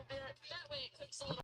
That way it cooks a little.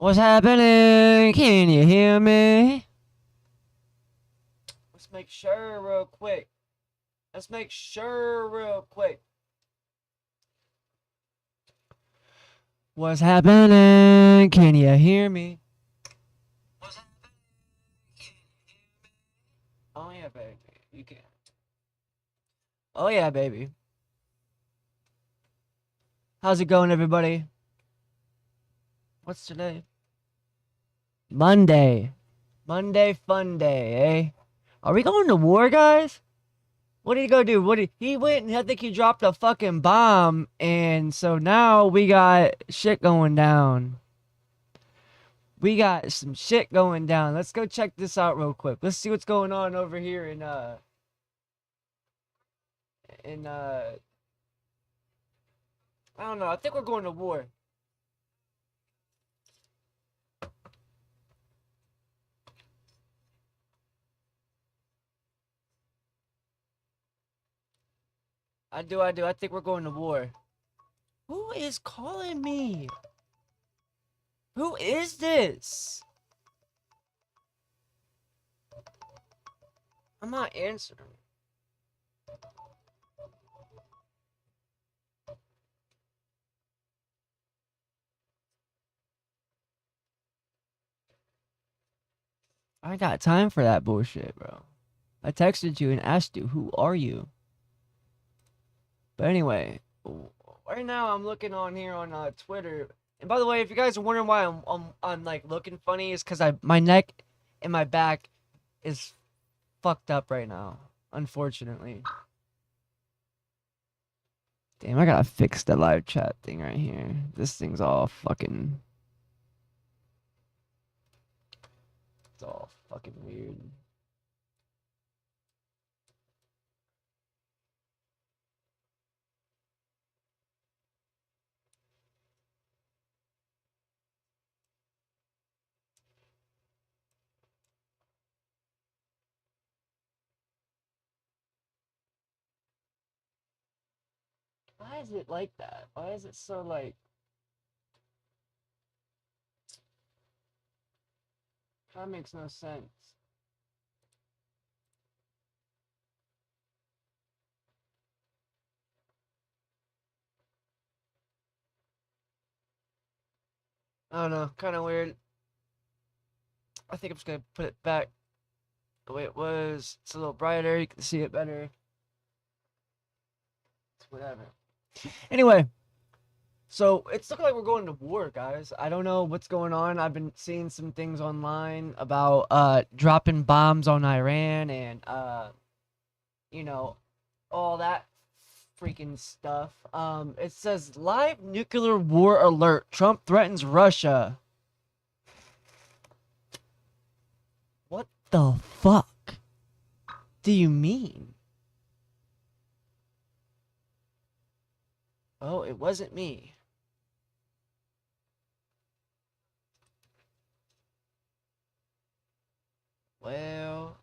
What's happening? Can you hear me? Let's make sure real quick. What's happening? Can you hear me? What's happening? Can you hear me? Oh yeah, baby. You can. Oh yeah, baby. How's it going, everybody? What's today? Monday. Monday fun day, eh? Are we going to war, guys? What did he go do? He went and I think he dropped a fucking bomb, and so now we got shit going down. We got some shit going down. Let's go check this out real quick. Let's see what's going on over here in I don't know. I think we're going to war. I do. I think we're going to war. Who is calling me? Who is this? I'm not answering. I got time for that bullshit, bro. I texted you and asked you, who are you? But anyway, right now I'm looking on here on Twitter. And by the way, if you guys are wondering why I'm like looking funny, is because my neck and my back is fucked up right now, unfortunately. Damn, I gotta fix the live chat thing right here. This thing's all fucking... It's all fucking weird. Why is it like that? Why is it so like... That makes no sense. I don't know, kind of weird. I think I'm just gonna put it back the way it was. It's a little brighter, you can see it better. It's whatever. Anyway, so it's looking like we're going to war, guys. I don't know what's going on. I've been seeing some things online about dropping bombs on Iran and you know, all that freaking stuff. It says live nuclear war alert. Trump threatens Russia. What the fuck do you mean? Oh, it wasn't me. Well,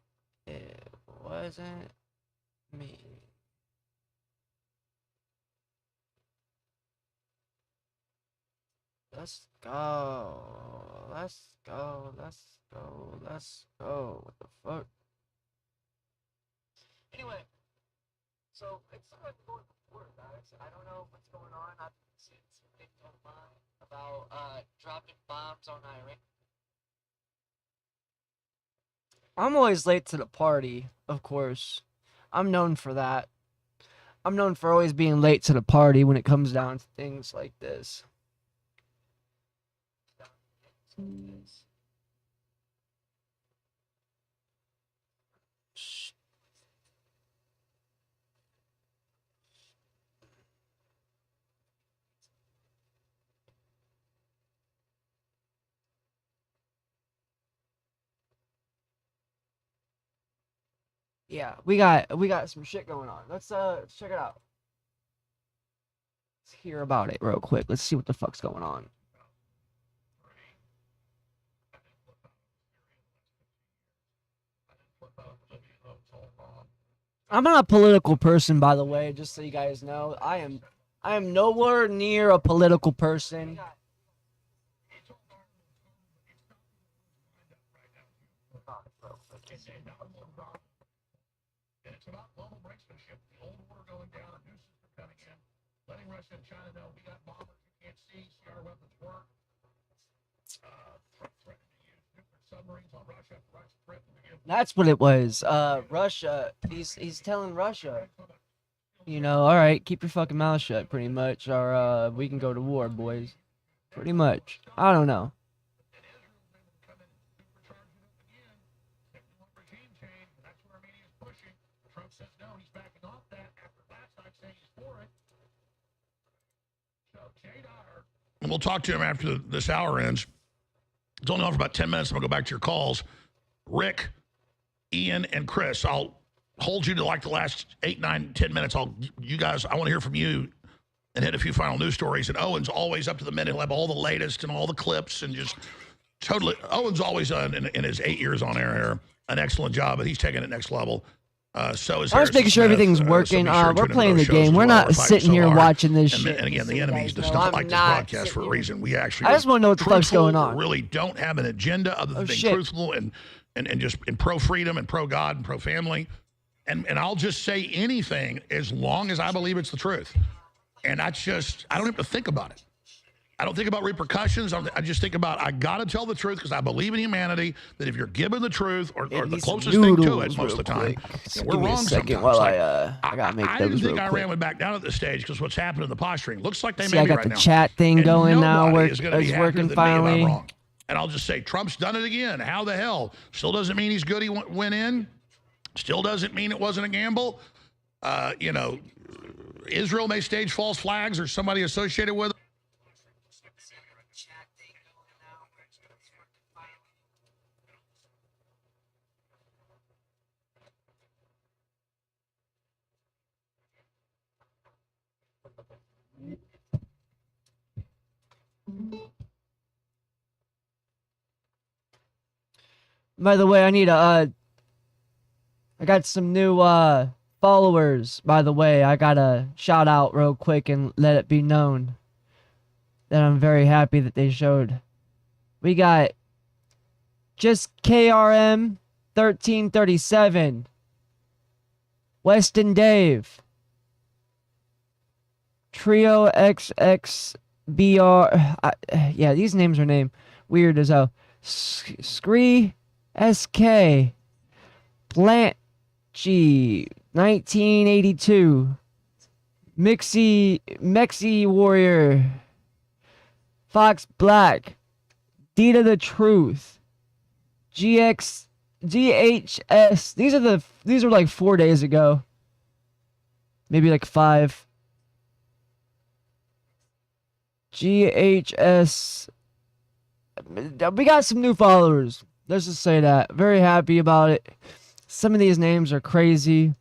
it wasn't me. Let's go. Let's go. Let's go. Let's go. What the fuck? Anyway, so it's not like we're going to war, guys. I don't know what's going on. I've seen some things online about dropping bombs on Iran. I'm always late to the party, of course. I'm known for that. I'm known for always being late to the party when it comes down to things like this. Yeah, we got some shit going on. Let's check it out. Let's hear about it real quick. Let's see what the fuck's going on. I'm not a political person, by the way, just so you guys know. I am nowhere near a political person. And it's about global brinksmanship, the old war going down, new system coming in, letting Russia and China know we got bombers you can't see our weapons work. Threatening to use nuclear submarines on Russia. Russia threatened to give. That's what it was. Russia. He's telling Russia, you know, all right, keep your fucking mouth shut, pretty much, or we can go to war, boys. Pretty much. I don't know. And we'll talk to him after this hour ends. It's only on for about 10 minutes. I'm going to go back to your calls. Rick, Ian, and Chris, I'll hold you to like the last 8, 9, 10 minutes. You guys, I want to hear from you and hit a few final news stories. And Owen's always up to the minute. He'll have all the latest and all the clips and just totally. Owen's always done in his 8 years on air here an excellent job, but he's taking it next level. So is I was making sure everything's working. We're playing the game. We're not sitting here watching this shit. And again, the enemy does not like this broadcast for a reason. We actually, I just want to know what the fuck's going on. Really don't have an agenda other than being truthful and just in pro freedom and pro God and pro family. And I'll just say anything as long as I believe it's the truth. And I don't have to think about it. I don't think about repercussions. I just think about, I got to tell the truth because I believe in humanity, that if you're given the truth or the closest thing to it most of the time, we're wrong sometimes. While I gotta make I those didn't think real Iran quick. would back down at this stage because what's happened in the posturing looks like they See, may I be got right the now. chat thing And going now. is gonna be It's happier working than me if finally. I'm wrong. And I'll just say, Trump's done it again. How the hell? Still doesn't mean he's good. He went in. Still doesn't mean it wasn't a gamble. Israel may stage false flags or somebody associated with it. By the way, I got some new followers. By the way, I gotta shout out real quick and let it be known that I'm very happy that they showed. We got just KRM 1337, Weston Dave, Trio XXBR. Yeah, these names are named weird as hell. Scree SK, Blanchy 1982, Mexi Warrior, Fox Black, Dita the Truth, GHS. These are like 4 days ago. Maybe like 5. GHS. We got some new followers. Let's just say that. Very happy about it. Some of these names are crazy.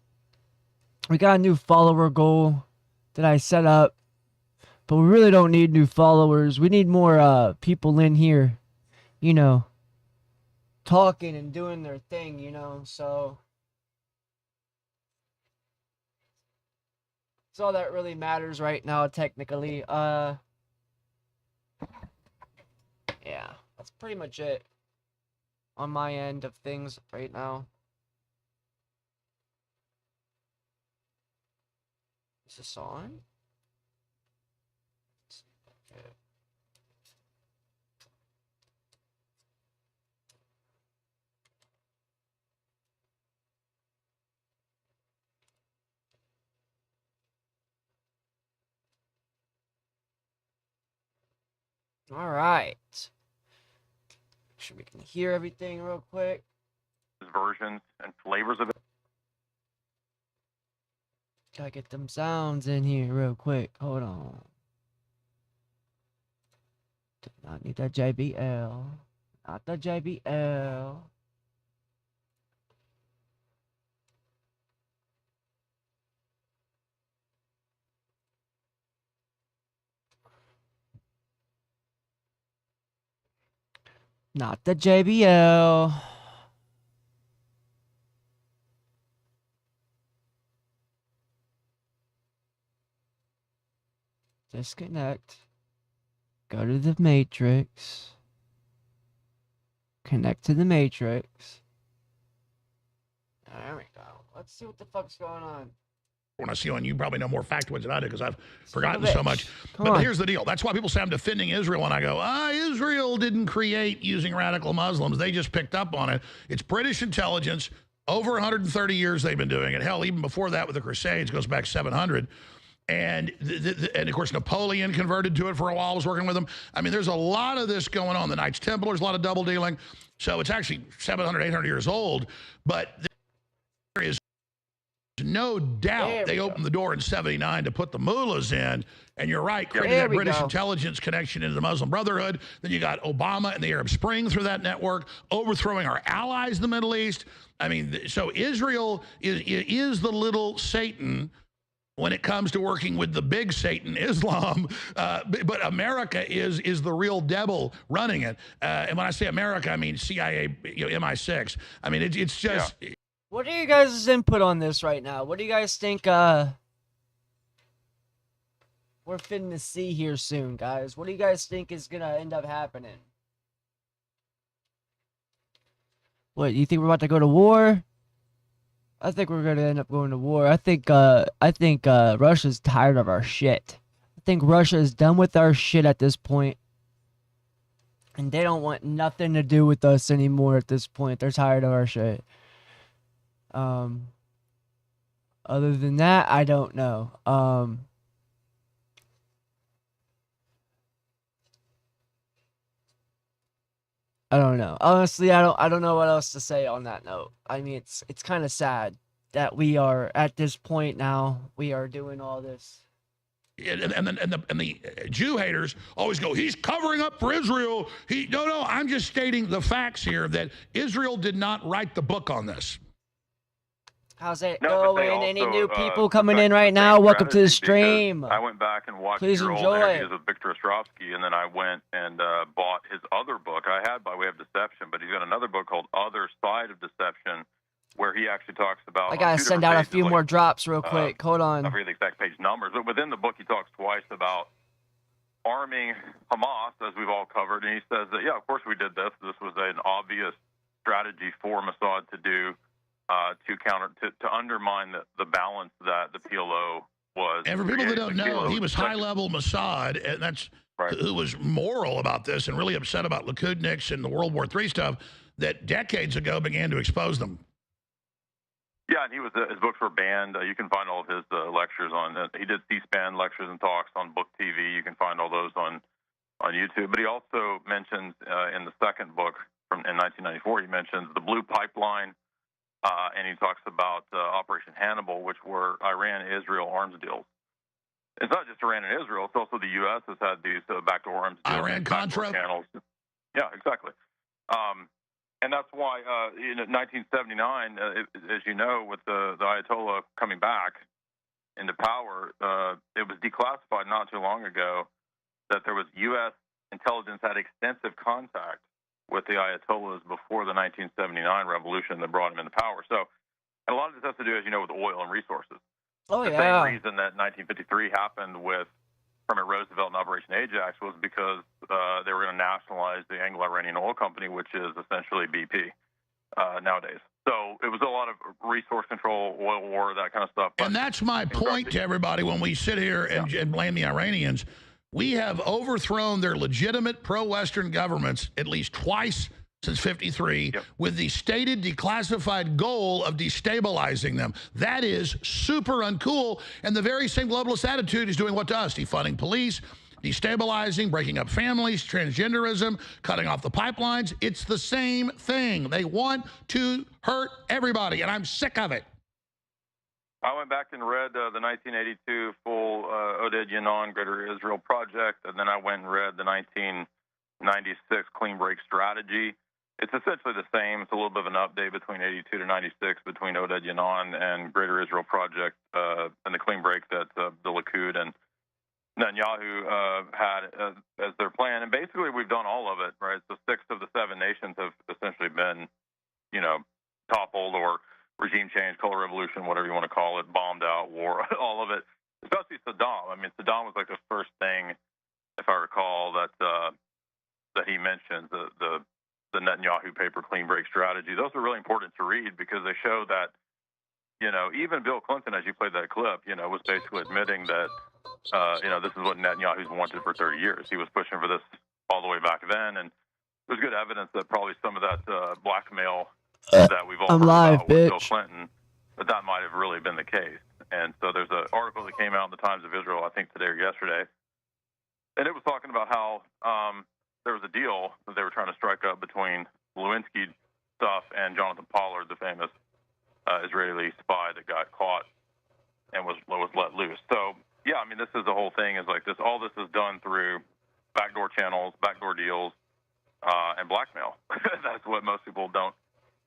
We got a new follower goal that I set up. But we really don't need new followers. We need more people in here, you know, talking and doing their thing, you know. So that's all that really matters right now, technically. Yeah, that's pretty much it on my end of things right now. Is this on? Okay. All right. Make sure we can hear everything real quick. Versions and flavors of it. Gotta get them sounds in here real quick. Hold on. Do not need that JBL. Not the JBL. Not the JBL. Disconnect. Go to the matrix. Connect to the matrix. There we go. Let's see what the fuck's going on. When I see on you probably know more factoids than I do because I've forgotten bitch. so much. Come But on. here's the deal. That's why people say I'm defending Israel, and I go, Israel didn't create using radical Muslims. They just picked up on it. It's British intelligence. Over 130 years they've been doing it. Hell, even before that with the Crusades, goes back 700. And of course, Napoleon converted to it for a while, was working with them. I mean, there's a lot of this going on. The Knights Templars, a lot of double dealing. So it's actually 700, 800 years old. But there is no doubt they opened the door in 79 to put the mullahs in. And you're right, created that British intelligence connection into the Muslim Brotherhood. Then you got Obama and the Arab Spring through that network, overthrowing our allies in the Middle East. I mean, so Israel is the little Satan when it comes to working with the big Satan, Islam, but America is the real devil running it. And when I say America, I mean CIA, MI6. I mean, it's just... Yeah. What are you guys' input on this right now? What do you guys think we're finna to see here soon, guys? What do you guys think is gonna end up happening? What, you think we're about to go to war? I think we're gonna end up going to war. I think Russia's tired of our shit. I think Russia is done with our shit at this point. And they don't want nothing to do with us anymore at this point. They're tired of our shit. Other than that, I don't know. I don't know. Honestly, I don't know what else to say on that note. I mean, it's kind of sad that we are at this point now. We are doing all this. And the Jew haters always go, he's covering up for Israel. No, I'm just stating the facts here that Israel did not write the book on this. How's it going? Any new people coming in right now? Welcome to the stream. I went back and watched your old interviews with Victor Ostrovsky, and then I went and bought his other book. I had By Way of Deception, but he's got another book called Other Side of Deception, where he actually talks about... I gotta send out a few more drops real quick. Hold on. I forget the exact page numbers, but within the book he talks twice about arming Hamas, as we've all covered, and he says that, yeah, of course we did this. This was an obvious strategy for Mossad to do. To undermine the balance that the PLO was. And for people that don't know, he was high-level Mossad, and that's who was moral about this and really upset about Likudniks and the World War III stuff that decades ago began to expose them. Yeah, and his books were banned. You can find all of his lectures on. He did C-SPAN lectures and talks on Book TV. You can find all those on YouTube. But he also mentions in the second book in 1994, he mentions the Blue Pipeline. And he talks about Operation Hannibal, which were Iran-Israel arms deals. It's not just Iran and Israel; it's also the U.S. has had these backdoor arms deals. Iran-Contra channels. Yeah, exactly. And that's why in 1979, as you know, with the Ayatollah coming back into power, it was declassified not too long ago that there was U.S. intelligence had extensive contact with the Ayatollahs before the 1979 revolution that brought him into power. So, and a lot of this has to do, as you know, with oil and resources. Oh, the yeah. same reason that 1953 happened with Kermit Roosevelt and Operation Ajax was because they were going to nationalize the Anglo-Iranian Oil Company, which is essentially BP nowadays. So it was a lot of resource control, oil war, that kind of stuff. And that's my point to everybody when we sit here and blame the Iranians. We have overthrown their legitimate pro-Western governments at least twice since 53 with the stated declassified goal of destabilizing them. That is super uncool. And the very same globalist attitude is doing what to us? Defunding police, destabilizing, breaking up families, transgenderism, cutting off the pipelines. It's the same thing. They want to hurt everybody, and I'm sick of it. I went back and read the 1982 full Oded Yanon Greater Israel Project, and then I went and read the 1996 Clean Break Strategy. It's essentially the same. It's a little bit of an update between 82 to 96 between Oded Yanon and Greater Israel Project and the Clean Break that the Likud and Netanyahu had as their plan. And basically we've done all of it, right? So 6 of the 7 nations have essentially been, toppled or regime change, color revolution, whatever you want to call it, bombed out, war, all of it, especially Saddam. I mean, Saddam was like the first thing, if I recall, that he mentioned, the the Netanyahu paper clean break strategy. Those are really important to read because they show that, even Bill Clinton, as you played that clip, was basically admitting that, this is what Netanyahu's wanted for 30 years. He was pushing for this all the way back then, and there's good evidence that probably some of that blackmail that we've all I'm heard live, about with Bill bitch. Clinton, that might have really been the case. And so there's an article that came out in the Times of Israel, I think today or yesterday, and it was talking about how there was a deal that they were trying to strike up between Lewinsky stuff and Jonathan Pollard, the famous Israeli spy that got caught and was let loose. So, yeah, I mean, this is the whole thing is like this. All this is done through backdoor channels, backdoor deals, and blackmail. That's what most people don't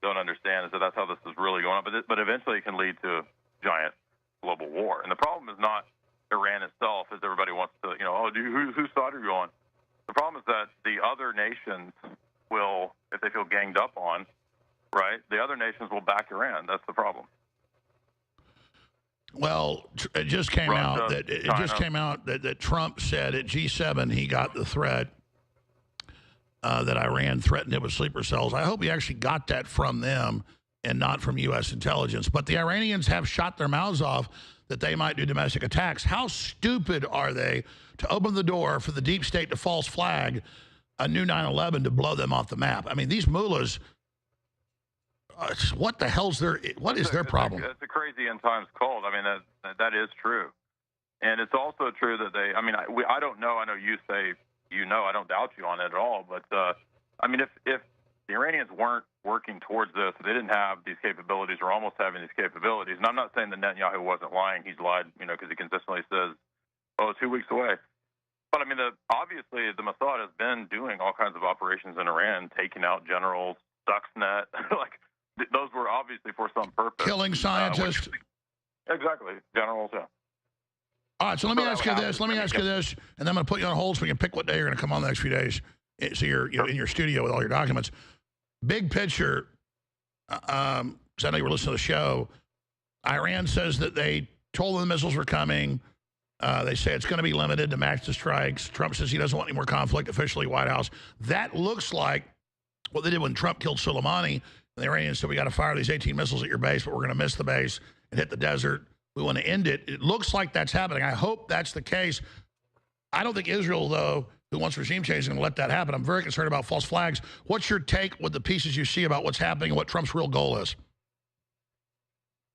understand is that that's how this is really going on. But eventually it can lead to giant global war. And the problem is not Iran itself, as everybody wants to, whose side are you on? The problem is that the other nations will, if they feel ganged up on, right, the other nations will back Iran. That's the problem. Well, it just came Russia, out that Trump said at G7 he got the threat that Iran threatened it with sleeper cells. I hope he actually got that from them and not from U.S. intelligence. But the Iranians have shot their mouths off that they might do domestic attacks. How stupid are they to open the door for the deep state to false flag a new 9/11 to blow them off the map? I mean, these mullahs, what the hell's what is their problem? It's a crazy end times cult. I mean, that is true. And it's also true that I don't know. I know you say, I don't doubt you on it at all. But, if the Iranians weren't working towards this, they didn't have these capabilities or almost having these capabilities. And I'm not saying that Netanyahu wasn't lying. He's lied, because he consistently says, 2 weeks away. But, obviously the Mossad has been doing all kinds of operations in Iran, taking out generals, Stuxnet. Those were obviously for some purpose. Killing scientists. Exactly. Generals, yeah. All right, so let me ask you this. And then I'm going to put you on hold so we can pick what day you're going to come on the next few days. So you're in your studio with all your documents. Big picture, because I know you were listening to the show, Iran says that they told them the missiles were coming. They say it's going to be limited to match the strikes. Trump says he doesn't want any more conflict officially, White House. That looks like what they did when Trump killed Soleimani. And the Iranians said, we got to fire these 18 missiles at your base, but we're going to miss the base and hit the desert. We want to end it. It looks like that's happening. I hope that's the case. I don't think Israel, though, who wants regime change, is going to let that happen. I'm very concerned about false flags. What's your take with the pieces you see about what's happening and what Trump's real goal is?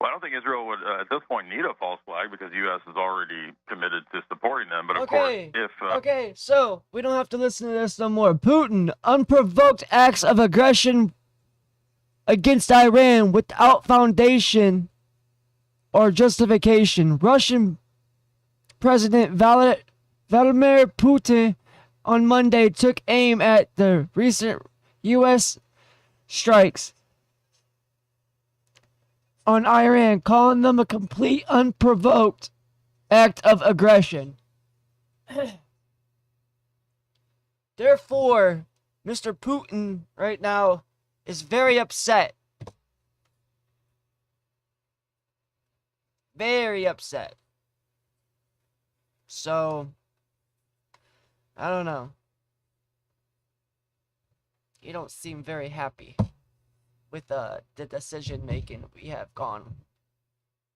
Well, I don't think Israel would, at this point, need a false flag because the U.S. is already committed to supporting them. But, of course, if... Okay, so we don't have to listen to this no more. Putin, unprovoked acts of aggression against Iran without foundation or justification. Russian President Vladimir Putin on Monday took aim at the recent U.S. strikes on Iran, calling them a complete unprovoked act of aggression. Therefore, Mr. Putin right now is very upset. Very upset. So, I don't know. You don't seem very happy with the decision making we have gone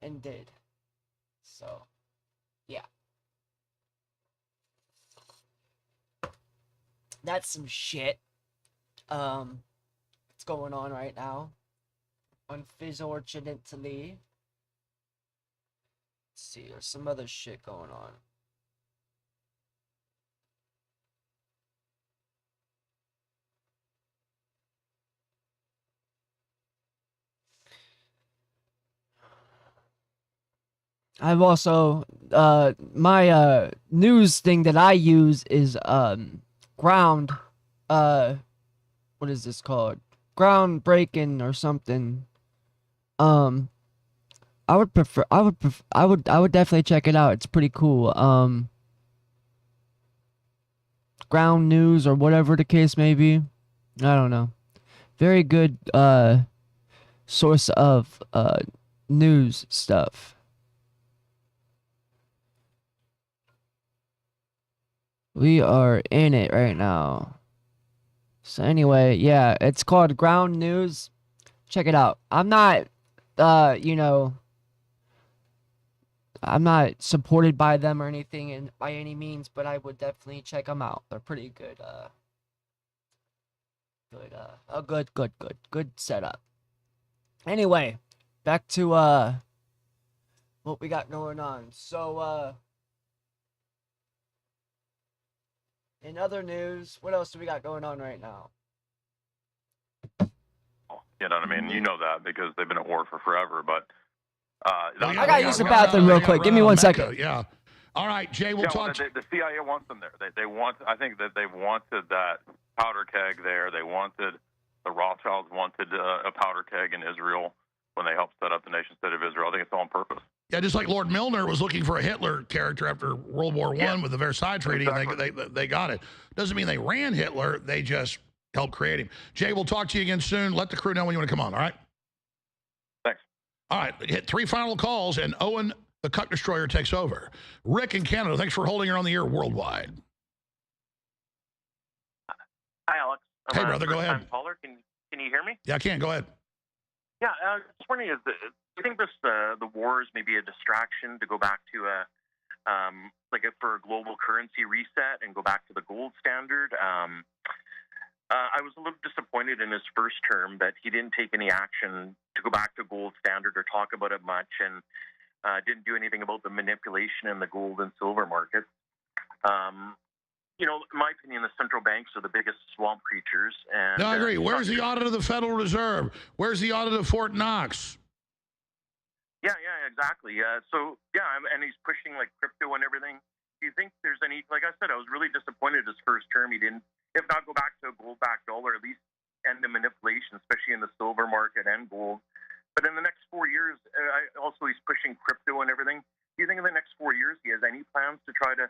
and did. So, yeah. That's some shit. What's going on right now? Unfortunately. Let's see, there's some other shit going on. I've also my news thing that I use is ground what is this called? Groundbreaking or something. I would definitely check it out. It's pretty cool. Ground news or whatever the case may be. I don't know. Very good source of news stuff. We are in it right now. So anyway, yeah, it's called Ground News. Check it out. I'm not, you know, I'm not supported by them or anything and by any means, but I would definitely check them out. They're pretty good. Good setup. Anyway, back to what we got going on. So in other news, what else do we got going on right now? You know what I mean? You know that because they've been at war for forever. But I gotta use the bathroom real quick. Give me 1 second. Yeah. All right, Jay. We'll talk. The CIA wants them there. They want. I think that they wanted that powder keg there. They wanted the Rothschilds wanted a powder keg in Israel when they helped set up the nation state of Israel. I think it's all on purpose. Yeah, just like Lord Milner was looking for a Hitler character after World War I with the Versailles Treaty, exactly. And they got it. Doesn't mean they ran Hitler. They just helped create him. Jay, we'll talk to you again soon. Let the crew know when you want to come on, all right? Thanks. All right, hit 3 final calls, and Owen, the Cuck Destroyer, takes over. Rick in Canada, thanks for holding her on the air worldwide. Hi, Alex. Hey, brother, go ahead. Caller. Can you hear me? Yeah, I can. Go ahead. Yeah, I was wondering, do you think the wars may be a distraction to go back to for a global currency reset and go back to the gold standard? I was a little disappointed in his first term that he didn't take any action to go back to gold standard or talk about it much, and didn't do anything about the manipulation in the gold and silver markets. You know, in my opinion, the central banks are the biggest swamp creatures. And no, I agree. Where's the audit of the Federal Reserve? Where's the audit of Fort Knox? Yeah, exactly. And he's pushing like crypto and everything. Do you think there's any, like I said, I was really disappointed his first term. He didn't, if not go back to a gold-backed dollar, at least end the manipulation, especially in the silver market and gold. But in the next 4 years, also he's pushing crypto and everything. Do you think in the next 4 years he has any plans to try to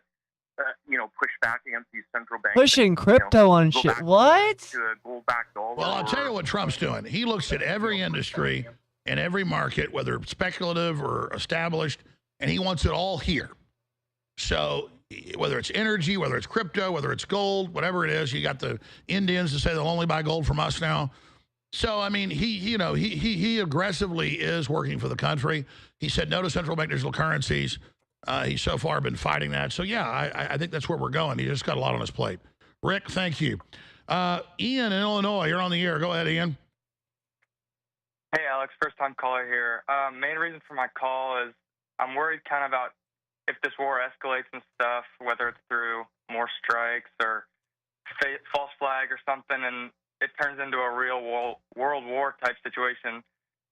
push back against these central banks? Pushing crypto on shit. What? To a gold-backed dollar. Well, I'll tell you what Trump's doing. He looks at every industry and every market, whether speculative or established, and he wants it all here. So whether it's energy, whether it's crypto, whether it's gold, whatever it is, you got the Indians to say they'll only buy gold from us now. So, I mean, he aggressively is working for the country. He said no to central bank digital currencies. He's so far been fighting that. So, yeah, I think that's where we're going. He just got a lot on his plate. Rick, thank you. Ian in Illinois, you're on the air. Go ahead, Ian. Hey, Alex, first-time caller here. Main reason for my call is I'm worried kind of about if this war escalates and stuff, whether it's through more strikes or false flag or something, and it turns into a real world war type situation,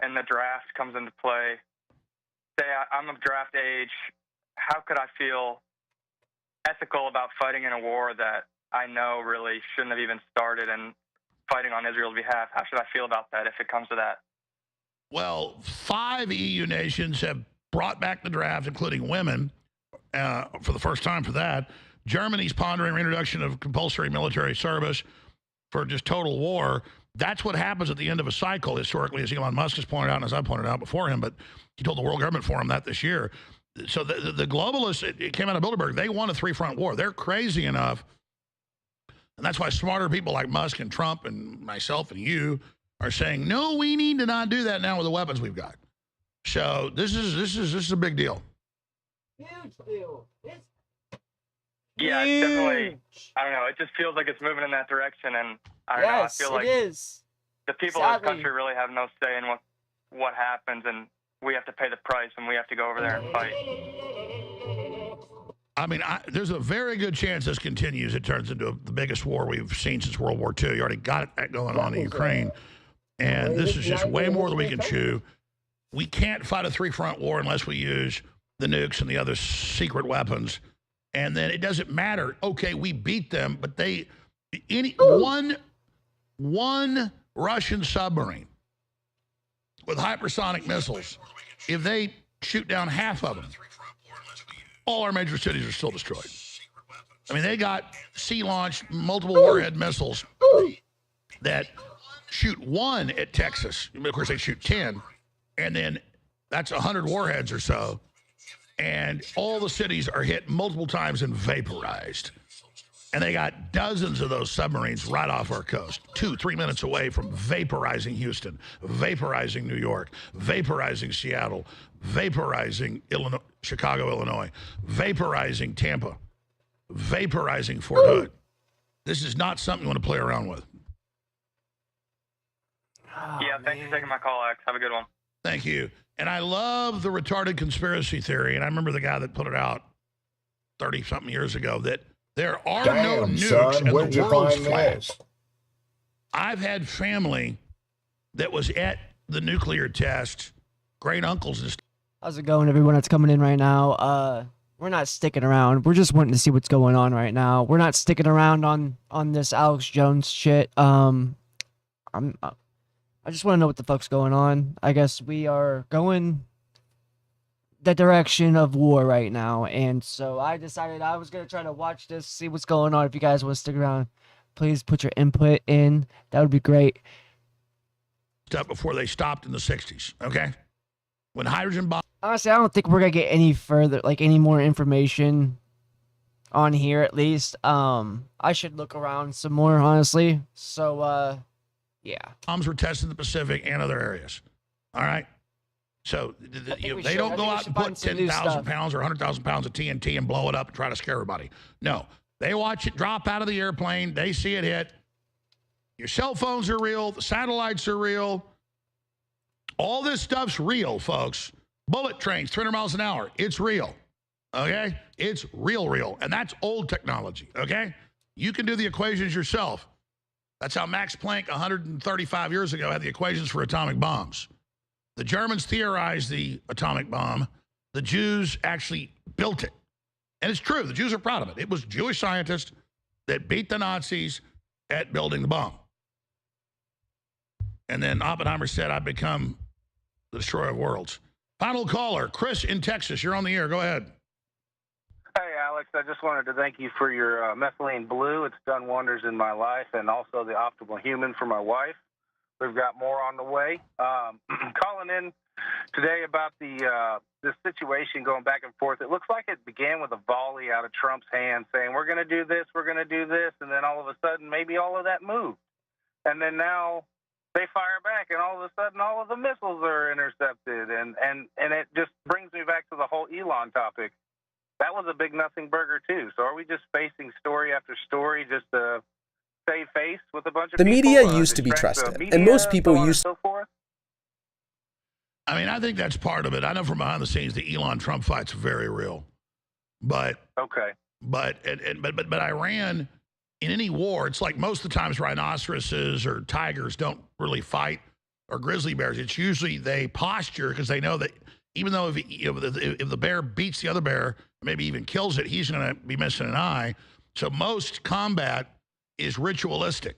and the draft comes into play. Say I'm of draft age, how could I feel ethical about fighting in a war that I know really shouldn't have even started and fighting on Israel's behalf? How should I feel about that if it comes to that? Well, 5 EU nations have brought back the draft, including women, for the first time for that. Germany's pondering reintroduction of compulsory military service for just total war. That's what happens at the end of a cycle, historically, as Elon Musk has pointed out, and as I pointed out before him, but he told the World Government Forum that this year. So the globalists, it came out of Bilderberg, they want a 3-front war. They're crazy enough, and that's why smarter people like Musk and Trump and myself and you are saying, no, we need to not do that now with the weapons we've got. So this is a big deal. Huge deal. Yeah, it's definitely. I don't know. It just feels like it's moving in that direction, and I don't know. I feel like it is. The people of this country really have no say in what happens, and we have to pay the price, and we have to go over there and fight. I mean, there's a very good chance this continues. It turns into the biggest war we've seen since World War II. You already got that going on in Ukraine, and this is just way more than we can chew. We can't fight a 3-front war unless we use the nukes and the other secret weapons. And then it doesn't matter. Okay, we beat them, but one Russian submarine with hypersonic missiles, if they shoot down half of them, all our major cities are still destroyed. I mean, they got sea-launched multiple warhead missiles that shoot 1 at Texas. Of course, they shoot 10, and then that's 100 warheads or so. And all the cities are hit multiple times and vaporized. And they got dozens of those submarines right off our coast, 2-3 minutes away from vaporizing Houston, vaporizing New York, vaporizing Seattle, vaporizing Illinois, Chicago, Illinois, vaporizing Tampa, vaporizing Fort Hood. This is not something you want to play around with. Oh, Yeah, thanks for taking my call, Alex. Have a good one. Thank you. And I love the retarded conspiracy theory. And I remember the guy that put it out 30-something years ago that there are no nukes son, and where'd the you world's find flat. this? I've had family that was at the nuclear test, great uncles and stuff. How's it going, everyone that's coming in right now? We're not sticking around. We're just wanting to see what's going on right now. We're not sticking around on this Alex Jones shit. I just want to know what the fuck's going on. I guess we are going the direction of war right now, and so I decided I was gonna try to watch this, see what's going on. If you guys want to stick around, please put your input in. That would be great. Stuff before they stopped in the 60s, okay? When hydrogen bomb. Honestly, I don't think we're gonna get any further, like any more information on here. At least, I should look around some more, honestly. So, yeah. Bombs were tested in the Pacific and other areas. All right? So they don't go out and put 10,000 pounds or 100,000 pounds of TNT and blow it up and try to scare everybody. No. They watch it drop out of the airplane. They see it hit. Your cell phones are real. The satellites are real. All this stuff's real, folks. Bullet trains, 300 miles an hour. It's real. Okay? It's real. And that's old technology. Okay? You can do the equations yourself. That's how Max Planck 135 years ago had the equations for atomic bombs. The Germans theorized the atomic bomb. The Jews actually built it. And it's true. The Jews are proud of it. It was Jewish scientists that beat the Nazis at building the bomb. And then Oppenheimer said, I've become the destroyer of worlds. Final caller, Chris in Texas. You're on the air. Go ahead. Hey, Alex, I just wanted to thank you for your methylene blue. It's done wonders in my life, and also the optimal human for my wife. We've got more on the way. Calling in today about this situation going back and forth. It looks like it began with a volley out of Trump's hand saying, we're going to do this, and then all of a sudden maybe all of that moved. And then now they fire back, and all of a sudden all of the missiles are intercepted. And it just brings me back to the whole Elon topic. That was a big nothing burger, too. So are we just facing story after story just to save face with a bunch of the people? media used to be trusted, and most people used. So forth? I mean, I think that's part of it. I know from behind the scenes the Elon Trump fight's very real, but Okay. but Iran in any war, it's like most of the times rhinoceroses or tigers don't really fight, or grizzly bears. It's usually they posture because they know that even though if the bear beats the other bear, maybe even kills it, he's going to be missing an eye. So most combat is ritualistic,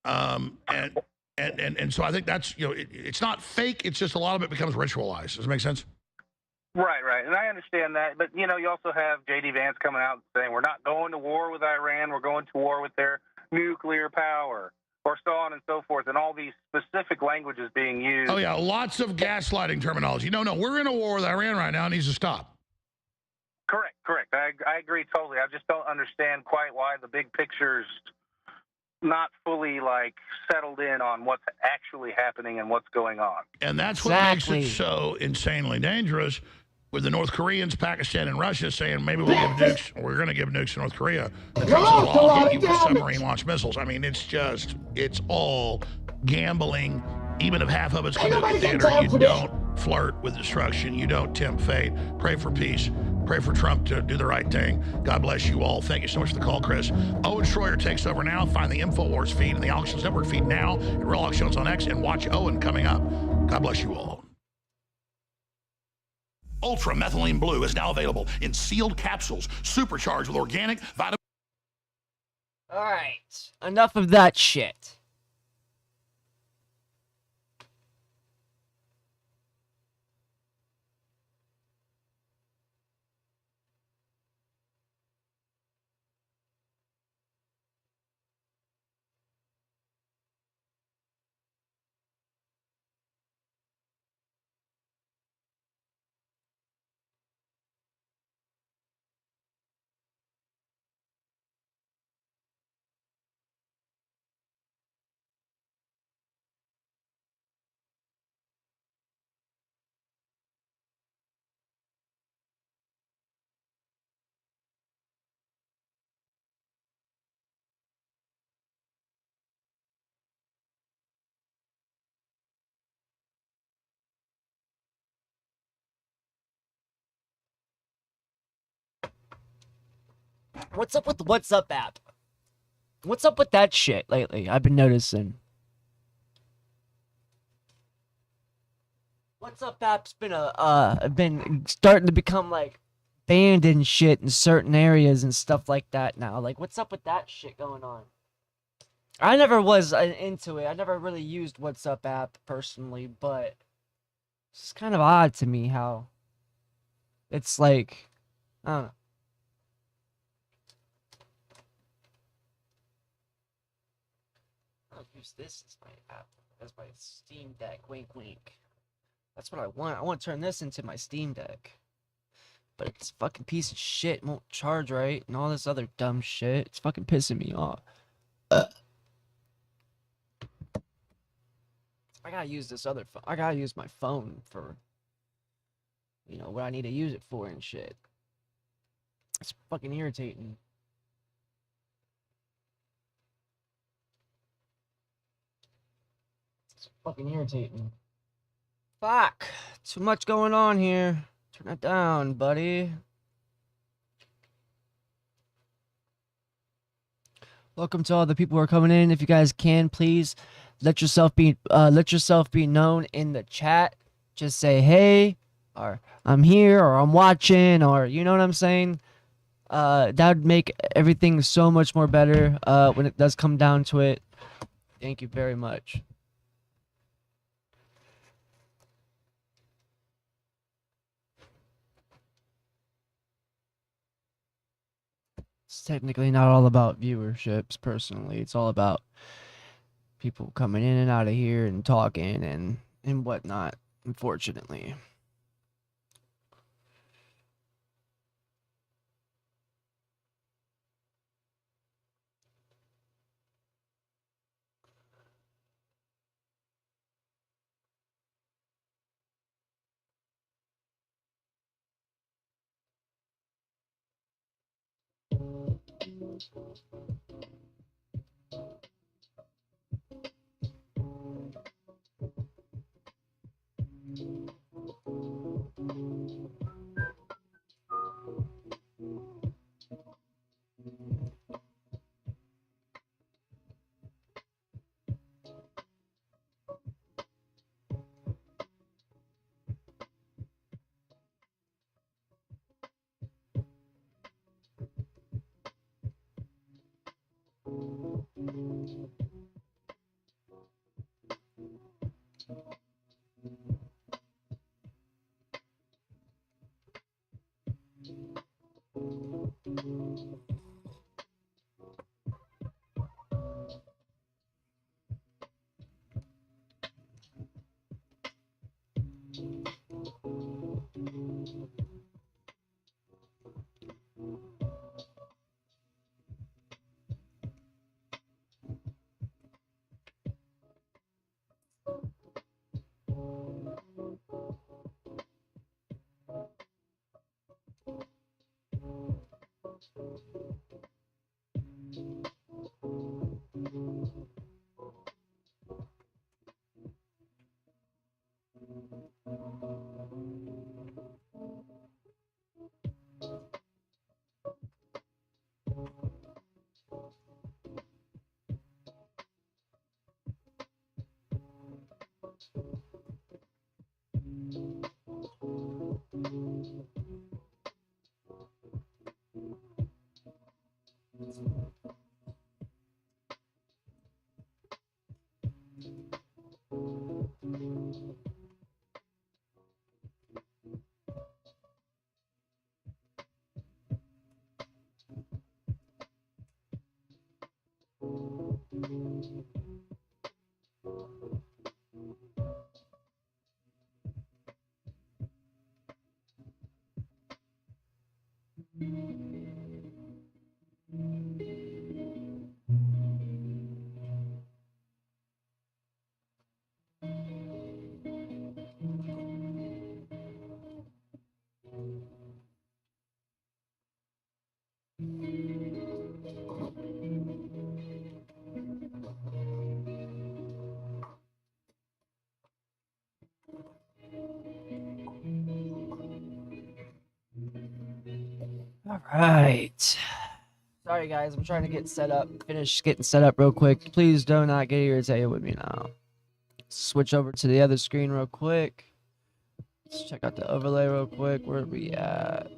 and so I think that's it's not fake. It's just a lot of it becomes ritualized. Does it make sense? Right, and I understand that, but you also have J.D. Vance coming out and saying we're not going to war with Iran, we're going to war with their nuclear power, or so on and so forth, and all these specific languages being used. Oh yeah, lots of gaslighting terminology. No, we're in a war with Iran right now. It needs to stop. Correct. I agree totally. I just don't understand quite why the big picture's not fully settled in on what's actually happening and what's going on. And that's what makes it so insanely dangerous with the North Koreans, Pakistan, and Russia saying maybe we'll give nukes, or we're going to give nukes to North Korea. The Trump says, well, I'll hit you with submarine-launched missiles. I mean, it's all gambling. Even if half of it's Kabuki theater, you don't flirt with destruction. You don't tempt fate. Pray for peace. Pray for Trump to do the right thing. God bless you all. Thank you so much for the call, Chris. Owen Schroyer takes over now. Find the InfoWars feed and the Auctions Network feed now at Real Auctions on X, and watch Owen coming up. God bless you all. Ultra Methylene Blue is now available in sealed capsules, supercharged with organic vitamin. All right, enough of that shit. What's up with the WhatsApp app? What's up with that shit lately? I've been noticing. WhatsApp app's been starting to become like banned and shit in certain areas and stuff like that now. Like, what's up with that shit going on? I never was into it. I never really used WhatsApp app personally, but it's kind of odd to me how it's like, I don't know. I'll use this as my app. As my Steam Deck. Wink, wink. That's what I want. I want to turn this into my Steam Deck. But it's a fucking piece of shit. It won't charge right and all this other dumb shit. It's fucking pissing me off. I gotta use this other phone. I gotta use my phone for, you know, what I need to use it for and shit. It's fucking irritating. It's fucking irritating. Fuck. Too much going on here. Turn it down, buddy. Welcome to all the people who are coming in. If you guys can, please let yourself be known in the chat. Just say hey, or I'm here, or I'm watching, or you know what I'm saying. That would make everything so much more better. When it does come down to it. Thank you very much. It's technically not all about viewerships, personally. It's all about people coming in and out of here and talking and whatnot, unfortunately. All right. Sorry, guys. I'm trying to get set up. Finish getting set up real quick. Please do not get irritated with me now. Switch over to the other screen real quick. Let's check out the overlay real quick. Where are we at?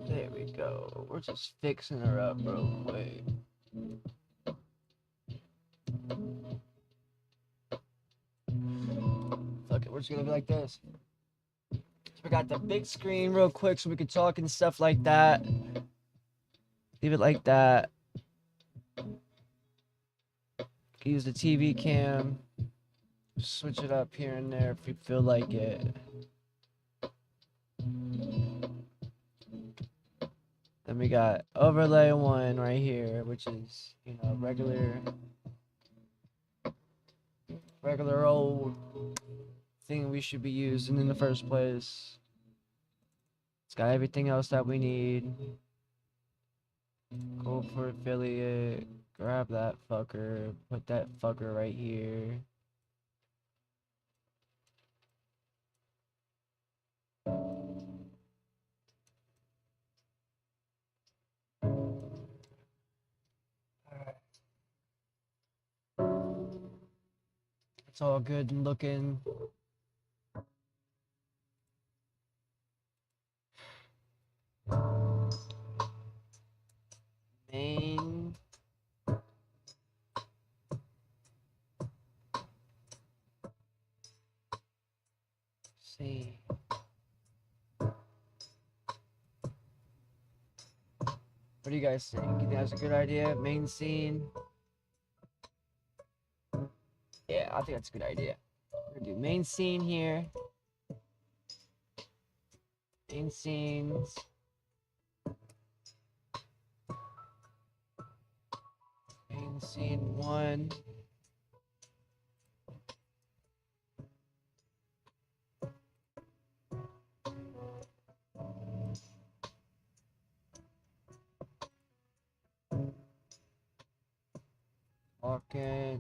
There we go. We're just fixing her up real quick. Fuck it, we're just gonna be like this. So we got the big screen real quick so we can talk and stuff like that. Leave it like that. Use the TV cam. Switch it up here and there if you feel like it. Then we got overlay 1 right here, which is, you know, regular old thing we should be using in the first place. It's got everything else that we need. Go for affiliate. Grab that fucker. Put that fucker right here. It's all good and looking. Main. See. What do you guys think? You think that's a good idea? Main scene. Yeah, I think that's a good idea. We're gonna do main scene here. Main scenes. Main scene 1. Okay.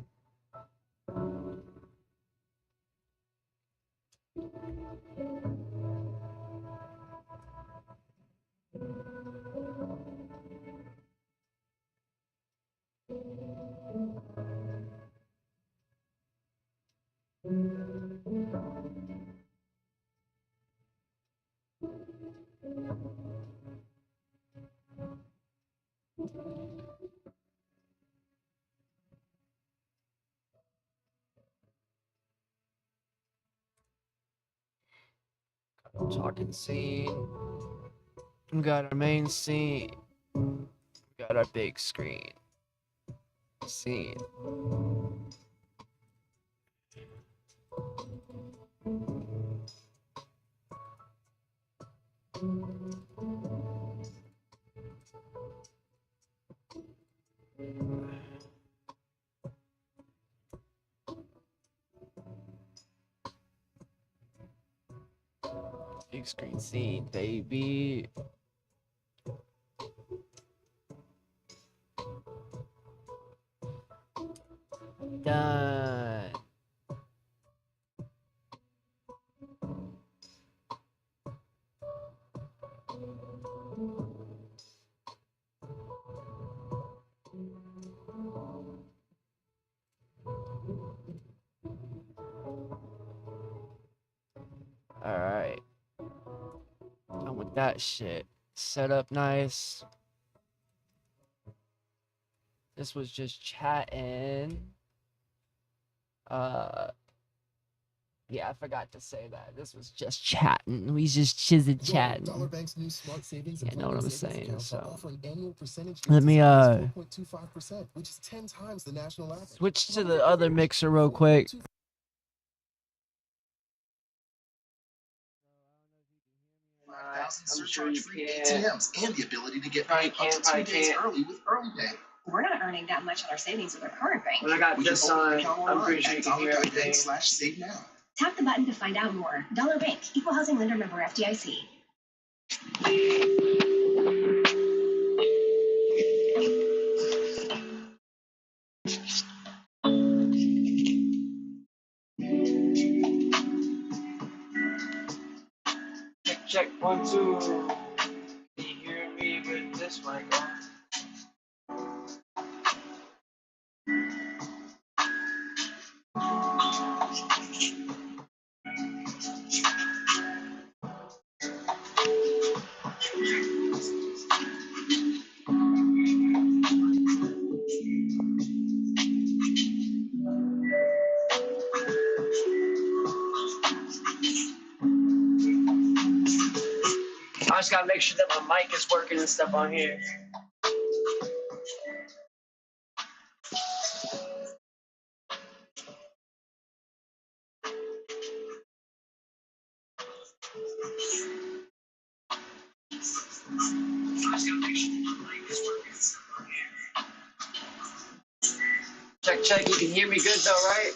Talking scene. We got our main scene. We got our big screen. Scene. Big screen scene, baby. Done. Alright. Done with that shit. Set up nice. This was just chatting. Yeah, I forgot to say that. This was just chatting. We just chatting. Dollar Bank's new smart savings and know what I'm saying. So offering annual percentage let me 4.25%, which is 10 times the national average. switch to the other mixer real quick. I'm sure you can. ATMs and the ability to get paid up to 2 days early with Early Pay. We're not earning that much on our savings with our current bank. When I got this on, I'm pretty sure you can hear everything. /save now. Tap the button to find out more. Dollar Bank, Equal Housing Lender Member FDIC. Check 1 2. Can you hear me with this mic on? I just gotta make sure that my mic is working and stuff on here. Check, check. You can hear me good though, right?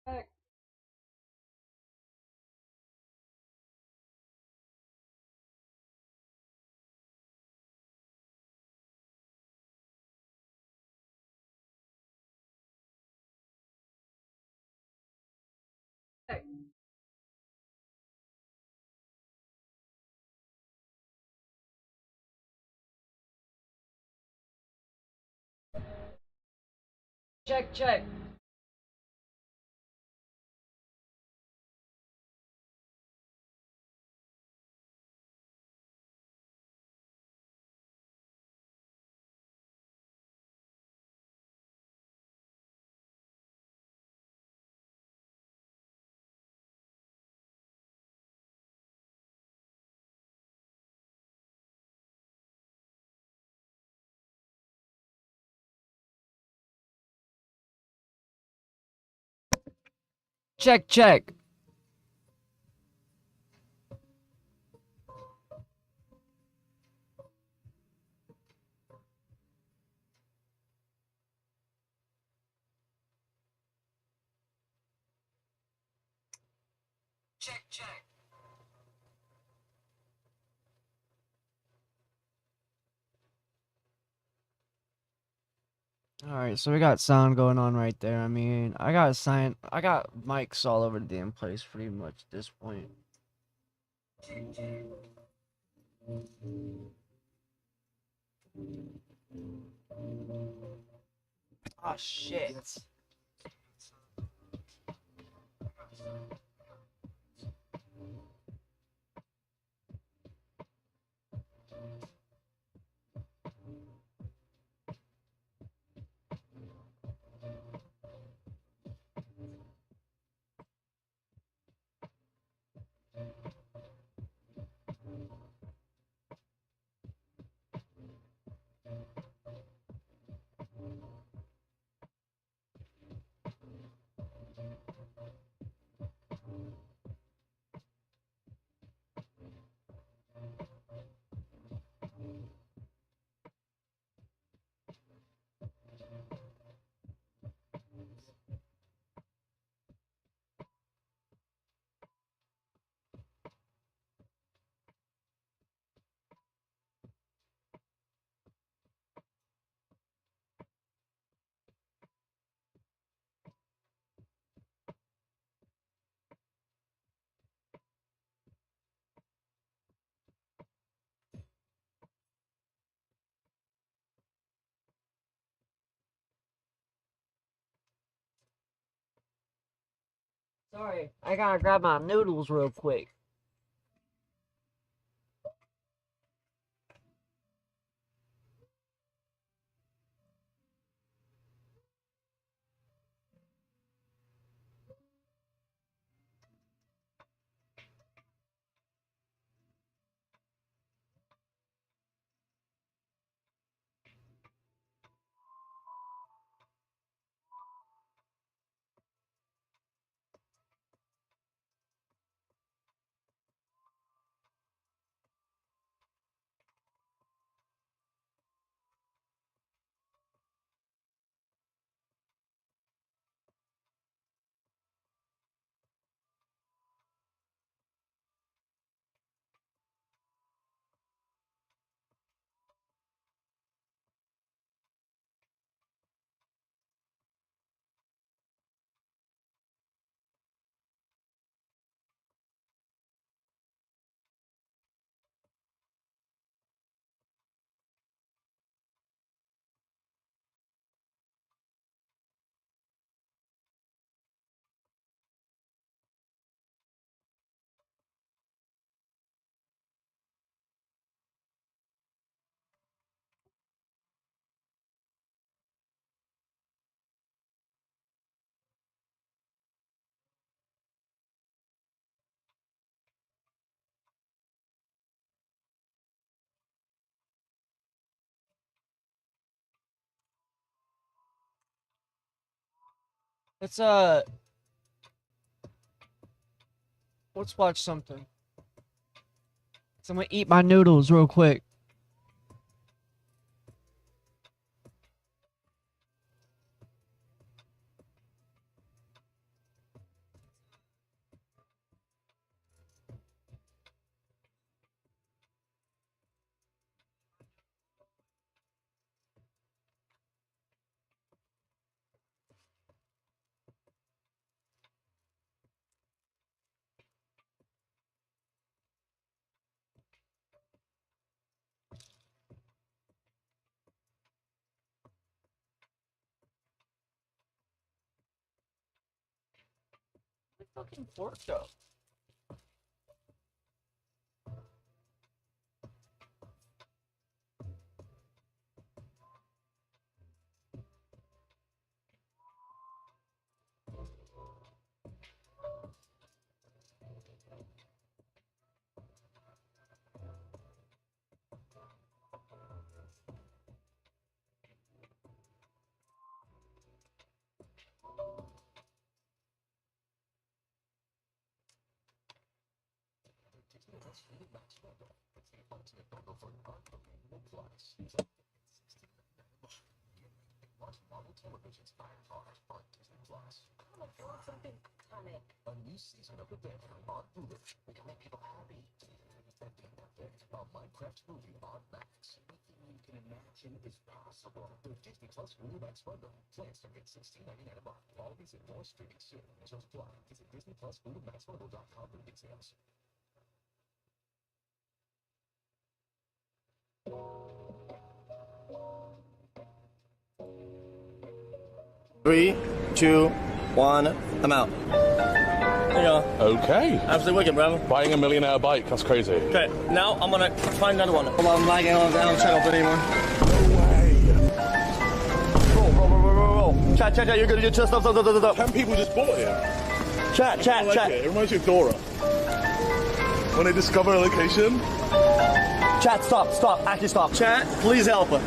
All right. Check, check. Check, check. Check, check. Alright, so we got sound going on right there. I mean, I got mics all over the damn place pretty much at this point. Oh shit. Sorry, I gotta grab my noodles real quick. Let's watch something. So I'm gonna eat my noodles real quick. Fucking fork though. Three, two, one, I'm out. There you go. Okay. Absolutely wicked, brother. Buying a $1 million bike, that's crazy. Okay, now I'm gonna find another one. Hold on, I'm lagging, I don't check up anymore. Roll. Chat, you're good, you're just stop. 10 people just bought it. Chat. It reminds you of Dora. When they discover a location. Chat, stop, actually stop. Chat, please help her.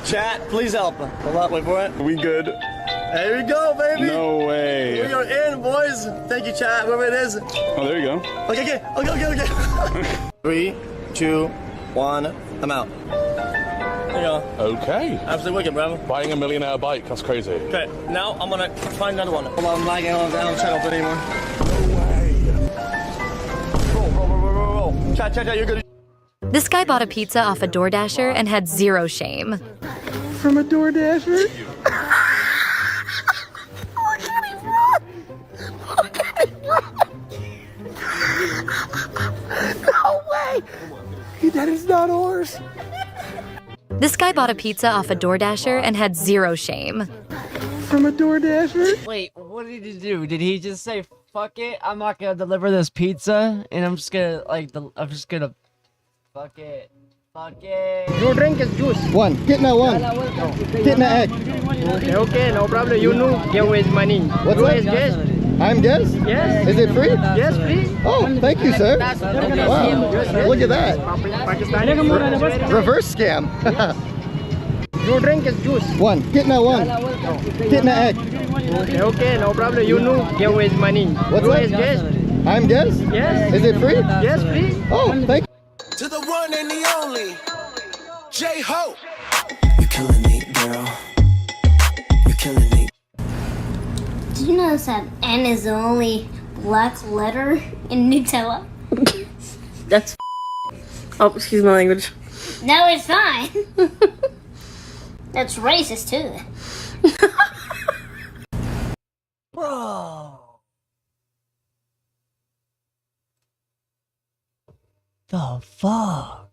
Chat, please help her. Hold up, wait for it. We good? There we go, baby. No way. We are in, boys. Thank you, chat, whoever it is. Oh, there you go. Okay. 3, 2, 1, I'm out. There you go. Okay. Absolutely wicked, brother. Buying a $1 million bike, that's crazy. Okay, now I'm gonna find another one. Hold on, I'm lagging, I don't check up anymore. Roll. Chat, you're good. This guy bought a pizza off a DoorDasher and had zero shame. From a DoorDasher? No way! That is not ours. This guy bought a pizza off a DoorDasher and had zero shame. From a DoorDasher? Wait, what did he do? Did he just say, fuck it, I'm not gonna deliver this pizza, and I'm just gonna, fuck it. Your drink is juice. One. Get that one. Get that egg. Okay, no problem. You know, give away money. What's you that? guest? I'm guest? Yes. Is it free? Yes, free. Oh, thank you, sir. Wow. Look at that. Reverse scam. Your drink is juice. One. Get that one. Get that egg. Okay, no problem. You know, give away money. What's that? Guest? I'm guest? Yes. Is it free? Yes, free. Oh, thank you. To the one and the only, J-Ho. You're killing me, girl. You're killing me. Do you notice that N is the only black letter in Nutella? That's oh, excuse my language. No, it's fine. That's racist too. Bro. The fuck?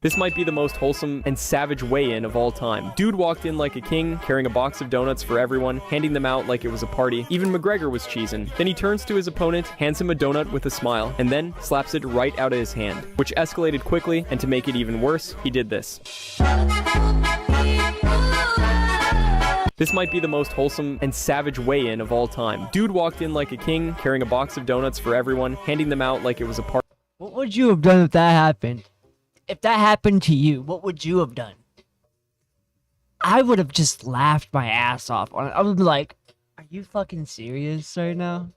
This might be the most wholesome and savage weigh-in of all time. Dude walked in like a king, carrying a box of donuts for everyone, handing them out like it was a party. Even McGregor was cheesing. Then he turns to his opponent, hands him a donut with a smile, and then slaps it right out of his hand, which escalated quickly, and to make it even worse, he did this. This might be the most wholesome and savage weigh-in of all time. Dude walked in like a king, carrying a box of donuts for everyone, handing them out like it was a party. What would you have done if that happened? If that happened to you, what would you have done? I would have just laughed my ass off. I would be like, are you fucking serious right now?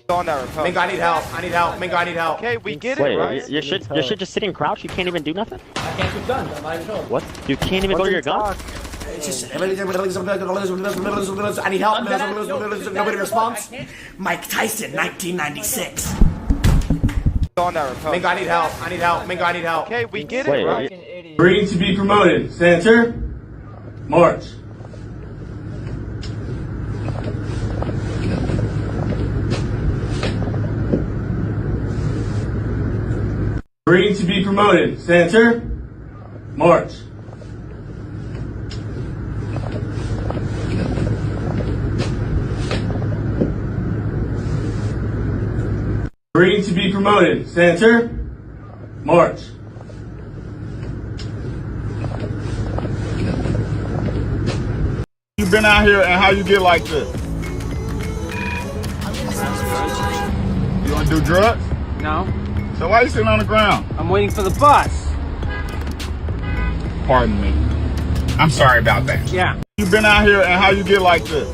On that Mingo, I need help. Mingo, I need help. Okay, we get it, right? Your shit just sitting crouched? You can't even do nothing? I can't shoot guns. I'm not even sure. What? You can't even go to your gun? It's just, I need help. Nobody responds. Mike Tyson, 1996. On that Mingo, I need help. Mingo, I need help. Okay, we get it, right? Ready to be promoted. Center. March. Ready to be promoted. Center. March. Ready to be promoted. Center. March. You been out here and how you get like this? You wanna do drugs? No. So why you sitting on the ground? I'm waiting for the bus. Pardon me. I'm sorry about that. Yeah. You been out here and how you get like this?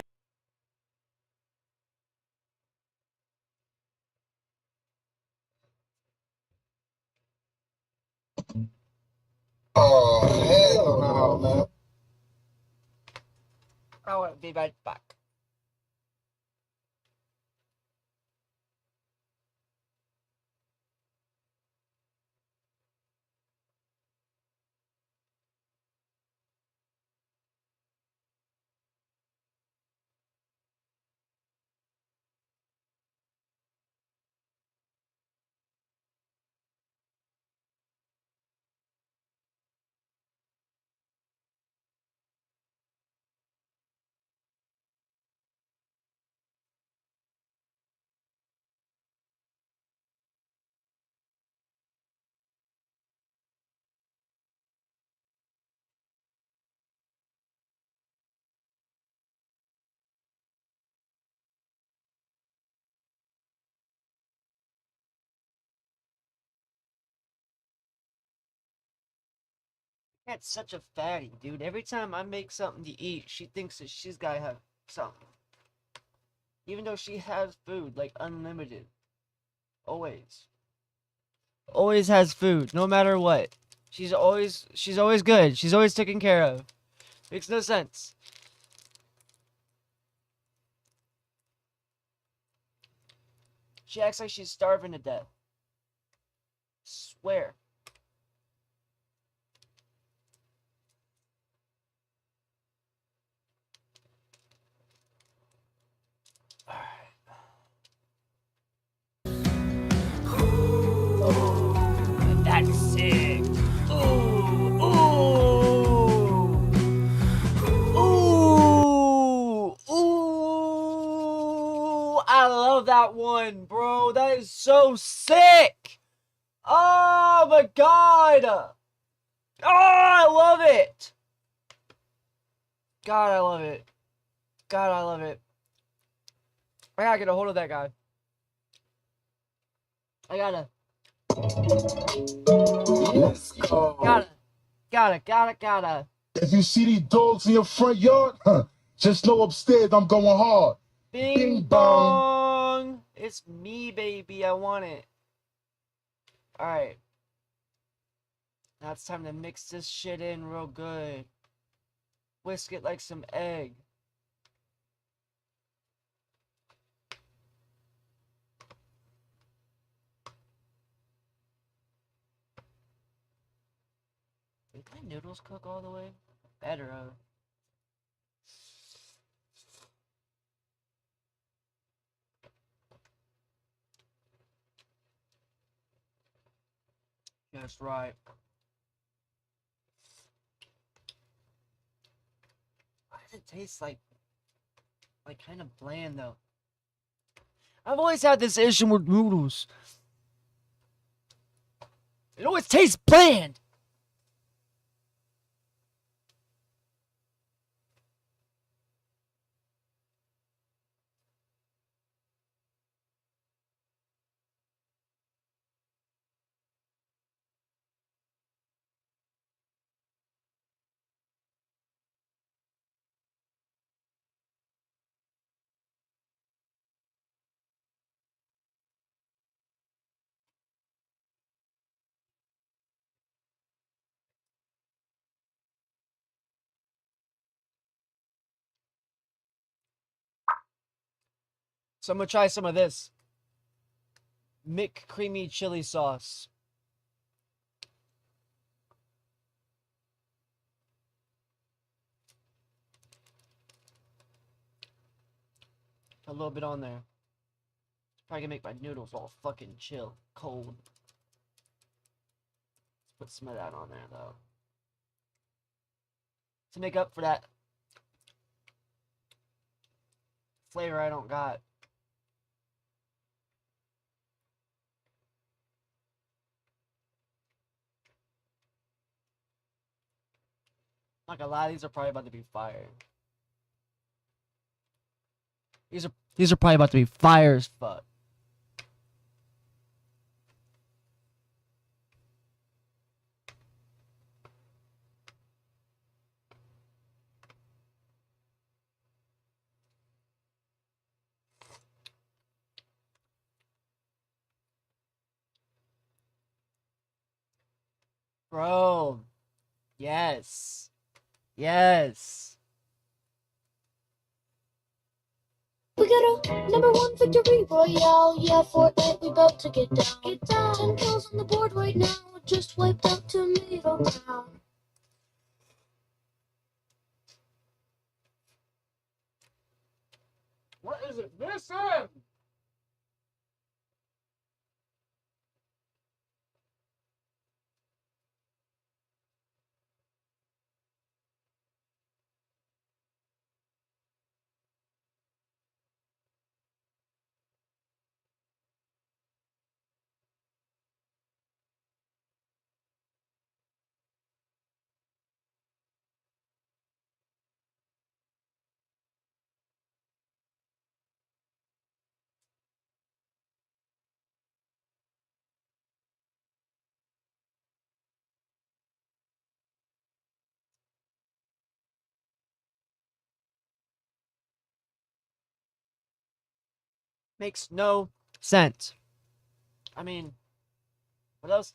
Oh, hell no, man. I want to be right back. That's such a fatty, dude. Every time I make something to eat, she thinks that she's gotta have something. Even though she has food, like unlimited. Always. Always has food, no matter what. She's always good. She's always taken care of. Makes no sense. She acts like she's starving to death. Swear. Oh, that's sick. Ooh, ooh, ooh, ooh. I love that one, bro. That is so sick. Oh my god. Oh, I love it. God, I love it. God, I love it. I gotta get a hold of that guy. I gotta. Let's go. Gotta. If you see these dogs in your front yard, just know upstairs I'm going hard. Bing bong. It's me, baby. I want it. Alright. Now it's time to mix this shit in real good. Whisk it like some egg. Did my noodles cook all the way? Better have. That's right. Why does it taste like kind of bland though? I've always had this issue with noodles. It always tastes bland. So I'm gonna try some of this. Mick creamy chili sauce. A little bit on there. It's probably gonna make my noodles all fucking chill, cold. Let's put some of that on there though. To make up for that flavor I don't got. Not gonna lie, these are probably about to be fire. These are probably about to be fire as fuck. Bro. Yes. Yes. We got a #1 victory royale. Yeah, Fortnite, we about to get down. Get down. 10 kills on the board right now. Just wiped out Tomato Town. What is it missing? Makes no sense. I mean, what else?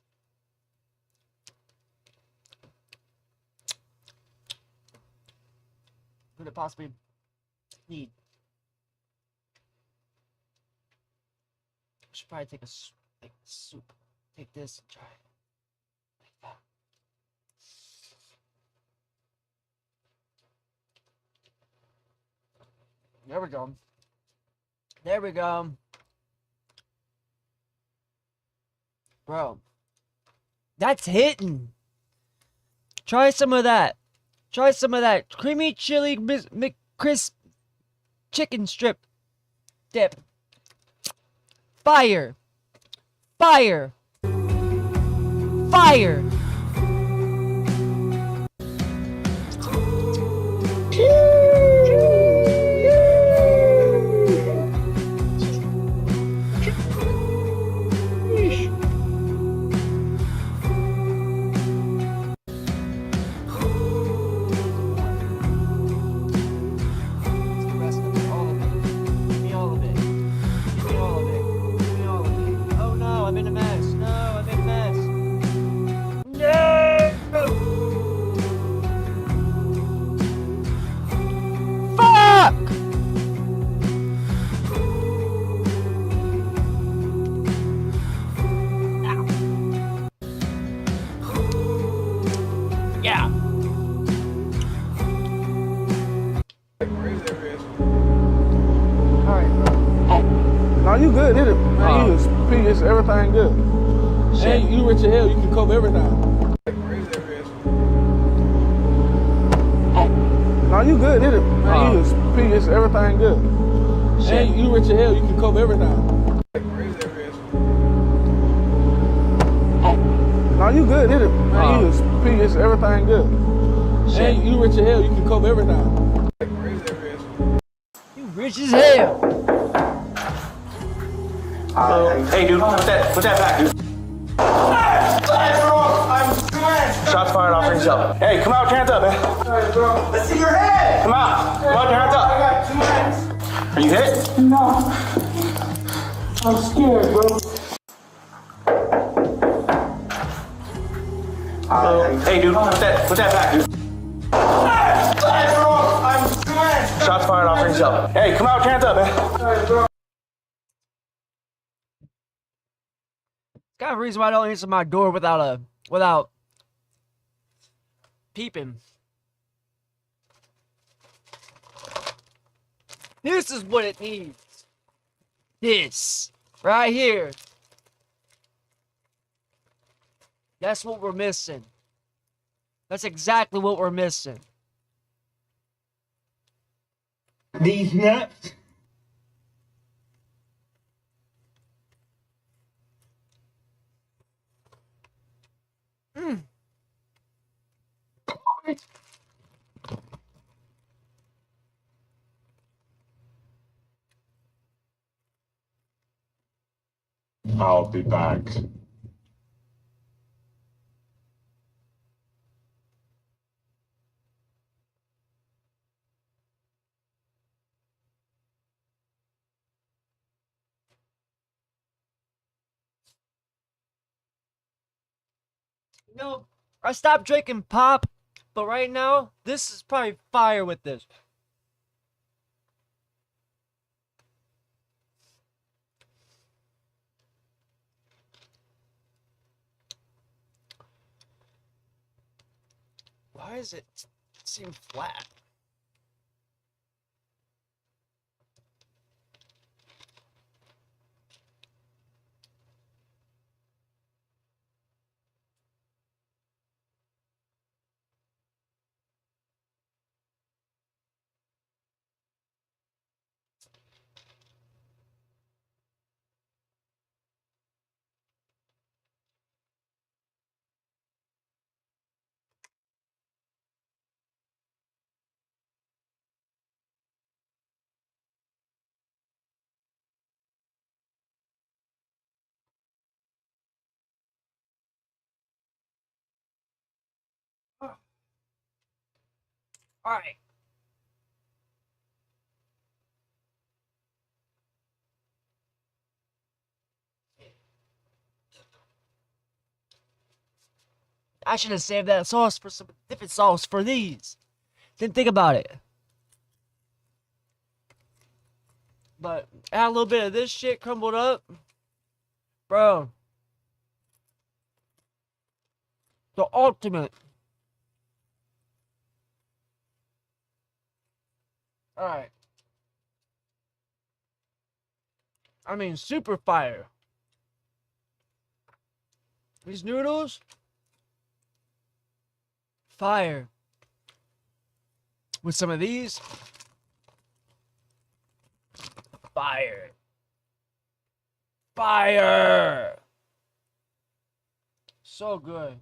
Could it possibly need? I should probably take a soup. Take this and try it. Like that. There we go. There we go. Bro. That's hitting. Try some of that. Try some of that creamy chili McCrisp chicken strip dip. Fire. Fire. Fire. Yeah. No, you good, did it? Man, you was peace, everything good. Shit. And you rich as hell, you can cover everything. No, you good, did it? Man, you was peace, everything good. Shit. And you rich as hell, you can cover everything. No, you good, did it? Man, you was peace, everything good. Shit. And you rich as hell, you can cover everything. You rich as hell. Hey, dude, put that back, dude. Shots fired off range up. Hey, come out with your hands up, man. Alright, bro. Let's see your head. Come out. Come out with your hands up. I got 2 hands. Are you hit? No. I'm scared, bro. Hey, dude, put that back, dude. Shots fired off range up. Hey, come out with your hands up, man. Alright, bro. It's kind of a reason why I don't answer my door without peeping. This is what it needs. This right here. That's what we're missing. That's exactly what we're missing. These nuts. I'll be back. No. I stopped drinking pop, but right now, this is probably fire with this. Why does it seem flat? All right. I should have saved that sauce for some different sauce for these. Didn't think about it. But add a little bit of this shit crumbled up. Bro. The ultimate. Alright. I mean, super fire. These noodles. Fire. With some of these. Fire. Fire. So good.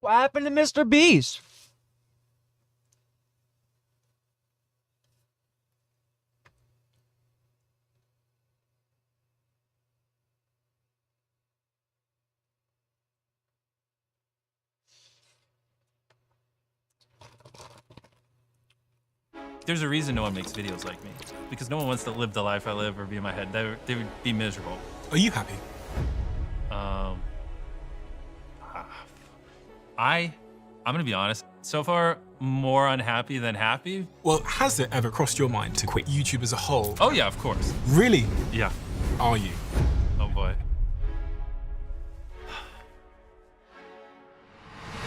What happened to Mr. Beast? There's a reason no one makes videos like me. Because no one wants to live the life I live or be in my head. They would be miserable. Are you happy? I'm gonna be honest. So far, more unhappy than happy. Well, has it ever crossed your mind to quit YouTube as a whole? Oh yeah, of course. Really? Yeah. Are you? Oh boy.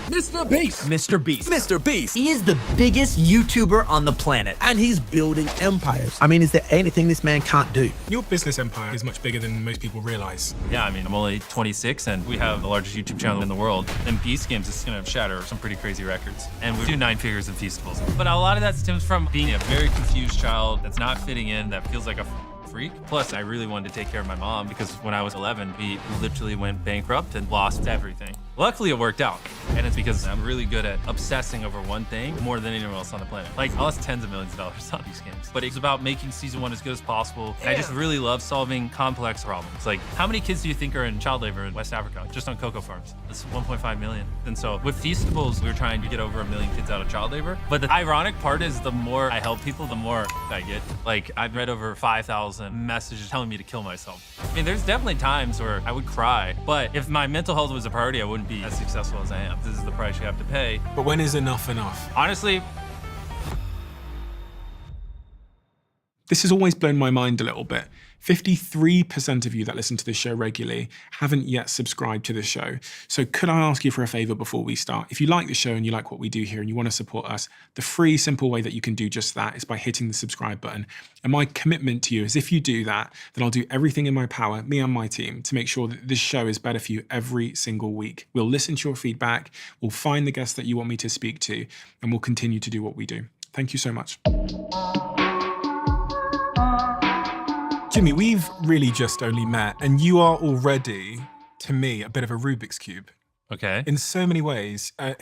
Mr. Beast. Mr. Beast. Mr. Beast. He is the biggest YouTuber on the planet, and he's building empires. I mean, is there anything this man can't do? Your business empire is much bigger than most people realize. Yeah, I mean, I'm only 26, and we have the largest YouTube channel in the world. And Beast Games is gonna shatter some pretty crazy records. And we do 9 figures in Feastables. But a lot of that stems from being a very confused child that's not fitting in, that feels like a freak. Plus, I really wanted to take care of my mom because when I was 11, we literally went bankrupt and lost everything. Luckily, it worked out. And it's because I'm really good at obsessing over one thing more than anyone else on the planet. Like, I lost tens of millions of dollars on these games. But it's about making season 1 as good as possible. And I just really love solving complex problems. Like, how many kids do you think are in child labor in West Africa, just on cocoa farms? It's 1.5 million. And so with Feastables, we were trying to get over 1 million kids out of child labor. But the ironic part is the more I help people, the more I get. Like, I've read over 5,000 messages telling me to kill myself. I mean, there's definitely times where I would cry. But if my mental health was a priority, I wouldn't be as successful as I am. This is the price you have to pay. But when is enough enough? Honestly, this has always blown my mind a little bit. 53% of you that listen to this show regularly haven't yet subscribed to the show. So could I ask you for a favor before we start? If you like the show and you like what we do here and you want to support us, the free, simple way that you can do just that is by hitting the subscribe button. And my commitment to you is if you do that, then I'll do everything in my power, me and my team, to make sure that this show is better for you every single week. We'll listen to your feedback, we'll find the guests that you want me to speak to, and we'll continue to do what we do. Thank you so much. Jimmy, we've really just only met, and you are already, to me, a bit of a Rubik's Cube. Okay. In so many ways. And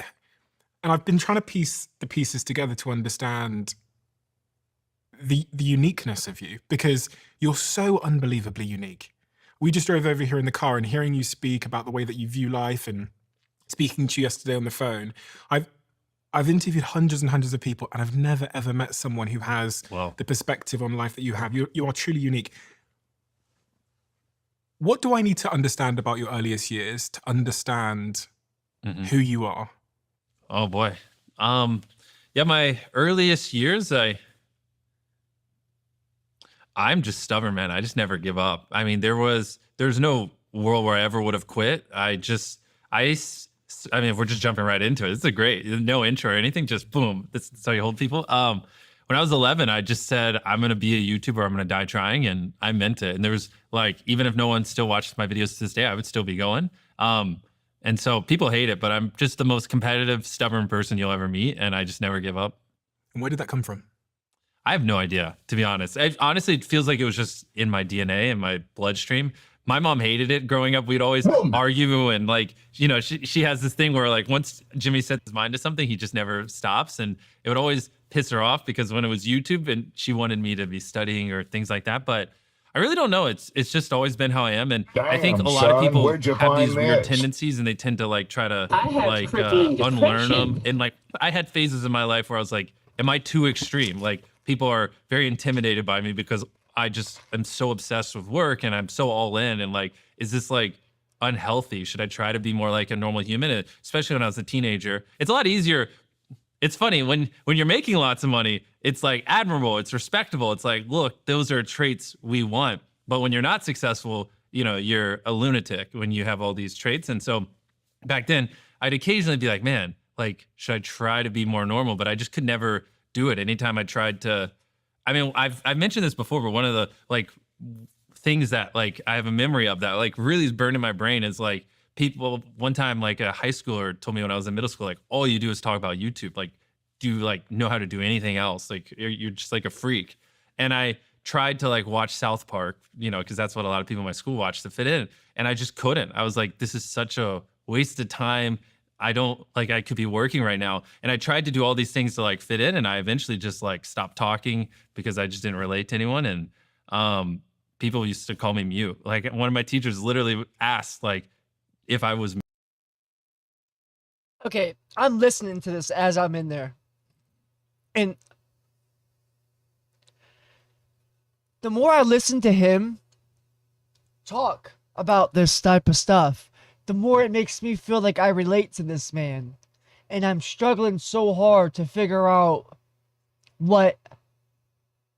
I've been trying to piece the pieces together to understand the uniqueness of you, because you're so unbelievably unique. We just drove over here in the car, and hearing you speak about the way that you view life, and speaking to you yesterday on the phone, I've interviewed hundreds and hundreds of people, and I've never ever met someone who has the perspective on life that you have. You are truly unique. What do I need to understand about your earliest years to understand who you are? Oh boy. Yeah, my earliest years, I'm just stubborn, man. I just never give up. I mean, there's no world where I ever would have quit. I mean, if we're just jumping right into it, it's no intro or anything, just boom. That's how you hold people. When I was 11, I just said, I'm going to be a YouTuber. I'm going to die trying. And I meant it. And there was like, even if no one still watches my videos to this day, I would still be going. And so people hate it, but I'm just the most competitive, stubborn person you'll ever meet. And I just never give up. And where did that come from? I have no idea, to be honest. Honestly, it feels like it was just in my DNA, in my bloodstream. My mom hated it growing up. We'd always argue, and like, you know, she has this thing where like once Jimmy sets his mind to something, he just never stops. And it would always piss her off because when it was YouTube and she wanted me to be studying or things like that. But I really don't know. It's just always been how I am. And I think a lot of people have these weird tendencies, and they tend to like try to like unlearn them. And like I had phases in my life where I was like, am I too extreme? Like people are very intimidated by me because I just am so obsessed with work and I'm so all in, and like, is this like unhealthy? Should I try to be more like a normal human? And especially when I was a teenager, it's a lot easier. It's funny when you're making lots of money, it's like admirable, it's respectable. It's like, look, those are traits we want. But when you're not successful, you know, you're a lunatic when you have all these traits. And so back then I'd occasionally be like, man, like, should I try to be more normal? But I just could never do it. Anytime I tried to, I mean, I've mentioned this before, but one of the like things that like I have a memory of that like really is burned in my brain is like, people one time, like a high schooler told me when I was in middle school, like, all you do is talk about YouTube. Like, do you like know how to do anything else? Like, you're just like a freak. And I tried to like watch South Park, you know, because that's what a lot of people in my school watch to fit in. And I just couldn't. I was like, this is such a waste of time. I could be working right now. And I tried to do all these things to like fit in. And I eventually just like stopped talking because I just didn't relate to anyone. And people used to call me mute. Like one of my teachers literally asked like, if I was. Okay, I'm listening to this as I'm in there. And the more I listen to him talk about this type of stuff, the more it makes me feel like I relate to this man. And I'm struggling so hard to figure out what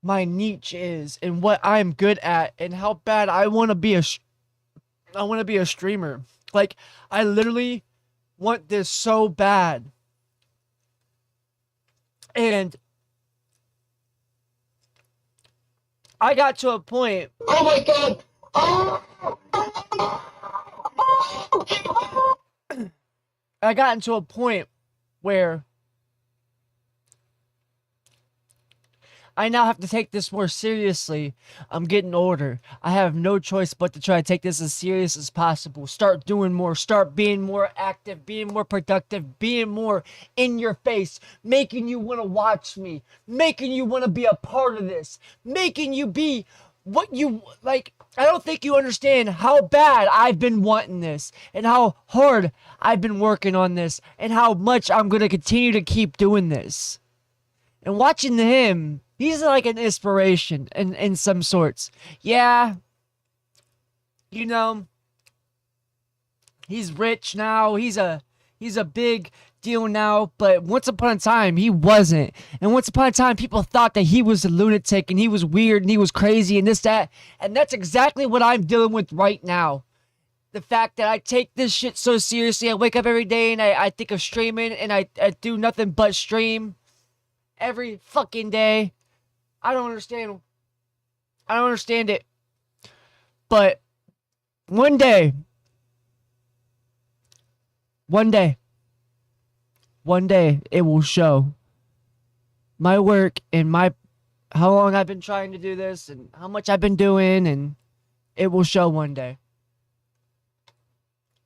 my niche is and what I'm good at and how bad I want to be a streamer. Like, I literally want this so bad. And I got to a point. Oh my God. I got into a point where I now have to take this more seriously. I'm getting older. I have no choice but to try to take this as serious as possible. Start doing more. Start being more active. Being more productive. Being more in your face. Making you want to watch me. Making you want to be a part of this. Making you be what you like. I don't think you understand how bad I've been wanting this. And how hard I've been working on this. And how much I'm going to continue to keep doing this. And watching him, he's like an inspiration in some sorts. Yeah. You know, he's rich now. He's a big deal now. But once upon a time, he wasn't. And once upon a time, people thought that he was a lunatic and he was weird and he was crazy and this, that. And that's exactly what I'm dealing with right now. The fact that I take this shit so seriously. I wake up every day and I think of streaming and I do nothing but stream. Every fucking day. I don't understand it. But one day it will show. My work and how long I've been trying to do this and how much I've been doing, and it will show one day.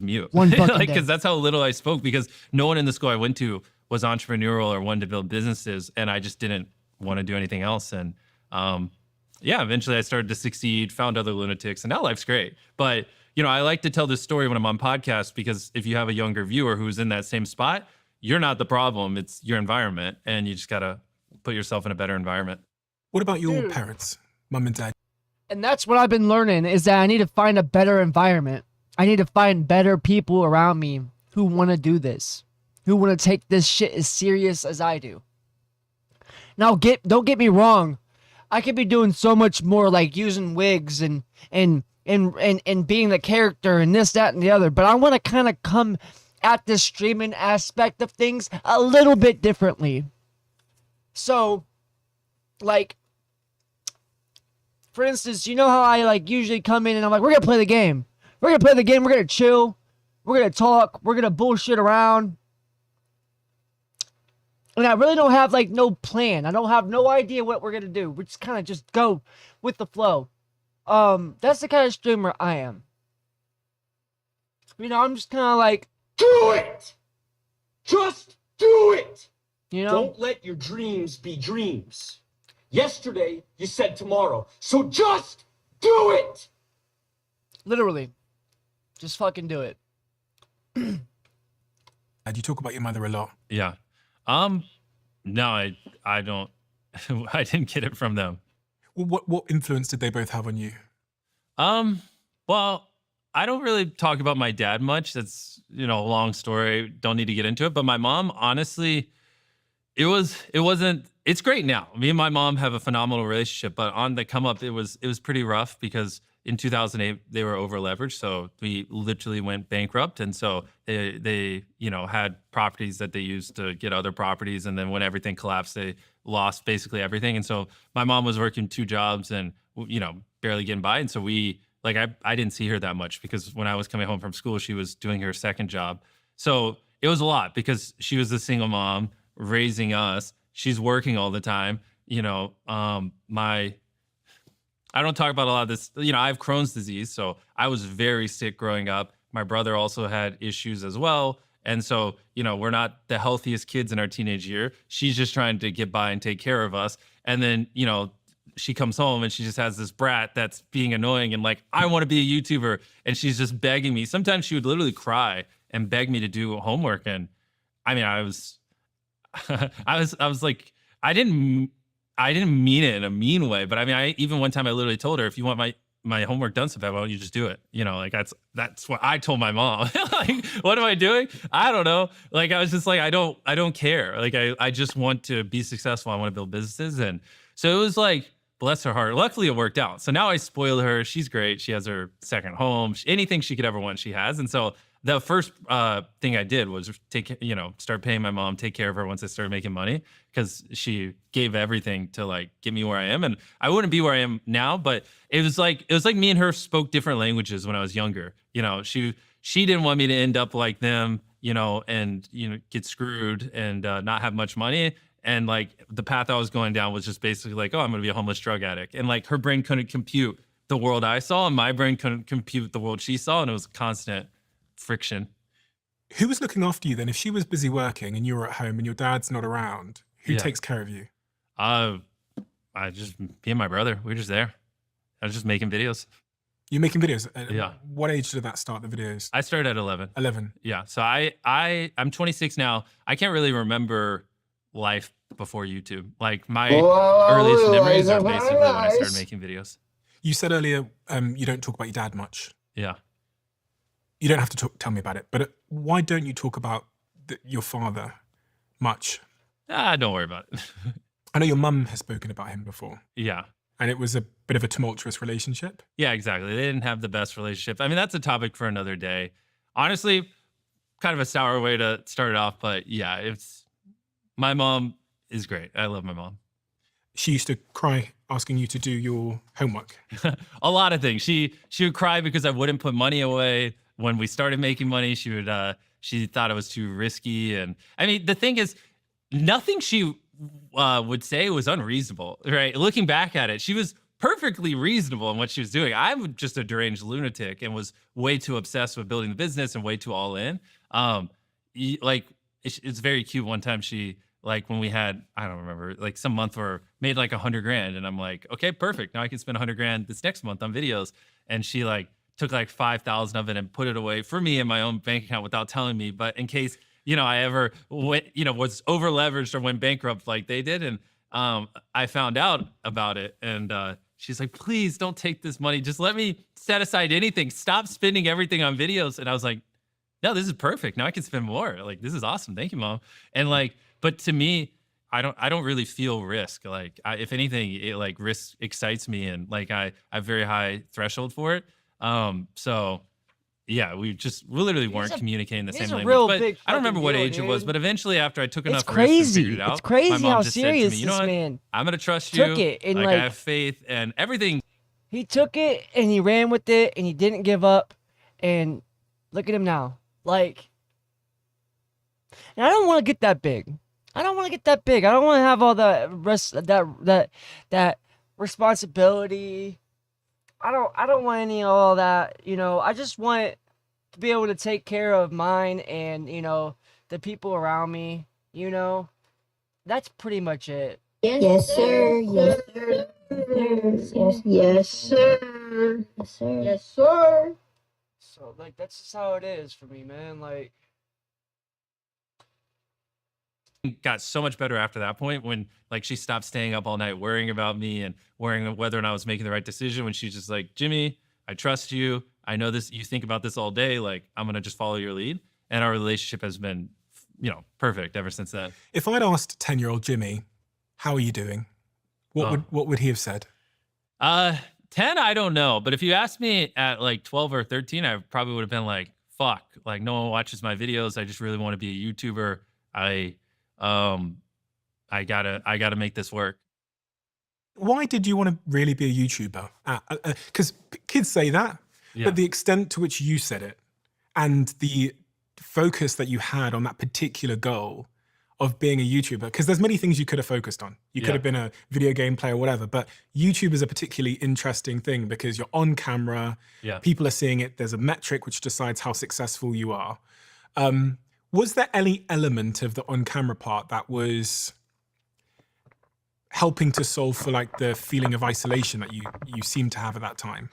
mute. One fucking like, day. because that's how little I spoke, because no one in the school I went to was entrepreneurial or wanted to build businesses, and I just didn't want to do anything else. And yeah, eventually I started to succeed, found other lunatics, and now life's great. But, you know, I like to tell this story when I'm on podcasts, because if you have a younger viewer who's in that same spot, you're not the problem, it's your environment, and you just gotta put yourself in a better environment. What about your parents, mum and dad? And that's what I've been learning, is that I need to find a better environment. I need to find better people around me who want to do this, who want to take this shit as serious as I do. Now, don't get me wrong. I could be doing so much more, like using wigs and being the character and this, that, and the other. But I want to kind of come at the streaming aspect of things a little bit differently. So, like, for instance, you know how I like usually come in and I'm like, we're going to play the game. We're going to play the game. We're going to chill. We're going to talk. We're going to bullshit around. And I really don't have like no plan. I don't have no idea what we're going to do. We just kind of just go with the flow. That's the kind of streamer I am. You know, I'm just kind of like, do it! Just do it! You know? Don't let your dreams be dreams. Yesterday, you said tomorrow. So just do it! Literally. Just fucking do it. You talk about your mother a lot. Yeah. No, I don't, I didn't get it from them. Well, what influence did they both have on you? Well, I don't really talk about my dad much. That's, you know, a long story. Don't need to get into it. But my mom, honestly, it's great now. Me and my mom have a phenomenal relationship, but on the come up, it was pretty rough, because in 2008 they were over leveraged. So we literally went bankrupt. And so they, you know, had properties that they used to get other properties. And then when everything collapsed, they lost basically everything. And so my mom was working 2 jobs and, you know, barely getting by. And so I didn't see her that much, because when I was coming home from school, she was doing her second job. So it was a lot, because she was a single mom raising us. She's working all the time. You know, I don't talk about a lot of this. You know, I have Crohn's disease, so I was very sick growing up. My brother also had issues as well. And so, you know, we're not the healthiest kids in our teenage year. She's just trying to get by and take care of us. And then, you know, she comes home and she just has this brat that's being annoying and like, I want to be a YouTuber. And she's just begging me. Sometimes she would literally cry and beg me to do homework. And I mean, I was like, I didn't mean it in a mean way, but I mean, even one time I literally told her, if you want my homework done so bad, why don't you just do it? You know, like that's what I told my mom. Like, what am I doing? I don't know. Like, I was just like, I don't care. Like, I just want to be successful. I want to build businesses. And so it was like, bless her heart. Luckily it worked out. So now I spoil her. She's great. She has her second home. Anything she could ever want, she has. And so the first thing I did was start paying my mom, take care of her once I started making money, because she gave everything to like get me where I am. And I wouldn't be where I am now, but it was like me and her spoke different languages when I was younger. You know, she didn't want me to end up like them, you know, and, you know, get screwed and not have much money. And like the path I was going down was just basically like, oh, I'm going to be a homeless drug addict. And like her brain couldn't compute the world I saw, and my brain couldn't compute the world she saw. And it was constant friction. Who was looking after you then? If she was busy working and you were at home and your dad's not around, who takes care of you? Me and my brother, we were just there. I was just making videos. You're making videos? Yeah. What age did that start, the videos? I started at 11. 11? Yeah. So I'm 26 now. I can't really remember life before YouTube. Like my earliest memories are basically when I started making videos. You said earlier you don't talk about your dad much. Yeah. You don't have to tell me about it, but why don't you talk about your father much? Don't worry about it. I know your mum has spoken about him before. Yeah. And it was a bit of a tumultuous relationship. Yeah, exactly. They didn't have the best relationship. I mean, that's a topic for another day. Honestly, kind of a sour way to start it off, but yeah, my mom is great. I love my mom. She used to cry asking you to do your homework. A lot of things. She would cry because I wouldn't put money away. When we started making money, she thought it was too risky. And I mean, the thing is, nothing she would say was unreasonable, right? Looking back at it, she was perfectly reasonable in what she was doing. I'm just a deranged lunatic and was way too obsessed with building the business and way too all in. Like it's very cute. One time she, like, when we had, I don't remember, like some month where made like 100 grand, and I'm like, okay, perfect. Now I can spend 100 grand this next month on videos. And she like took like 5,000 of it and put it away for me in my own bank account without telling me. But in case, you know, I ever went, you know, was over leveraged or went bankrupt like they did. And I found out about it, and she's like, please don't take this money. Just let me set aside anything. Stop spending everything on videos. And I was like, no, this is perfect. Now I can spend more. Like, this is awesome. Thank you, Mom. And like, but to me, I don't really feel risk. Like, if anything, it like risk excites me, and like I have very high threshold for it. So yeah, we literally weren't communicating the same language. But I don't remember what age it was, but eventually after I took enough risk and figured it out, it's crazy my mom how just serious said to me, you know this what? man I'm gonna trust you. took it, and like, like, I have faith and everything. He took it and he ran with it and he didn't give up. And look at him now. Like, and I don't want to get that big. I don't want to get that big. I don't want to have all the rest that responsibility. I don't want any of all that, you know. I just want to be able to take care of mine and, you know, the people around me, you know. That's pretty much it. Yes, sir. Yes, sir. Yes, sir. Yes, sir. Yes, sir. So, like, that's just how it is for me, man. Like, got so much better after that point, when like she stopped staying up all night worrying about me and worrying whether or not I was making the right decision, when she's just like, Jimmy, I trust you. I know this, you think about this all day. Like, I'm going to just follow your lead. And our relationship has been, you know, perfect ever since then. If I'd asked 10-year-old Jimmy, how are you doing? What would he have said? 10, I don't know. But if you asked me at like 12 or 13, I probably would have been like, fuck, like no one watches my videos. I just really want to be a YouTuber. I gotta make this work. Why did you want to really be a YouTuber? Because kids say that, but the extent to which you said it and the focus that you had on that particular goal of being a YouTuber, because there's many things you could have focused on. You could have been a video game player or whatever, but YouTube is a particularly interesting thing because you're on camera, people are seeing it, there's a metric which decides how successful you are. Was there any element of the on-camera part that was helping to solve for like the feeling of isolation that you seemed to have at that time?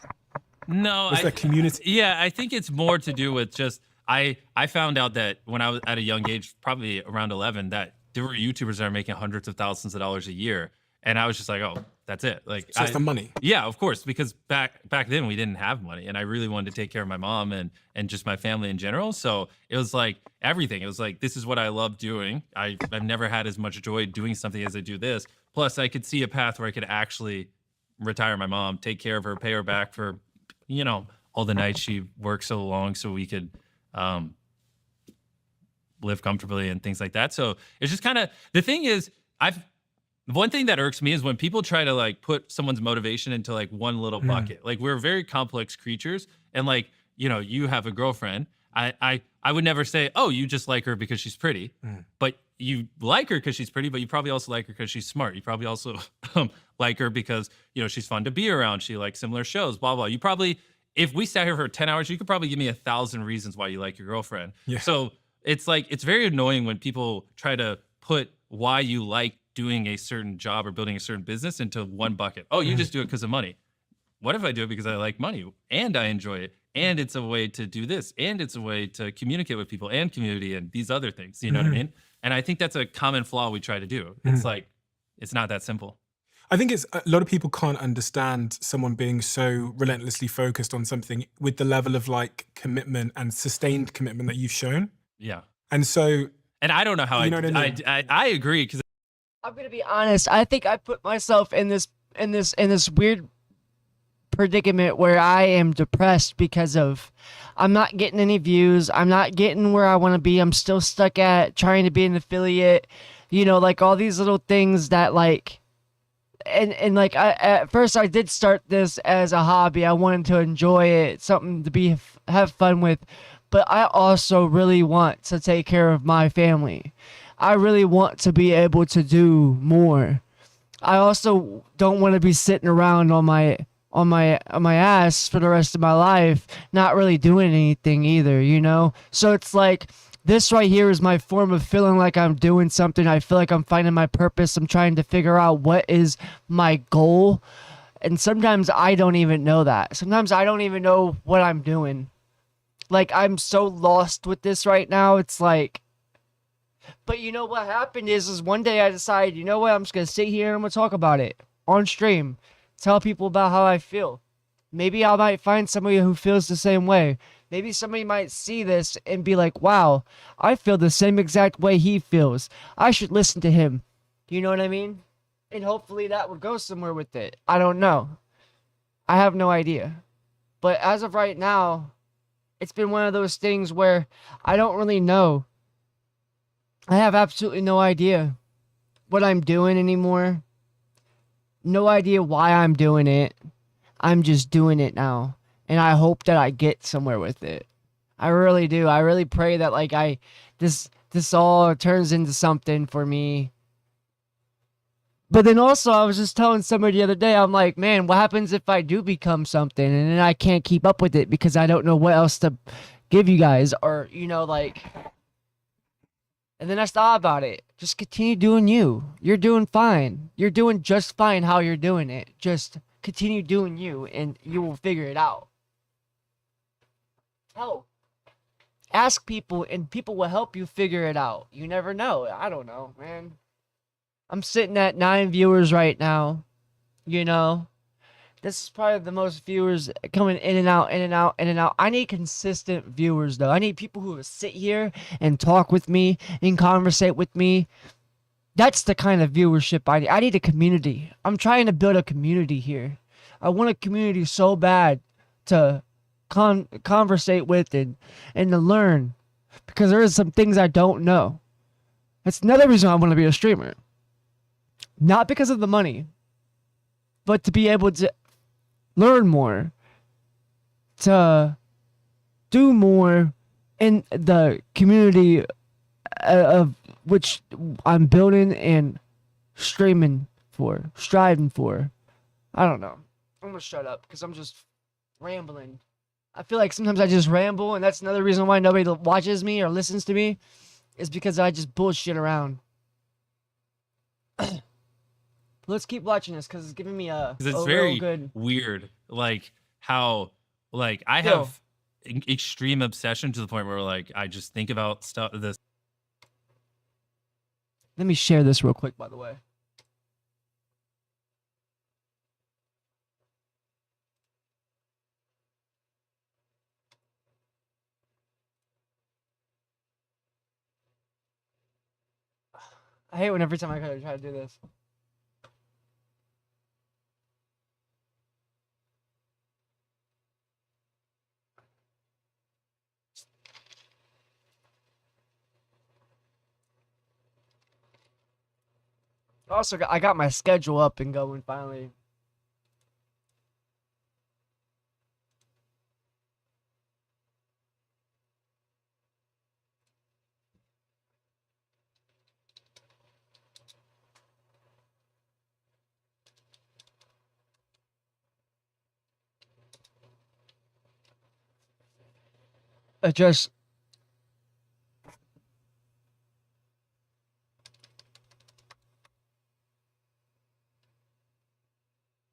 No. Was there community? Yeah, I think it's more to do with just, I found out that when I was at a young age, probably around 11, that there were YouTubers that are making hundreds of thousands of dollars a year. And I was just like, oh, that's it. Like, so it's the money. Yeah, of course, because back then we didn't have money, and I really wanted to take care of my mom and just my family in general. So it was like everything. It was like, this is what I love doing. I've never had as much joy doing something as I do this. Plus, I could see a path where I could actually retire my mom, take care of her, pay her back for, you know, all the nights she worked so long, so we could live comfortably and things like that. So it's just kind of, the thing is, one thing that irks me is when people try to like put someone's motivation into like one little bucket. Like, we're very complex creatures, and like, you know, you have a girlfriend. I would never say, oh, you just like her because she's pretty, but you like her because she's pretty, but you probably also like her because she's smart. You probably also like her because, you know, she's fun to be around. She likes similar shows, blah, blah. You probably, if we sat here for 10 hours, you could probably give me 1,000 reasons why you like your girlfriend. Yeah. So it's like, it's very annoying when people try to put why you like doing a certain job or building a certain business into one bucket. Oh, you just do it because of money. What if I do it because I like money and I enjoy it, and it's a way to do this, and it's a way to communicate with people and community and these other things, you know what I mean? And I think that's a common flaw we try to do. It's like, it's not that simple. I think it's a lot of people can't understand someone being so relentlessly focused on something with the level of like commitment and sustained commitment that you've shown. Yeah. And so, and I don't know how you know what I mean? I agree, because I'm gonna be honest. I think I put myself in this weird predicament where I am depressed because of I'm not getting any views. I'm not getting where I want to be. I'm still stuck at trying to be an affiliate. You know, like all these little things that like, and like at first I did start this as a hobby. I wanted to enjoy it, something to have fun with, but I also really want to take care of my family. I really want to be able to do more. I also don't want to be sitting around on my ass for the rest of my life, not really doing anything either, you know? So it's like this right here is my form of feeling like I'm doing something. I feel like I'm finding my purpose. I'm trying to figure out what is my goal. And sometimes I don't even know that. Sometimes I don't even know what I'm doing. Like, I'm so lost with this right now. It's like, but you know what happened is one day I decided, you know what, I'm just going to sit here and I'm going to talk about it on stream. Tell people about how I feel. Maybe I might find somebody who feels the same way. Maybe somebody might see this and be like, wow, I feel the same exact way he feels. I should listen to him. You know what I mean? And hopefully that would go somewhere with it. I don't know. I have no idea. But as of right now, it's been one of those things where I don't really know. I have absolutely no idea what I'm doing anymore. No idea why I'm doing it. I'm just doing it now. And I hope that I get somewhere with it. I really do. I really pray that like this all turns into something for me. But then also I was just telling somebody the other day, I'm like, man, what happens if I do become something and then I can't keep up with it because I don't know what else to give you guys, or you know, like. And then I thought about it. Just continue doing you. You're doing fine. You're doing just fine how you're doing it. Just continue doing you and you will figure it out. Hell, ask people and people will help you figure it out. You never know. I don't know, man. I'm sitting at 9 viewers right now. You know, this is probably the most viewers coming in and out, in and out, in and out. I need consistent viewers, though. I need people who will sit here and talk with me and conversate with me. That's the kind of viewership I need. I need a community. I'm trying to build a community here. I want a community so bad to conversate with and to learn, because there is some things I don't know. That's another reason I want to be a streamer. Not because of the money, but to be able to learn more, to do more in the community of which I'm building and striving for. I don't know. I'm gonna shut up because I'm just rambling. I feel like sometimes I just ramble, and that's another reason why nobody watches me or listens to me, is because I just bullshit around. Let's keep watching this because it's giving me a 'Cause it's real very good. weird, like how, like I Yo. have extreme obsession to the point where like I just think about stuff. This Let me share this real quick, by the way. I hate when every time I try to do this. Also, I got my schedule up and going finally. Just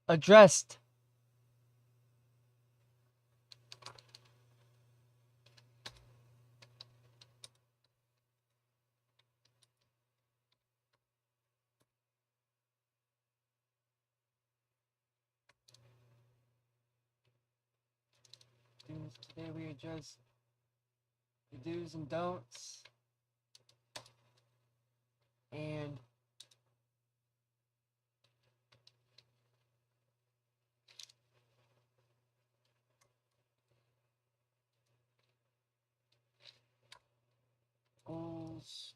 addressed. Today we address the do's and don'ts and goals.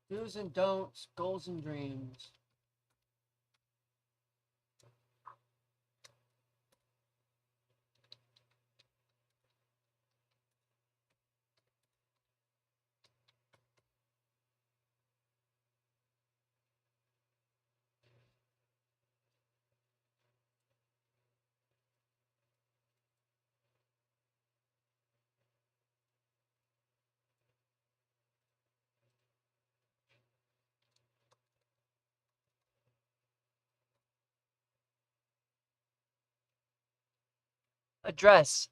Do's and don'ts, goals and dreams. Address.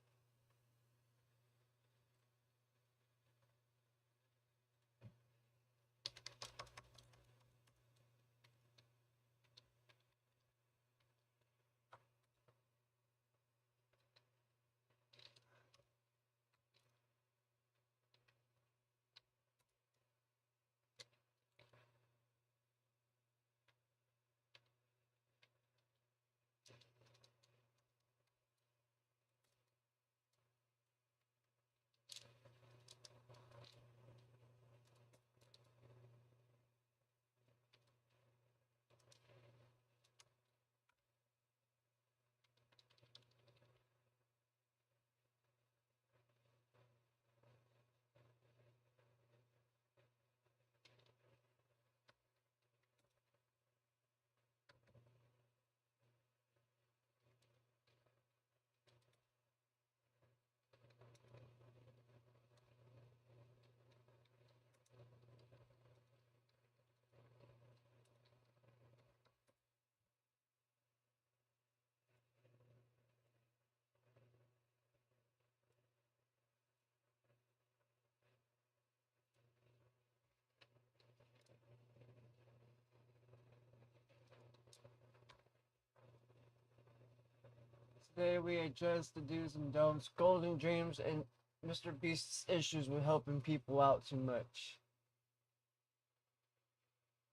Today we address the do's and don'ts, golden dreams, and Mr. Beast's issues with helping people out too much.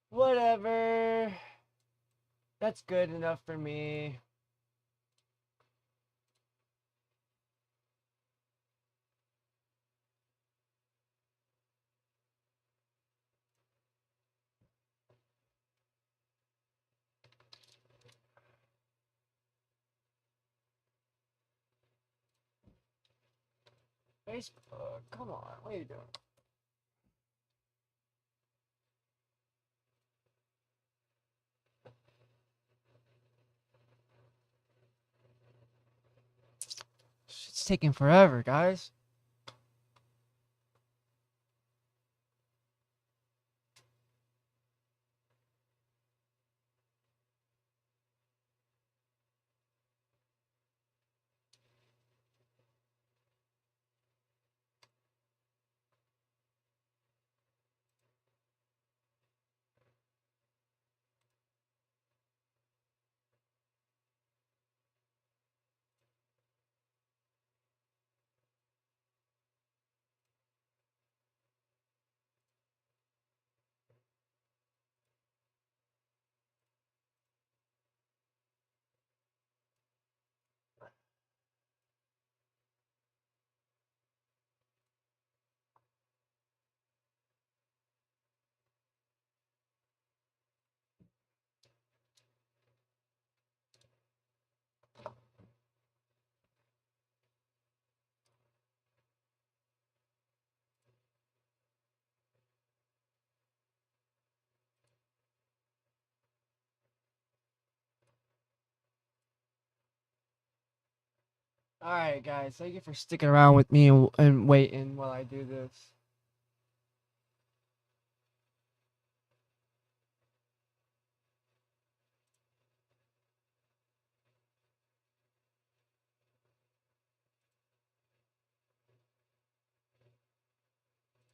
Whatever. That's good enough for me. Facebook, come on, what are you doing? It's taking forever, guys. Alright, guys, thank you for sticking around with me and waiting while I do this.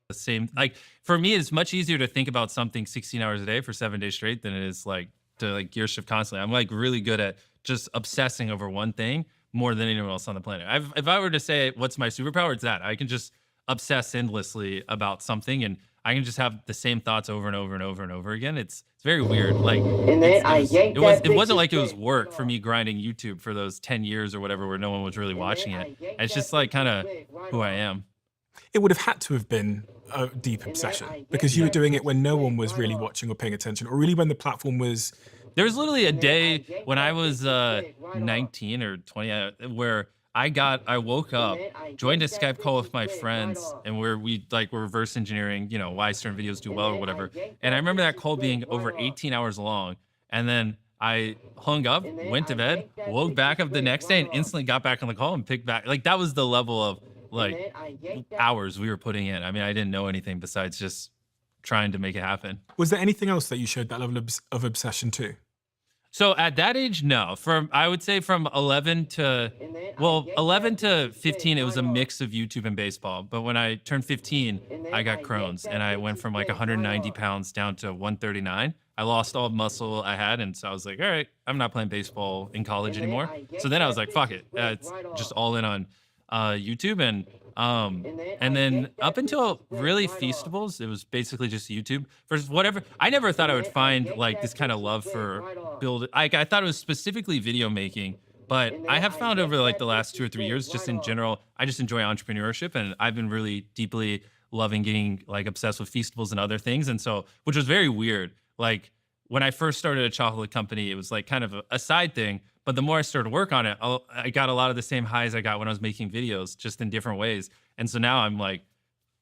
The same, like, for me, it's much easier to think about something 16 hours a day for 7 days straight than it is like to like gear shift constantly. I'm like really good at just obsessing over one thing more than anyone else on the planet. If I were to say what's my superpower, it's that I can just obsess endlessly about something, and I can just have the same thoughts over and over and over and over again. It's very weird. Like, it wasn't like it was work for me grinding YouTube for those 10 years or whatever where no one was really watching it. It's just like kind of who I am. It would have had to have been a deep obsession because you were doing it when no one was really watching or paying attention, or really when the platform was. There was literally a day when I was 19 or 20 where I woke up, joined a Skype call with my friends, and where we like were reverse engineering, you know, why certain videos do well or whatever. And I remember that call being over 18 hours long, and then I hung up, went to bed, woke back up the next day, and instantly got back on the call and picked back. Like, that was the level of like hours we were putting in. I mean, I didn't know anything besides just trying to make it happen. Was there anything else that you showed that level of obsession to? So at that age, no. I would say from 11 to 15, it was a mix of YouTube and baseball. But when I turned 15, I got Crohn's and I went from like 190 pounds down to 139. I lost all muscle I had, and so I was like, all right, I'm not playing baseball in college anymore. So then I was like, fuck it, it's just all in on YouTube, and then up until really Feastables, it was basically just YouTube. For whatever, I never thought I would find like this kind of love for I thought it was specifically video making, but I have found over like the last 2 or 3 years, just in general, I just enjoy entrepreneurship, and I've been really deeply loving getting like obsessed with Feastables and other things, and so which was very weird. Like when I first started a chocolate company, it was like kind of a side thing. But the more I started to work on it, I got a lot of the same highs I got when I was making videos, just in different ways. And so now I'm like,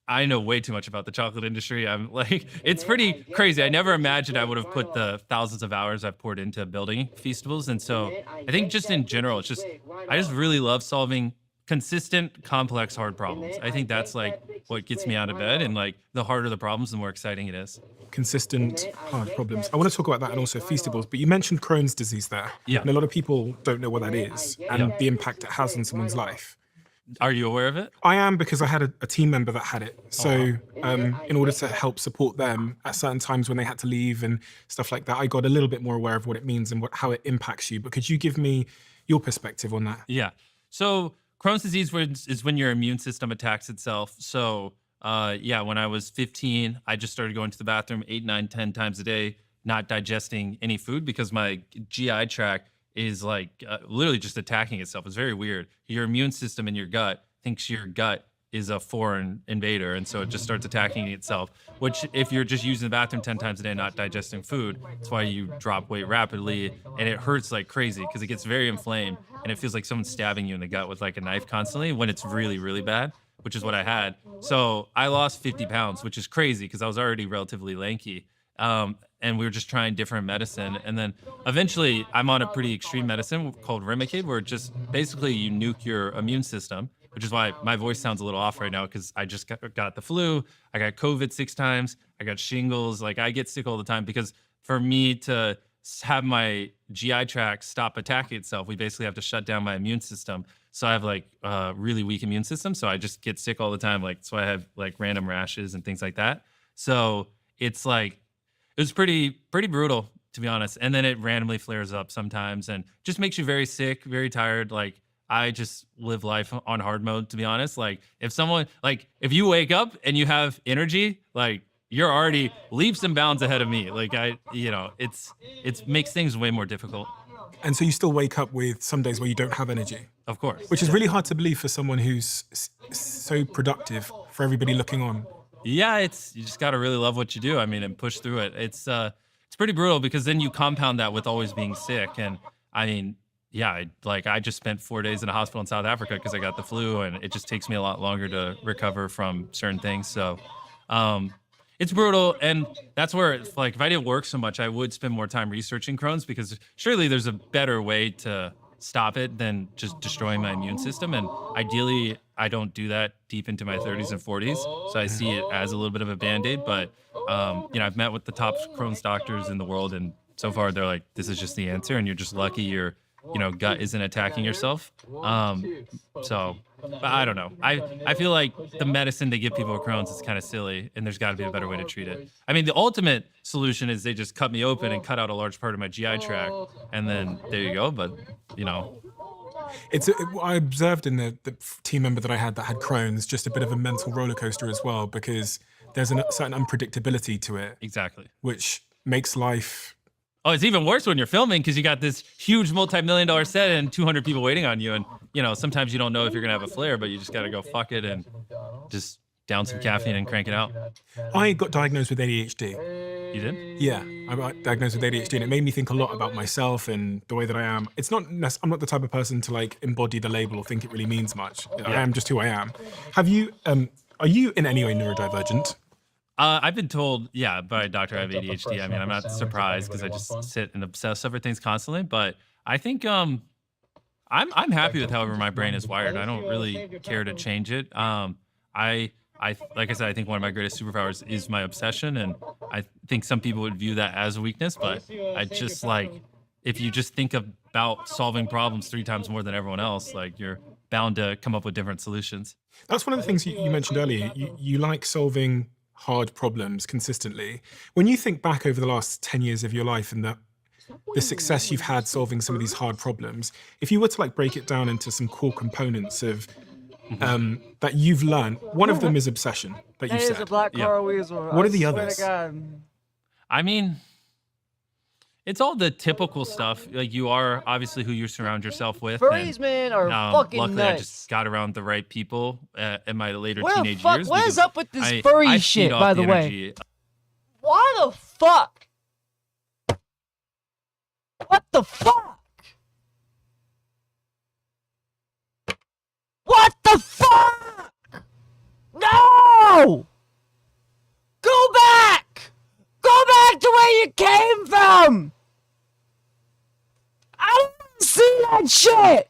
I know way too much about the chocolate industry. I'm like, it's pretty crazy. I never imagined I would have put the thousands of hours I've poured into building Feastables. And so I think just in general, it's just, I just really love solving consistent, complex, hard problems. I think that's like what gets me out of bed, and like the harder the problems, the more exciting it is. Consistent, hard problems. I want to talk about that and also Feastables, but you mentioned Crohn's disease there. Yeah. And a lot of people don't know what that is and the impact it has on someone's life. Are you aware of it? I am, because I had a team member that had it. So in order to help support them at certain times when they had to leave and stuff like that, I got a little bit more aware of what it means and how it impacts you. But could you give me your perspective on that? Yeah. So Crohn's disease is when your immune system attacks itself. So when I was 15, I just started going to the bathroom 8, 9, 10 times a day, not digesting any food because my GI tract is like literally just attacking itself. It's very weird. Your immune system in your gut thinks your gut is a foreign invader, and so it just starts attacking itself, which if you're just using the bathroom 10 times a day, not digesting food, that's why you drop weight rapidly, and it hurts like crazy because it gets very inflamed, and it feels like someone's stabbing you in the gut with like a knife constantly when it's really, really bad, which is what I had. So I lost 50 pounds, which is crazy because I was already relatively lanky. And we were just trying different medicine. And then eventually I'm on a pretty extreme medicine called Remicade, where just basically you nuke your immune system, which is why my voice sounds a little off right now, because I just got the flu, I got COVID 6 times, I got shingles, like I get sick all the time, because for me to have my GI tract stop attacking itself, we basically have to shut down my immune system. So I have like a really weak immune system, so I just get sick all the time. Like, so I have like random rashes and things like that. So it's like, it was pretty brutal, to be honest. And then it randomly flares up sometimes and just makes you very sick, very tired. Like, I just live life on hard mode, to be honest. Like, if you wake up and you have energy, like, you're already leaps and bounds ahead of me. Like, it makes things way more difficult. And so you still wake up with some days where you don't have energy? Of course. Which is really hard to believe for someone who's so productive, for everybody looking on. Yeah, you just gotta really love what you do. I mean, and push through it. It's pretty brutal, because then you compound that with always being sick. And I mean, yeah, I just spent 4 days in a hospital in South Africa because I got the flu, and it just takes me a lot longer to recover from certain things. So, it's brutal, and that's where if I didn't work so much, I would spend more time researching Crohn's, because surely there's a better way to stop it than just destroying my immune system. And ideally, I don't do that deep into my 30s and 40s. So I see it as a little bit of a Band-Aid. But, I've met with the top Crohn's doctors in the world, and so far they're like, this is just the answer, and you're just lucky your gut isn't attacking yourself. But I don't know. I feel like the medicine they give people with Crohn's is kind of silly, and there's got to be a better way to treat it. I mean, the ultimate solution is they just cut me open and cut out a large part of my GI tract, and then there you go. But, I observed in the team member that I had that had Crohn's, just a bit of a mental roller coaster as well, because there's a certain unpredictability to it. Exactly. Which makes life... Oh, it's even worse when you're filming, because you got this huge multi-million-dollar set and 200 people waiting on you. And, sometimes you don't know if you're going to have a flare, but you just got to go fuck it and just down some caffeine and crank it out. I got diagnosed with ADHD. You did? Yeah, I got diagnosed with ADHD, and it made me think a lot about myself and the way that I am. I'm not the type of person to embody the label or think it really means much. Yeah. I am just who I am. Have you, are you in any way neurodivergent? I've been told, by a doctor I have ADHD. I mean, I'm not surprised, because I just sit and obsess over things constantly. But I think I'm happy with however my brain is wired. I don't really care to change it. Like I said, I think one of my greatest superpowers is my obsession, and I think some people would view that as a weakness, but I just if you just think about solving problems 3 times more than everyone else, like you're bound to come up with different solutions. That's one of the things you mentioned earlier. You like solving hard problems consistently. When you think back over the last 10 years of your life and the success you've had solving some of these hard problems, if you were to like break it down into some core components of that you've learned, one of them is obsession that you said. a black car weasel. What are the others? I mean, it's all the typical stuff. Like you are obviously who you surround yourself with. Furries, man, are fucking luckily, nuts. I just got around the right people in my later What teenage the fuck? years. What is because up with this I furry feed shit, off by the the way? energy. Why the fuck? What the fuck? What the fuck? No! Go back! Go back to where you came from! I don't want to see that shit!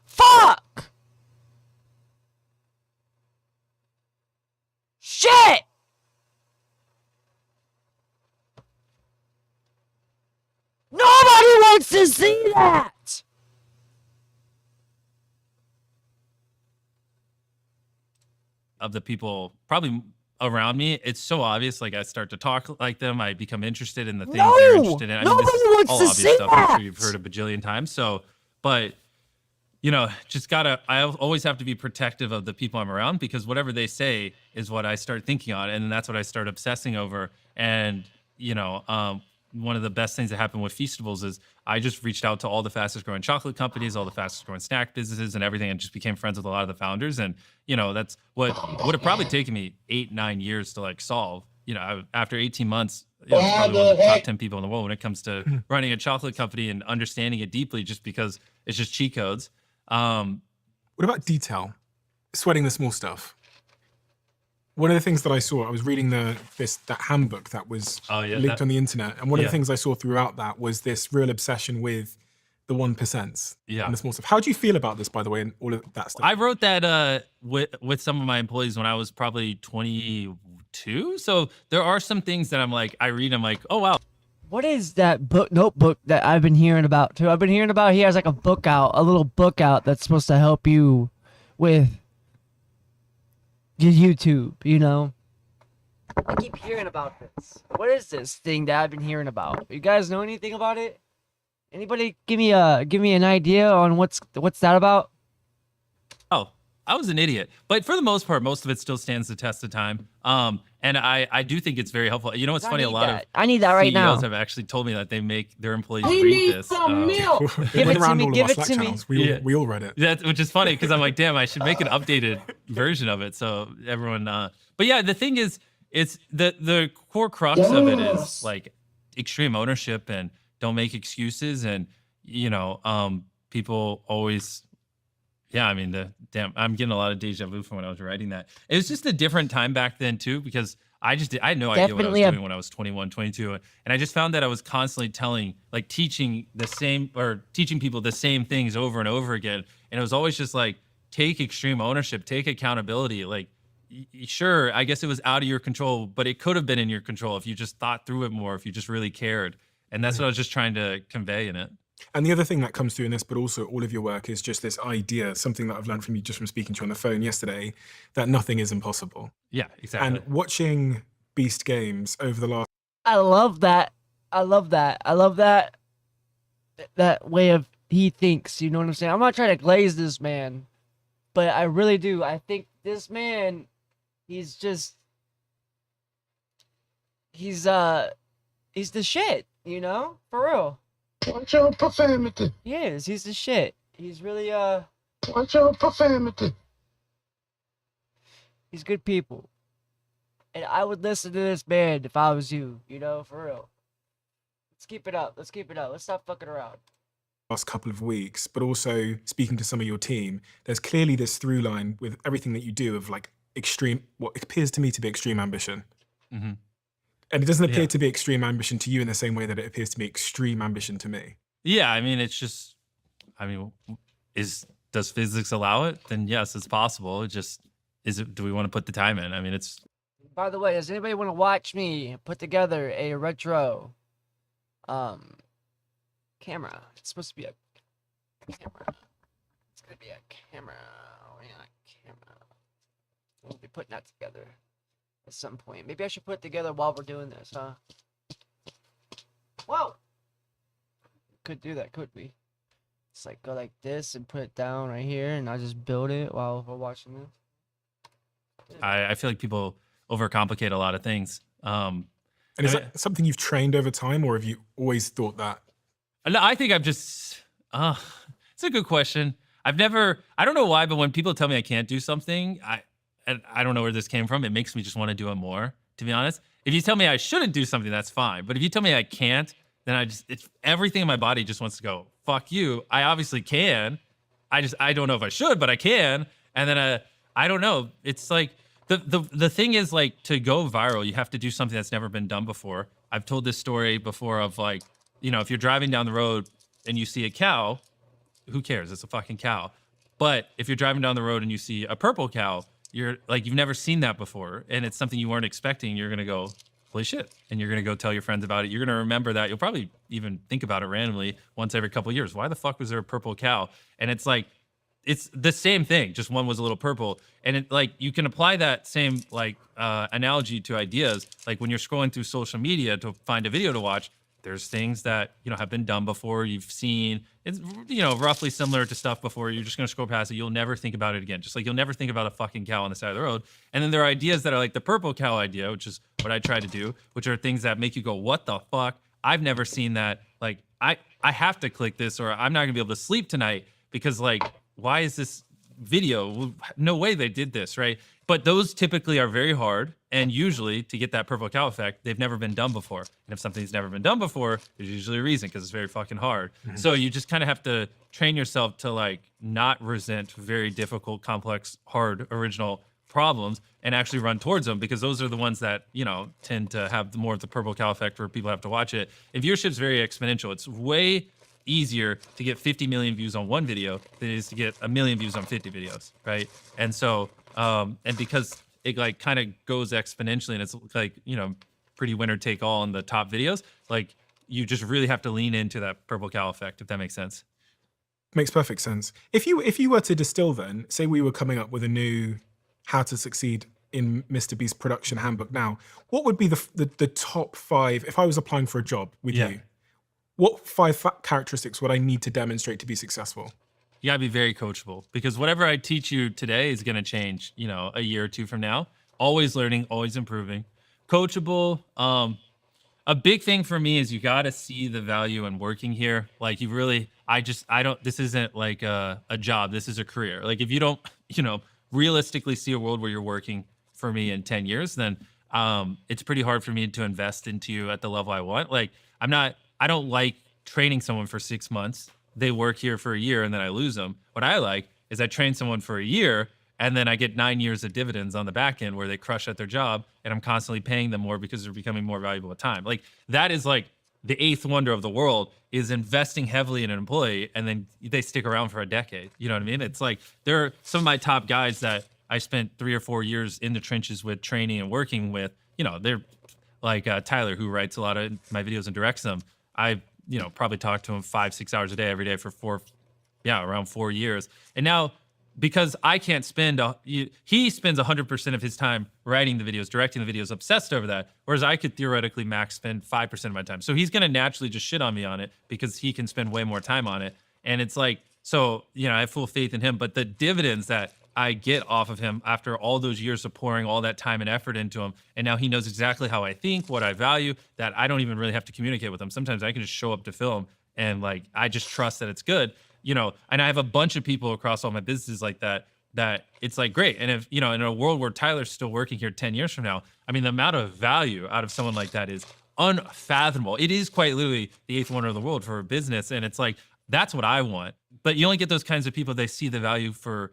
Fuck! Shit! Nobody wants to see that! Of the people probably around me, it's so obvious. Like I start to talk like them, I become interested in the things they're interested in. I mean, this is wants all to obvious see stuff. I'm that. sure you've heard a bajillion times. So, but you know, just gotta. I always have to be protective of the people I'm around because whatever they say is what I start thinking on, and that's what I start obsessing over. And you know, one of the best things that happened with Feastables is I just reached out to all the fastest growing chocolate companies, all the fastest growing snack businesses and everything, and just became friends with a lot of the founders. And, you know, that's what would have probably taken me 8-9 years to like solve. You know, after 18 months, you know, it's probably one of the top 10 people in the world when it comes to running a chocolate company and understanding it deeply just because it's just cheat codes. What about detail? Sweating the small stuff. One of the things that I saw, I was reading that handbook that was leaked on the internet, and one of the things I saw throughout that was this real obsession with the 1% and the small stuff. How do you feel about this, by the way, and all of that stuff? I wrote that with some of my employees when I was probably 22. So there are some things that I'm like, I read, I'm like, oh wow. What is that notebook that I've been hearing about too? I've been hearing about he has like a book out, a little book out that's supposed to help you with your YouTube, you know? I keep hearing about this. What is this thing that I've been hearing about? You guys know anything about it? Anybody give me an idea on what's that about? Oh, I was an idiot. But for the most part, most of it still stands the test of time. And I do think it's very helpful. You know, it's funny, a lot of I need that right now. CEOs have actually told me that they make their employees read this. Give it to me, give it to me. We all read it. Which is funny because I'm like, damn, I should make an updated version of it so everyone. But yeah, the thing is, it's the core crux of it is like extreme ownership and don't make excuses. And you know, people always. Yeah, I mean, I'm getting a lot of deja vu from when I was writing that. It was just a different time back then too, because I had no idea what I was doing when I was 21, 22. And I just found that I was constantly teaching people the same things over and over again. And it was always just like, take extreme ownership, take accountability. Like, sure, I guess it was out of your control, but it could have been in your control if you just thought through it more, if you just really cared. And that's what I was just trying to convey in it. And the other thing that comes through in this, but also all of your work, is just this idea, something that I've learned from you just from speaking to you on the phone yesterday, that nothing is impossible. Yeah, exactly. And watching Beast Games over the last... I love that. I love that way of he thinks, you know what I'm saying? I'm not trying to glaze this man, but I really do. I think this man, he's the shit, you know? For real. Watch your profanity. He is. He's the shit. He's really, Watch your profanity. He's good people. And I would listen to this band if I was you, you know, for real. Let's keep it up. Let's keep it up. Let's stop fucking around. Last couple of weeks, but also speaking to some of your team, there's clearly this through line with everything that you do of like extreme, what appears to me to be extreme ambition. Mm-hmm. And it doesn't appear to be extreme ambition to you in the same way that it appears to be extreme ambition to me. Yeah, I mean, it's just, I mean, does physics allow it? Then yes, it's possible. It just, do we want to put the time in? I mean, it's. By the way, does anybody want to watch me put together a retro Camera. It's supposed to be a camera. It's gonna be a camera. Oh, yeah, camera. We'll be putting that together at some point. Maybe I should put it together while we're doing this, huh? Whoa! Could do that, could we? It's like go like this and put it down right here, and I'll just build it while we're watching this. I feel like people overcomplicate a lot of things. And is that something you've trained over time, or have you always thought that? No, I think I've just. It's a good question. I don't know why, but when people tell me I can't do something, I don't know where this came from. It makes me just want to do it more, to be honest. If you tell me I shouldn't do something, that's fine. But if you tell me I can't, then it's everything in my body just wants to go, fuck you. I obviously can. I don't know if I should, but I can. And then I don't know. It's like the thing is, like, to go viral, you have to do something that's never been done before. I've told this story before of, like, you know, if you're driving down the road and you see a cow, who cares? It's a fucking cow. But if you're driving down the road and you see a purple cow, you're like, you've never seen that before, and it's something you weren't expecting. You're gonna go, holy shit, and you're gonna go tell your friends about it. You're gonna remember that. You'll probably even think about it randomly once every couple of years. Why the fuck was there a purple cow? And it's like, it's the same thing, just one was a little purple. And it, like, you can apply that same, like, analogy to ideas. Like, when you're scrolling through social media to find a video to watch, there's things that, you know, have been done before, you've seen. It's, you know, roughly similar to stuff before. You're just going to scroll past it. You'll never think about it again. Just like you'll never think about a fucking cow on the side of the road. And then there are ideas that are like the purple cow idea, which is what I try to do, which are things that make you go, what the fuck? I've never seen that. Like, I have to click this, or I'm not going to be able to sleep tonight because, like, why is this video? No way they did this, right? But those typically are very hard, and usually to get that purple cow effect, they've never been done before. And if something's never been done before, there's usually a reason, because it's very fucking hard. Mhm. So you just kind of have to train yourself to, like, not resent very difficult, complex, hard, original problems and actually run towards them, because those are the ones that, you know, tend to have more of the purple cow effect where people have to watch it. And viewership's very exponential. It's way easier to get 50 million views on one video than it is to get 1 million views on 50 videos, right? And so, and because it, like, kind of goes exponentially, and it's like, you know, pretty winner take all on the top videos, like, you just really have to lean into that purple cow effect, if that makes sense. Makes perfect sense. If you were to distill, then, say we were coming up with a new How to Succeed in Mr. Beast production handbook now, what would be the top 5, if I was applying for a job with you, what 5 characteristics would I need to demonstrate to be successful? You gotta be very coachable, because whatever I teach you today is gonna change, you know, a year or two from now. Always learning, always improving. Coachable. A big thing for me is you gotta see the value in working here. Like, you really, this isn't like a job, this is a career. Like, if you don't, you know, realistically see a world where you're working for me in 10 years, then it's pretty hard for me to invest into you at the level I want. Like, I don't like training someone for 6 months. They work here for a year and then I lose them. What I like is I train someone for a year and then I get 9 years of dividends on the back end where they crush at their job, and I'm constantly paying them more because they're becoming more valuable with time. Like, that is like the 8th wonder of the world, is investing heavily in an employee and then they stick around for a decade. You know what I mean? It's like, there are some of my top guys that I spent 3 or 4 years in the trenches with, training and working with. You know, they're like Tyler, who writes a lot of my videos and directs them. I, you know, probably talk to him 5-6 hours a day every day for around 4 years. And now, because I can't spend, he spends 100% of his time writing the videos, directing the videos, obsessed over that, whereas I could theoretically max spend 5% of my time. So he's gonna naturally just shit on me on it because he can spend way more time on it. And it's like, so, you know, I have full faith in him, but the dividends that I get off of him after all those years of pouring all that time and effort into him, and now he knows exactly how I think, what I value, that I don't even really have to communicate with him. Sometimes I can just show up to film and, like, I just trust that it's good, you know. And I have a bunch of people across all my businesses like that it's like, great. And if, you know, in a world where Tyler's still working here 10 years from now, I mean, the amount of value out of someone like that is unfathomable. It is quite literally the 8th wonder of the world for a business. And it's like, that's what I want. But you only get those kinds of people, they see the value for,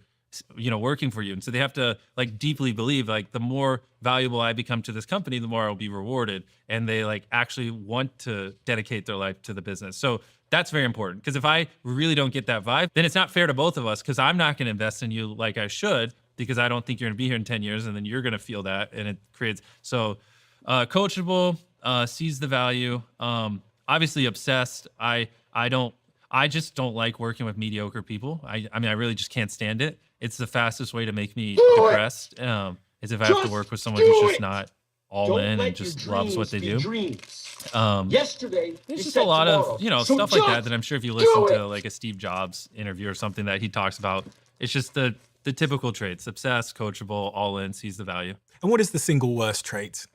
you know, working for you. And so they have to, like, deeply believe, like, the more valuable I become to this company, the more I'll be rewarded. And they, like, actually want to dedicate their life to the business. So that's very important, because if I really don't get that vibe, then it's not fair to both of us, because I'm not going to invest in you like I should, because I don't think you're going to be here in 10 years, and then you're going to feel that, and it creates, so coachable, sees the value. obviously obsessed. I just don't like working with mediocre people. I mean, I really just can't stand it. It's the fastest way to make me depressed. Is if I have to work with someone who's just not all in and just loves what they do. Yesterday, there's just a lot of, you know, stuff like that I'm sure if you listen to like a Steve Jobs interview or something that he talks about, it's just the typical traits: obsessed, coachable, all in, sees the value. And what is the single worst trait?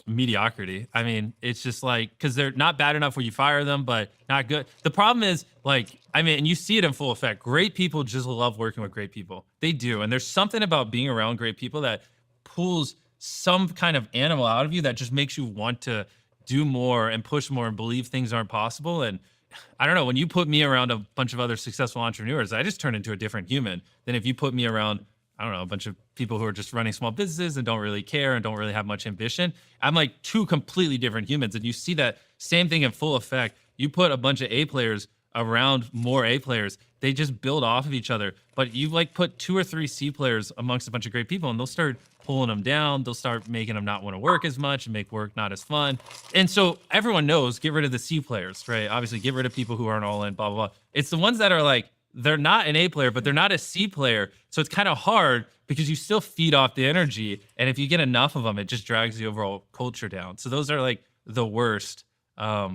Mediocrity. I mean, it's just like, because they're not bad enough where you fire them, but not good. The problem is, like, I mean, and you see it in full effect. Great people just love working with great people. They do. And there's something about being around great people that pulls some kind of animal out of you that just makes you want to do more and push more and believe things aren't possible. And I don't know, when you put me around a bunch of other successful entrepreneurs, I just turn into a different human than if you put me around, I don't know, a bunch of people who are just running small businesses and don't really care and don't really have much ambition. I'm like two completely different humans. And you see that same thing in full effect. You put a bunch of A players around more A players, they just build off of each other. But you like put 2 or 3 C players amongst a bunch of great people and they'll start pulling them down. They'll start making them not want to work as much and make work not as fun. And so everyone knows, get rid of the C players, right? Obviously get rid of people who aren't all in, blah, blah, blah. It's the ones that are like, they're not an A player, but they're not a C player. So it's kind of hard because you still feed off the energy. And if you get enough of them, it just drags the overall culture down. So those are like the worst. I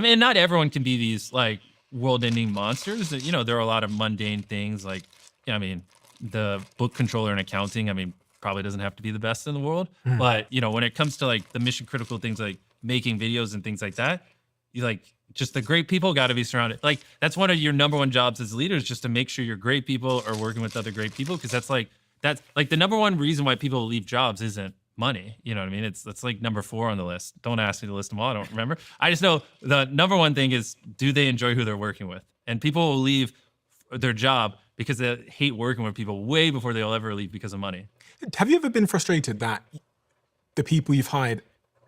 mean, not everyone can be these like world-ending monsters. You know, there are a lot of mundane things like, you know, I mean, the book controller in accounting, I mean, probably doesn't have to be the best in the world. But, you know, when it comes to like the mission critical things like making videos and things like that, you like, just the great people got to be surrounded. Like that's one of your number one jobs as leaders, just to make sure your great people are working with other great people. Cause that's like the number one reason why people leave jobs isn't money. You know what I mean? That's like number 4 on the list. Don't ask me to list them all. I don't remember. I just know the number one thing is, do they enjoy who they're working with? And people will leave their job because they hate working with people way before they'll ever leave because of money. Have you ever been frustrated that the people you've hired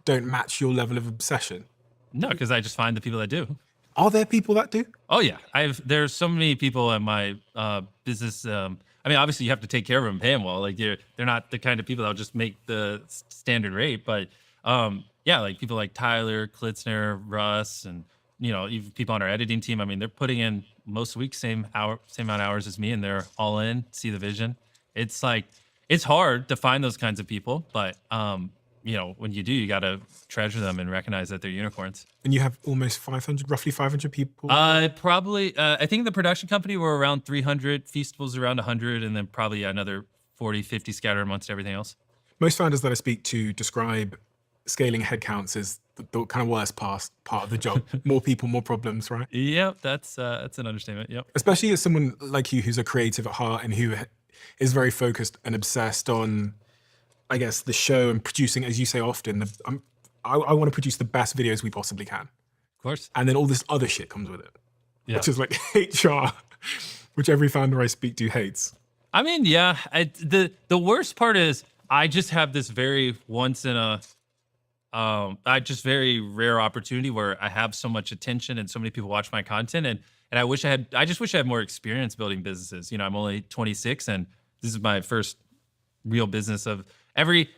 don't match your level of obsession? No, because I just find the people that do. Are there people that do? Oh yeah, there's so many people in my business. I mean, obviously you have to take care of them, pay them well. Like they're not the kind of people that'll just make the standard rate. But yeah, like people like Tyler, Klitzner, Russ, and you know, even people on our editing team. I mean, they're putting in most weeks same amount of hours as me, and they're all in, see the vision. It's like it's hard to find those kinds of people, but you know, when you do, you got to treasure them and recognize that they're unicorns. And you have almost 500, roughly 500 people? Probably, I think the production company were around 300, Feastables around 100, and then probably another 40, 50 scattered amongst everything else. Most founders that I speak to describe scaling headcounts as the kind of worst part of the job. More people, more problems, right? Yep, that's an understatement, yep. Especially as someone like you who's a creative at heart and who is very focused and obsessed on, I guess, the show and producing, as you say often, I want to produce the best videos we possibly can. Of course. And then all this other shit comes with it, which is like HR, which every founder I speak to hates. I mean, yeah, the worst part is I just have this very very rare opportunity where I have so much attention and so many people watch my content. And I just wish I had more experience building businesses. You know, I'm only 26 and this is my first real business of every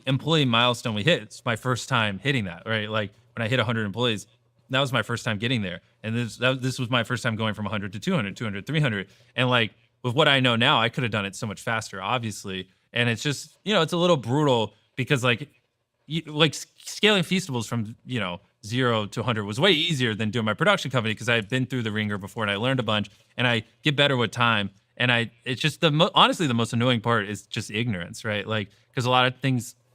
employee milestone we hit. It's my first time hitting that, right? Like when I hit 100 employees, that was my first time getting there. And this was my first time going from 100 to 200, 200, 300. And like with what I know now, I could have done it so much faster, obviously. And it's just, you know, it's a little brutal because like scaling Feastables from, you know, 0 to 100 was way easier than doing my production company because I had been through the ringer before and I learned a bunch and I get better with time. And it's just honestly, the most annoying part is just ignorance, right? Like, because a lot of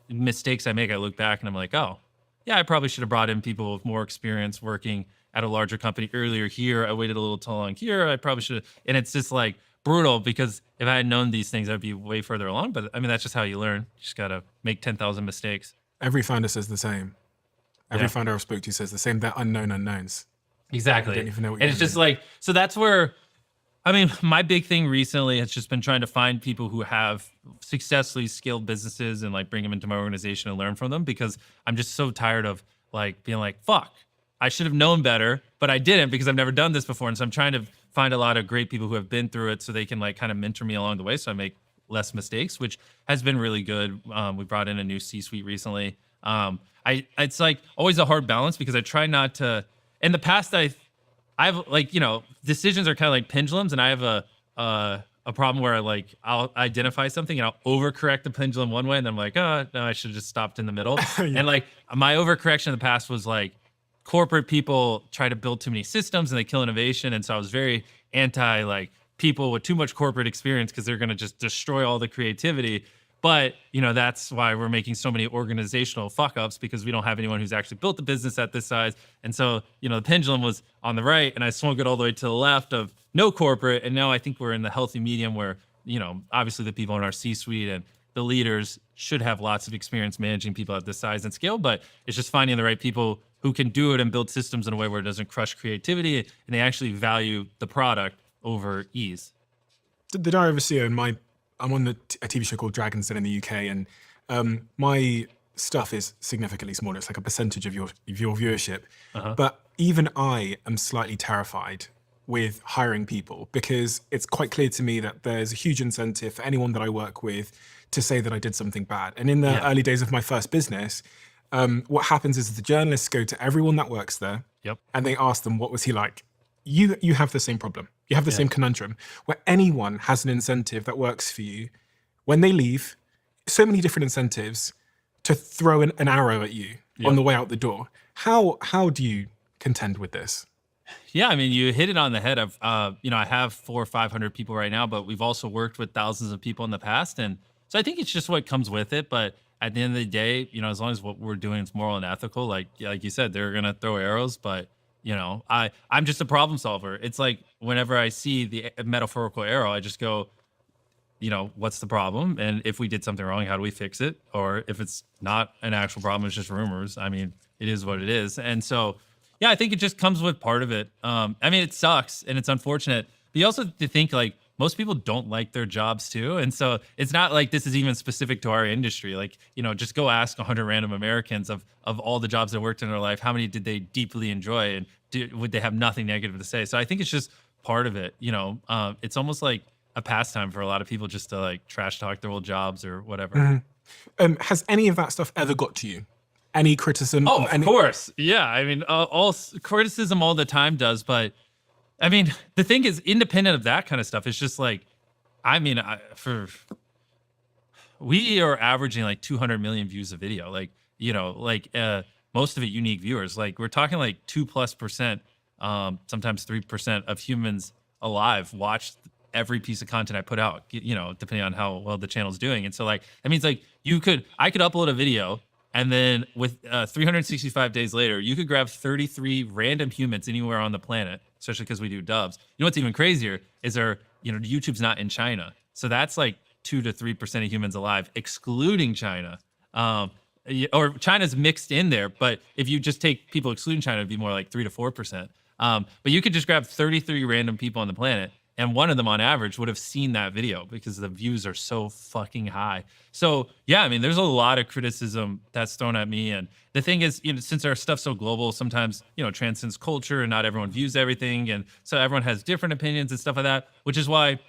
mistakes I make, I look back and I'm like, oh, yeah, I probably should have brought in people with more experience working at a larger company earlier here. I waited a little too long here. I probably should have. And it's just like brutal because if I had known these things, I'd be way further along. But I mean, that's just how you learn. You just got to make 10,000 mistakes. Every founder says the same. Every founder I've spoke to says the same. They're unknown unknowns. Exactly. I don't even know what and it's just like, so that's where, I mean, my big thing recently has just been trying to find people who have successfully scaled businesses and like bring them into my organization and learn from them because I'm just so tired of like being like, fuck, I should have known better, but I didn't because I've never done this before. And so I'm trying to find a lot of great people who have been through it so they can like kind of mentor me along the way so I make less mistakes, which has been really good. We brought in a new C-suite recently It's like always a hard balance because I try not to. In the past, I've like, decisions are kind of like pendulums, and I have a problem where I'll identify something and I'll overcorrect the pendulum one way, and then I'm like, oh no, I should have just stopped in the middle. And like my overcorrection in the past was like corporate people try to build too many systems and they kill innovation, and so I was very anti like people with too much corporate experience because they're going to just destroy all the creativity. But, that's why we're making so many organizational fuck ups, because we don't have anyone who's actually built the business at this size. And so, the pendulum was on the right and I swung it all the way to the left of no corporate. And now I think we're in the healthy medium where, obviously the people in our C-suite and the leaders should have lots of experience managing people at this size and scale, but it's just finding the right people who can do it and build systems in a way where it doesn't crush creativity and they actually value the product over ease. The Diary of a CEO, and I'm on a TV show called Dragon's Den in the UK, and my stuff is significantly smaller. It's like a percentage of your viewership. But even I am slightly terrified with hiring people, because it's quite clear to me that there's a huge incentive for anyone that I work with to say that I did something bad. And in the early days of my first business, what happens is the journalists go to everyone that works there and they ask them, what was he like? You have the same problem. You have the same conundrum where anyone has an incentive that works for you. When they leave, so many different incentives to throw an arrow at you on the way out the door. How do you contend with this? Yeah, I mean, you hit it on the head. I have 400 or 500 people right now, but we've also worked with thousands of people in the past. And so I think it's just what comes with it. But at the end of the day, as long as what we're doing is moral and ethical, like you said, they're going to throw arrows, but I'm just a problem solver. It's like whenever I see the metaphorical arrow, I just go, what's the problem? And if we did something wrong, how do we fix it? Or if it's not an actual problem, it's just rumors. I mean, it is what it is. And so, yeah, I think it just comes with part of it. It sucks and it's unfortunate, but you also have to think like most people don't like their jobs too. And so it's not like this is even specific to our industry. Like, just go ask 100 random Americans of all the jobs they worked in their life, how many did they deeply enjoy, and would they have nothing negative to say? So I think it's just part of it. It's almost like a pastime for a lot of people just to like trash talk their old jobs or whatever. Has any of that stuff ever got to you? Any criticism? Oh, of course. Yeah. I mean, all criticism all the time does, but I mean, the thing is, independent of that kind of stuff, it's just like, we are averaging like 200 million views a video. Like, most of it unique viewers. Like we're talking like 2+%, sometimes 3% of humans alive watch every piece of content I put out, depending on how well the channel's doing. And so like, that means like I could upload a video, and then with 365 days later, you could grab 33 random humans anywhere on the planet, especially because we do dubs. What's even crazier is YouTube's not in China. So that's like 2 to 3% of humans alive, excluding China. Or China's mixed in there, but if you just take people excluding China, it'd be more like 3 to 4%. But you could just grab 33 random people on the planet, and one of them on average would have seen that video because the views are so fucking high. So yeah, I mean, there's a lot of criticism that's thrown at me. And the thing is, since our stuff's so global, sometimes, transcends culture and not everyone views everything. And so everyone has different opinions and stuff like that, which is why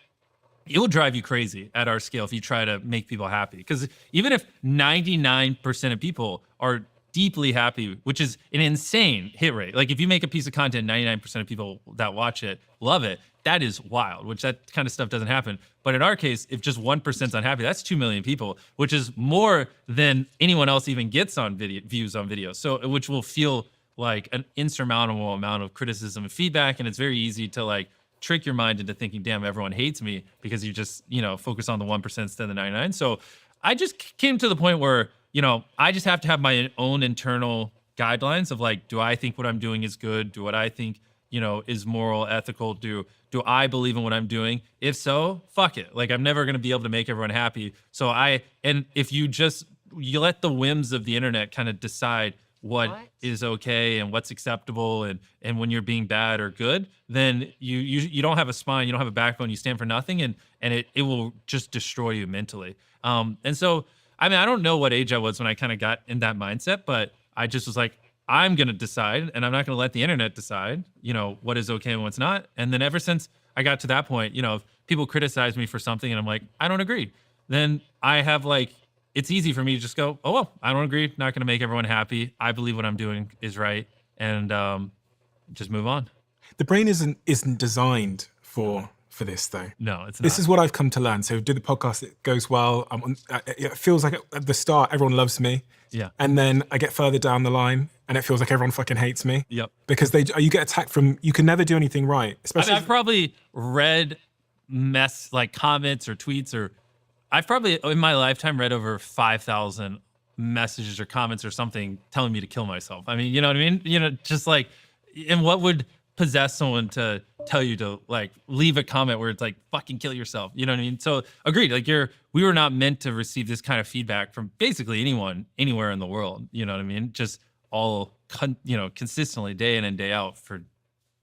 it will drive you crazy at our scale if you try to make people happy. Because even if 99% of people are deeply happy, which is an insane hit rate. Like if you make a piece of content, 99% of people that watch it love it. That is wild, which that kind of stuff doesn't happen. But in our case, if just 1%'s unhappy, that's 2 million people, which is more than anyone else even gets on views on video. So, which will feel like an insurmountable amount of criticism and feedback. And it's very easy to like trick your mind into thinking, damn, everyone hates me, because you just, focus on the 1% instead of the 99. So I just came to the point where, I just have to have my own internal guidelines of like, do I think what I'm doing is good? Do what I think, is moral, ethical? Do I believe in what I'm doing? If so, fuck it. Like I'm never going to be able to make everyone happy. So and if you let the whims of the internet kind of decide what is okay and what's acceptable, and when you're being bad or good, then you don't have a spine, you don't have a backbone, you stand for nothing, and it will just destroy you mentally. And so, I mean, I don't know what age I was when I kind of got in that mindset, but I just was like, I'm going to decide, and I'm not going to let the internet decide, what is okay and what's not. And then ever since I got to that point, if people criticize me for something and I'm like, I don't agree, then I have like it's easy for me to just go, oh, well, I don't agree. Not going to make everyone happy. I believe what I'm doing is right. And just move on. The brain isn't designed for this, though. No, it's not. This is what I've come to learn. So do the podcast, it goes well. It feels like at the start, everyone loves me. Yeah. And then I get further down the line and it feels like everyone fucking hates me. Yep. Because you get attacked from, you can never do anything right. Especially I've probably read like comments or tweets, or I've probably in my lifetime read over 5,000 messages or comments or something telling me to kill myself. I mean, you know what I mean? You know, just like, and what would possess someone to tell you to like leave a comment where it's like fucking kill yourself? You know what I mean? So agreed. Like we were not meant to receive this kind of feedback from basically anyone, anywhere in the world. You know what I mean? Just all consistently day in and day out for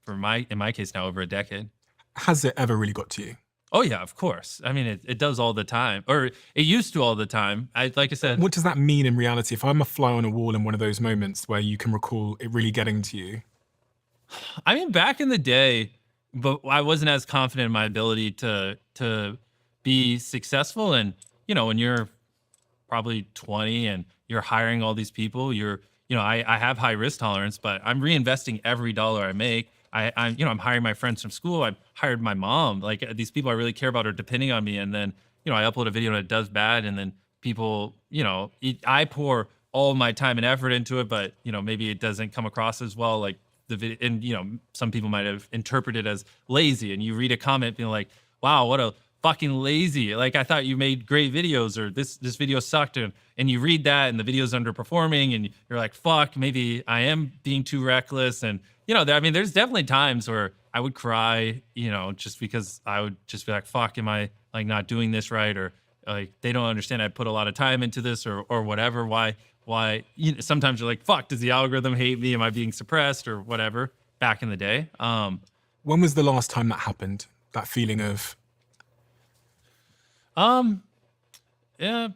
in my case now over a decade. Has it ever really got to you? Oh yeah, of course. I mean, it does all the time, or it used to all the time. Like I said. What does that mean in reality? If I'm a fly on a wall in one of those moments where you can recall it really getting to you? I mean, back in the day, but I wasn't as confident in my ability to be successful. And, you know, when you're probably 20 and you're hiring all these people, I have high risk tolerance, but I'm reinvesting every dollar I make. I'm hiring my friends from school. I hired my mom. Like these people I really care about are depending on me. And then, I upload a video and it does bad. And then people, I pour all my time and effort into it, but, maybe it doesn't come across as well. Like the video, and, some people might have interpreted it as lazy. And you read a comment being like, wow, what a fucking lazy. Like, I thought you made great videos, or this video sucked. And you read that and the video's underperforming and you're like, fuck, maybe I am being too reckless. And, there's definitely times where I would cry, just because I would just be like, fuck, am I like not doing this right? Or like, they don't understand I put a lot of time into this or whatever. Why, sometimes you're like, fuck, does the algorithm hate me? Am I being suppressed or whatever back in the day? When was the last time that happened? That feeling of, yeah,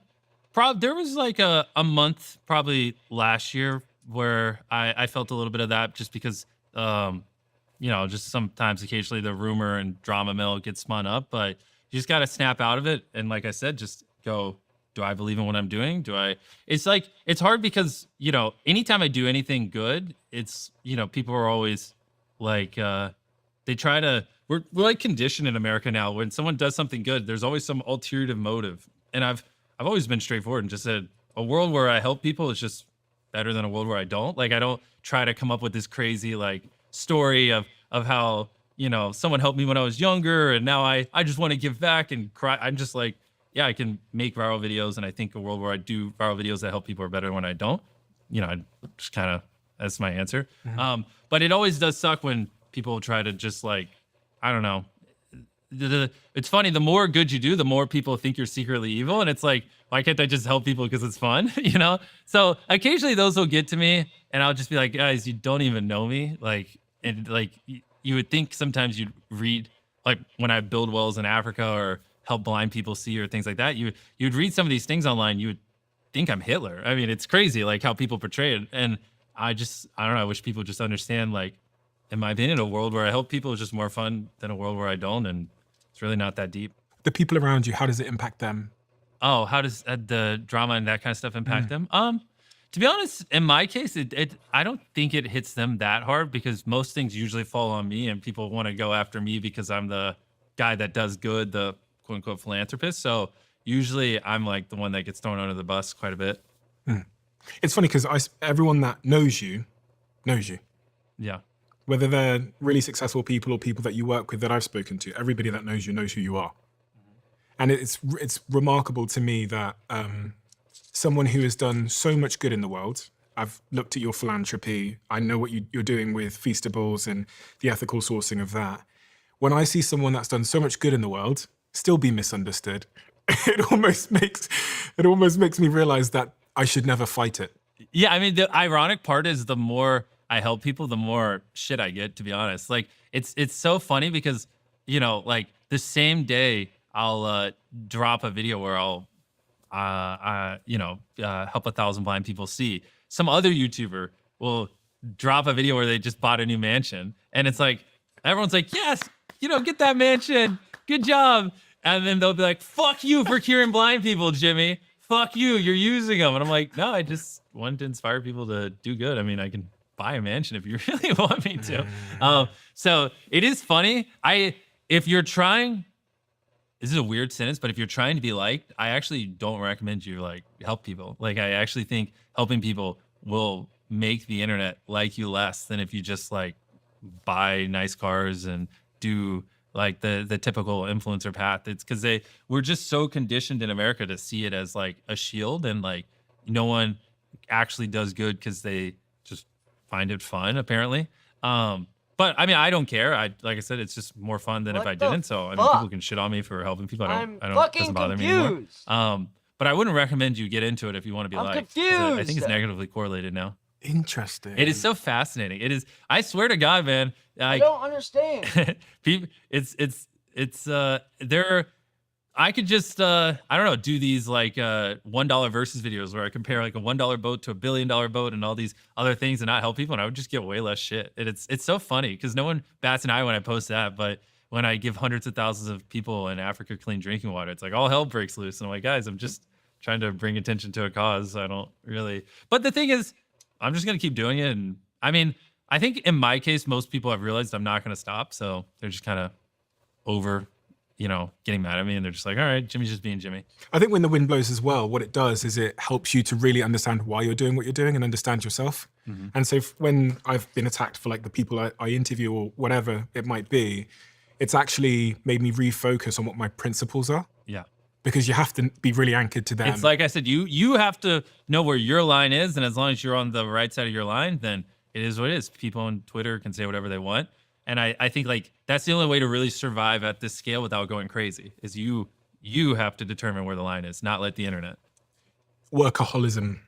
there was like a month probably last year where I felt a little bit of that just because, just sometimes occasionally the rumor and drama mill gets spun up, but you just got to snap out of it. And like I said, just go, do I believe in what I'm doing? It's like, it's hard because, anytime I do anything good, it's, people are always like, they try to, we're like conditioned in America now. When someone does something good, there's always some ulterior motive. And I've always been straightforward and just said, a world where I help people is just better than a world where I don't. Like, I don't try to come up with this crazy like story of how, someone helped me when I was younger and now I just want to give back and cry. I'm just like, yeah, I can make viral videos, and I think a world where I do viral videos that help people are better when I don't. I just kind of, that's my answer. Mm-hmm. But it always does suck when people try to just like, I don't know. It's funny, the more good you do, the more people think you're secretly evil. And it's like, why can't I just help people because it's fun? So occasionally those will get to me and I'll just be like, guys, you don't even know me. Like, and like you would think sometimes you'd read, like when I build wells in Africa or help blind people see or things like that, you'd read some of these things online, you would think I'm Hitler. I mean, it's crazy like how people portray it. And I don't know, I wish people just understand, like, in my opinion, a world where I help people is just more fun than a world where I don't. And it's really not that deep. The people around you, how does it impact them? Oh, how does the drama and that kind of stuff impact them? To be honest, in my case, I don't think it hits them that hard because most things usually fall on me and people want to go after me because I'm the guy that does good, the quote unquote philanthropist. So usually I'm like the one that gets thrown under the bus quite a bit. It's funny because everyone that knows you. Yeah. Whether they're really successful people or people that you work with that I've spoken to, everybody that knows you knows who you are. And it's remarkable to me that someone who has done so much good in the world, I've looked at your philanthropy, I know what you're doing with Feastables and the ethical sourcing of that. When I see someone that's done so much good in the world still be misunderstood, it almost makes me realize that I should never fight it. Yeah, I mean, the ironic part is the more I help people, the more shit I get, to be honest. Like, it's so funny because, like the same day I'll drop a video where I'll, help 1,000 blind people see. Some other YouTuber will drop a video where they just bought a new mansion. And it's like, everyone's like, yes, get that mansion. Good job. And then they'll be like, fuck you for curing blind people, Jimmy. fuck you, you're using them. And I'm like, no, I just wanted to inspire people to do good. I mean, I can buy a mansion if you really want me to. So it is funny. If you're trying, this is a weird sentence, but if you're trying to be liked, I actually don't recommend you like help people. Like I actually think helping people will make the internet like you less than if you just like buy nice cars and do like the typical influencer path. It's because we're just so conditioned in America to see it as like a shield, and like no one actually does good because they just find it fun apparently. But I mean, I don't care. Like I said, it's just more fun than if I didn't. So I mean, people can shit on me for helping people. I don't. It doesn't bother me anymore. But I wouldn't recommend you get into it if you want to be liked. I think it's negatively correlated now. Interesting. It is so fascinating. It is. I swear to God, man. I don't understand. People, there. I could just, I don't know, do these like $1 versus videos where I compare like a $1 boat to a $1 billion boat and all these other things and not help people, and I would just get way less shit. It's so funny because no one bats an eye when I post that, but when I give hundreds of thousands of people in Africa clean drinking water, it's like all hell breaks loose. And I'm like, guys, I'm just trying to bring attention to a cause. I don't really, but the thing is, I'm just gonna keep doing it. And I mean, I think in my case, most people have realized I'm not gonna stop, so they're just kind of over, getting mad at me, and they're just like, all right, Jimmy's just being Jimmy. I think when the wind blows as well, what it does is it helps you to really understand why you're doing what you're doing and understand yourself. Mm-hmm. And so when I've been attacked for like the people I interview or whatever it might be, it's actually made me refocus on what my principles are. Yeah. Because you have to be really anchored to them. It's like I said, you have to know where your line is, and as long as you're on the right side of your line, then it is what it is. People on Twitter can say whatever they want. And I think like that's the only way to really survive at this scale without going crazy is you have to determine where the line is, not let the internet. Workaholism.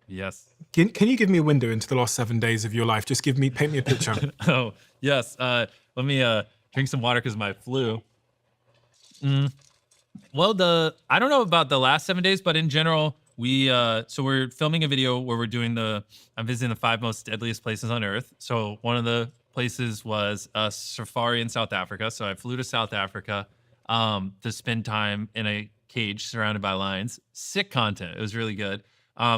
Yes. Can you give me a window into the last 7 days of your life? Just paint me a picture. Oh, yes. Let me drink some water because of my flu. Well, I don't know about the last 7 days, but in general, so we're filming a video where we're doing I'm visiting the 5 most deadliest places on Earth. So one of the places was a safari in South Africa. So I flew to South Africa to spend time in a cage surrounded by lions. Sick content. It was really good,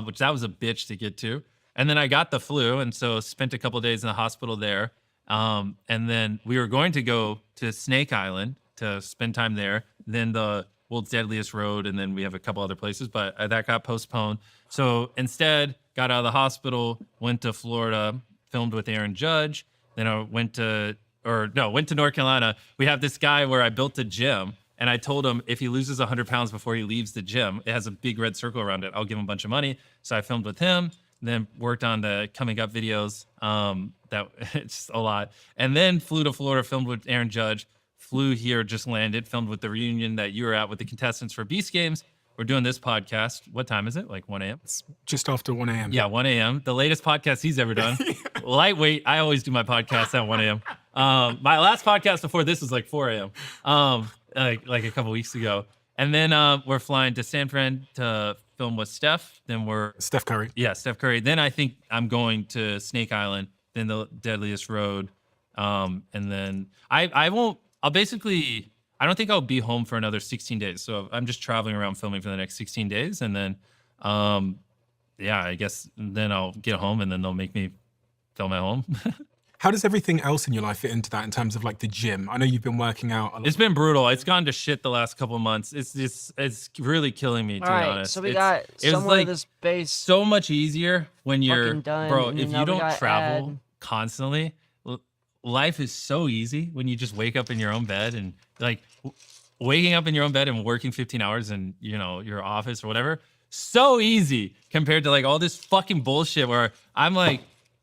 which that was a bitch to get to. And then I got the flu, and so spent a couple of days in the hospital there. And then we were going to go to Snake Island to spend time there. Then the world's deadliest road, and then we have a couple other places, but that got postponed. So instead, got out of the hospital, went to Florida, filmed with Aaron Judge. Then I went to North Carolina. We have this guy where I built a gym, and I told him if he loses 100 pounds before he leaves the gym, it has a big red circle around it, I'll give him a bunch of money. So I filmed with him, then worked on the coming up videos. That it's a lot. And then flew to Florida, filmed with Aaron Judge, flew here, just landed, filmed with the reunion that you were at with the contestants for Beast Games. We're doing this podcast. What time is it? Like 1 a.m.? It's just after 1 a.m. Yeah, 1 a.m. The latest podcast he's ever done. Lightweight. I always do my podcast at 1 a.m. My last podcast before this was like 4 a.m. Like a couple weeks ago. And then we're flying to San Fran to film with Steph. Then Steph Curry. Yeah, Steph Curry. Then I think I'm going to Snake Island, then the Deadliest Road. And then I don't think I'll be home for another 16 days. So I'm just traveling around filming for the next 16 days. And then, I guess then I'll get home and then they'll make me film at home. How does everything else in your life fit into that in terms of like the gym? I know you've been working out a lot. It's been brutal. It's gone to shit the last couple of months. It's really killing me, to be honest. So we got somewhere this base. So much easier when you're, done, bro, if you don't travel constantly, life is so easy when you just wake up in your own bed and like waking up in your own bed and working 15 hours in, your office or whatever. So easy compared to like all this fucking bullshit where I'm like,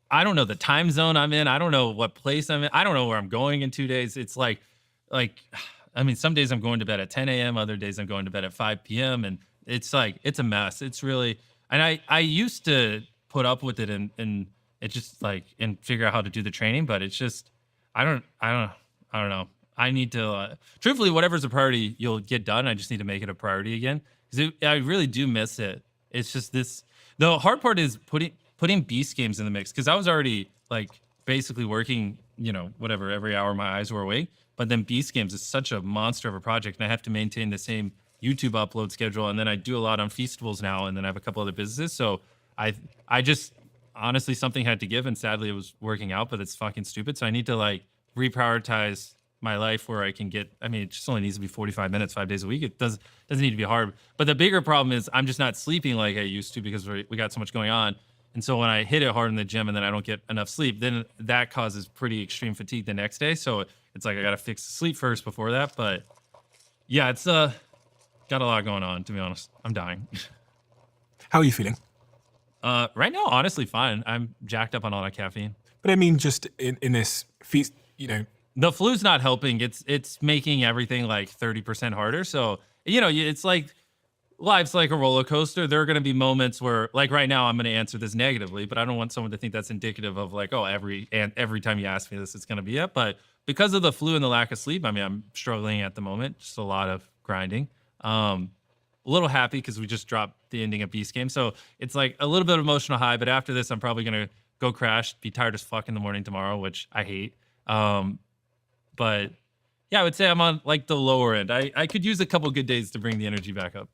I don't know the time zone I'm in. I don't know what place I'm in. I don't know where I'm going in 2 days. It's like, I mean, some days I'm going to bed at 10 a.m. Other days I'm going to bed at 5 p.m. And it's like, it's a mess. It's really, and I used to put up with it and it's just like, and figure out how to do the training, but it's just, I don't know. I need to, truthfully, whatever's a priority, you'll get done. I just need to make it a priority again. Because I really do miss it. It's just the hard part is putting Beast Games in the mix. Because I was already like basically working, whatever, every hour my eyes were awake. But then Beast Games is such a monster of a project. And I have to maintain the same YouTube upload schedule, and then I do a lot on Feastables now, and then I have a couple other businesses. So I just honestly, something had to give, and sadly it was working out, but it's fucking stupid. So I need to like reprioritize my life where I can get, I mean, it just only needs to be 45 minutes, 5 days a week. It doesn't need to be hard. But the bigger problem is I'm just not sleeping like I used to because we got so much going on. And so when I hit it hard in the gym and then I don't get enough sleep, then that causes pretty extreme fatigue the next day. So it's like I got to fix the sleep first before that. But yeah, it's got a lot going on, to be honest. I'm dying. How are you feeling? Right now, honestly, fine. I'm jacked up on all that caffeine. But I mean, just in this feast, you know, the flu's not helping. It's making everything like 30% harder. So, you know, it's like life's like a roller coaster. There are going to be moments where, like right now, I'm going to answer this negatively, but I don't want someone to think that's indicative of like, oh, every time you ask me this, it's going to be it. But because of the flu and the lack of sleep, I mean, I'm struggling at the moment. Just a lot of grinding. A little happy because we just dropped the ending of Beast Game. So it's like a little bit of emotional high, but after this, I'm probably going to go crash, be tired as fuck in the morning tomorrow, which I hate. But yeah, I would say I'm on like the lower end. I could use a couple good days to bring the energy back up.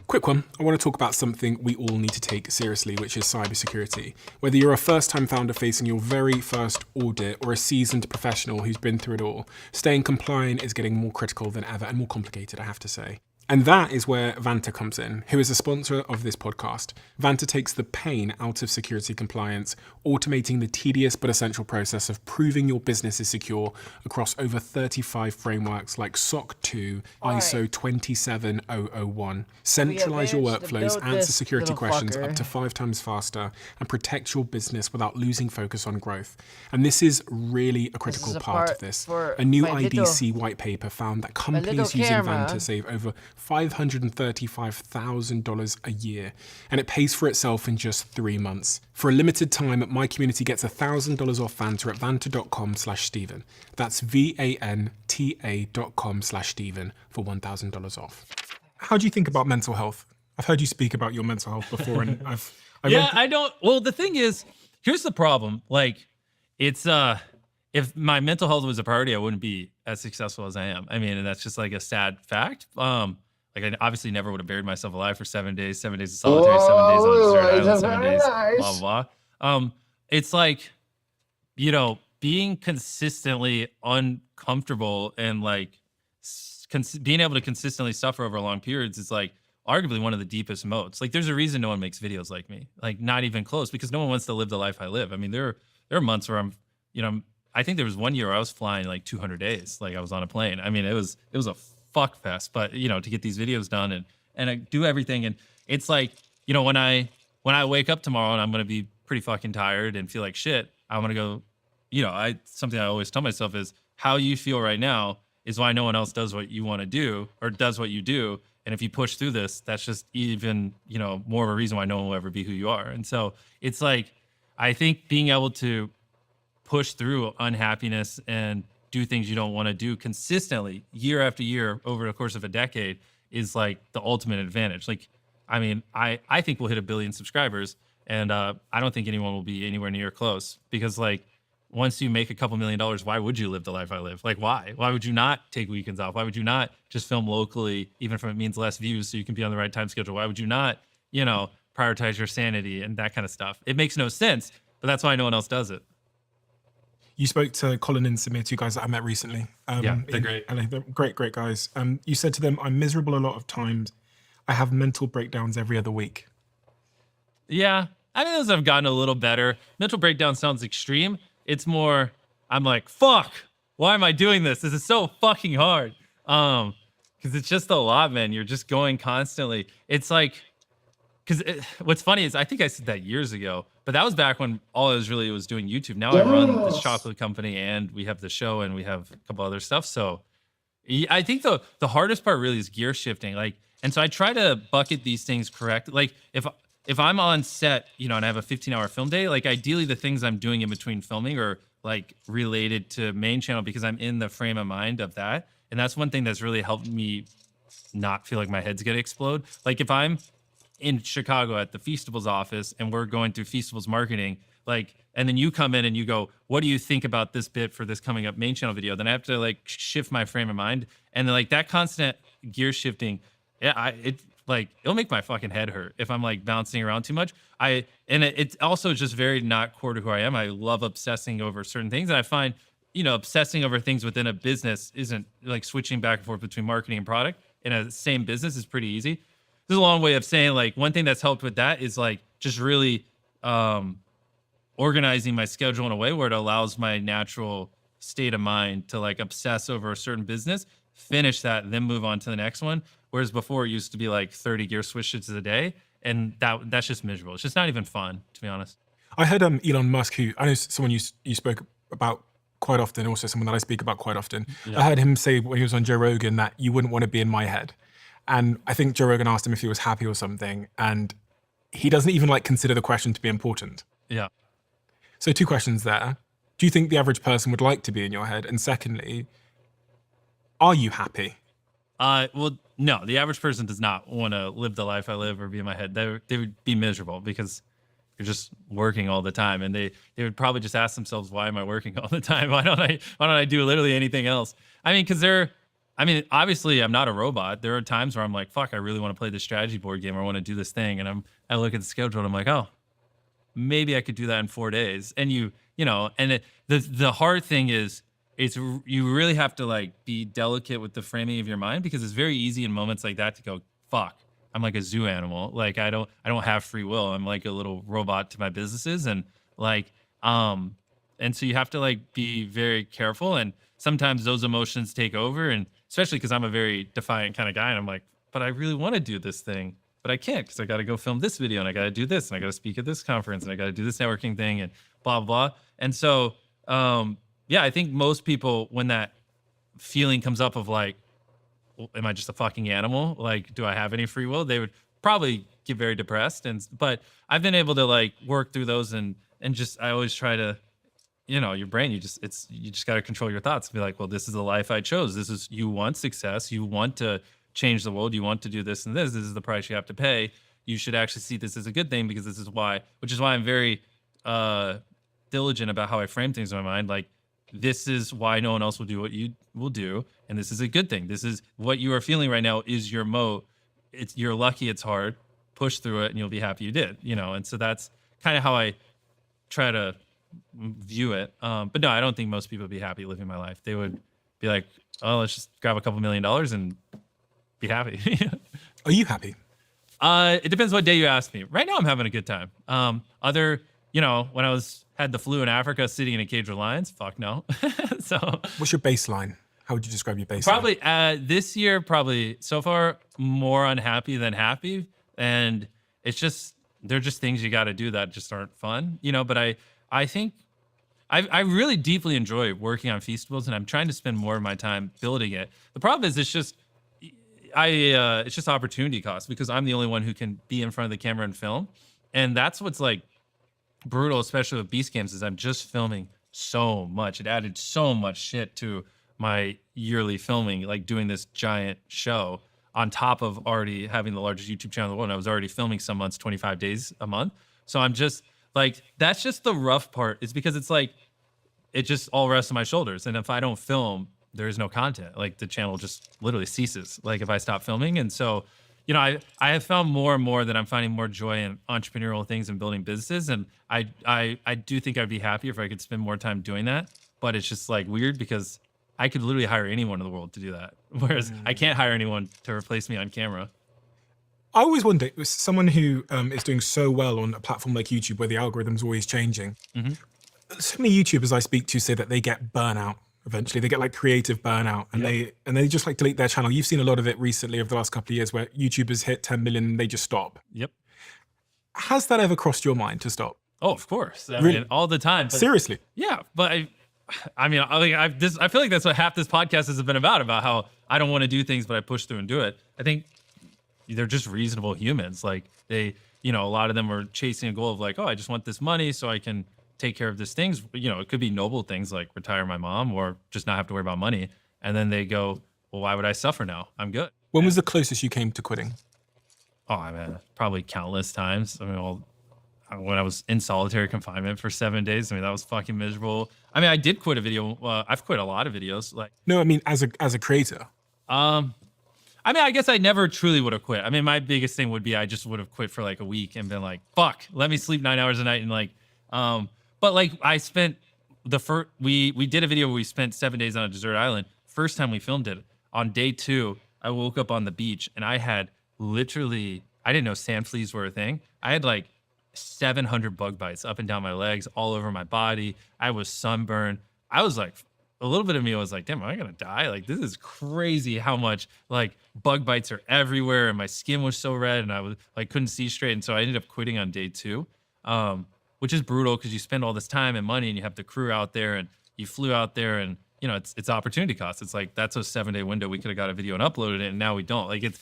Quick one. I want to talk about something we all need to take seriously, which is cybersecurity. Whether you're a first-time founder facing your very first audit or a seasoned professional who's been through it all, staying compliant is getting more critical than ever and more complicated, I have to say. And that is where Vanta comes in, who is a sponsor of this podcast. Vanta takes the pain out of security compliance, automating the tedious but essential process of proving your business is secure across over 35 frameworks like SOC 2, ISO 27001. Centralize your workflows, answer security questions up to 5 times faster, and protect your business without losing focus on growth. And this is really a critical part of this. A new IDC white paper found that companies using Vanta save over $535,000 a year, and it pays for itself in just 3 months. For a limited time, my community gets $1,000 off Vanta at vanta.com/Steven. That's VANTA.com/Steven for $1,000 off. How do you think about mental health? I've heard you speak about your mental health before, and I don't. Well, the thing is, here's the problem. Like, it's if my mental health was a priority, I wouldn't be as successful as I am. I mean, and that's just like a sad fact. Like I obviously never would have buried myself alive for 7 days, 7 days of solitary, 7 days on a desert island, 7 days, blah, blah, blah. It's like, you know, being consistently uncomfortable and like being able to consistently suffer over long periods is like arguably one of the deepest modes. Like there's a reason no one makes videos like me, like not even close, because no one wants to live the life I live. I mean, there are months where I'm, you know, I think there was 1 year where I was flying like 200 days. Like I was on a plane. I mean, it was a fuck fest, but you know, to get these videos done and I do everything. And it's like, you know, when I wake up tomorrow and I'm going to be pretty fucking tired and feel like shit, I'm going to go, you know, something I always tell myself is how you feel right now is why no one else does what you want to do or does what you do. And if you push through this, that's just even, you know, more of a reason why no one will ever be who you are. And so it's like, I think being able to push through unhappiness and do things you don't want to do consistently year after year over the course of a decade is like the ultimate advantage. Like, I mean, I think we'll hit 1 billion subscribers, and I don't think anyone will be anywhere near close, because like once you make a couple $1 million, why would you live the life I live? Like, why would you not take weekends off? Why would you not just film locally, even if it means less views so you can be on the right time schedule? Why would you not, you know, prioritize your sanity and that kind of stuff? It makes no sense, but that's why no one else does it. You spoke to Colin and Samir, 2 guys that I met recently. Yeah, they're great. LA. They're great guys. You said to them, I'm miserable a lot of times. I have mental breakdowns every other week. Yeah, I think those have gotten a little better. Mental breakdown sounds extreme. It's more, I'm like, fuck, why am I doing this? This is so fucking hard. Because it's just a lot, man. You're just going constantly. It's like, because what's funny is I think I said that years ago, but that was back when all I was doing YouTube. Now I run this chocolate company and we have the show and we have a couple other stuff. So I think the hardest part really is gear shifting. Like, and so I try to bucket these things correct. Like if I'm on set, you know, and I have a 15-hour film day, like ideally the things I'm doing in between filming are like related to main channel because I'm in the frame of mind of that. And that's one thing that's really helped me not feel like my head's gonna explode. Like if I'm in Chicago at the Feastables office and we're going through Feastables marketing, like, and then you come in and you go, what do you think about this bit for this coming up main channel video? Then I have to like shift my frame of mind. And then like that constant gear shifting, yeah, it'll make my fucking head hurt if I'm like bouncing around too much. It's also just very not core to who I am. I love obsessing over certain things, and I find, obsessing over things within a business isn't like switching back and forth between marketing and product in a same business is pretty easy. This is a long way of saying, like, one thing that's helped with that is like just really organizing my schedule in a way where it allows my natural state of mind to like obsess over a certain business, finish that, then move on to the next one. Whereas before it used to be like 30 gear switches a day, and that's just miserable. It's just not even fun, to be honest. I heard Elon Musk, who I know someone you spoke about quite often, also someone that I speak about quite often. Yeah. I heard him say when he was on Joe Rogan that you wouldn't want to be in my head. And I think Joe Rogan asked him if he was happy or something, and he doesn't even like consider the question to be important. Yeah. So 2 questions there. Do you think the average person would like to be in your head? And secondly, are you happy? Well, no, the average person does not want to live the life I live or be in my head. They would be miserable because you're just working all the time, and they would probably just ask themselves, why am I working all the time? Why don't I do literally anything else? I mean, because obviously I'm not a robot. There are times where I'm like, fuck, I really want to play this strategy board game, or I want to do this thing, and I look at the schedule and I'm like, oh, maybe I could do that in 4 days. And the hard thing is, you really have to like be delicate with the framing of your mind, because it's very easy in moments like that to go, fuck, I'm like a zoo animal. Like I don't have free will. I'm like a little robot to my businesses. And like, and so you have to like be very careful. And sometimes those emotions take over, and especially because I'm a very defiant kind of guy, and I'm like, but I really want to do this thing, but I can't, because I got to go film this video, and I got to do this, and I got to speak at this conference, and I got to do this networking thing, and blah, blah. And so, yeah, I think most people, when that feeling comes up of like, am I just a fucking animal? Like, do I have any free will? They would probably get very depressed. But I've been able to like work through those, and just, I always try to, your brain, you just got to control your thoughts and be like, well, this is the life I chose. You want success. You want to change the world. You want to do this and this. This is the price you have to pay. You should actually see this as a good thing, because which is why I'm very diligent about how I frame things in my mind. Like, this is why no one else will do what you will do, and this is a good thing. This is what you are feeling right now is your moat. You're lucky it's hard. Push through it, and you'll be happy you did. And so that's kind of how I try to view it. But no, I don't think most people would be happy living my life. They would be like, oh, let's just grab a couple $1 million and be happy. Are you happy? It depends what day you ask me. Right now, I'm having a good time. When I had the flu in Africa, sitting in a cage with lions, fuck no. So, what's your baseline? How would you describe your baseline? Probably this year, probably so far more unhappy than happy, and they're just things you got to do that just aren't fun, But I think I really deeply enjoy working on Feastables, and I'm trying to spend more of my time building it. The problem is it's just opportunity cost, because I'm the only one who can be in front of the camera and film, and that's what's like brutal, especially with Beast Games, is I'm just filming so much. It added so much shit to my yearly filming, like doing this giant show on top of already having the largest YouTube channel in the world. And I was already filming some months 25 days a month. So I'm just like, that's just the rough part, is because it's like, it just all rests on my shoulders. And if I don't film, there is no content. Like, the channel just literally ceases, like, if I stop filming. And so, I have found more and more that I'm finding more joy in entrepreneurial things and building businesses. And I do think I'd be happy if I could spend more time doing that. But it's just like weird, because I could literally hire anyone in the world to do that. Whereas I can't hire anyone to replace me on camera. I always wonder, with someone who is doing so well on a platform like YouTube, where the algorithm's always changing. Mm-hmm. So many YouTubers I speak to say that they get burnout. Eventually, they get like creative burnout, and they just like delete their channel. You've seen a lot of it recently over the last couple of years, where YouTubers hit 10 million and they just stop. Yep. Has that ever crossed your mind to stop? Oh, of course. I Really? mean, all the time. But, Seriously? Yeah, but I feel like that's what half this podcast has been about how I don't want to do things, but I push through and do it. I think they're just reasonable humans. Like, they, a lot of them are chasing a goal of like, oh, I just want this money so I can take care of these things. It could be noble things like retire my mom, or just not have to worry about money. And then they go, well, why would I suffer now? I'm good. When was the closest you came to quitting? Oh, I mean, probably countless times. I mean, when I was in solitary confinement for 7 days, I mean, that was fucking miserable. I mean, I did quit a video. I've quit a lot of videos. Like, no, I mean, as a creator. I mean, I guess I never truly would have quit. I mean, my biggest thing would be I just would have quit for like a week and been like, fuck, let me sleep 9 hours a night. And like, but like I spent we did a video where we spent 7 days on a desert island. First time we filmed it, on day 2, I woke up on the beach and I had literally, I didn't know sand fleas were a thing. I had like 700 bug bites up and down my legs, all over my body. I was sunburned. I was like, a little bit of me was like, damn, am I gonna die? Like, this is crazy how much like bug bites are everywhere. And my skin was so red and I was like, couldn't see straight. And so I ended up quitting on day 2, which is brutal because you spend all this time and money and you have the crew out there and you flew out there and, you know, it's opportunity cost. It's like, that's a 7-day window. We could have got a video and uploaded it and now we don't. Like, it's,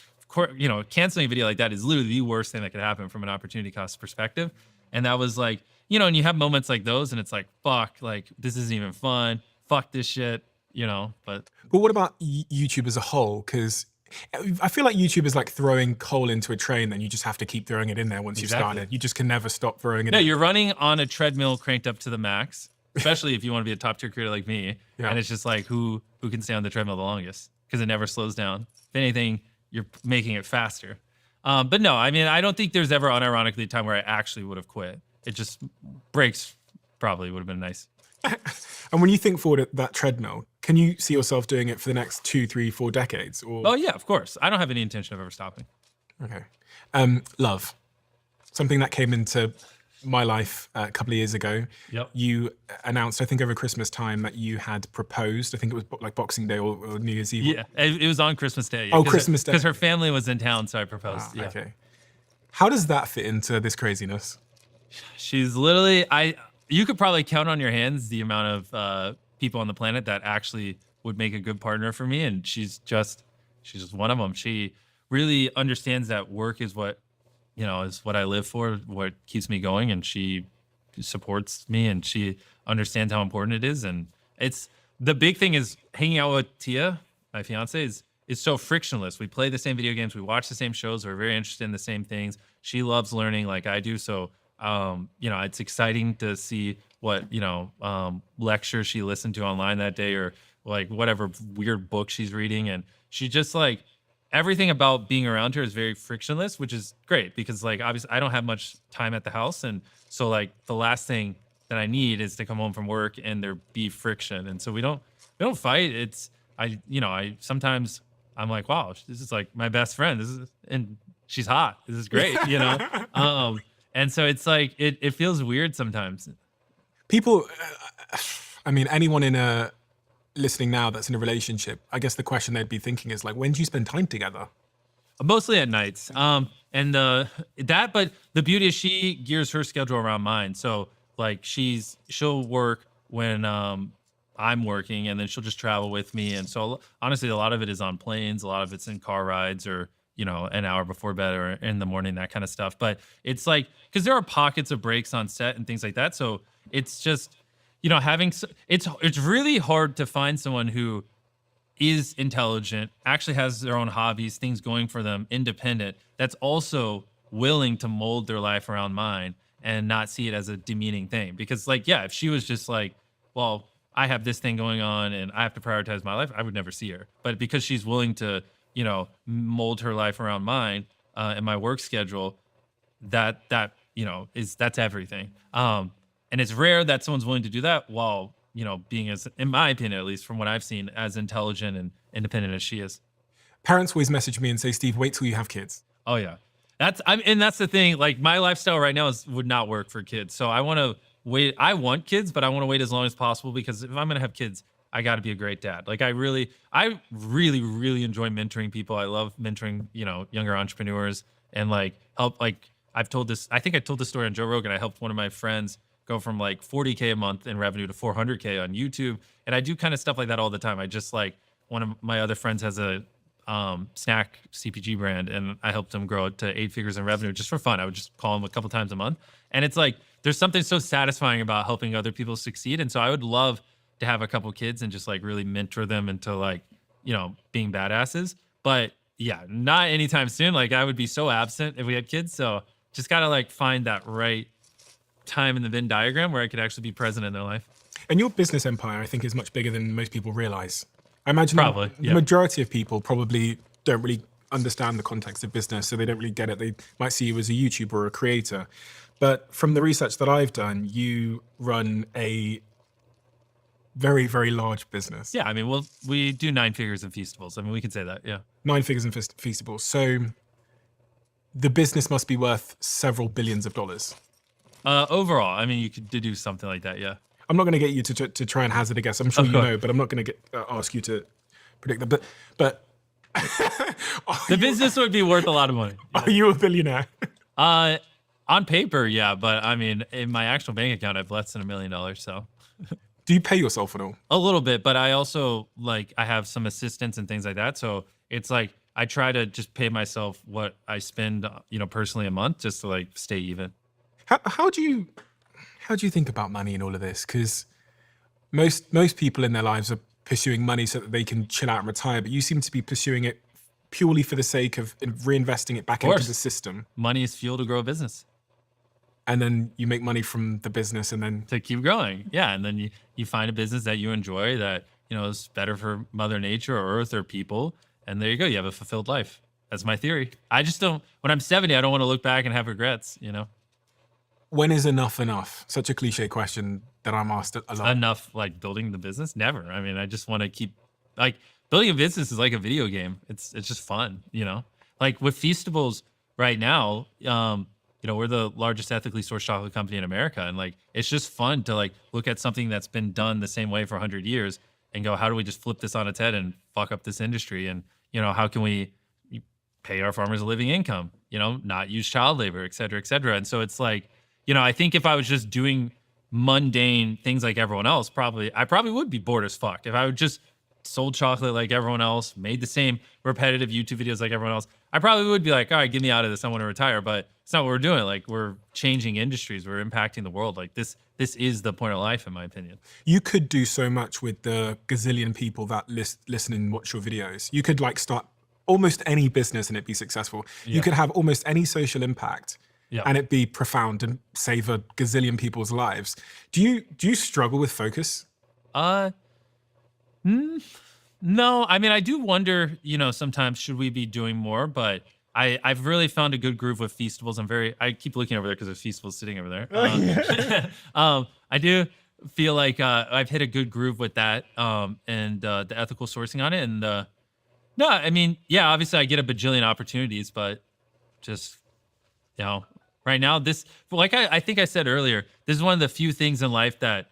you know, canceling a video like that is literally the worst thing that could happen from an opportunity cost perspective. And that was like, you know, and you have moments like those and it's like, fuck, like this isn't even fun. Fuck this shit, you know, but what about YouTube as a whole? Because I feel like YouTube is like throwing coal into a train and you just have to keep throwing it in there once you've started. You just can never stop throwing it in. No, you're running on a treadmill cranked up to the max, especially if you want to be a top tier creator like me. Yeah. And it's just like, who can stay on the treadmill the longest? Because it never slows down. If anything, you're making it faster. But no, I mean, I don't think there's ever unironically a time where I actually would have quit. It just breaks probably would have been nice. And when you think forward at that treadmill, can you see yourself doing it for the next 2, 3, 4 decades? Or? Oh yeah, of course. I don't have any intention of ever stopping. Okay. Love. Something that came into my life a couple of years ago. Yep. You announced, I think over Christmas time, that you had proposed. I think it was like Boxing Day or New Year's Eve. Yeah, it was on Christmas Day. Yeah, oh, Christmas Day. Because her family was in town, so I proposed. Yeah. Okay. How does that fit into this craziness? She's literally, you could probably count on your hands the amount of people on the planet that actually would make a good partner for me. And she's just one of them. She really understands that work is what, you know, is what I live for, what keeps me going. And she supports me and she understands how important it is. And it's, the big thing is hanging out with Tia, my fiance, is so frictionless. We play the same video games. We watch the same shows. We're very interested in the same things. She loves learning like I do. So, you know, it's exciting to see what, you know, lecture she listened to online that day or like whatever weird book she's reading. And she just like, everything about being around her is very frictionless, which is great because like, obviously I don't have much time at the house. And so like the last thing that I need is to come home from work and there be friction. And so we don't fight. It's, sometimes I'm like, wow, this is like my best friend. And she's hot. This is great, you know? And so it's like, it feels weird sometimes. People, I mean, anyone listening now that's in a relationship, I guess the question they'd be thinking is like, when do you spend time together? Mostly at nights. But the beauty is she gears her schedule around mine. So like she'll work when I'm working and then she'll just travel with me. And so honestly, a lot of it is on planes. A lot of it's in car rides or, you know, an hour before bed or in the morning, that kind of stuff. But it's like, because there are pockets of breaks on set and things like that. So it's just, you know, it's really hard to find someone who is intelligent, actually has their own hobbies, things going for them, independent, that's also willing to mold their life around mine and not see it as a demeaning thing. Because like, yeah, if she was just like, well, I have this thing going on and I have to prioritize my life, I would never see her. But because she's willing to, you know, mold her life around mine and my work schedule, that you know, that's everything. And it's rare that someone's willing to do that while, you know, being as, in my opinion, at least from what I've seen, as intelligent and independent as she is. Parents always message me and say, Steve, wait till you have kids. Oh yeah. And that's the thing, like my lifestyle right now would not work for kids. So I want to wait. I want kids, but I want to wait as long as possible because if I'm going to have kids, I got to be a great dad. Like I really enjoy mentoring people. I love mentoring, you know, younger entrepreneurs and like help. Like I think I told this story on Joe Rogan. I helped one of my friends go from like 40K a month in revenue to 400K on YouTube. And I do kind of stuff like that all the time. I just like, one of my other friends has a snack CPG brand and I helped him grow it to 8 figures in revenue just for fun. I would just call him a couple times a month. And it's like, there's something so satisfying about helping other people succeed. And so I would love to have a couple kids and just like really mentor them into like, you know, being badasses. But yeah, not anytime soon. Like I would be so absent if we had kids. So just got to like find that right time in the Venn diagram where I could actually be present in their life. And your business empire, I think, is much bigger than most people realize. I imagine probably the majority of people probably don't really understand the context of business, so they don't really get it. They might see you as a YouTuber or a creator. But from the research that I've done, you run a very, very large business. Yeah, I mean, we do 9 figures in Feastables. I mean, we can say that, yeah. 9 figures in Feastables. So the business must be worth several billions of dollars. Overall, I mean, you could deduce something like that, yeah. I'm not going to get you to try and hazard a guess. I'm sure you know, but I'm not going to ask you to predict that. But the business would be worth a lot of money. Are you a billionaire? On paper, yeah, but I mean, in my actual bank account, I have less than $1 million. So, do you pay yourself at all? A little bit, but I also I have some assistants and things like that. So it's like I try to just pay myself what I spend, personally a month, just to stay even. How do you think about money in all of this? Because most people in their lives are pursuing money so that they can chill out and retire, but you seem to be pursuing it purely for the sake of reinvesting it back into the system. Money is fuel to grow a business. And then you make money from the business and then... To keep growing, yeah. And then you find a business that you enjoy that, is better for Mother Nature or Earth or people. And there you go. You have a fulfilled life. That's my theory. I just don't... When I'm 70, I don't want to look back and have regrets, When is enough enough? Such a cliche question that I'm asked a lot. Enough, building the business? Never. I mean, I just want to keep... building a business is like a video game. It's just fun, with Feastables right now, we're the largest ethically sourced chocolate company in America. And it's just fun to look at something that's been done the same way for 100 years and go, how do we just flip this on its head and fuck up this industry? And, how can we pay our farmers a living income, not use child labor, et cetera, et cetera. And so it's I think if I was just doing mundane things like everyone else, I probably would be bored as fuck. If I would just sold chocolate like everyone else, made the same repetitive YouTube videos like everyone else, I probably would be like, all right, get me out of this. I want to retire. But it's not what we're doing. We're changing industries. We're impacting the world. This is the point of life, in my opinion. You could do so much with the gazillion people that listen and watch your videos. You could start almost any business and it be successful. Yeah. You could have almost any social impact and it be profound and save a gazillion people's lives. Do you struggle with focus? No, I mean, I do wonder, sometimes should we be doing more, but I've really found a good groove with Feastables. I keep looking over there because there's Feastables sitting over there. I do feel like I've hit a good groove with that and the ethical sourcing on it. And no, I mean, yeah, obviously I get a bajillion opportunities, but just, right now I think I said earlier, this is one of the few things in life that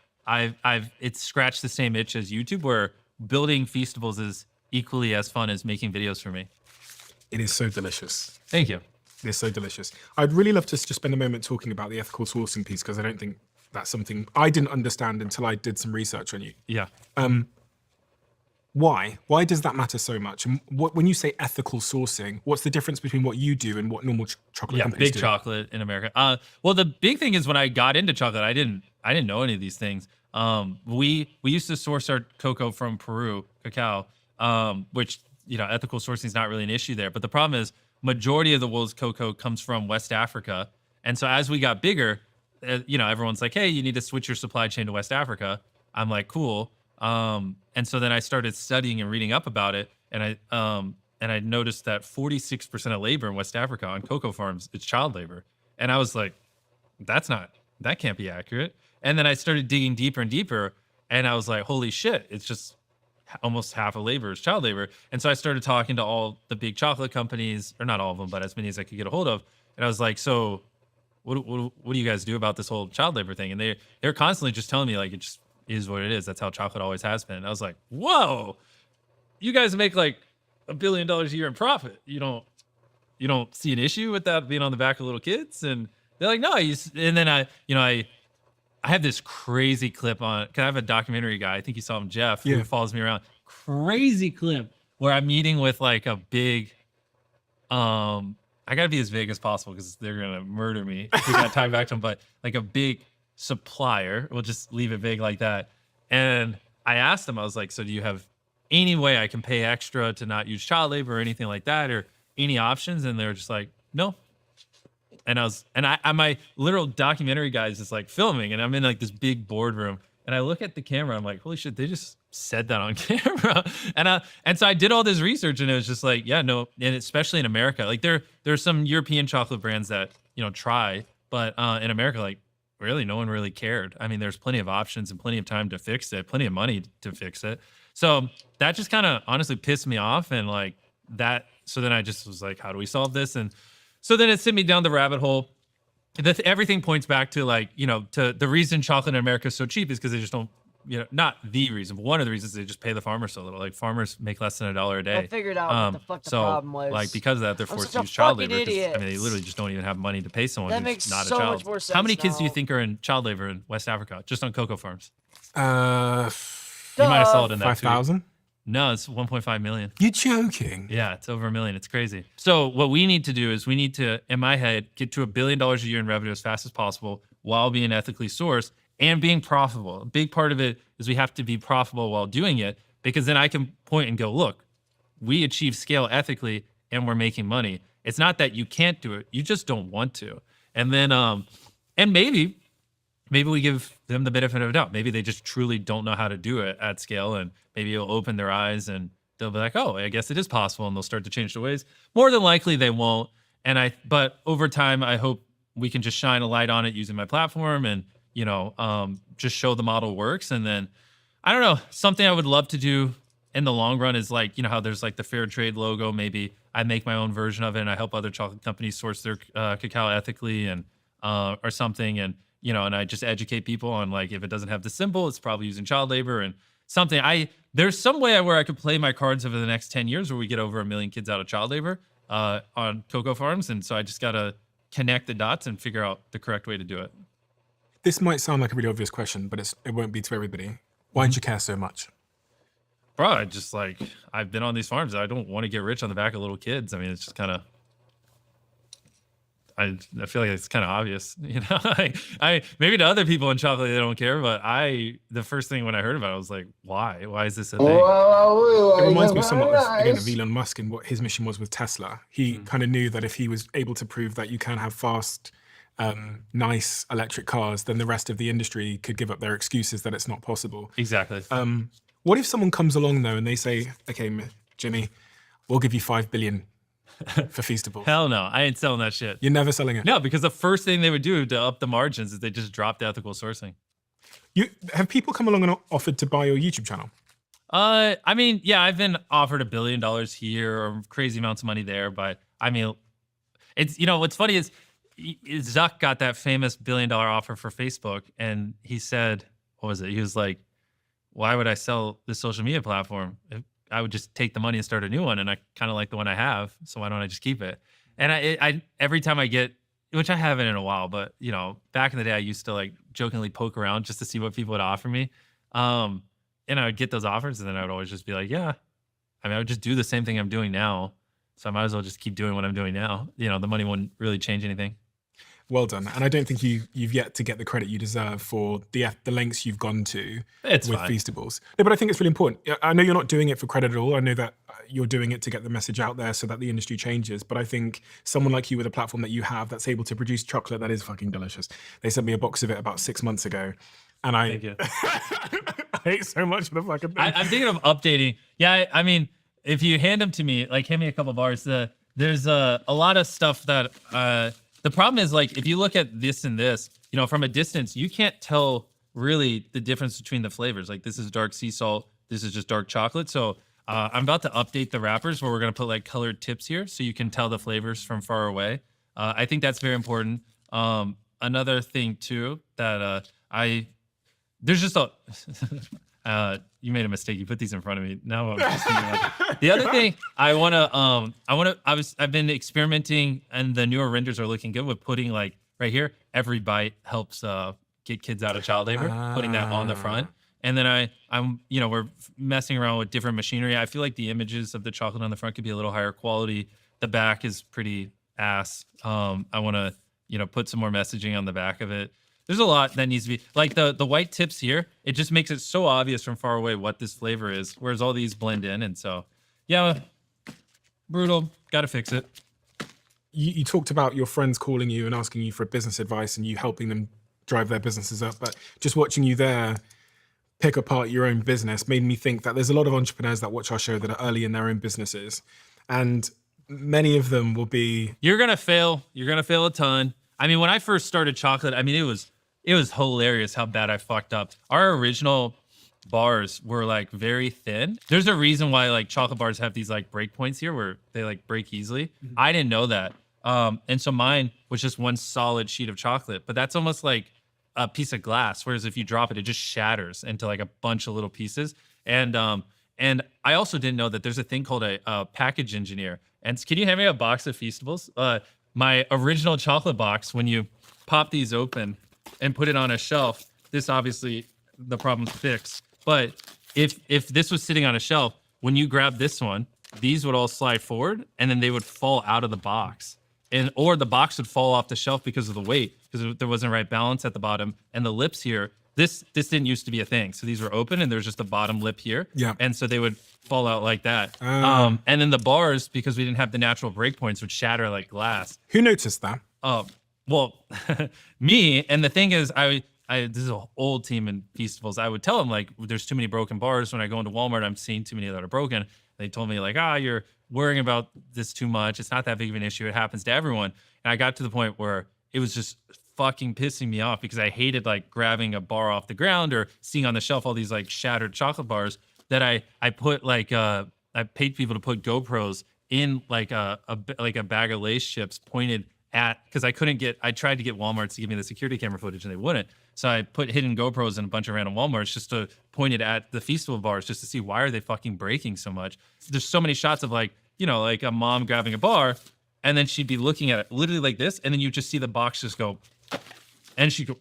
it's scratched the same itch as YouTube, where building Feastables is equally as fun as making videos for me. It is so delicious. Thank you. It is so delicious. I'd really love to just spend a moment talking about the ethical sourcing piece, because I don't think that's something I didn't understand until I did some research on you. Yeah. Why? Why does that matter so much? And when you say ethical sourcing, what's the difference between what you do and what normal chocolate companies do? Big chocolate in America. Well, the big thing is when I got into chocolate, I didn't know any of these things. We used to source our cocoa from Peru, cacao, which, ethical sourcing is not really an issue there. But the problem is majority of the world's cocoa comes from West Africa. And so as we got bigger, everyone's like, hey, you need to switch your supply chain to West Africa. I'm like, cool. And so then I started studying and reading up about it. And I noticed that 46% of labor in West Africa on cocoa farms is child labor. And I was like, that can't be accurate. And then I started digging deeper and deeper, and I was like, holy shit, it's just almost half of labor is child labor. And so I started talking to all the big chocolate companies, or not all of them, but as many as I could get a hold of. And I was like, so what do you guys do about this whole child labor thing? And they're constantly just telling me it just is what it is. That's how chocolate always has been. And I was like, whoa, you guys make $1 billion a year in profit. You don't see an issue with that being on the back of little kids? And they're like, no. And then I have this crazy clip on, because I have a documentary guy, I think you saw him, Jeff, who follows me around. Crazy clip where I'm meeting with a big, I gotta be as vague as possible because they're gonna murder me if we got time back to them, but a big supplier, we'll just leave it vague like that. And I asked him, I was like, so do you have any way I can pay extra to not use child labor or anything like that, or any options? And they're just like, no. And I my literal documentary guy is just filming, and I'm in this big boardroom, And I look at the camera, I'm like, holy shit, they just said that on camera. And so I did all this research, and it was just like, yeah, no, and especially in America, like there's some European chocolate brands that, you know, try, but in America, like really no one really cared. I mean, there's plenty of options and plenty of time to fix it, plenty of money to fix it. So that just kind of honestly pissed me off, and like that. So then I just was like, how do we solve this? And so then it sent me down the rabbit hole. Everything points back to, like, you know, to the reason chocolate in America is so cheap is because they just don't, you know, not the reason, but one of the reasons they just pay the farmers so little. Like farmers make less than $1 a day. I figured out what the fuck the problem was. Like because of that, they're I'm forced such to a use child fucking labor. 'Cause, idiot. I mean, they literally just don't even have money to pay someone That who's makes not so a child. much more sense How many kids do you now. think are in child labor in West Africa, just on cocoa farms? You Uh, might have saw it in that 5,000. No, it's 1.5 million. You're joking. Yeah, it's over 1 million. It's crazy. So what we need to do is we need to, in my head, get to $1 billion a year in revenue as fast as possible while being ethically sourced and being profitable. A big part of it is we have to be profitable while doing it, because then I can point and go, look, we achieve scale ethically and we're making money. It's not that you can't do it. You just don't want to. And then, and maybe we give them the benefit of the doubt. Maybe they just truly don't know how to do it at scale, and maybe it'll open their eyes and they'll be like, oh, I guess it is possible, and they'll start to change their ways. More than likely they won't. But over time, I hope we can just shine a light on it using my platform and, you know, just show the model works. And then, I don't know, something I would love to do in the long run is, like, you know how there's like the fair trade logo. Maybe I make my own version of it and I help other chocolate companies source their cacao ethically and or something. And, you know, and I just educate people on, like, if it doesn't have the symbol, it's probably using child labor and something. There's some way where I could play my cards over the next 10 years where we get over 1 million kids out of child labor on cocoa farms. And so I just got to connect the dots and figure out the correct way to do it. This might sound like a really obvious question, but it won't be to everybody. Why don't you care so much? Bro, I just, like, I've been on these farms. I don't want to get rich on the back of little kids. I mean, it's just kind of, I feel like it's kind of obvious, you know. I maybe to other people in chocolate they don't care, but the first thing when I heard about it, I was like, why? Why is this a thing? It reminds me somewhat of Elon Musk and what his mission was with Tesla. He kind of knew that if he was able to prove that you can have fast, nice electric cars, then the rest of the industry could give up their excuses that it's not possible. Exactly. What if someone comes along though and they say, okay, Jimmy, we'll give you 5 billion for Feastables? Hell no, I ain't selling that shit. You're never selling it? No, because the first thing they would do to up the margins is they just drop the ethical sourcing. Have people come along and offered to buy your YouTube channel? I mean, yeah, I've been offered $1 billion here or crazy amounts of money there, but I mean, it's, you know, what's funny is Zuck got that famous $1 billion offer for Facebook, and he said, what was it? He was like, why would I sell this social media platform? I would just take the money and start a new one, and I kind of like the one I have, so why don't I just keep it? And I every time I get, which I haven't in a while, but, you know, back in the day, I used to, like, jokingly poke around just to see what people would offer me. And I would get those offers, and then I would always just be like, yeah. I mean, I would just do the same thing I'm doing now, so I might as well just keep doing what I'm doing now. You know, the money wouldn't really change anything. Well done. And I don't think you've yet to get the credit you deserve for the lengths you've gone to with Feastables. No, but I think it's really important. I know you're not doing it for credit at all. I know that you're doing it to get the message out there so that the industry changes. But I think someone like you with a platform that you have that's able to produce chocolate that is fucking delicious. They sent me a box of it about 6 months ago. And Thank you. I hate so much of the fucking thing. I'm thinking of updating. Yeah, I mean, if you hand them to me, like, hand me a couple bars, there's a lot of stuff that... the problem is, like, if you look at this and this, you know, from a distance, you can't tell really the difference between the flavors. Like, this is dark sea salt. This is just dark chocolate. So I'm about to update the wrappers where we're going to put, like, colored tips here so you can tell the flavors from far away. I think that's very important. Another thing, too, that there's just a... you made a mistake. You put these in front of me. Now I'm just thinking about it. The other thing I've been experimenting, and the newer renders are looking good with putting, like, right here, every bite helps get kids out of child labor, putting that on the front. And then I'm, you know, we're messing around with different machinery. I feel like the images of the chocolate on the front could be a little higher quality. The back is pretty ass. I want to, you know, put some more messaging on the back of it. There's a lot that needs to be, like, the white tips here. It just makes it so obvious from far away what this flavor is, whereas all these blend in. And so, yeah, brutal. Got to fix it. You talked about your friends calling you and asking you for business advice and you helping them drive their businesses up. But just watching you there, pick apart your own business made me think that there's a lot of entrepreneurs that watch our show that are early in their own businesses. And many of them will be... You're going to fail. You're going to fail a ton. I mean, when I first started chocolate, I mean, it was hilarious how bad I fucked up. Our original bars were like very thin. There's a reason why like chocolate bars have these like break points here where they like break easily. I didn't know that. And so mine was just one solid sheet of chocolate, but that's almost like a piece of glass. Whereas if you drop it, it just shatters into like a bunch of little pieces. And I also didn't know that there's a thing called a package engineer. And can you hand me a box of Feastables? My original chocolate box, when you pop these open and put it on a shelf, this obviously the problem's fixed. But if this was sitting on a shelf, when you grab this one, these would all slide forward and then they would fall out of the box. Or the box would fall off the shelf because of the weight, because there wasn't right balance at the bottom. And the lips here, this didn't used to be a thing. So these were open and there's just a bottom lip here. Yeah. And so they would fall out like that. And then the bars, because we didn't have the natural break points, would shatter like glass. Who noticed that? Well, me. And the thing is, this is an old team in Feastables. I would tell them like, there's too many broken bars. When I go into Walmart, I'm seeing too many that are broken. They told me like, you're worrying about this too much. It's not that big of an issue. It happens to everyone. And I got to the point where it was just fucking pissing me off because I hated like grabbing a bar off the ground or seeing on the shelf all these like shattered chocolate bars that I put like, I paid people to put GoPros in like a bag of Lay's chips pointed at, because I tried to get Walmart to give me the security camera footage and they wouldn't. So I put hidden GoPros in a bunch of random Walmarts just to point it at the Feastable bars just to see why are they fucking breaking so much. There's so many shots of like, like a mom grabbing a bar and then she'd be looking at it literally like this. And then you just see the box just go, and she'd go,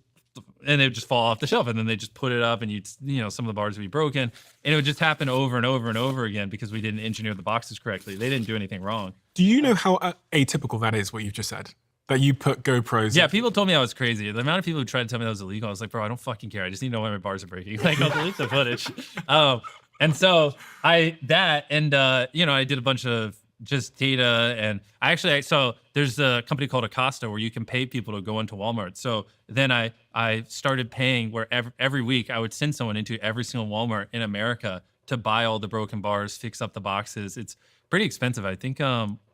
and it would just fall off the shelf. And then they just put it up and some of the bars would be broken. And it would just happen over and over and over again because we didn't engineer the boxes correctly. They didn't do anything wrong. Do you know how atypical that is, what you've just said? That you put GoPros. Yeah, people told me I was crazy. The amount of people who tried to tell me that was illegal, I was like, bro, I don't fucking care. I just need to know why my bars are breaking. Like, I'll delete the footage. And so I did a bunch of just data. And so there's a company called Acosta where you can pay people to go into Walmart. So then I started paying where every week I would send someone into every single Walmart in America to buy all the broken bars, fix up the boxes. It's pretty expensive. I think,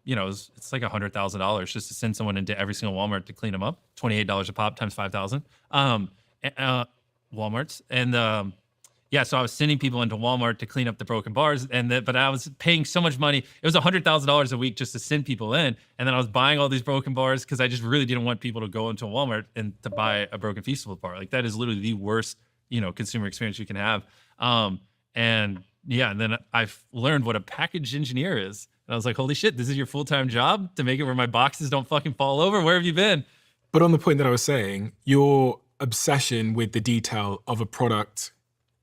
it's like $100,000 just to send someone into every single Walmart to clean them up. $28 a pop times 5,000 Walmarts. And so I was sending people into Walmart to clean up the broken bars, but I was paying so much money. It was $100,000 a week just to send people in, and then I was buying all these broken bars because I just really didn't want people to go into a Walmart and to buy a broken Feastable bar. Like that is literally the worst, consumer experience you can have. And then I've learned what a package engineer is. And I was like, holy shit, this is your full-time job to make it where my boxes don't fucking fall over? Where have you been? But on the point that I was saying, your obsession with the detail of a product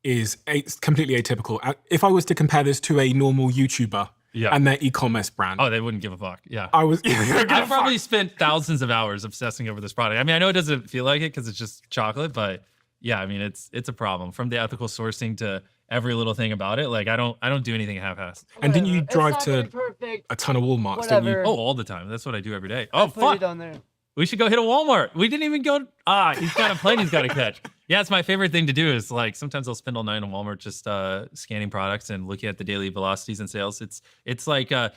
is completely atypical. If I was to compare this to a normal YouTuber and their e-commerce brand. Oh, they wouldn't give a fuck. Yeah. I probably spent thousands of hours obsessing over this product. I mean, I know it doesn't feel like it because it's just chocolate, but yeah, I mean, it's a problem. From the ethical sourcing to every little thing about it. Like I don't do anything half-assed. And didn't you drive to a ton of Walmarts? Didn't you? Oh, all the time. That's what I do every day. Oh, Put fuck. it on there. We should go hit a Walmart. We didn't even go. He's got a plane he's got to catch. Yeah, it's my favorite thing to do is like sometimes I'll spend all night in Walmart just scanning products and looking at the daily velocities and sales. It's like I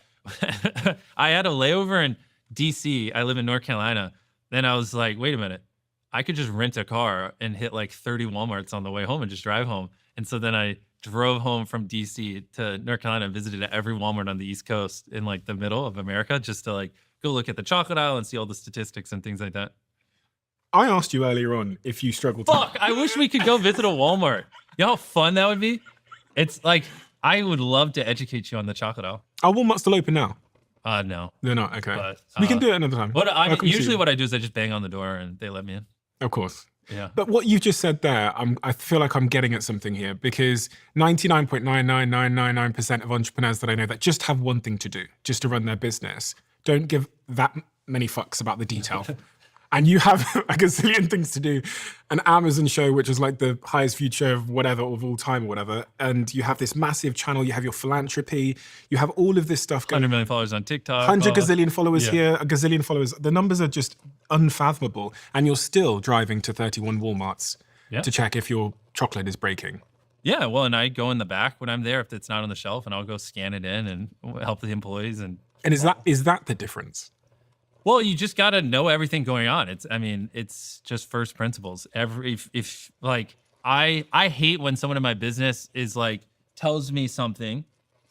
had a layover in DC. I live in North Carolina. Then I was like, wait a minute. I could just rent a car and hit like 30 Walmarts on the way home and just drive home. And so then I drove home from DC to North Carolina and visited every Walmart on the East Coast in like the middle of America just to like go look at the chocolate aisle and see all the statistics and things like that. I asked you earlier on if you struggled. Fuck, I wish we could go visit a Walmart. You know how fun that would be? It's like, I would love to educate you on the chocolate aisle. Are Walmart still open now? No. They're not, okay. But, we can do it another time. Usually what I do is I just bang on the door and they let me in. Of course. Yeah. But what you've just said there, I feel like I'm getting at something here because 99.99999% of entrepreneurs that I know that just have one thing to do, just to run their business, don't give that many fucks about the detail. And you have a gazillion things to do. An Amazon show, which is like the highest viewed show of whatever, of all time or whatever. And you have this massive channel. You have your philanthropy. You have all of this stuff going. 100 million followers on TikTok. 100 gazillion followers here, a gazillion followers. The numbers are just unfathomable. And you're still driving to 31 Walmarts to check if your chocolate is breaking. Yeah, well, and I go in the back when I'm there if it's not on the shelf, and I'll go scan it in and help the employees. And is that the difference? Well, you just got to know everything going on. It's just first principles. If like I hate when someone in my business is like tells me something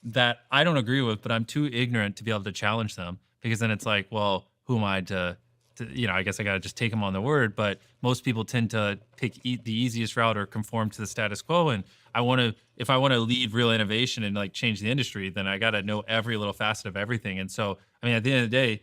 that I don't agree with, but I'm too ignorant to be able to challenge them, because then it's like, well, who am I to I guess I got to just take them on their word. But most people tend to pick the easiest route or conform to the status quo. And if I want to lead real innovation and like change the industry, then I got to know every little facet of everything. And so, I mean, at the end of the day,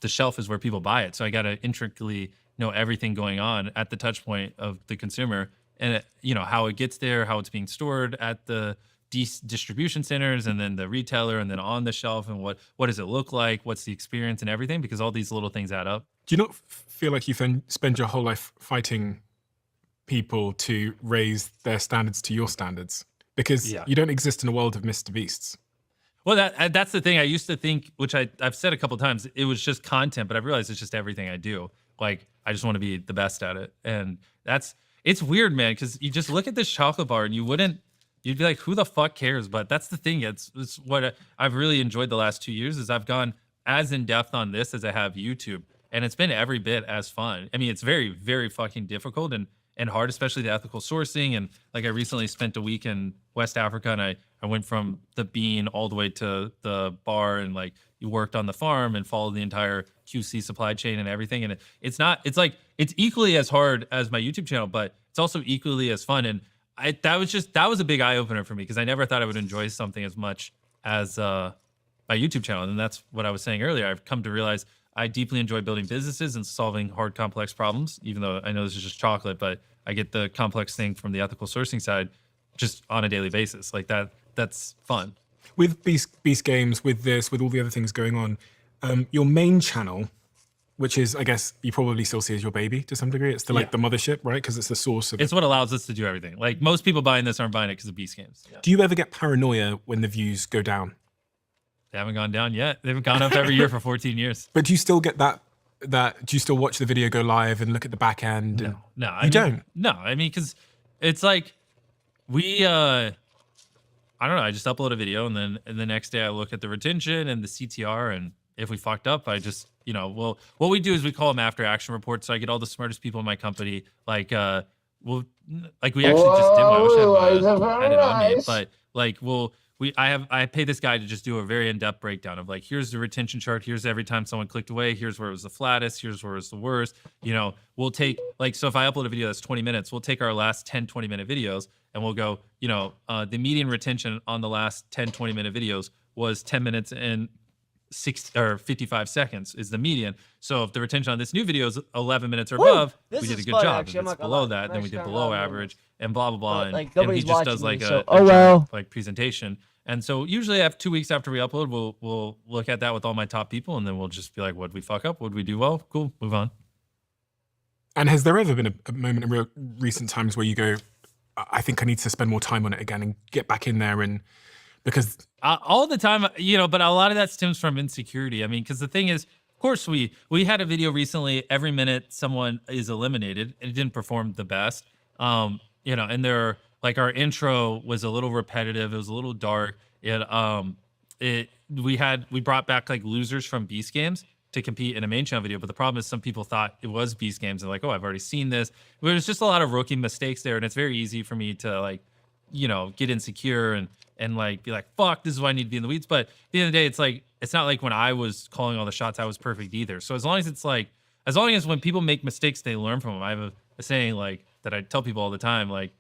the shelf is where people buy it. So I got to intricately know everything going on at the touch point of the consumer, and how it gets there, how it's being stored at the distribution centers, and then the retailer, and then on the shelf, and what does it look like, what's the experience and everything, because all these little things add up. Do you not feel like you spend your whole life fighting people to raise their standards to your standards? Because you don't exist in a world of Mr. Beasts. Well, that's the thing. I used to think, which I've said a couple of times, it was just content, but I've realized it's just everything I do. Like, I just want to be the best at it. And it's weird, man, because you just look at this chocolate bar and you'd be like, who the fuck cares? But that's the thing. It's what I've really enjoyed the last 2 years is I've gone as in depth on this as I have YouTube. And it's been every bit as fun. I mean, it's very, very fucking difficult and hard, especially the ethical sourcing. And like, I recently spent a week in West Africa, and I went from the bean all the way to the bar, and like you worked on the farm and followed the entire QC supply chain and everything. And it's equally as hard as my YouTube channel, but it's also equally as fun. And that was a big eye opener for me, because I never thought I would enjoy something as much as my YouTube channel. And that's what I was saying earlier. I've come to realize I deeply enjoy building businesses and solving hard, complex problems, even though I know this is just chocolate, but I get the complex thing from the ethical sourcing side just on a daily basis. Like that's fun. With Beast Games, with this, with all the other things going on, your main channel, which is, I guess, you probably still see as your baby to some degree. It's the mothership, right? Because it's the source of It's what allows us to do everything. Like, most people buying this aren't buying it because of Beast Games. Yeah. Do you ever get paranoia when the views go down? They haven't gone down yet. They've gone up every year for 14 years. But do you still get that do you still watch the video go live and look at the back end? No. You don't? No, I mean, because it's like I don't know. I just upload a video, and then the next day I look at the retention and the CTR, and if we fucked up, I just, well, what we do is we call them after action reports. So I get all the smartest people in my company, we actually just did one. I wish I had it on me, but like, I pay this guy to just do a very in-depth breakdown of like, here's the retention chart. Here's every time someone clicked away. Here's where it was the flattest. Here's where it was the worst. We'll take so if I upload a video that's 20 minutes, we'll take our last 10, 20-minute videos and we'll go, the median retention on the last 10, 20-minute videos was 10 minutes and 55 seconds is the median. So if the retention on this new video is 11 minutes or above, we did a good job. If it's below that, then we did below average and blah, blah, blah. And he just does like a presentation. And so usually 2 weeks after we upload, we'll look at that with all my top people, and then we'll just be like, what'd we fuck up? What'd we do well? Cool, move on. And has there ever been a moment in recent times where you go, I think I need to spend more time on it again and get back in there? And because all the time, but a lot of that stems from insecurity. I mean, because the thing is, of course, we had a video recently, every minute someone is eliminated, and it didn't perform the best. And like, our intro was a little repetitive. It was a little dark. We brought back like losers from Beast Games to compete in a main channel video. But the problem is some people thought it was Beast Games and like, oh, I've already seen this. There's just a lot of rookie mistakes there. And it's very easy for me to like, get insecure and like be like, fuck, this is why I need to be in the weeds. But at the end of the day, it's like, it's not like when I was calling all the shots, I was perfect either. So as long as when people make mistakes, they learn from them. I have a saying like that I tell people all the time, like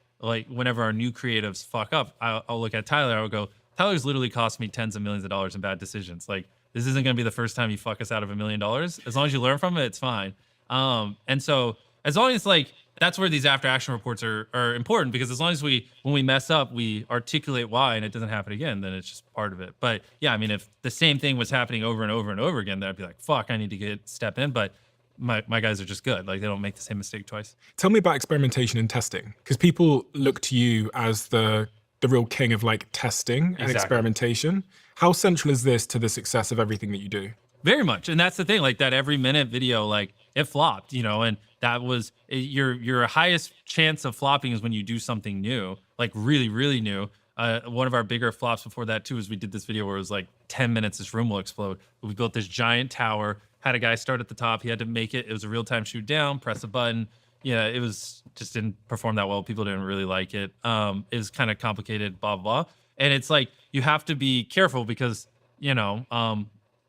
whenever our new creatives fuck up, I'll look at Tyler. I'll go, Tyler's literally cost me tens of millions of dollars in bad decisions. Like, this isn't going to be the first time you fuck us out of $1 million. As long as you learn from it, it's fine. And so as long as like, that's where these after action reports are important, because as long as when we mess up, we articulate why and it doesn't happen again, then it's just part of it. But yeah, I mean, if the same thing was happening over and over and over again, then I'd be like, fuck, I need to step in. But my guys are just good. Like, they don't make the same mistake twice. Tell me about experimentation and testing, because people look to you as the real king of like testing and experimentation. How central is this to the success of everything that you do? Very much. And that's the thing, like that every minute video, like it flopped, you know, and that was your highest chance of flopping is when you do something new, like really, really new. One of our bigger flops before that too is we did this video where it was like 10 minutes, this room will explode. We built this giant tower, had a guy start at the top. He had to make it. It was a real-time shoot down, press a button. Yeah, it was just didn't perform that well. People didn't really like it. It was kind of complicated, blah, blah. And it's like, you have to be careful because, you know,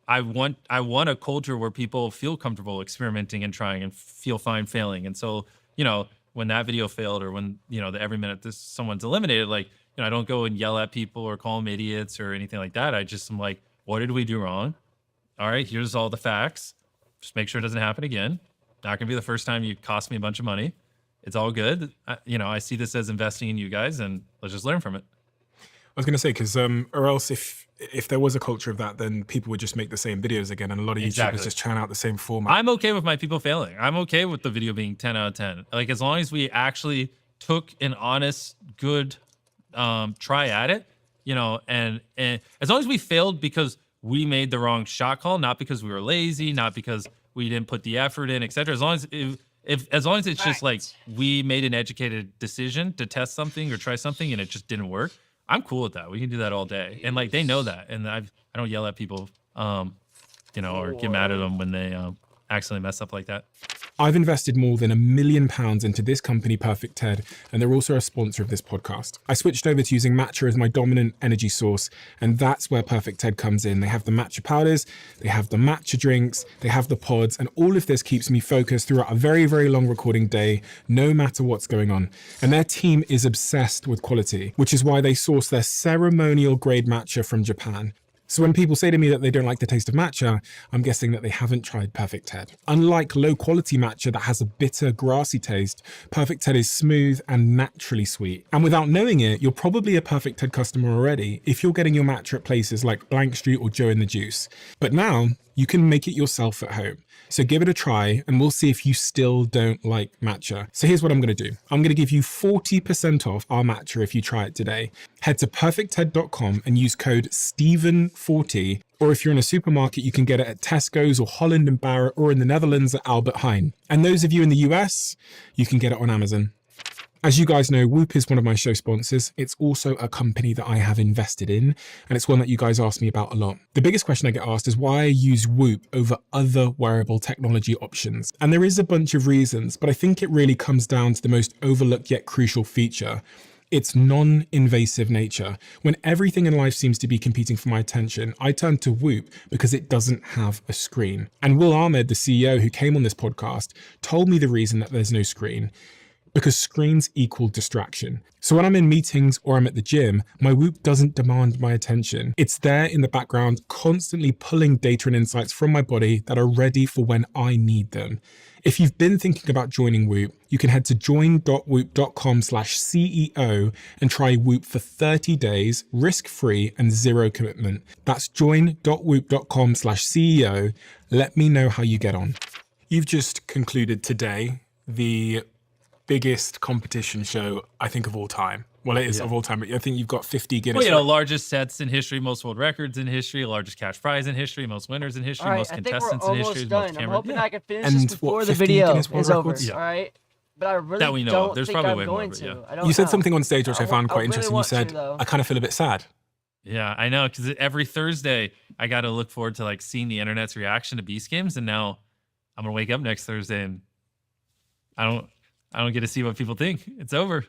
I want a culture where people feel comfortable experimenting and trying and feel fine failing. And so, you know, when that video failed or when, you know, every minute someone's eliminated, like, you know, I don't go and yell at people or call them idiots or anything like that. I just am like, what did we do wrong? All right, here's all the facts. Just make sure it doesn't happen again. Not gonna be the first time you cost me a bunch of money. It's all good. You know, I see this as investing in you guys, and let's just learn from it. I was going to say, because or else if there was a culture of that, then people would just make the same videos again, and a lot of YouTubers just churn out the same format. I'm okay with my people failing. I'm okay with the video being 10 out of 10. Like, as long as we actually took an honest, good try at it, you know, and as long as we failed because we made the wrong shot call, not because we were lazy, not because we didn't put the effort in, etc. As long as as long as it's just like we made an educated decision to test something or try something and it just didn't work, I'm cool with that. We can do that all day, and like they know that, and I don't yell at people, you know, or get mad at them when they accidentally mess up like that. I've invested more than £1 million into this company, Perfect TED, and they're also a sponsor of this podcast. I switched over to using matcha as my dominant energy source, and that's where Perfect TED comes in. They have the matcha powders, they have the matcha drinks, they have the pods, and all of this keeps me focused throughout a very, very long recording day, no matter what's going on. And their team is obsessed with quality, which is why they source their ceremonial grade matcha from Japan. So when people say to me that they don't like the taste of matcha, I'm guessing that they haven't tried Perfect TED. Unlike low quality matcha that has a bitter, grassy taste, Perfect TED is smooth and naturally sweet. And without knowing it, you're probably a Perfect TED customer already if you're getting your matcha at places like Blank Street or Joe in the Juice. But now you can make it yourself at home. So give it a try and we'll see if you still don't like matcha. So here's what I'm gonna do. I'm gonna give you 40% off our matcha if you try it today. Head to perfectted.com and use code Steven40. Or if you're in a supermarket, you can get it at Tesco's or Holland & Barrett, or in the Netherlands at Albert Heijn. And those of you in the US, you can get it on Amazon. As you guys know, Whoop is one of my show sponsors. It's also a company that I have invested in, and it's one that you guys ask me about a lot. The biggest question I get asked is why I use Whoop over other wearable technology options. And there is a bunch of reasons, but I think it really comes down to the most overlooked yet crucial feature. Its non-invasive nature. When everything in life seems to be competing for my attention, I turn to Whoop because it doesn't have a screen. And Will Ahmed, the CEO who came on this podcast, told me the reason that there's no screen. Because screens equal distraction. So when I'm in meetings or I'm at the gym, my Whoop doesn't demand my attention. It's there in the background, constantly pulling data and insights from my body that are ready for when I need them. If you've been thinking about joining Whoop, you can head to join.whoop.com/CEO and try Whoop for 30 days, risk-free and zero commitment. That's join.whoop.com/CEO. Let me know how you get on. You've just concluded today the biggest competition show, I think, of all time. Well, it is of all time, but I think you've got 50 Guinness. Well, you know, largest sets in history, most world records in history, largest cash prize in history, most winners in history, most contestants in history, most I'm hoping I can finish and this before what, the video is over. All right, but I really that we know don't of. There's think probably I'm way going more, to. yeah. You said something on stage which I found quite interesting. You said, to, I kind of feel a bit sad. Yeah, I know, because every Thursday I got to look forward to like seeing the internet's reaction to Beast Games, and now I'm gonna wake up next Thursday and I don't get to see what people think. It's over.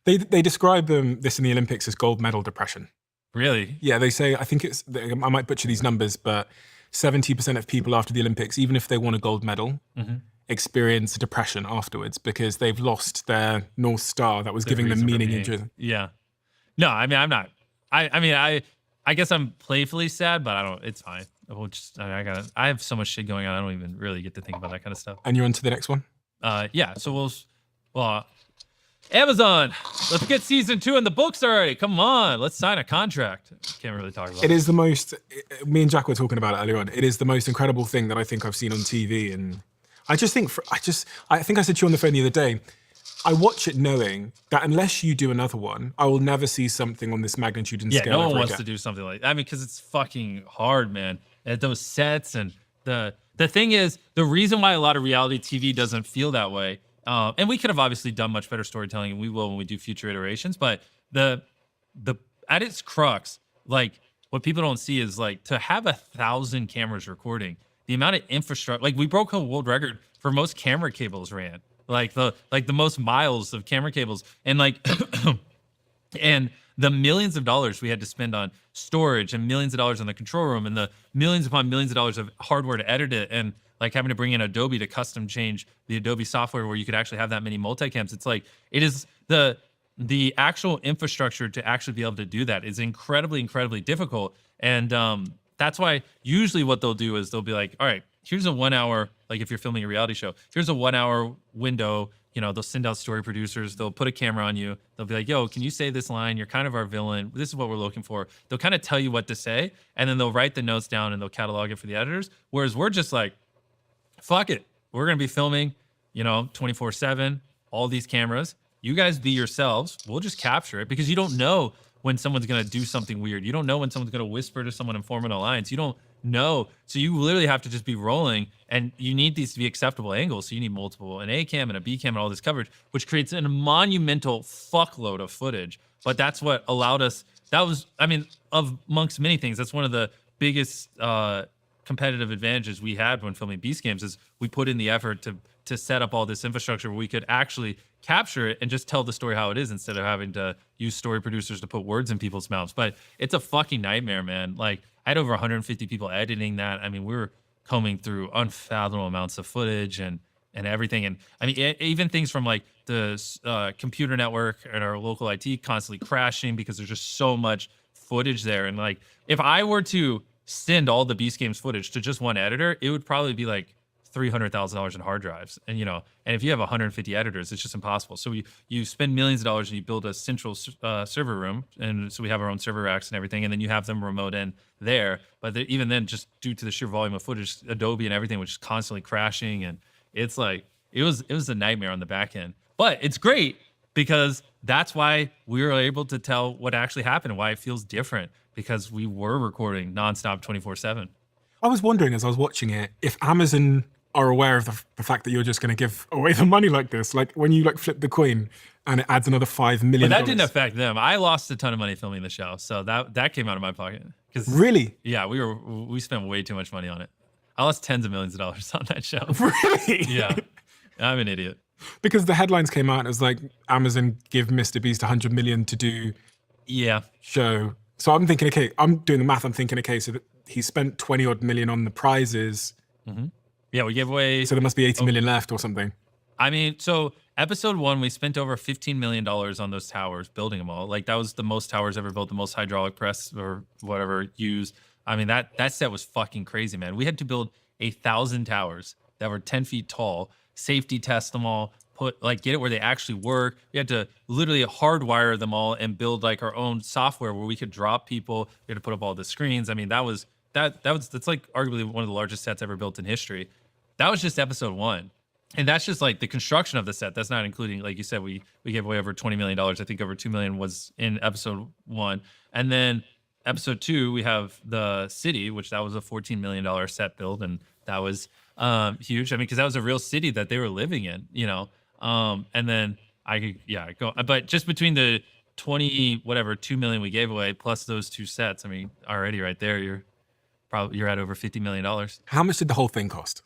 They describe this in the Olympics as gold medal depression. Really? Yeah, they say, I think it's, I might butcher these numbers, but 70% of people after the Olympics, even if they won a gold medal, experience depression afterwards because they've lost their North Star that was giving them meaning and joy. Yeah. No, I mean, I'm not. I guess I'm playfully sad, but I don't, it's fine. We'll just, I have so much shit going on. I don't even really get to think about that kind of stuff. And you're on to the next one? Yeah, so Amazon, let's get season 2 in the books already. Come on, let's sign a contract. Can't really talk about it. It is the most, me and Jack were talking about it earlier on. It is the most incredible thing that I think I've seen on TV. And I think I said to you on the phone the other day, I watch it knowing that unless you do another one, I will never see something on this magnitude and scale. Yeah, no one wants to do something like that. I mean, because it's fucking hard, man. And those sets and the the thing is, the reason why a lot of reality TV doesn't feel that way, and we could have obviously done much better storytelling, and we will when we do future iterations, but the at its crux, like what people don't see is like to have 1,000 cameras recording, the amount of infrastructure, like we broke a world record for most camera cables ran, like the most miles of camera cables, and like and the millions of dollars we had to spend on storage and millions of dollars on the control room and the millions upon millions of dollars of hardware to edit it, and like having to bring in Adobe to custom change the Adobe software where you could actually have that many multicams. It's like, it is the actual infrastructure to actually be able to do that is incredibly, incredibly difficult. And that's why usually what they'll do is they'll be like, all right, here's a 1 hour, like if you're filming a reality show, here's a 1 hour window. You know, they'll send out story producers. They'll put a camera on you. They'll be like, yo, can you say this line? You're kind of our villain. This is what we're looking for. They'll kind of tell you what to say, and then they'll write the notes down and they'll catalog it for the editors. Whereas we're just like, fuck it. We're going to be filming, you know, 24/7, all these cameras. You guys be yourselves. We'll just capture it, because you don't know when someone's going to do something weird. You don't know when someone's going to whisper to someone and form an alliance. You don't know. So you literally have to just be rolling, and you need these to be acceptable angles. So you need multiple, an A cam and a B cam and all this coverage, which creates a monumental fuckload of footage. But that's what allowed us. That was, I mean, amongst many things, that's one of the biggest competitive advantages we had when filming Beast Games, is we put in the effort to set up all this infrastructure where we could actually capture it and just tell the story how it is, instead of having to use story producers to put words in people's mouths. But it's a fucking nightmare, man. Like, I had over 150 people editing that. I mean, we were combing through unfathomable amounts of footage and everything. And I mean, even things from like the computer network and our local IT constantly crashing because there's just so much footage there. And like, if I were to send all the Beast Games footage to just one editor, it would probably be like $300,000 in hard drives. And, you know, and if you have 150 editors, it's just impossible. So you spend millions of dollars and you build a central server room. And so we have our own server racks and everything. And then you have them remote in there. But even then, just due to the sheer volume of footage, Adobe and everything was just constantly crashing. And it's like, it was a nightmare on the back end. But it's great, because that's why we were able to tell what actually happened and why it feels different, because we were recording nonstop 24/7. I was wondering as I was watching it, if Amazon are aware of the fact that you're just going to give away the money like this, like when you like flip the coin and it adds another $5 million. But that didn't affect them. I lost a ton of money filming the show, so that came out of my pocket. Really? Yeah, we spent way too much money on it. I lost tens of millions of dollars on that show. Really? Yeah, I'm an idiot. Because the headlines came out and it was like, Amazon give Mr. Beast 100 million to do show. So I'm thinking, okay, I'm doing the math. I'm thinking, okay, so that he spent 20 odd million on the prizes. Mm-hmm. Yeah, we gave away. So there must be 80 million left or something. I mean, so episode 1, we spent over $15 million on those towers, building them all. Like, that was the most towers ever built, the most hydraulic press or whatever used. I mean, that set was fucking crazy, man. We had to build 1,000 towers that were 10 feet tall, safety test them all, get it where they actually work. We had to literally hardwire them all and build like our own software where we could drop people. We had to put up all the screens. I mean, that's like arguably one of the largest sets ever built in history. That was just episode 1. And that's just like the construction of the set. That's not including, like you said, we gave away over $20 million. I think over $2 million was in episode 1. And then episode 2, we have the city, which that was a $14 million set build. And that was huge. I mean, because that was a real city that they were living in, you know. And then but just between the 2 million we gave away plus those 2 sets, I mean, already right there, you're at over $50 million. How much did the whole thing cost?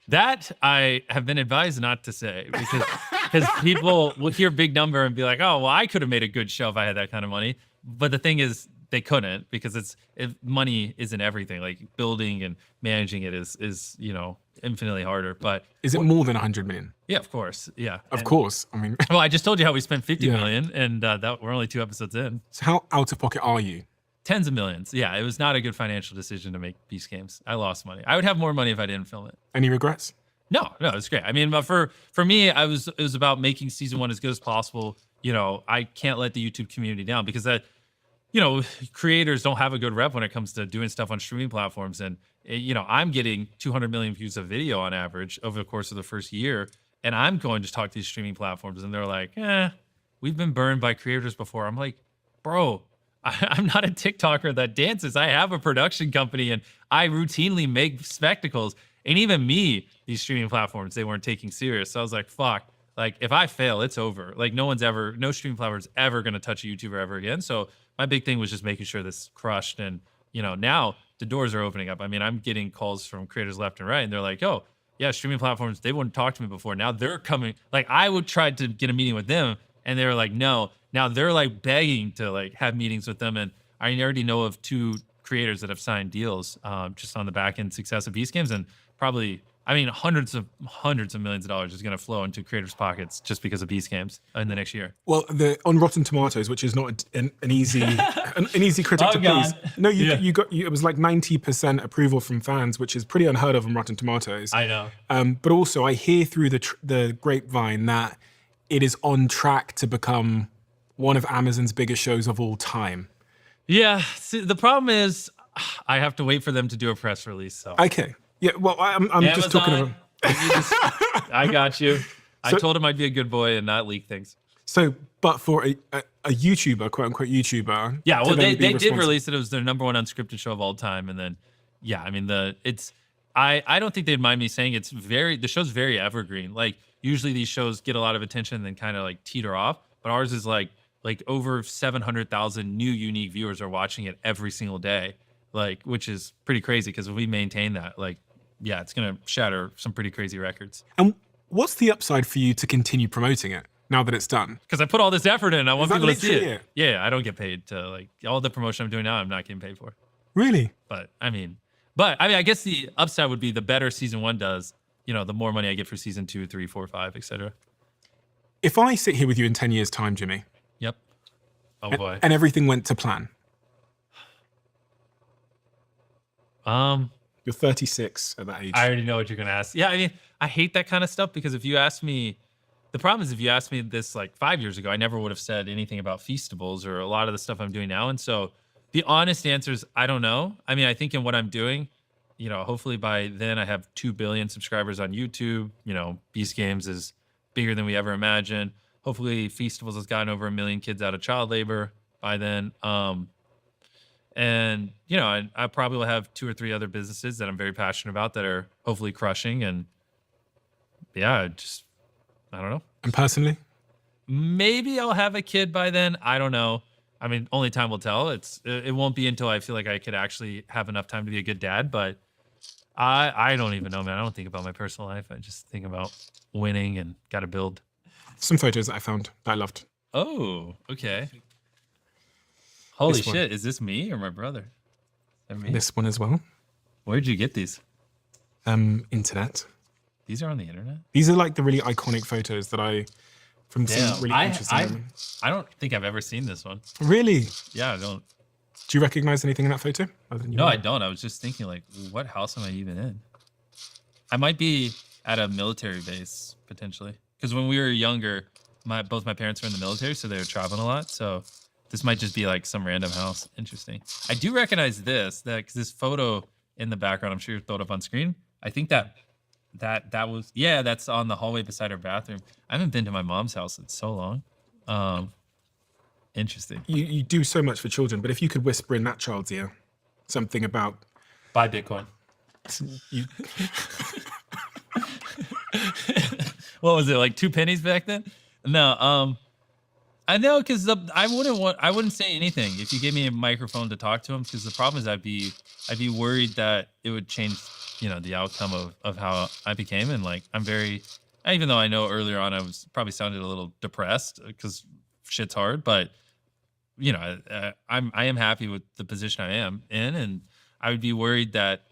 That I have been advised not to say, because people will hear big number and be like, oh, well, I could have made a good show if I had that kind of money. But the thing is, they couldn't, because money isn't everything. Like, building and managing it is you know, infinitely harder. But is it more than 100 million? Yeah, of course. Yeah, of course. I mean, well, I just told you how we spent 50 million, and that we're only 2 episodes in. So how out of pocket are you? Tens of millions. Yeah, it was not a good financial decision to make Beast Games. I lost money. I would have more money if I didn't film it. Any regrets? No, it's great. I mean, but for me, it was about making season 1 as good as possible. You know, I can't let the YouTube community down, because that, you know, creators don't have a good rep when it comes to doing stuff on streaming platforms. And, you know, I'm getting 200 million views of video on average over the course of the first year. And I'm going to talk to these streaming platforms and they're like, we've been burned by creators before. I'm like, bro, I'm not a TikToker that dances. I have a production company and I routinely make spectacles. And even me, these streaming platforms, they weren't taking serious. So I was like, fuck, like if I fail, it's over. Like no streaming platform's ever going to touch a YouTuber ever again. So my big thing was just making sure this crushed. And, now the doors are opening up. I mean, I'm getting calls from creators left and right and they're like, oh, yeah, streaming platforms, they wouldn't talk to me before. Now they're coming. Like I would try to get a meeting with them and they were like, no. Now they're like begging to like have meetings with them. And I already know of 2 creators that have signed deals just on the back end success of Beast Games. And probably, I mean, hundreds of millions of dollars is going to flow into creators' pockets just because of Beast Games in the next year. Well, on Rotten Tomatoes, which is not an easy an easy critic to please. No, it was like 90% approval from fans, which is pretty unheard of on Rotten Tomatoes. I know. But also, I hear through the grapevine that it is on track to become one of Amazon's biggest shows of all time. Yeah. See, the problem is I have to wait for them to do a press release. So. Okay. Yeah. Well, I'm just talking about. I got you. I told him I'd be a good boy and not leak things. So, but for a YouTuber, quote unquote YouTuber. Yeah. Well, they did release it. It was their #1 unscripted show of all time. And then, yeah, I mean, I don't think they'd mind me saying the show's very evergreen. Like usually these shows get a lot of attention and then kind of like teeter off. But ours is like over 700,000 new unique viewers are watching it every single day, like, which is pretty crazy because if we maintain that, like, yeah, it's going to shatter some pretty crazy records. And what's the upside for you to continue promoting it now that it's done? Because I put all this effort in. I want people to see it. Yeah, I don't get paid to, like, all the promotion I'm doing now, I'm not getting paid for. Really? But I mean, I guess the upside would be the better season 1 does, the more money I get for season 2, 3, 4, 5, etc. If I sit here with you in 10 years' time, Jimmy. Yep. Oh boy. And everything went to plan. You're 36 at that age. I already know what you're gonna ask. Yeah, I mean, I hate that kind of stuff because if you ask me, the problem is if you asked me this like 5 years ago, I never would have said anything about Feastables or a lot of the stuff I'm doing now. And so the honest answer is I don't know. I mean, I think in what I'm doing, hopefully by then I have 2 billion subscribers on YouTube. Beast Games is bigger than we ever imagined. Hopefully Feastables has gotten over 1 million kids out of child labor by then. And, I probably will have 2 or 3 other businesses that I'm very passionate about that are hopefully crushing. And yeah, I don't know. And personally? Maybe I'll have a kid by then. I don't know. I mean, only time will tell. It won't be until I feel like I could actually have enough time to be a good dad. But I don't even know, man. I don't think about my personal life. I just think about winning and got to build. Some photos that I found that I loved. Oh, okay. Holy shit. Is this me or my brother? This one as well. Where'd you get these? Internet. These are on the internet? These are like the really iconic photos that from some really interesting moments. I don't think I've ever seen this one. Really? Yeah, I don't. Do you recognize anything in that photo? No, I don't. I was just thinking, like, what house am I even in? I might be at a military base, potentially. Because when we were younger, both my parents were in the military, so they were traveling a lot. So this might just be like some random house. Interesting. I do recognize this photo in the background. I'm sure you throw it up on screen. I think that was, yeah, that's on the hallway beside our bathroom. I haven't been to my mom's house in so long. Interesting. You do so much for children, but if you could whisper in that child's ear something about buy Bitcoin. What was it, like 2 pennies back then? No, I know, because I wouldn't say anything if you gave me a microphone to talk to him, because the problem is I'd be worried that it would change, the outcome of how I became. And like, even though I know earlier on I was probably sounded a little depressed because shit's hard, but I am happy with the position I am in, and I would be worried that,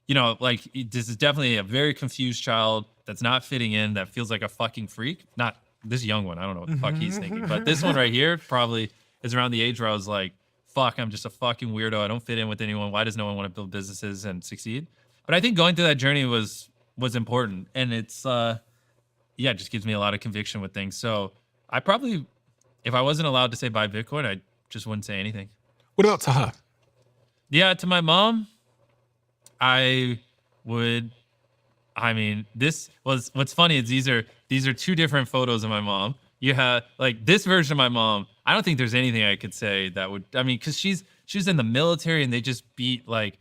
like, this is definitely a very confused child that's not fitting in, that feels like a fucking freak. Not this young one, I don't know what the fuck he's thinking, but this one right here probably is around the age where I was like, fuck, I'm just a fucking weirdo. I don't fit in with anyone. Why does no one want to build businesses and succeed? But I think going through that journey was important, and it's it just gives me a lot of conviction with things. So I probably, if I wasn't allowed to say buy Bitcoin, I just wouldn't say anything. What about to her? Yeah, to my mom, what's funny is these are 2 different photos of my mom. you have like this version of my mom. I don't think there's anything I could say that would, I mean, cause she was in the military and they just beat like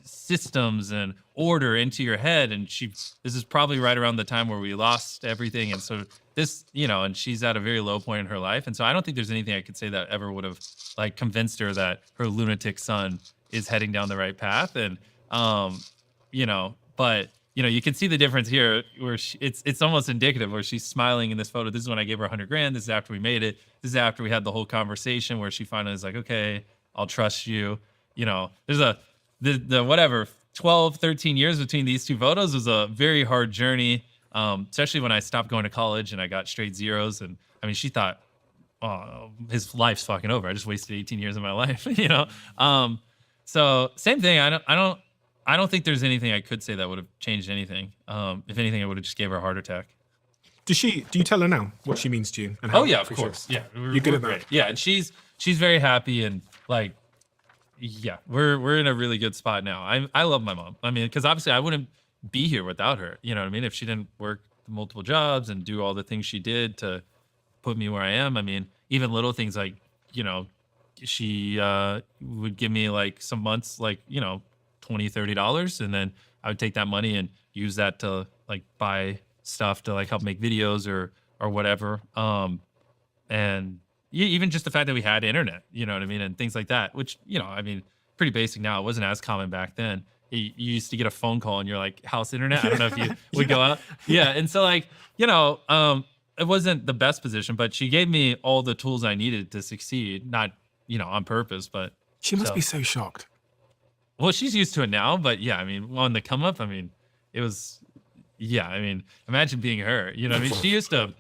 systems and order into your head. And this is probably right around the time where we lost everything. And so this, you know, and she's at a very low point in her life. And so I don't think there's anything I could say that ever would have like convinced her that her lunatic son is heading down the right path. And, you know, but you know, you can see the difference here where it's almost indicative where she's smiling in this photo. This is when I gave her $100,000. This is after we made it. This is after we had the whole conversation where she finally is like, okay, I'll trust you. You know, there's the whatever 12, 13 years between these two photos was a very hard journey. Especially when I stopped going to college and I got straight zeros. And I mean, she thought, oh, his life's fucking over. I just wasted 18 years of my life, you know? So same thing. I don't think there's anything I could say that would have changed anything. If anything, I would have just gave her a heart attack. Do you tell her now what she means to you? And how Oh yeah, of course. Yeah, you're good at that. Great. Yeah, and she's very happy and like, yeah, we're in a really good spot now. I love my mom. I mean, because obviously I wouldn't be here without her. You know what I mean? If she didn't work multiple jobs and do all the things she did to put me where I am. I mean, even little things like, you know, she would give me like some months, like, you know, $20, $30, and then I would take that money and use that to like buy stuff to like help make videos or whatever. And even just the fact that we had internet, you know what I mean, and things like that, which, you know, I mean, pretty basic now. It wasn't as common back then. You used to get a phone call and you're like, house internet. I don't know if you would go out. Yeah, and so like, you know, it wasn't the best position, but she gave me all the tools I needed to succeed. Not, you know, on purpose, but she must be so shocked. Well, she's used to it now, but yeah, I mean, on the come up, I mean, it was, yeah, I mean, imagine being her, you know what I mean? She used to,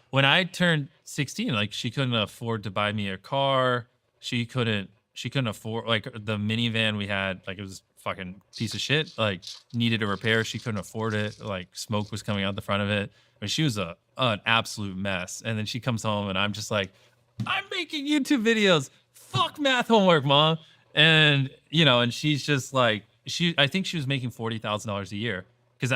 when I turned 16, like she couldn't afford to buy me a car. She couldn't afford, like the minivan we had, like it was fucking piece of shit, like needed a repair. She couldn't afford it. Like smoke was coming out the front of it. I mean, she was an absolute mess. And then she comes home and I'm just like, I'm making YouTube videos. Fuck math homework, mom. And, you know, and she's just like, I think she was making $40,000 a year. Cause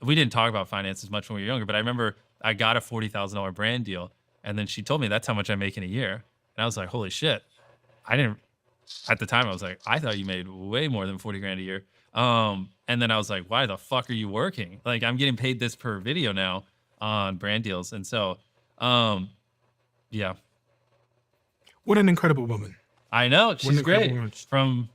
we didn't talk about finances much when we were younger, but I remember I got a $40,000 brand deal. And then she told me that's how much I make in a year. And I was like, holy shit. At the time I was like, I thought you made way more than 40 grand a year. And then I was like, why the fuck are you working? Like I'm getting paid this per video now on brand deals. And so, yeah. What an incredible woman. I know, she's great. From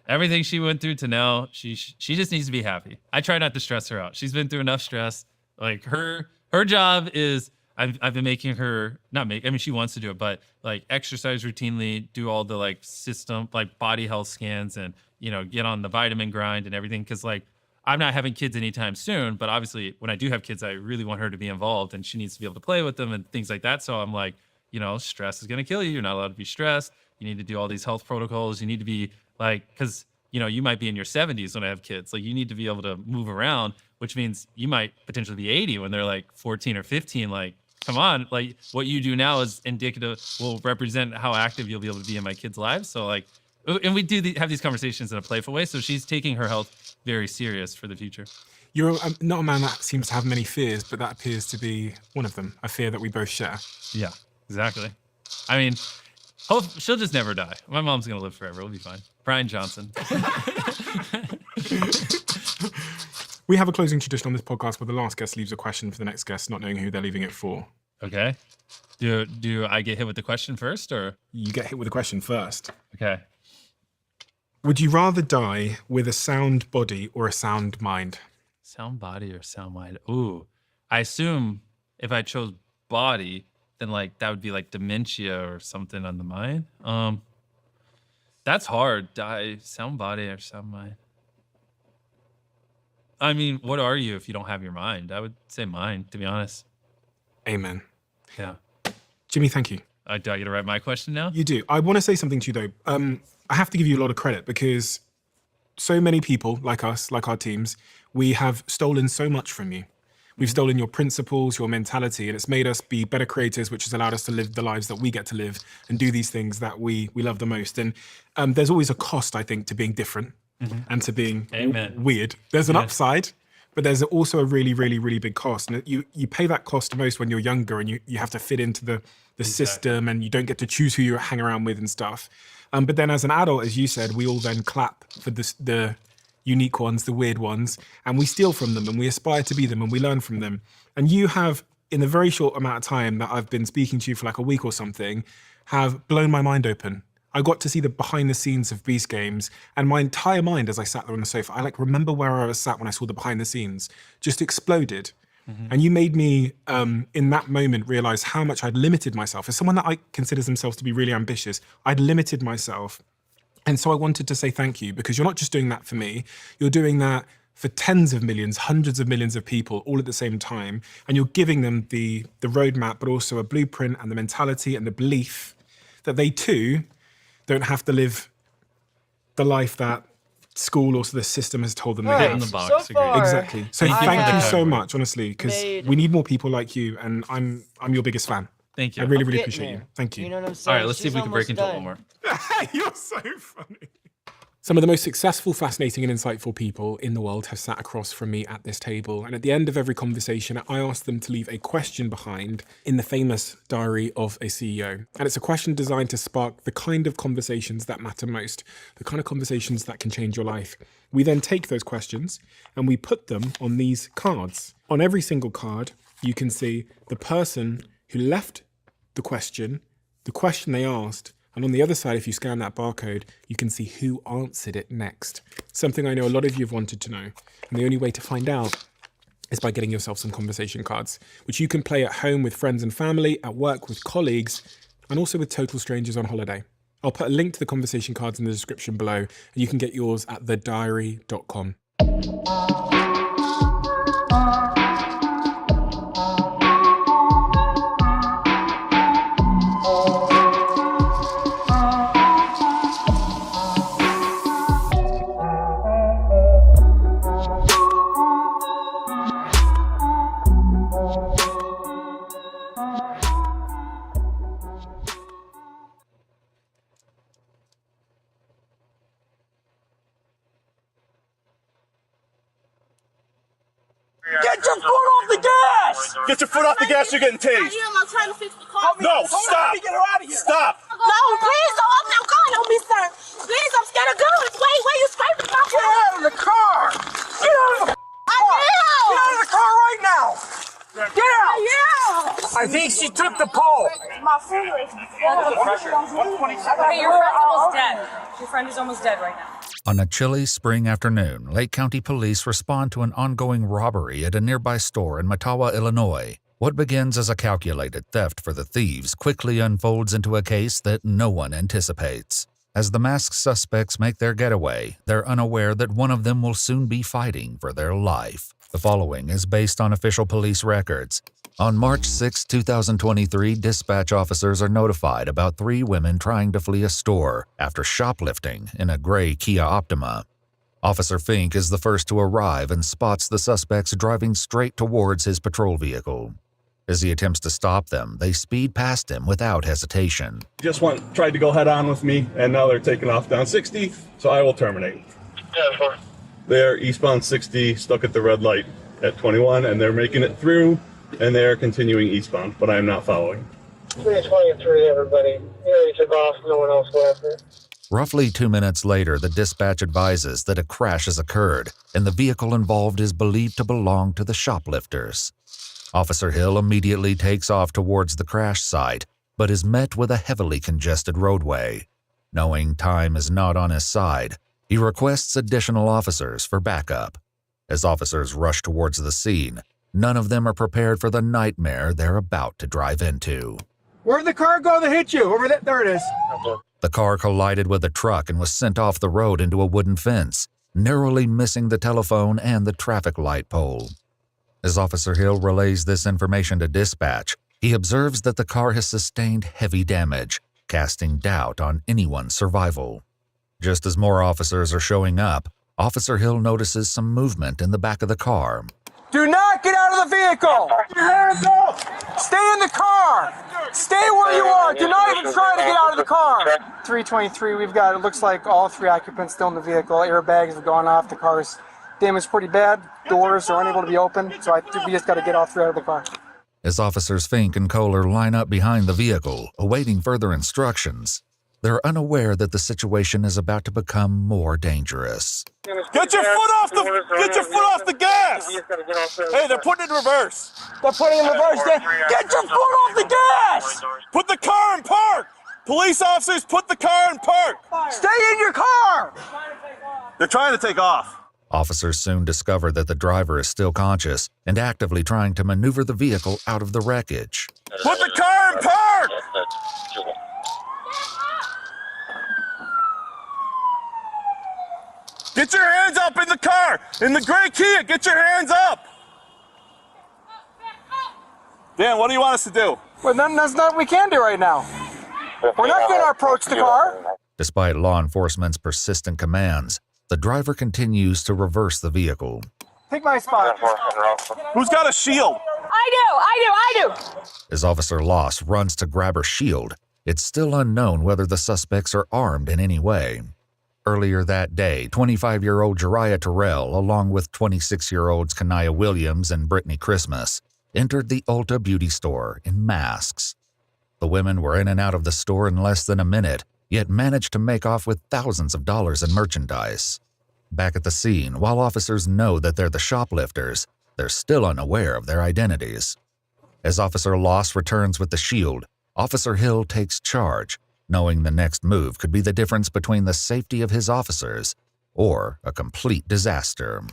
everything she went through to now, she just needs to be happy. I try not to stress her out. She's been through enough stress. Like her job is, I've been making her I mean, she wants to do it, but like exercise routinely, do all the like system, like body health scans, and you know, get on the vitamin grind and everything. Cause like I'm not having kids anytime soon, but obviously when I do have kids, I really want her to be involved and she needs to be able to play with them and things like that. So I'm like, you know, stress is gonna kill you. You're not allowed to be stressed. You need to do all these health protocols. You need to be like, because, you know, you might be in your 70s when I have kids. Like, you need to be able to move around, which means you might potentially be 80 when they're like 14 or 15. Like, come on. Like, what you do now is indicative, will represent how active you'll be able to be in my kids' lives. So, like, and we do have these conversations in a playful way. So she's taking her health very serious for the future. You're not a man that seems to have many fears, but that appears to be one of them, a fear that we both share. Yeah, exactly. I mean, she'll just never die. My mom's gonna live forever. It'll be fine. Brian Johnson. We have a closing tradition on this podcast where the last guest leaves a question for the next guest, not knowing who they're leaving it for. Okay. Do I get hit with the question first, or? You get hit with the question first. Okay. Would you rather die with a sound body or a sound mind? Sound body or sound mind? Ooh. I assume if I chose body, then like that would be like dementia or something on the mind. That's hard. Die, sound body or sound mind. I mean, what are you if you don't have your mind? I would say mind, to be honest. Amen. Yeah. Jimmy, thank you. Do I get to write my question now? You do. I want to say something to you though. I have to give you a lot of credit because so many people like us, like our teams, we have stolen so much from you. We've stolen your principles, your mentality, and it's made us be better creators, which has allowed us to live the lives that we get to live and do these things that we love the most. And there's always a cost, I think, to being different and to being weird. There's an upside, But there's also a really, really, really big cost. And you pay that cost most when you're younger and you have to fit into the system and you don't get to choose who you hang around with and stuff. But then as an adult, as you said, we all then clap for the unique ones, the weird ones, and we steal from them and we aspire to be them and we learn from them. And you have, in the very short amount of time that I've been speaking to you for like a week or something, have blown my mind open. I got to see the behind the scenes of Beast Games, and my entire mind as I sat there on the sofa, I like remember where I was sat when I saw the behind the scenes, just exploded. And you made me, in that moment, realize how much I'd limited myself. As someone that I considers themselves to be really ambitious, I'd limited myself. And so I wanted to say thank you, because you're not just doing that for me, you're doing that for tens of millions, hundreds of millions of people all at the same time. And you're giving them the roadmap, but also a blueprint and the mentality and the belief that they too don't have to live the life that school or the system has told them they Right. have. In the box, So far, Exactly. So I thank you have so much, honestly, because made- we need more people like you, and I'm your biggest fan. Thank you. I really, I'm really getting appreciate you. there. Thank you. You know what I'm All saying? right, let's see if She's we can break almost into it done. one more. You're so funny. Some of the most successful, fascinating, and insightful people in the world have sat across from me at this table. And at the end of every conversation, I ask them to leave a question behind in the famous diary of a CEO. And it's a question designed to spark the kind of conversations that matter most, the kind of conversations that can change your life. We then take those questions and we put them on these cards. On every single card, you can see the person who left the question they asked, and on the other side, if you scan that barcode, you can see who answered it next. Something I know a lot of you have wanted to know. And the only way to find out is by getting yourself some conversation cards, which you can play at home with friends and family, at work with colleagues, and also with total strangers on holiday. I'll put a link to the conversation cards in the description below, and you can get yours at thediary.com. Get your foot off the gas! Get your foot off the gas, you're getting tased. I'm trying to fix the car. No, stop! Get her out of here. Stop! No, please don't open that car on me, sir. Please, I'm scared of guns. Wait, you scraping my car? Get out of the car! Get out of the car! Get out of the car right now! Get out! Yeah. I think she took the pole. My foot. Hey, your friend's almost dead. Your friend is almost dead right now. On a chilly spring afternoon, Lake County Police respond to an ongoing robbery at a nearby store in Mattawa, Illinois. What begins as a calculated theft for the thieves quickly unfolds into a case that no one anticipates. As the masked suspects make their getaway, they're unaware that one of them will soon be fighting for their life. The following is based on official police records. On March 6, 2023, dispatch officers are notified about 3 women trying to flee a store after shoplifting in a gray Kia Optima. Officer Fink is the first to arrive and spots the suspects driving straight towards his patrol vehicle. As he attempts to stop them, they speed past him without hesitation. Just tried to go head on with me, and now they're taking off down 60, so I will terminate. Yeah, fine. They're eastbound 60, stuck at the red light at 21, and they're making it through, and they are continuing eastbound, but I am not following. 323, everybody. Yeah, you took off, no one else left. Roughly 2 minutes later, the dispatch advises that a crash has occurred, and the vehicle involved is believed to belong to the shoplifters. Officer Hill immediately takes off towards the crash site, but is met with a heavily congested roadway. Knowing time is not on his side, he requests additional officers for backup. As officers rush towards the scene, none of them are prepared for the nightmare they're about to drive into. Where'd the car go that hit you? Over there? There it is. The car collided with a truck and was sent off the road into a wooden fence, narrowly missing the telephone and the traffic light pole. As Officer Hill relays this information to dispatch, he observes that the car has sustained heavy damage, casting doubt on anyone's survival. Just as more officers are showing up, Officer Hill notices some movement in the back of the car. Do not get out of the vehicle! Your hands up! Stay in the car! Stay where you are! Do not even try to get out of the car! 323, we've got, it looks like all 3 occupants still in the vehicle. Airbags have gone off, the car's damaged pretty bad. Doors are unable to be opened, so we just got to get all three out of the car. As officers Fink and Kohler line up behind the vehicle, awaiting further instructions, they're unaware that the situation is about to become more dangerous. Get your foot off the gas! Hey, they're putting it in reverse. They're putting in reverse. Get your foot off the gas! Put the car in park! Police officers, put the car in park! Stay in your car! They're trying to take off. Officers soon discover that the driver is still conscious and actively trying to maneuver the vehicle out of the wreckage. Put the car in park! Get your hands up in the car! In the gray Kia, get your hands up! Dan, what do you want us to do? Well, then that's not what we can do right now. We're not going to approach the car. Despite law enforcement's persistent commands, the driver continues to reverse the vehicle. Take my spot. Who's got a shield? I do. As Officer Loss runs to grab her shield, it's still unknown whether the suspects are armed in any way. Earlier that day, 25-year-old Jariah Terrell, along with 26-year-olds Kanaya Williams and Brittany Christmas, entered the Ulta beauty store in masks. The women were in and out of the store in less than a minute, yet managed to make off with thousands of dollars in merchandise. Back at the scene, while officers know that they're the shoplifters, they're still unaware of their identities. As Officer Loss returns with the shield, Officer Hill takes charge, knowing the next move could be the difference between the safety of his officers or a complete disaster.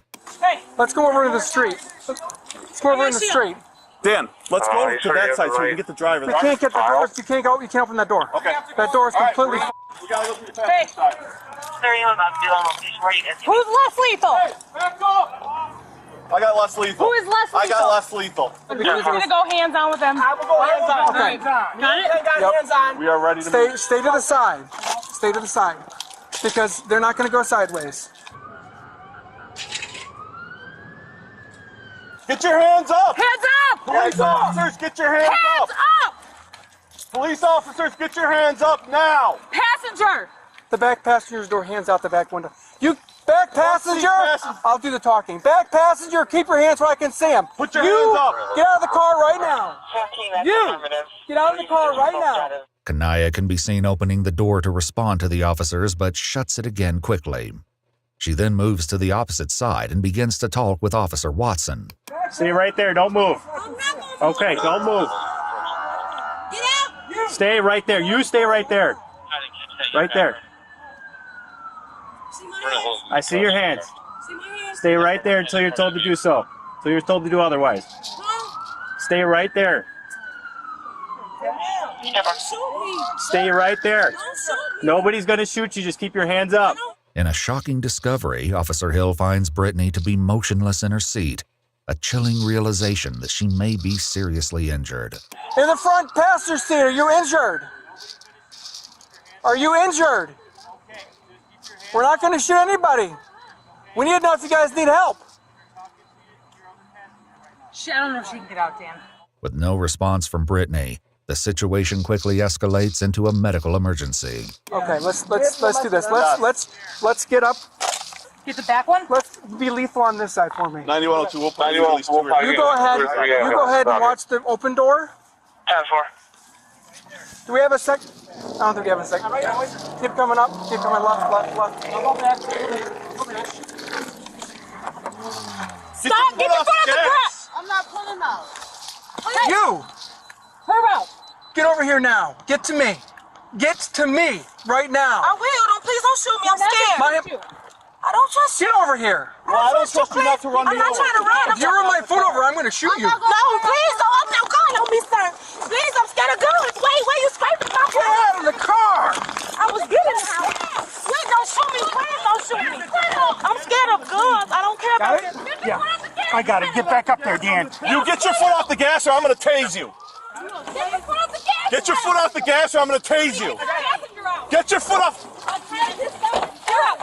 Hey, let's go over to the street. Let's go over in the street. Dan, let's go to that side so we can get the driver. We can't get the doors. You can't go. You can't open that door. Okay. That door is completely. We gotta go through the passenger side. Who's less lethal? I got less lethal. Who is less lethal? I got less lethal. You're gonna go hands on with them. I will go hands on. Okay. Got it? Got hands on. We are ready to move. Stay to the side. Stay to the side, because they're not going to go sideways. Get your hands up! Hands up! Police officers, get your hands up! Hands up! Police officers, get your hands up now! Passenger! The back passenger's door, hands out the back window. You back passenger! I'll do the talking. Back passenger, keep your hands where I can see them. Put your hands up! Get out of the car right now! You! Get out of the car right now! Kanaya can be seen opening the door to respond to the officers, but shuts it again quickly. She then moves to the opposite side and begins to talk with Officer Watson. Stay right there. Don't move. Okay, don't move. Get out! Stay right there. You stay right there. Right there. I see your hands. Stay right there until you're told to do so. Until you're told to do otherwise. Stay right there. Stay right there. Nobody's going to shoot you. Just keep your hands up. In a shocking discovery, Officer Hill finds Brittany to be motionless in her seat, a chilling realization that she may be seriously injured. In the front passenger seat, are you injured? Are you injured? We're not going to shoot anybody. We need to know if you guys need help. Shit, I don't know if she can get out, Dan. With no response from Brittany, the situation quickly escalates into a medical emergency. Okay, let's do this. Let's get up. Get the back one? Let's be lethal on this side for me. 9102, we'll put you at least 2 or 3. You go ahead. You go ahead and watch the open door. 10-4. Do we have a sec? I don't think we have a sec. Keep coming up. Keep coming left. I'll go back. Stop! Get your foot off the grass! I'm not pulling out. You! Hurry up! Get over here now. Get to me. Get to me right now. I will. Please don't shoot me. I'm scared. I don't trust you. Get over here. Well, I don't trust you not to run me over. I'm not trying to run. If you run my foot over, I'm going to shoot you. No, please don't. I'm not going. Don't be sir. Please, I'm scared of guns. Wait, you scraping my foot? Get out of the car. I was getting out. Wait, don't shoot me. Please don't shoot me. I'm scared of guns. I don't care about this. Yeah, I got it. Get back up there, Dan. You get your foot off the gas or I'm going to tase you. Get your foot off the gas or I'm going to tase you. Get your foot off.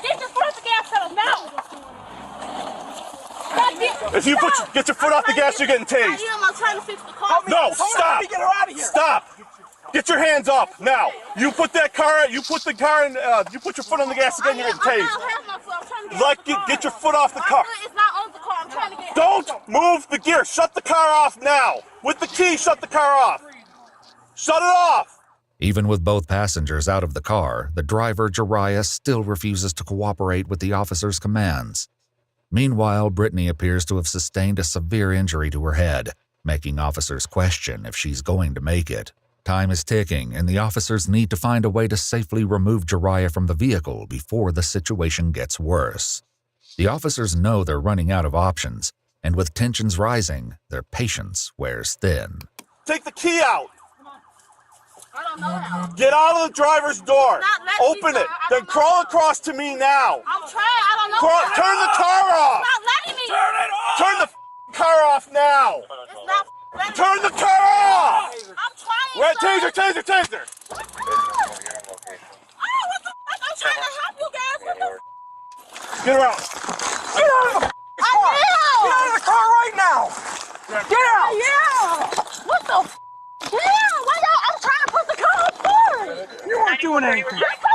Get your foot off the gas pedal now! If you get your foot off the gas, you're getting tased. I'm trying to fix the car. No, stop. Get her out of here. Stop. Get your hands up now. You put that car. You put the car in. You put your foot on the gas again. You're getting tased. Get your foot off the car. It's not on the car. I'm trying to get. Don't move the gear. Shut the car off now. With the key, shut the car off. Shut it off. Even with both passengers out of the car, the driver, Jariah, still refuses to cooperate with the officer's commands. Meanwhile, Brittany appears to have sustained a severe injury to her head, making officers question if she's going to make it. Time is ticking, and the officers need to find a way to safely remove Jariah from the vehicle before the situation gets worse. The officers know they're running out of options, and with tensions rising, their patience wears thin. Take the key out. I don't know how. Get out of the driver's door. Open it. Then crawl across to me now. I'm trying. I don't know. Turn the car off. It's not letting me. Turn it off. Turn the car off now. It's not letting me. Turn the car off. I'm trying. Wait, taser. Oh, what the fuck? I'm trying to help you guys. What the Get around. Get out of the car. Get out of the car right now. Get out. Yeah. What the f? Yeah. Why y'all? I'm trying to put the car on forward. You weren't doing anything. Yes, I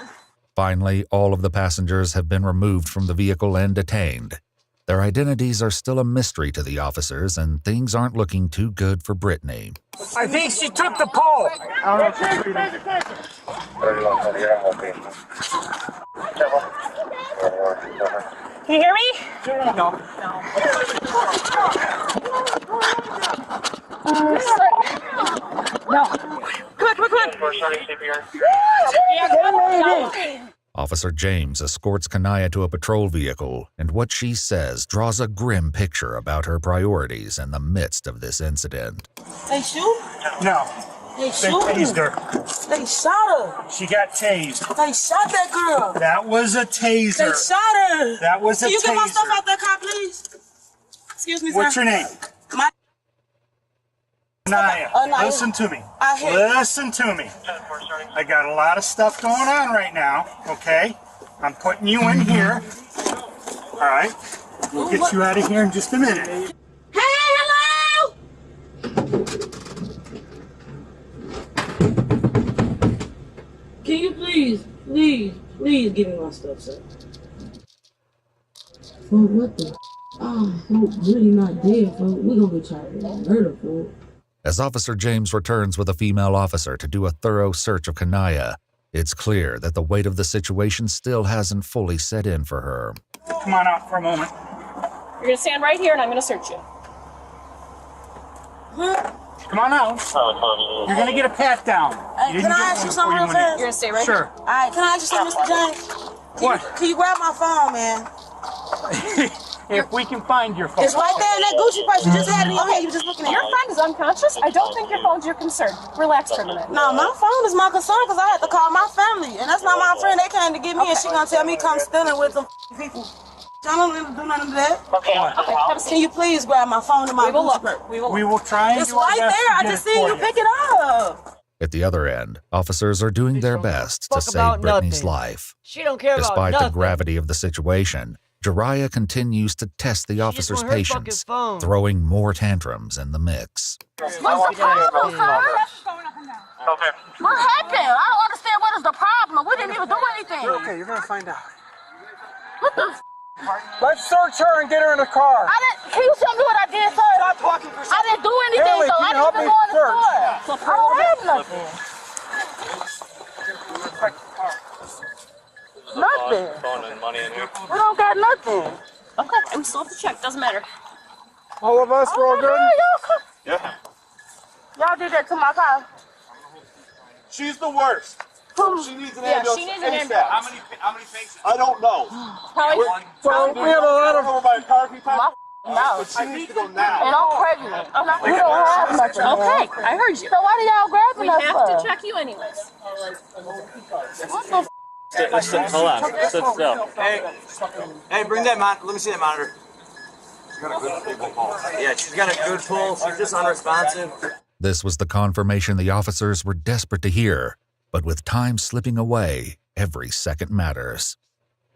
was. Finally, all of the passengers have been removed from the vehicle and detained. Their identities are still a mystery to the officers, and things aren't looking too good for Brittany. I think she took the pole. I don't know if she's breathing. Can you hear me? No. No. Come on. Officer James escorts Kanaya to a patrol vehicle, and what she says draws a grim picture about her priorities in the midst of this incident. They shoot? No. They They shoot? tased her. They shot her. She got tased. They shot that girl. That was a taser. They shot her. That was a Can you get my taser. stuff out that car, please? Excuse me, sir. What's your name? My Anaya. Anaya. Listen to me. I hear you. Listen to me. I got a lot of stuff going on right now, okay? I'm putting you in here. All right? We'll get you out of here in just a minute. Hey, hello! Can you please give me my stuff, sir? Oh, what the? Oh, hope really not dead, folks. We're gonna get charged with murder, folks. As Officer James returns with a female officer to do a thorough search of Kanaya, it's clear that the weight of the situation still hasn't fully set in for her. Come on out for a moment. You're gonna stand right here and I'm gonna search you. Come on out. You're gonna get a pat down. You Can didn't I get ask you one something before real you went fast? in. You're gonna stay right Sure. here. All right, can I ask you something, Mr. James? What? Can you grab my phone, man? If we can find your phone. It's right there in that Gucci purse. You just had it in your hand. You just looking at Your it. friend is unconscious. I don't think your phone's your concern. Relax for a minute. No, my phone is my concern because I had to call my family. And that's not my friend. They came to get me and she gonna tell me come stealing with some people. I don't need to do none of that. Okay. Can you please grab my phone and my We will Gucci look. purse? We will try and It's do our right best there. to I get just it seen for you pick it up. At the other end, officers are doing their best to fuck about save Brittany's nothing. life. She don't care Despite about the nothing. gravity of the situation, Jariah continues to test the officer's want her fucking patience, phone. throwing more tantrums in the mix. What's the problem, sir? Okay. What happened? I don't understand what is the problem. We didn't even do anything. You're okay. You're gonna find out. What the f? Let's search her and get her in the car. Can you tell me what I did, sir? Stop talking for I didn't do anything, Haley, though. can I you didn't help even me go in the search? store. I don't have nothing. Nothing. We don't got nothing. Okay, I'm still at the check. Doesn't matter. All of us, we're all good? Yeah. Y'all did that to my car. She's the worst. She needs an ambulance. she needs an ASAP. ambulance. How many patients? I don't know. So we have a lot of. Over by a car a few times. No. But she needs to go now. And I'm pregnant. We don't have nothing. Okay, I heard you. So why do y'all grabbing us for? We have to check you anyways. What the f? Hold on. Sit still. Hey, bring that monitor. Let me see that monitor. Yeah, she's got a good pull. She's just unresponsive. This was the confirmation the officers were desperate to hear, but with time slipping away, every second matters.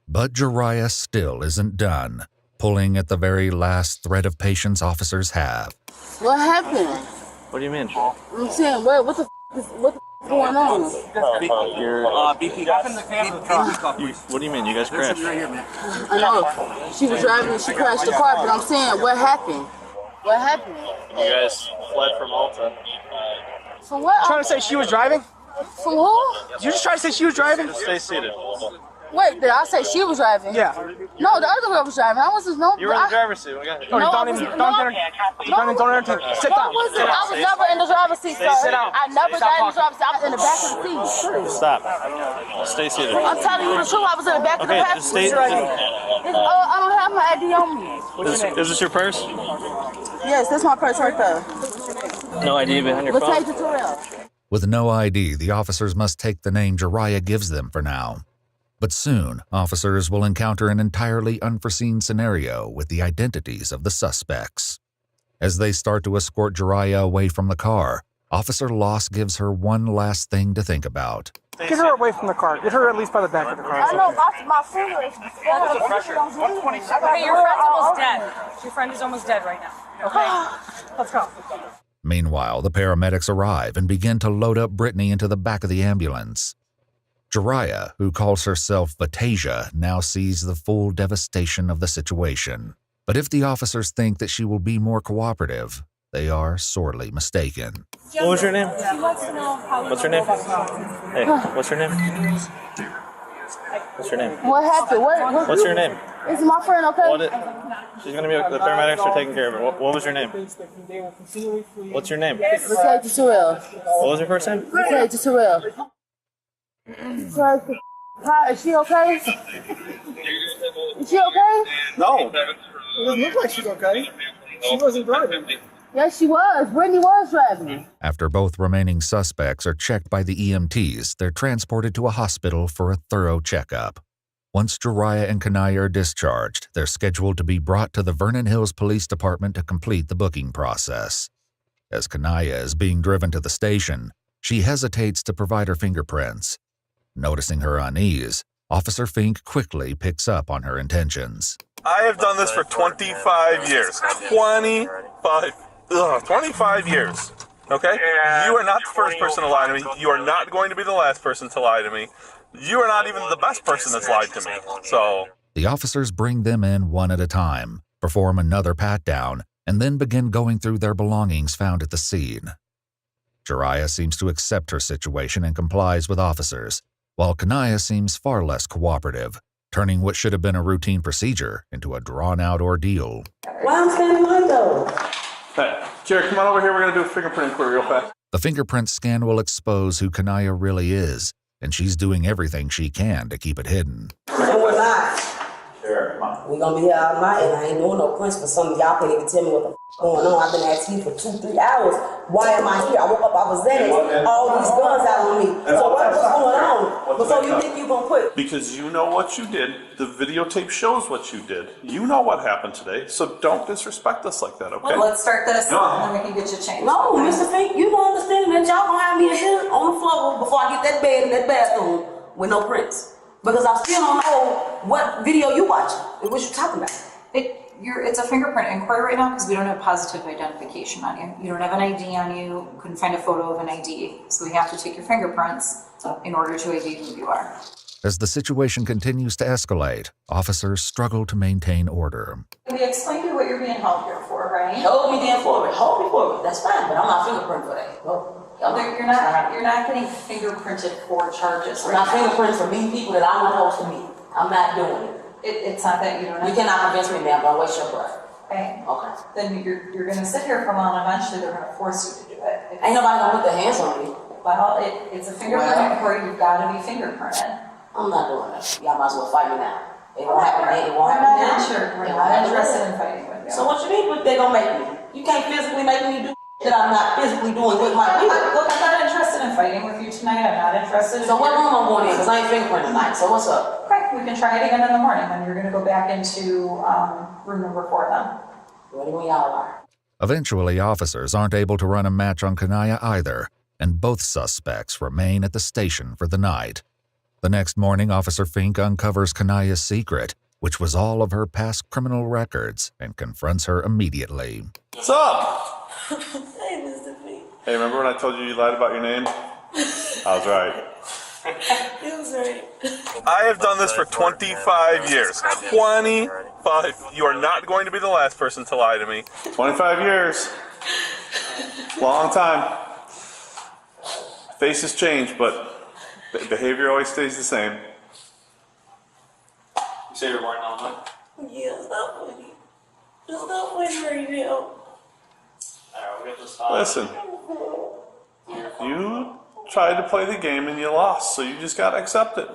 But Jariah still isn't done, pulling at the very last thread of patience officers have. What happened? What do you mean? I'm saying, what the f What the going on? What do you mean? You guys crashed? I know. She was driving and she crashed the car, but I'm saying, what happened? What happened? You guys fled from Malta. From what? Trying to say she was driving? From who? You just trying to say she was driving? Just stay seated. Wait, did I say she was driving? Yeah. No, the other girl was driving. I wasn't no. You were in the driver's seat. Don't entertain. Sit down. I was never in the driver's seat, sir. Sit down. I never got in the driver's seat. I was in the back of the seat. Stop. Stay seated. I'm telling you the truth. I was in the back of the passenger seat. I don't have my ID on me. Is this your purse? Yes, this is my purse right there. No ID behind your phone? With no ID, the officers must take the name Jiraiya gives them for now. But soon, officers will encounter an entirely unforeseen scenario with the identities of the suspects. As they start to escort Jiraiya away from the car, Officer Loss gives her one last thing to think about. Get her away from the car. Get her at least by the back of the car. I know, my friend is... Okay, your friend's almost dead. Your friend is almost dead right now. Okay? Let's go. Meanwhile, the paramedics arrive and begin to load up Brittany into the back of the ambulance. Jiraiya, who calls herself Vatasia, now sees the full devastation of the situation. But if the officers think that she will be more cooperative, they are sorely mistaken. What was your name? She wants to know how. What's her name? Hey, what's her name? What's your name? What happened? What's your name? Is my friend okay? She's gonna be. The paramedics are taking care of her. What was your name? What's your name? Vatasia Terrell. What was your first name? Vatasia Terrell. Hi, is she okay? Is she okay? No. It doesn't look like she's okay. She wasn't driving. Yes, she was. Brittany was driving. After both remaining suspects are checked by the EMTs, they're transported to a hospital for a thorough checkup. Once Jiraiya and Kanaya are discharged, they're scheduled to be brought to the Vernon Hills Police Department to complete the booking process. As Kanaya is being driven to the station, she hesitates to provide her fingerprints. Noticing her unease, Officer Fink quickly picks up on her intentions. I have done this for 25 years. 25 years. Okay? You are not the first person to lie to me. You are not going to be the last person to lie to me. You are not even the best person that's lied to me. So... The officers bring them in one at a time, perform another pat-down, and then begin going through their belongings found at the scene. Jiraiya seems to accept her situation and complies with officers, while Kanaya seems far less cooperative, turning what should have been a routine procedure into a drawn-out ordeal. Why I'm standing behind though? Hey, Jared, come on over here. We're going to do a fingerprint inquiry real fast. The fingerprint scan will expose who Kanaya really is, and she's doing everything she can to keep it hidden. And we're not. Sure, come on. We're going to be here all night, and I ain't doing no prints for some of y'all can't even tell me what the going on. I've been asking you for 2-3 hours. Why am I here? I woke up, I was Xanax, all these guns out on me. So what's going on? Before you think you're going to quit? Because you know what you did. The videotape shows what you did. You know what happened today, so don't disrespect us like that, okay? Well, let's start this, and then we can get you changed. No, Mr. Fink, you don't understand that y'all gonna have me here on the floor before I get that bed in that bathroom with no prints. Because I still don't know what video you watching and what you talking about. It's a fingerprint inquiry right now because we don't have positive identification on you. You don't have an ID on you. Couldn't find a photo of an ID. So we have to take your fingerprints in order to ID who you are. As the situation continues to escalate, officers struggle to maintain order. We explained to you what you're being held here for, right? Hold me there for it. Hold me for it. That's fine, but I'm not fingerprint for that. No. You're not getting fingerprinted for charges. I'm not fingerprinting for meeting people that I'm not supposed to meet. I'm not doing it. It's not that you don't. You cannot convince me, ma'am. Don't waste your breath. Okay. Okay. Then you're going to sit here for a while, and eventually they're going to force you to do it. Ain't nobody gonna put their hands on me. Well, it's a fingerprint inquiry. You've got to be fingerprinted. I'm not doing that. Y'all might as well fight me now. It won't happen then. It won't happen now. We're not interested in fighting with you. So what you mean? What they gonna make me? You can't physically make me do that I'm not physically doing with my people. Look, I'm not interested in fighting with you tonight. I'm not interested. So what room I'm going in? Because I ain't fingerprinting tonight. So what's up? Correct. We can try it again in the morning when you're going to go back into room number 4 then. Ready when y'all are. Eventually, officers aren't able to run a match on Kanaya either, and both suspects remain at the station for the night. The next morning, Officer Fink uncovers Kanaya's secret, which was all of her past criminal records, and confronts her immediately. What's up? Hey, Mr. Fink. Hey, remember when I told you lied about your name? I was right. It was right. I have done this for 25 years. 25. You are not going to be the last person to lie to me. 25 years. Long time. Faces change, but behavior always stays the same. You say you're lying online? Yeah, it's not funny. It's not funny right now. Alright, we'll get this time. Listen, you tried to play the game and you lost, so you just gotta accept it.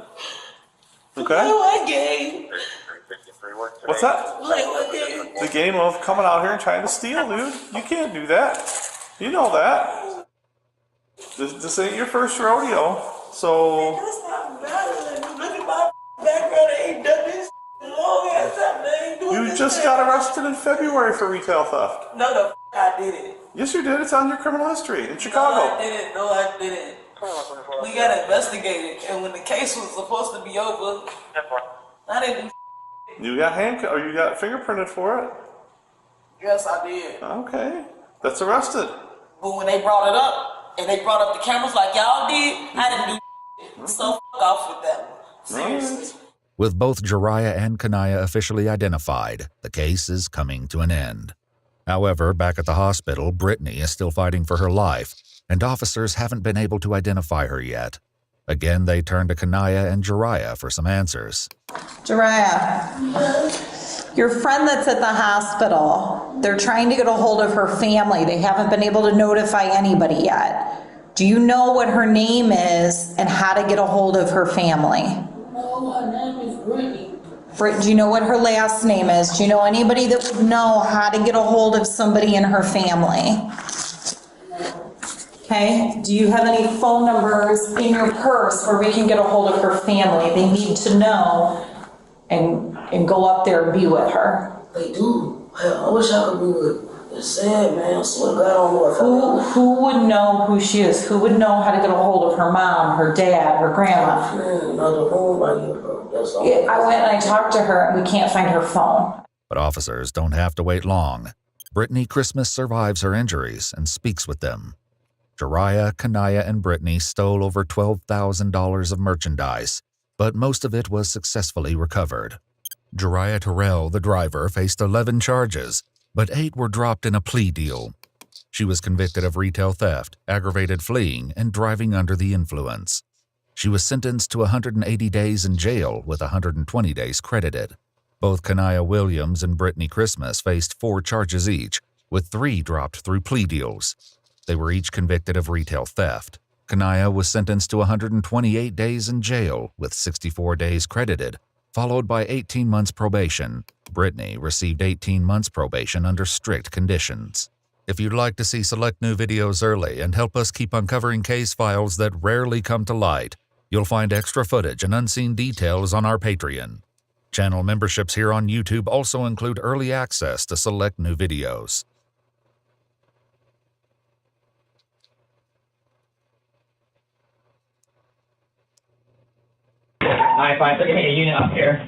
Okay? Play what game? What's that? Play what game? The game of coming out here and trying to steal, dude. You can't do that. You know that. This ain't your first rodeo, so... That's not valid. Look at my background. I ain't done this long ass time. I ain't doing You this just shit. got arrested in February for retail theft. No, the I did it. Yes, you did. It's on your criminal history in Chicago. No, I didn't. No, I didn't. We got investigated, and when the case was supposed to be over, I didn't do You got handcuffed, or you got fingerprinted for it. Yes, I did. Okay, that's arrested. But when they brought it up, and they brought up the cameras like y'all did, I didn't do so fuck off with that one. Seriously. With both Jariah and Kanaya officially identified, the case is coming to an end. However, back at the hospital, Brittany is still fighting for her life, and officers haven't been able to identify her yet. Again, they turn to Kanaya and Jariah for some answers. Jariah, your friend that's at the hospital, they're trying to get a hold of her family. They haven't been able to notify anybody yet. Do you know what her name is and how to get a hold of her family? No, her name is Brittany. Do you know what her last name is? Do you know anybody that would know how to get a hold of somebody in her family? Okay, do you have any phone numbers in your purse where we can get a hold of her family? They need to know and go up there and be with her. They do. I wish I could be with her. It's sad, man. I swear to God, I don't know if Who would know who she is? Who would know how to get a hold of her mom, her dad, her grandma? I went and I talked to her and we can't find her phone. But officers don't have to wait long. Brittany Christmas survives her injuries and speaks with them. Jariah, Kanaya, and Brittany stole over $12,000 of merchandise, but most of it was successfully recovered. Jariah Terrell, the driver, faced 11 charges, but 8 were dropped in a plea deal. She was convicted of retail theft, aggravated fleeing, and driving under the influence. She was sentenced to 180 days in jail with 120 days credited. Both Kanaya Williams and Brittany Christmas faced 4 charges each, with 3 dropped through plea deals. They were each convicted of retail theft. Kanaya was sentenced to 128 days in jail with 64 days credited, followed by 18 months probation. Brittany received 18 months probation under strict conditions. If you'd like to see select new videos early and help us keep uncovering case files that rarely come to light, you'll find extra footage and unseen details on our Patreon. Channel memberships here on YouTube also include early access to select new videos. Alright, fine. They're getting a unit up here.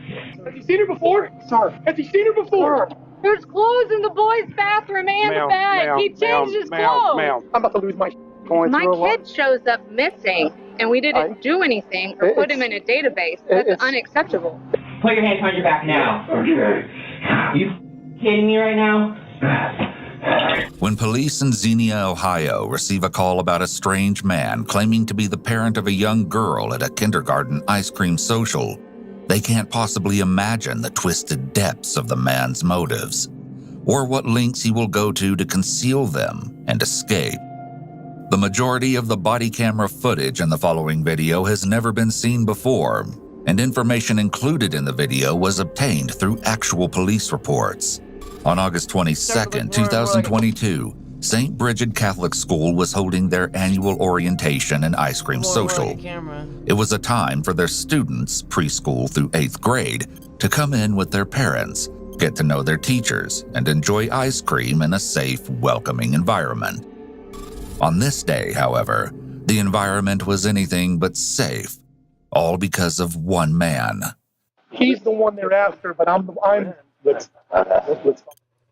Has he seen her before? Sir. Has he seen her before? There's clothes in the boys' bathroom and the bag. He changed his clothes. Ma'am, I'm about to lose my going My through a lot. kid shows up missing, and we didn't do anything or put him in a database. That's unacceptable. Put your hands behind your back now. Okay. You kidding me right now? When police in Xenia, Ohio receive a call about a strange man claiming to be the parent of a young girl at a kindergarten ice cream social, they can't possibly imagine the twisted depths of the man's motives, or what lengths he will go to conceal them and escape. The majority of the body camera footage in the following video has never been seen before, and information included in the video was obtained through actual police reports. On August 22, 2022, St. Bridget Catholic School was holding their annual orientation and ice cream social. It was a time for their students, preschool through 8th grade, to come in with their parents, get to know their teachers, and enjoy ice cream in a safe, welcoming environment. On this day, however, the environment was anything but safe, all because of one man. He's the one they're after, but I'm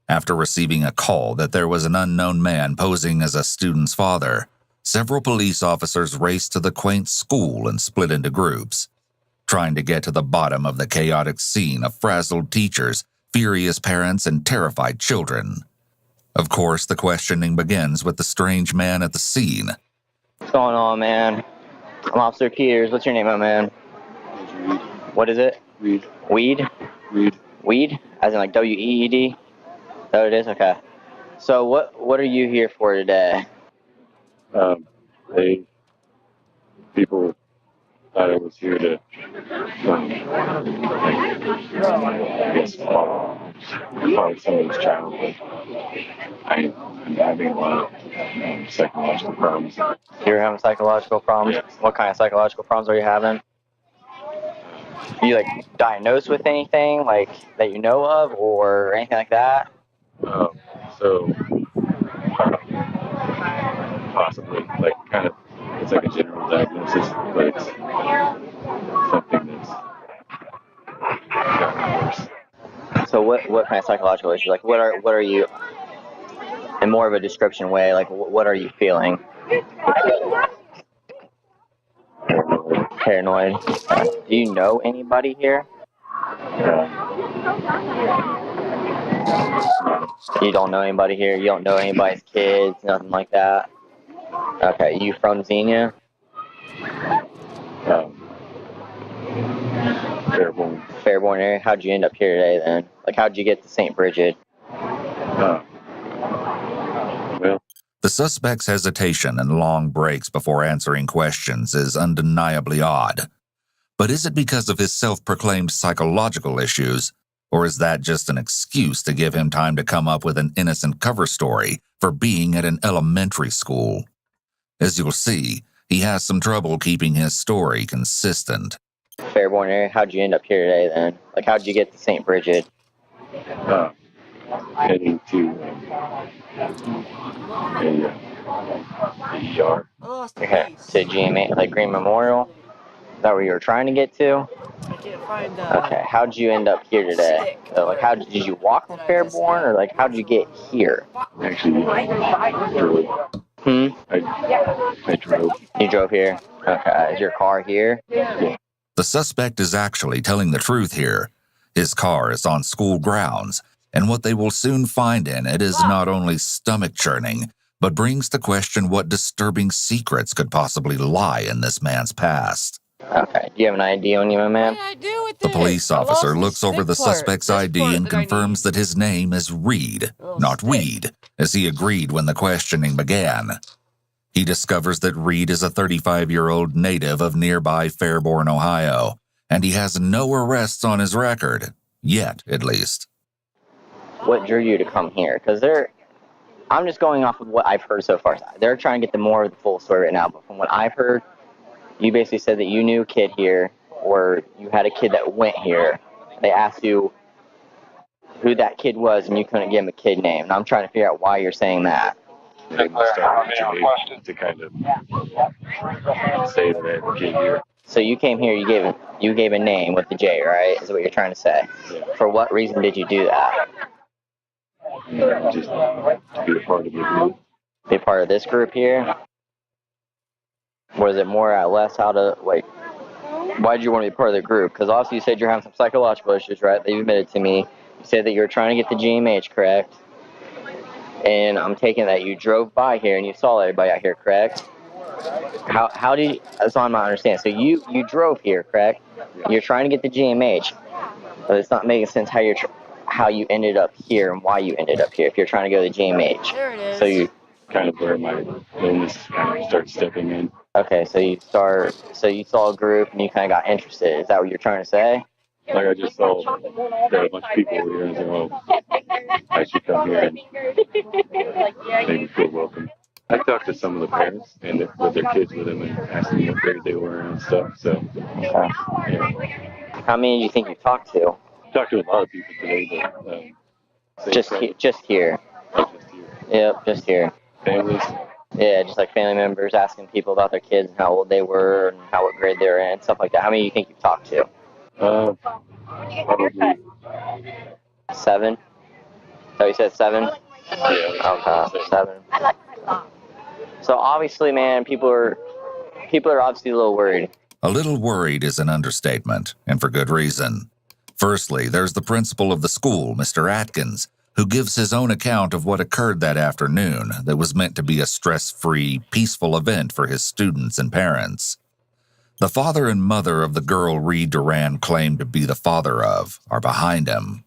After receiving a call that there was an unknown man posing as a student's father, several police officers raced to the quaint school and split into groups, trying to get to the bottom of the chaotic scene of frazzled teachers, furious parents, and terrified children. Of course, the questioning begins with the strange man at the scene. What's going on, man? I'm Officer Peters. What's your name, my man? Reed. What is it? Reed. Weed? Reed. Weed? As in like W-E-E-D? Is that what it is? Okay. So what are you here for today? People thought I was here to, I guess, follow someone's child, but I'm having a lot of psychological problems. You're having psychological problems? Yeah. What kind of psychological problems are you having? Are you like diagnosed with anything like that you know of or anything like that? Possibly, like kind of, it's like a general diagnosis, but it's something that's gotten worse. So what kind of psychological issues? Like what are you, in more of a description way, like what are you feeling? Paranoid. Do you know anybody here? You don't know anybody here? You don't know anybody's kids? Nothing like that? Okay, you from Xenia? Fairborn. Fairborn area? How'd you end up here today then? Like how'd you get to St. Bridget? The suspect's hesitation and long breaks before answering questions is undeniably odd. But is it because of his self-proclaimed psychological issues, or is that just an excuse to give him time to come up with an innocent cover story for being at an elementary school? As you'll see, he has some trouble keeping his story consistent. Fairborn area? How'd you end up here today then? Like how'd you get to St. Bridget? Heading to a ER. Okay, to GMA, like Green Memorial? Is that where you were trying to get to? I can't find Okay, how'd you end up here today? Like did you walk from Fairborn or like how'd you get here? Actually, I drove. I drove. You drove here? Okay, is your car here? Yeah. The suspect is actually telling the truth here. His car is on school grounds, and what they will soon find in it is not only stomach-churning, but brings to question what disturbing secrets could possibly lie in this man's past. Okay, do you have an ID on you, my man? The police officer looks over the suspect's ID and confirms that his name is Reed, not Weed, as he agreed when the questioning began. He discovers that Reed is a 35-year-old native of nearby Fairborn, Ohio, and he has no arrests on his record, yet at least. What drew you to come here? Because I'm just going off of what I've heard so far. They're trying to get more of the full story right now, but from what I've heard, you basically said that you knew a kid here, or you had a kid that went here. They asked you who that kid was, and you couldn't give him a kid name. And I'm trying to figure out why you're saying that. To kind of say that I have a kid here. So you came here, you gave a name with the J, right? Is what you're trying to say? Yeah. For what reason did you do that? Just to be a part of the group. Be a part of this group here? Was it more or less how to, like, why did you want to be part of the group? Because obviously you said you're having some psychological issues, right? That you admitted to me. You said that you were trying to get the GMH, correct? And I'm taking that you drove by here and you saw everybody out here, correct? How did you, that's what I'm not understanding. So you drove here, correct? You're trying to get the GMH, but it's not making sense how you ended up here and why you ended up here if you're trying to go to the GMH. There it is. So you kind of where my illness kind of starts stepping in. Okay, so you saw a group and you kind of got interested. Is that what you're trying to say? Like I just saw that a bunch of people were here and I was like, oh, I should come here and maybe feel welcome. I talked to some of the parents and with their kids with them and asked them what grade they were and stuff. So, yeah. How many do you think you talked to? Talked to a lot of people today, but just here. Yep, just here. Families. Yeah, just like family members asking people about their kids and how old they were and what grade they were in, stuff like that. How many do you think you've talked to? Probably 7. Is that So you said 7? Yeah. Okay, 7. So obviously, man, people are obviously a little worried. A little worried is an understatement, and for good reason. Firstly, there's the principal of the school, Mr. Atkins, who gives his own account of what occurred that afternoon that was meant to be a stress-free, peaceful event for his students and parents. The father and mother of the girl Reed Duran claimed to be the father of are behind him.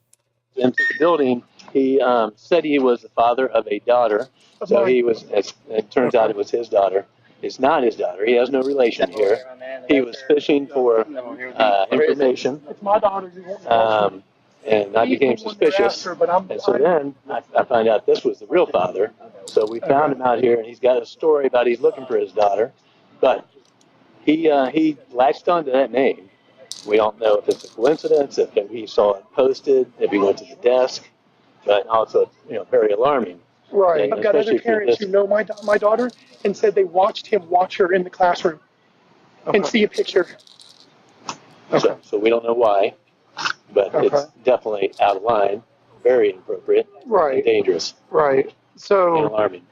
Into the building, he said he was the father of a daughter. So he was, as it turns out, it was his daughter. It's not his daughter. He has no relation here. He was fishing for information. It's my daughter. And I became suspicious. And so then I found out this was the real father. So we found him out here, and he's got a story about he's looking for his daughter. But he latched onto that name. We don't know if it's a coincidence, if he saw it posted, if he went to the desk, but also, very alarming. Right. And I've got other parents who know my daughter and said they watched him watch her in the classroom and see a picture. So we don't know why, but it's definitely out of line, very inappropriate, and dangerous, Right. So and alarming.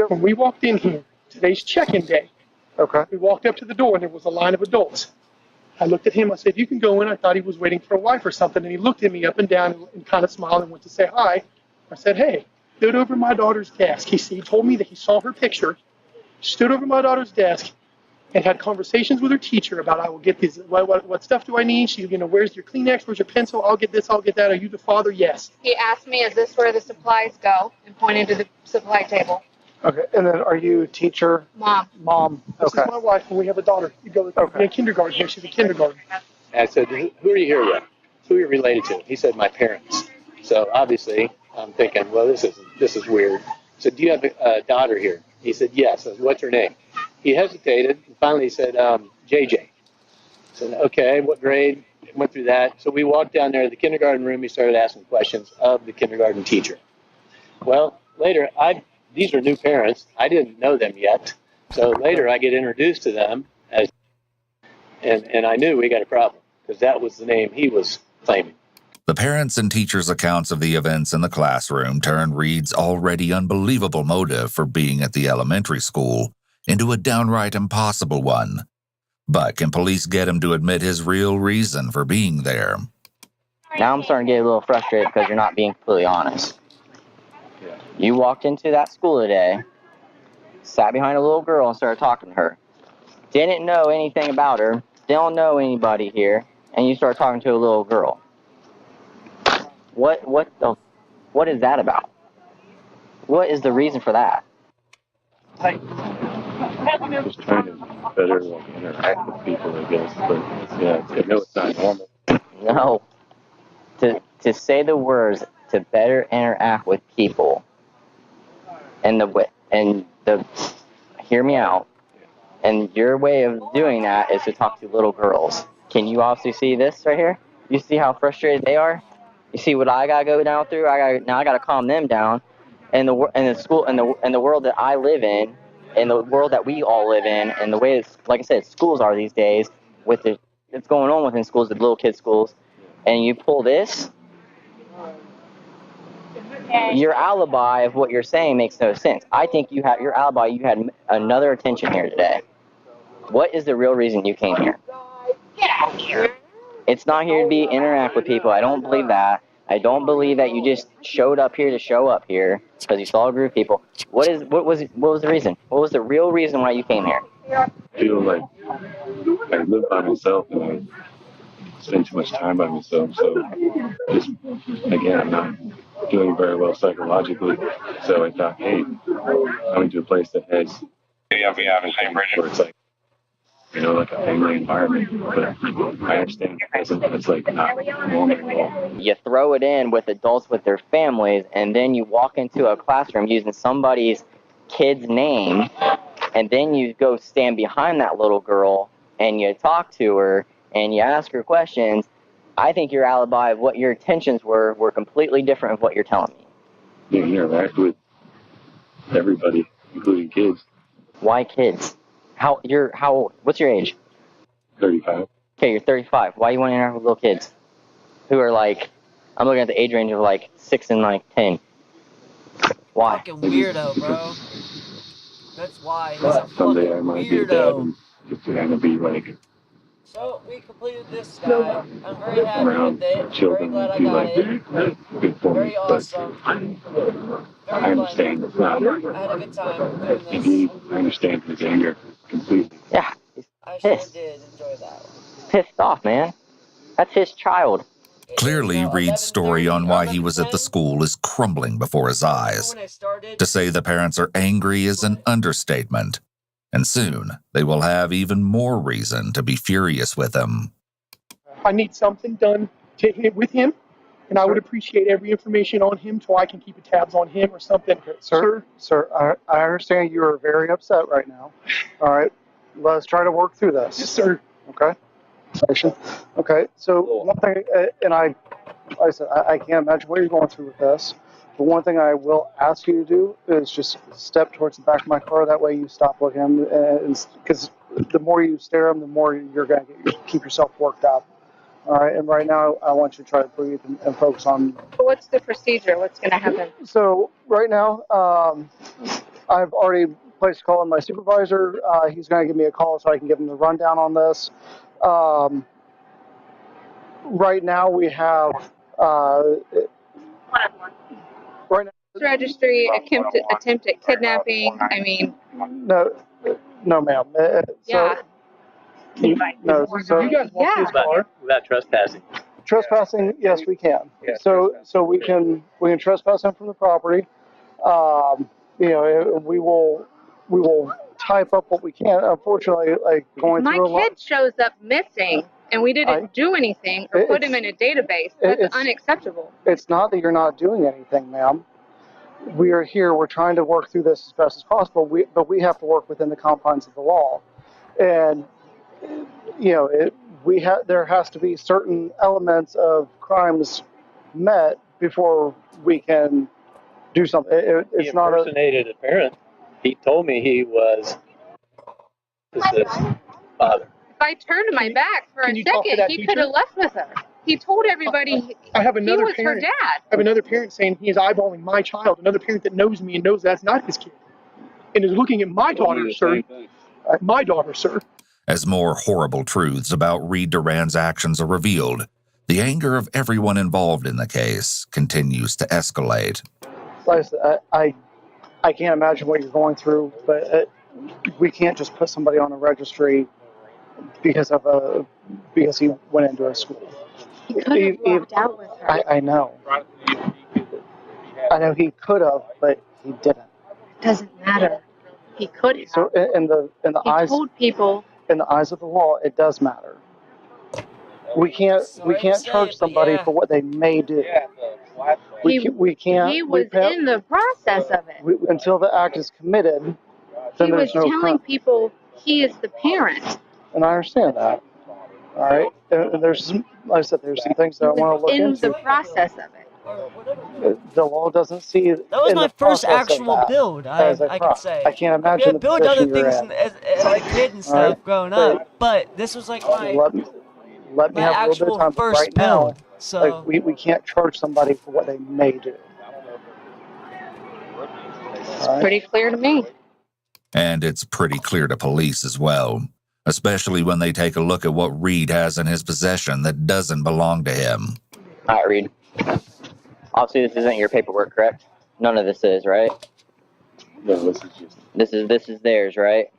when we walked in here, today's check-in day. We walked up to the door and there was a line of adults. I looked at him. I said, "You can go in." I thought he was waiting for a wife or something, and he looked at me up and down and kind of smiled and went to say hi. I said, "Hey." Stood over my daughter's desk. He told me that he saw her picture, stood over my daughter's desk, and had conversations with her teacher about, "I will get this. What stuff do I need?" She, "Where's your Kleenex? Where's your pencil? I'll get this. I'll get that. Are you the father?" "Yes." He asked me, "Is this where the supplies go?" and pointed to the supply table. Okay. And then are you teacher? Mom. Mom. This is my wife, and we have a daughter. You go in kindergarten here. She's in kindergarten. And I said, "Who are you here with? Who are you related to?" He said, "My parents." So obviously, I'm thinking, well, this is weird. So, "Do you have a daughter here?" He said, "Yes." I said, "What's her name?" He hesitated and finally said, "JJ." I said, "Okay, what grade?" Went through that. So we walked down there to the kindergarten room. He started asking questions of the kindergarten teacher. Well, later, these are new parents. I didn't know them yet. So later I get introduced to them and I knew we got a problem because that was the name he was claiming. The parents' and teachers' accounts of the events in the classroom turn Reed's already unbelievable motive for being at the elementary school into a downright impossible one. But can police get him to admit his real reason for being there? Now I'm starting to get a little frustrated because you're not being completely honest. You walked into that school today, sat behind a little girl and started talking to her. Didn't know anything about her, don't know anybody here, and you start talking to a little girl. What is that about? What is the reason for that? Just trying to better interact with people, I guess. But I know it's not normal. No. To say the words to better interact with people, and hear me out. And your way of doing that is to talk to little girls. Can you also see this right here? You see how frustrated they are? You see what I gotta go down through? I gotta calm them down. And the world that I live in, and the world that we all live in, and the way like I said, schools are these days with it's going on within schools, the little kids' schools, and you pull this, your alibi of what you're saying makes no sense. I think you had your alibi. You had another attention here today. What is the real reason you came here? Get out of here. It's not here to interact with people. I don't believe that. I don't believe that you just showed up here to show up here because you saw a group of people. What was the reason? What was the real reason why you came here? I feel like I live by myself and I spend too much time by myself. So just again, I'm not doing very well psychologically. So I thought, hey, coming to a place that has where it's like, like a family environment. But I understand it's like not normal at all. You throw it in with adults with their families, and then you walk into a classroom using somebody's kid's name, and then you go stand behind that little girl and you talk to her and you ask her questions. I think your alibi of what your intentions were completely different of what you're telling me. You interact with everybody, including kids. Why kids? What's your age? 35. Okay, you're 35. Why you want to interact with little kids who are like, I'm looking at the age range of like 6 and like 10. Why? Fucking weirdo, bro. That's why. He's a fucking Someday I might be a dad weirdo. and it's gonna be like So we completed this guy. I'm very happy around with it. Very children glad and I be got like it. good for me. Very awesome. But I Very fun. understand it's not. I had a good time doing And this. I understand his anger completely. Yeah, I sure pissed. did enjoy that one. Pissed off, man. That's his child. Clearly, Reed's story on why he was at the school is crumbling before his eyes. To say the parents are angry is an understatement, and soon they will have even more reason to be furious with him. I need something done, taking it with him, and I would appreciate every information on him so I can keep tabs on him or something. Sir, I understand you are very upset right now. All right, let's try to work through this. Yes, sir. Okay. Okay. So one thing, and like I said, I can't imagine what you're going through with this. But one thing I will ask you to do is just step towards the back of my car. That way you stop looking at him, because the more you stare at him, the more you're going to keep yourself worked up. All right, and right now I want you to try to breathe and focus on. What's the procedure? What's going to happen? So right now, I've already placed a call on my supervisor. He's going to give me a call so I can give him the rundown on this. Right now we have right now Registry, attempted kidnapping. I mean, no, ma'am. yeah. No, so You guys walk this far without trespassing. trespassing, yes, we can. Yeah, So we can trespass him from the property. You know, we will type up what we can. Unfortunately, like going My through a lot. kid shows up missing and we didn't do anything or put him in a database. That's unacceptable. It's not that you're not doing anything, ma'am. We are here. We're trying to work through this as best as possible. But we have to work within the confines of the law, and you know, there has to be certain elements of crimes met before we can do something. It's not a. He impersonated a parent. He told me he was his father. If I turned my back for a you talk to second, that he teacher? could have left with her. He told everybody I have he another was parent. her dad. I have another parent saying he is eyeballing my child. Another parent that knows me and knows that's not his kid, and is looking at my daughter, sir. My daughter, sir. As more horrible truths about Reed Duran's actions are revealed, the anger of everyone involved in the case continues to escalate. Like I said, I can't imagine what you're going through, but we can't just put somebody on a registry because he went into a school. He could have walked out with her. I know. I know he could have, but he didn't. Doesn't matter. He could have. So in the He eyes told people. in the eyes of the law, it does matter. We can't charge somebody for what they may do. We can't. He was in the process of it. Until the act is committed, then He was there's no telling people he is the parent. And I understand that. All right. And there's, like I said, there's some things that I want to look in into. the process of it. The law doesn't see That was my first actual build, I could say. I can't imagine I built other things in. as a kid and stuff growing up, but this was like my let me my have a little bit actual of time. But first right now, build. So like, we can't charge somebody for what they may do. It's pretty clear to me. And it's pretty clear to police as well, especially when they take a look at what Reed has in his possession that doesn't belong to him. All right, Reed. Obviously, this isn't your paperwork, correct? None of this is, right? No, this is just. This is theirs, right?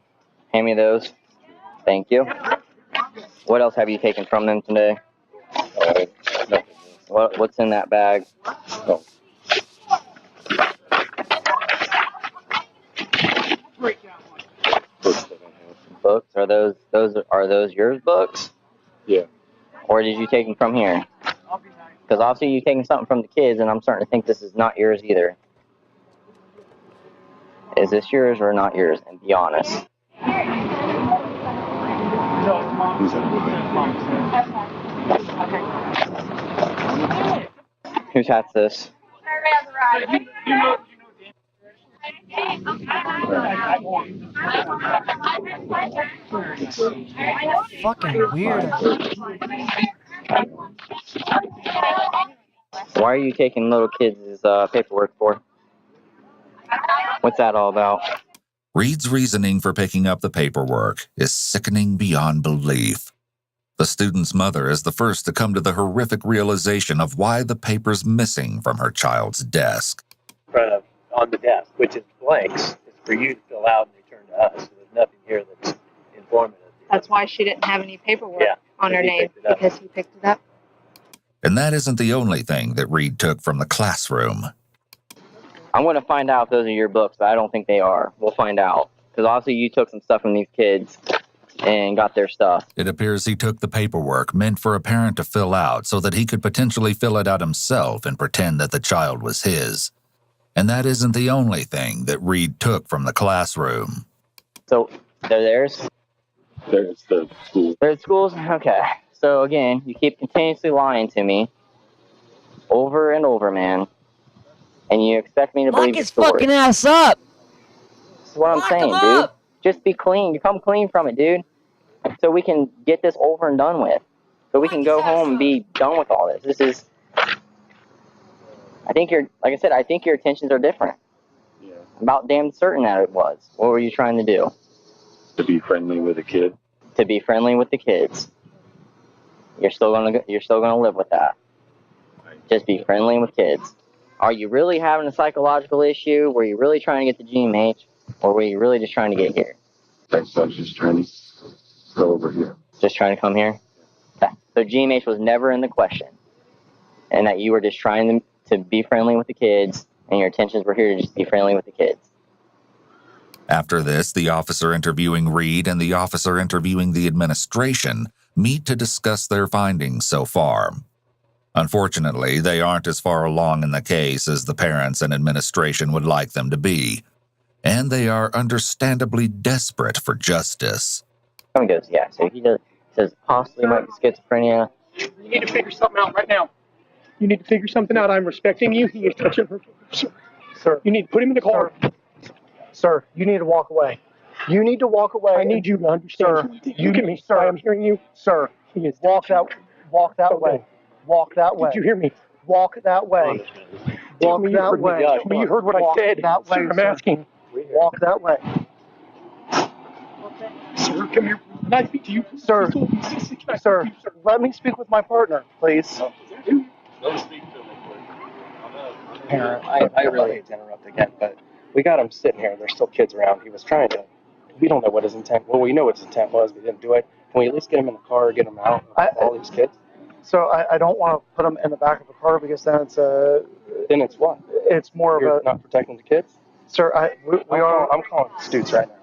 Hand me those. Thank you. What else have you taken from them today? Nothing. What's in that bag? No. Books? Are those yours books? Yeah. Or did you take them from here? Because obviously you're taking something from the kids, and I'm starting to think this is not yours either. Is this yours or not yours? And be honest. Whose hat's this? fucking weird. Why are you taking little kids' paperwork for? What's that all about? Reed's reasoning for picking up the paperwork is sickening beyond belief. The student's mother is the first to come to the horrific realization of why the paper's missing from her child's desk. On the desk, which is blanks, is for you to fill out and return to us. So there's nothing here that's informative. That's why she didn't have any paperwork on her he name, picked it up. because he picked it up. And that isn't the only thing that Reed took from the classroom. I'm going to find out if those are your books, but I don't think they are. We'll find out. Because obviously you took some stuff from these kids and got their stuff. It appears he took the paperwork meant for a parent to fill out so that he could potentially fill it out himself and pretend that the child was his. And that isn't the only thing that Reed took from the classroom. So, they're theirs? There's the school. They're the schools? Okay. So, again, you keep continuously lying to me. Over and over, man. And you expect me to believe your story. Lock his fucking ass up! That's what I'm saying, dude. Just be clean. You come clean from it, dude. So we can get this over and done with. So we can go home and be done with all this. This is... I think like I said, I think your intentions are different. Yeah. I'm about damn certain that it was. What were you trying to do? To be friendly with a kid. To be friendly with the kids. You're still gonna live with that. Just be friendly with kids. Are you really having a psychological issue? Were you really trying to get the GMH? Or were you really just trying to get here? I was just trying to go over here. Just trying to come here? Okay. So GMH was never in the question. And that you were just trying to be friendly with the kids, and your intentions were here to just be friendly with the kids. After this, the officer interviewing Reed and the officer interviewing the administration meet to discuss their findings so far. Unfortunately, they aren't as far along in the case as the parents and administration would like them to be, and they are understandably desperate for justice. He goes, yeah, so he says possibly might be schizophrenia. You need to figure something out right now. You need to figure something out. I'm respecting you. He is touching her. Sir. You need to put him in the car. Sir, you need to walk away. You need to walk away. I need you to understand. Sir, Look at me. Sir, I'm hearing you. Sir, He is walk that way. Walk that way. Did you hear me? Walk that way. Walk that way. Tell me you heard what I said. That way, Sir, I'm asking. Walk that way. Sir, come here. Can I speak to you? Sir, let me speak with my partner, please. Parent, I really hate to interrupt again, but we got him sitting here. There's still kids around. He was trying to. We don't know what his intent. Well, we know what his intent was, but he didn't do it. Can we at least get him in the car, get him out of all these kids? So I don't want to put him in the back of a car because then it's a. Then it's what? It's more You're of a. not protecting the kids? Sir, I'm calling Stutes right now.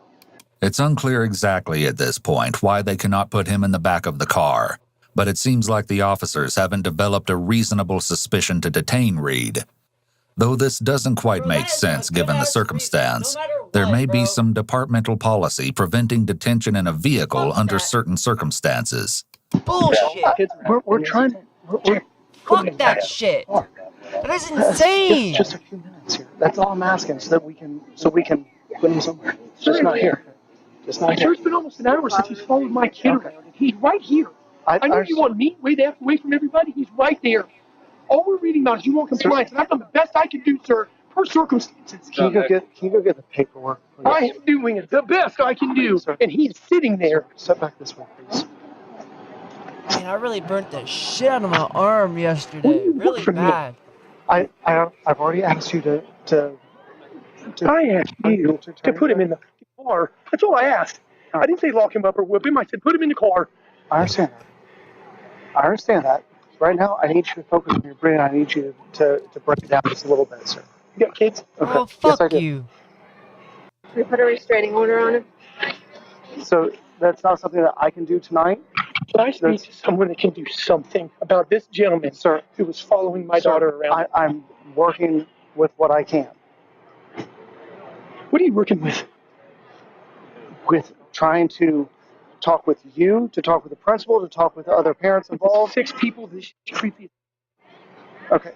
It's unclear exactly at this point why they cannot put him in the back of the car, but it seems like the officers haven't developed a reasonable suspicion to detain Reed. Though this doesn't quite make sense given the circumstance, there may be some departmental policy preventing detention in a vehicle under certain circumstances. Bullshit! We're trying to. Fuck that shit! That is insane! Just a few minutes here. That's all I'm asking, so we can put him somewhere. It's just not here. Just not here. Sir, it's been almost an hour since he's followed my kid around, and he's right here. I know you want me way from everybody. He's right there. All we're reading about is you want compliance, and I've done the best I can do, sir, per circumstances. Can you go get the paperwork, please? I am doing it the best I can do, and he's sitting there. Step back this way, please. Man, I really burnt the shit out of my arm yesterday. Really bad. I've already asked you to I asked you to put him in the car. That's all I asked. I didn't say lock him up or whip him. I said put him in the car. I understand that. Right now, I need you to focus on your brain. I need you to break it down just a little bit, sir. You got kids? Okay. Oh, fuck you. We put a restraining order on him. So that's not something that I can do tonight? Can I speak to someone that can do something about this gentleman, sir, who was following my daughter around? I'm working with what I can. What are you working with? With trying to talk with you, to talk with the principal, to talk with the other parents involved. 6 people, this is creepy. Okay,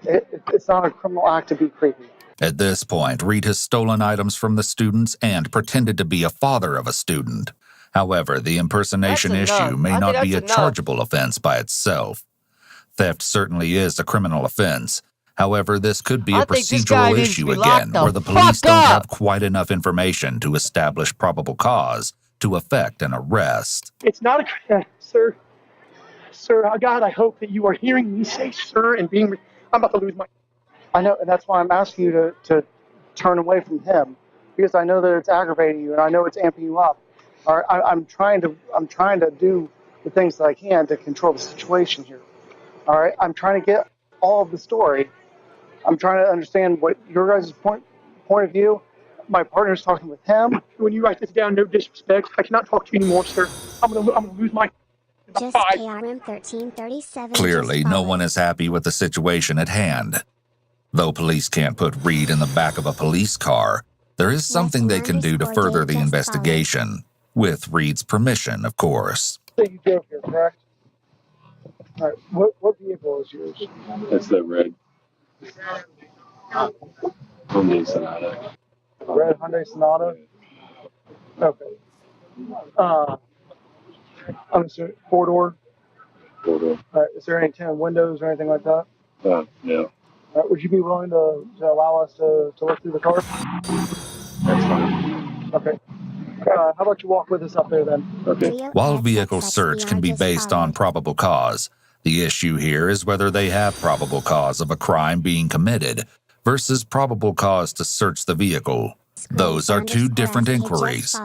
it's not a criminal act to be creepy. At this point, Reed has stolen items from the students and pretended to be a father of a student. However, the impersonation issue may not be a chargeable offense by itself. Theft certainly is a criminal offense, However, this could be I a think this guy procedural needs to issue be locked again, the where the police fuck don't up. have quite enough information to establish probable cause to effect an arrest. It's not a, sir, oh God, I hope that you are hearing me say sir and being, I'm about to lose my. I know, and that's why I'm asking you to turn away from him, because I know that it's aggravating you, and I know it's amping you up. All right, I'm trying to do the things that I can to control the situation here. All right, I'm trying to get all of the story. I'm trying to understand what your guys' point of view. My partner's talking with him. When you write this down, no disrespect, I cannot talk to you anymore, sir. I'm gonna lose my. Just KRM 1337. Clearly, no one is happy with the situation at hand. Though police can't put Reed in the back of a police car, there is something they can do to further the investigation, with Reed's permission, of course. You drove here, correct? All right. What vehicle is yours? That's the red Hyundai Sonata. Red Hyundai Sonata. Okay. I'm sorry, four-door. Four-door. All right. Is there any tinted windows or anything like that? No. All right. Would you be willing to allow us to look through the car? That's fine. Okay. How about you walk with us up there then? Okay. While vehicle search can be based on probable cause, the issue here is whether they have probable cause of a crime being committed versus probable cause to search the vehicle. Those are two different inquiries.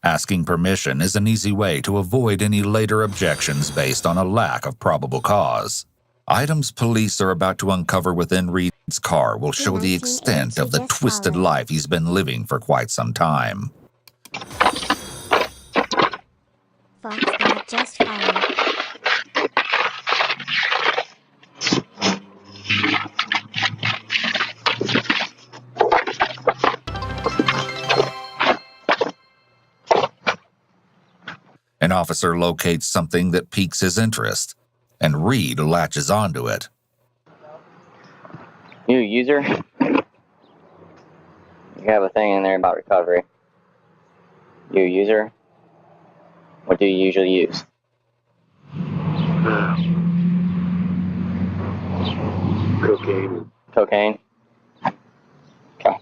Asking permission is an easy way to avoid any later objections based on a lack of probable cause. Items police are about to uncover within Reed's car will show the extent of the twisted life he's been living for quite some time. Foxtrot just followed. An officer locates something that piques his interest, and Reed latches onto it. You user? You have a thing in there about recovery. You user? What do you usually use? Cocaine. Cocaine? Okay.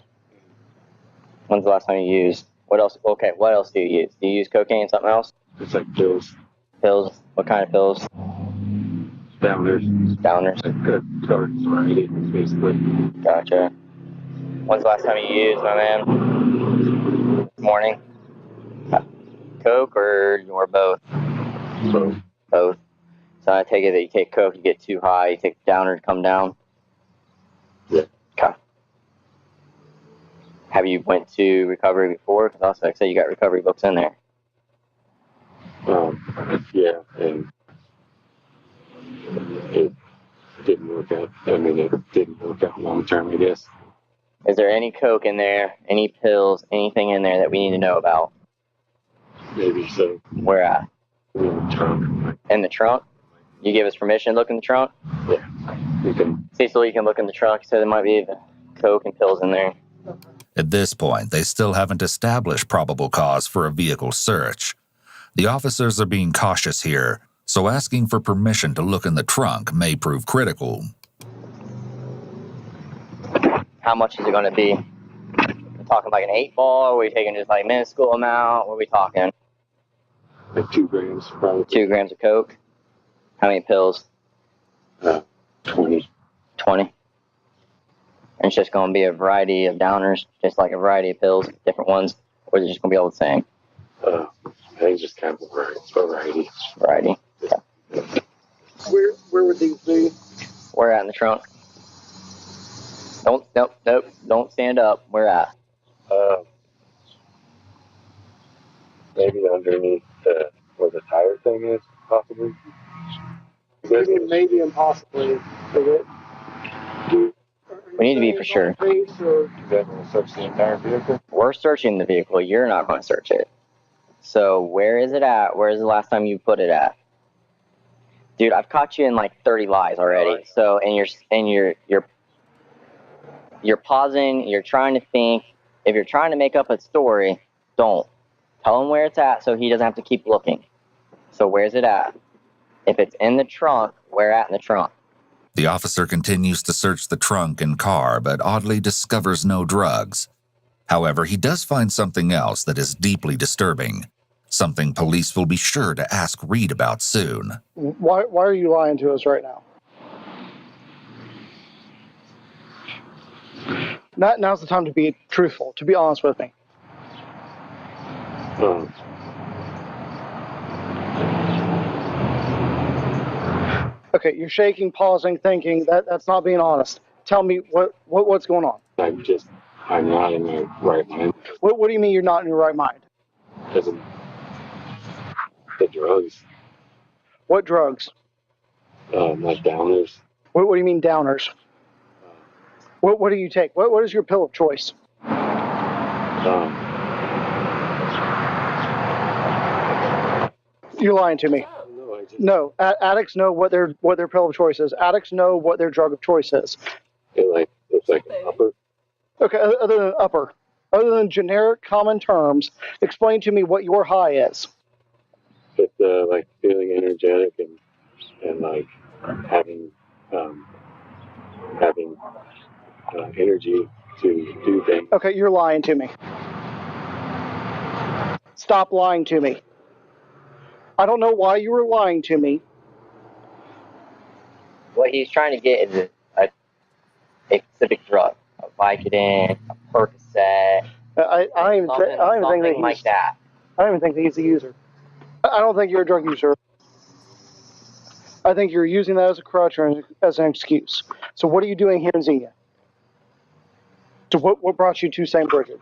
When's the last time you used? What else? Okay, what else do you use? Do you use cocaine and something else? It's like pills. Pills? What kind of pills? Downers. Downers? Like cards, right? Basically. Gotcha. When's the last time you used, my man? This morning? Coke or both? Both. Both. So I take it that you take Coke, you get too high, you take Downer to come down? Yeah. Okay. Have you went to recovery before? Because also, like I said, you got recovery books in there. Yeah, and it didn't work out. I mean, it didn't work out long term, I guess. Is there any Coke in there, any pills, anything in there that we need to know about? Maybe so. Where at? In the trunk. In the trunk? You give us permission to look in the trunk? Yeah. You can. Cecil, you can look in the trunk. So there might be Coke and pills in there. At this point, they still haven't established probable cause for a vehicle search. The officers are being cautious here, so asking for permission to look in the trunk may prove critical. How much is it going to be? We're talking like an 8-ball? Are we taking just like a minuscule amount? What are we talking? Like 2 grams, probably. 2 grams of Coke? How many pills? 20. 20? And it's just going to be a variety of Downers, just like a variety of pills, different ones, or is it just going to be all the same? I think just kind of a variety. Variety. Okay. Where would these be? Where at in the trunk? Nope. Don't stand up. Where at? Maybe underneath where the tire thing is, possibly. Maybe impossibly. We need to be for sure. You guys want to search the entire vehicle? We're searching the vehicle. You're not going to search it. So where is it at? Where is the last time you put it at? Dude, I've caught you in like 30 lies already. Right. So you're pausing. You're trying to think. If you're trying to make up a story, don't. Tell him where it's at so he doesn't have to keep looking. So where's it at? If it's in the trunk, where at in the trunk? The officer continues to search the trunk and car, but oddly discovers no drugs. However, he does find something else that is deeply disturbing, something police will be sure to ask Reed about soon. Why are you lying to us right now? Now's the time to be truthful, to be honest with me. Okay, you're shaking, pausing, thinking. That's not being honest. Tell me what's going on. I'm not in my right mind. What do you mean you're not in your right mind? Because of the drugs. What drugs? Like downers. What do you mean downers? What do you take? What is your pill of choice? You're lying to me. No, addicts know what their pill of choice is. Addicts know what their drug of choice is. It's like an upper. Okay, other than generic common terms, explain to me what your high is. It's like feeling energetic and like having energy to do things. Okay, you're lying to me. Stop lying to me. I don't know why you were lying to me. What he's trying to get is a specific drug, a Vicodin, a Percocet, I don't even think like that. I don't even think that he's a user. I don't think you're a drug user. I think you're using that as a crutch or as an excuse. So what are you doing here in Xenia? So what brought you to St. Bridget?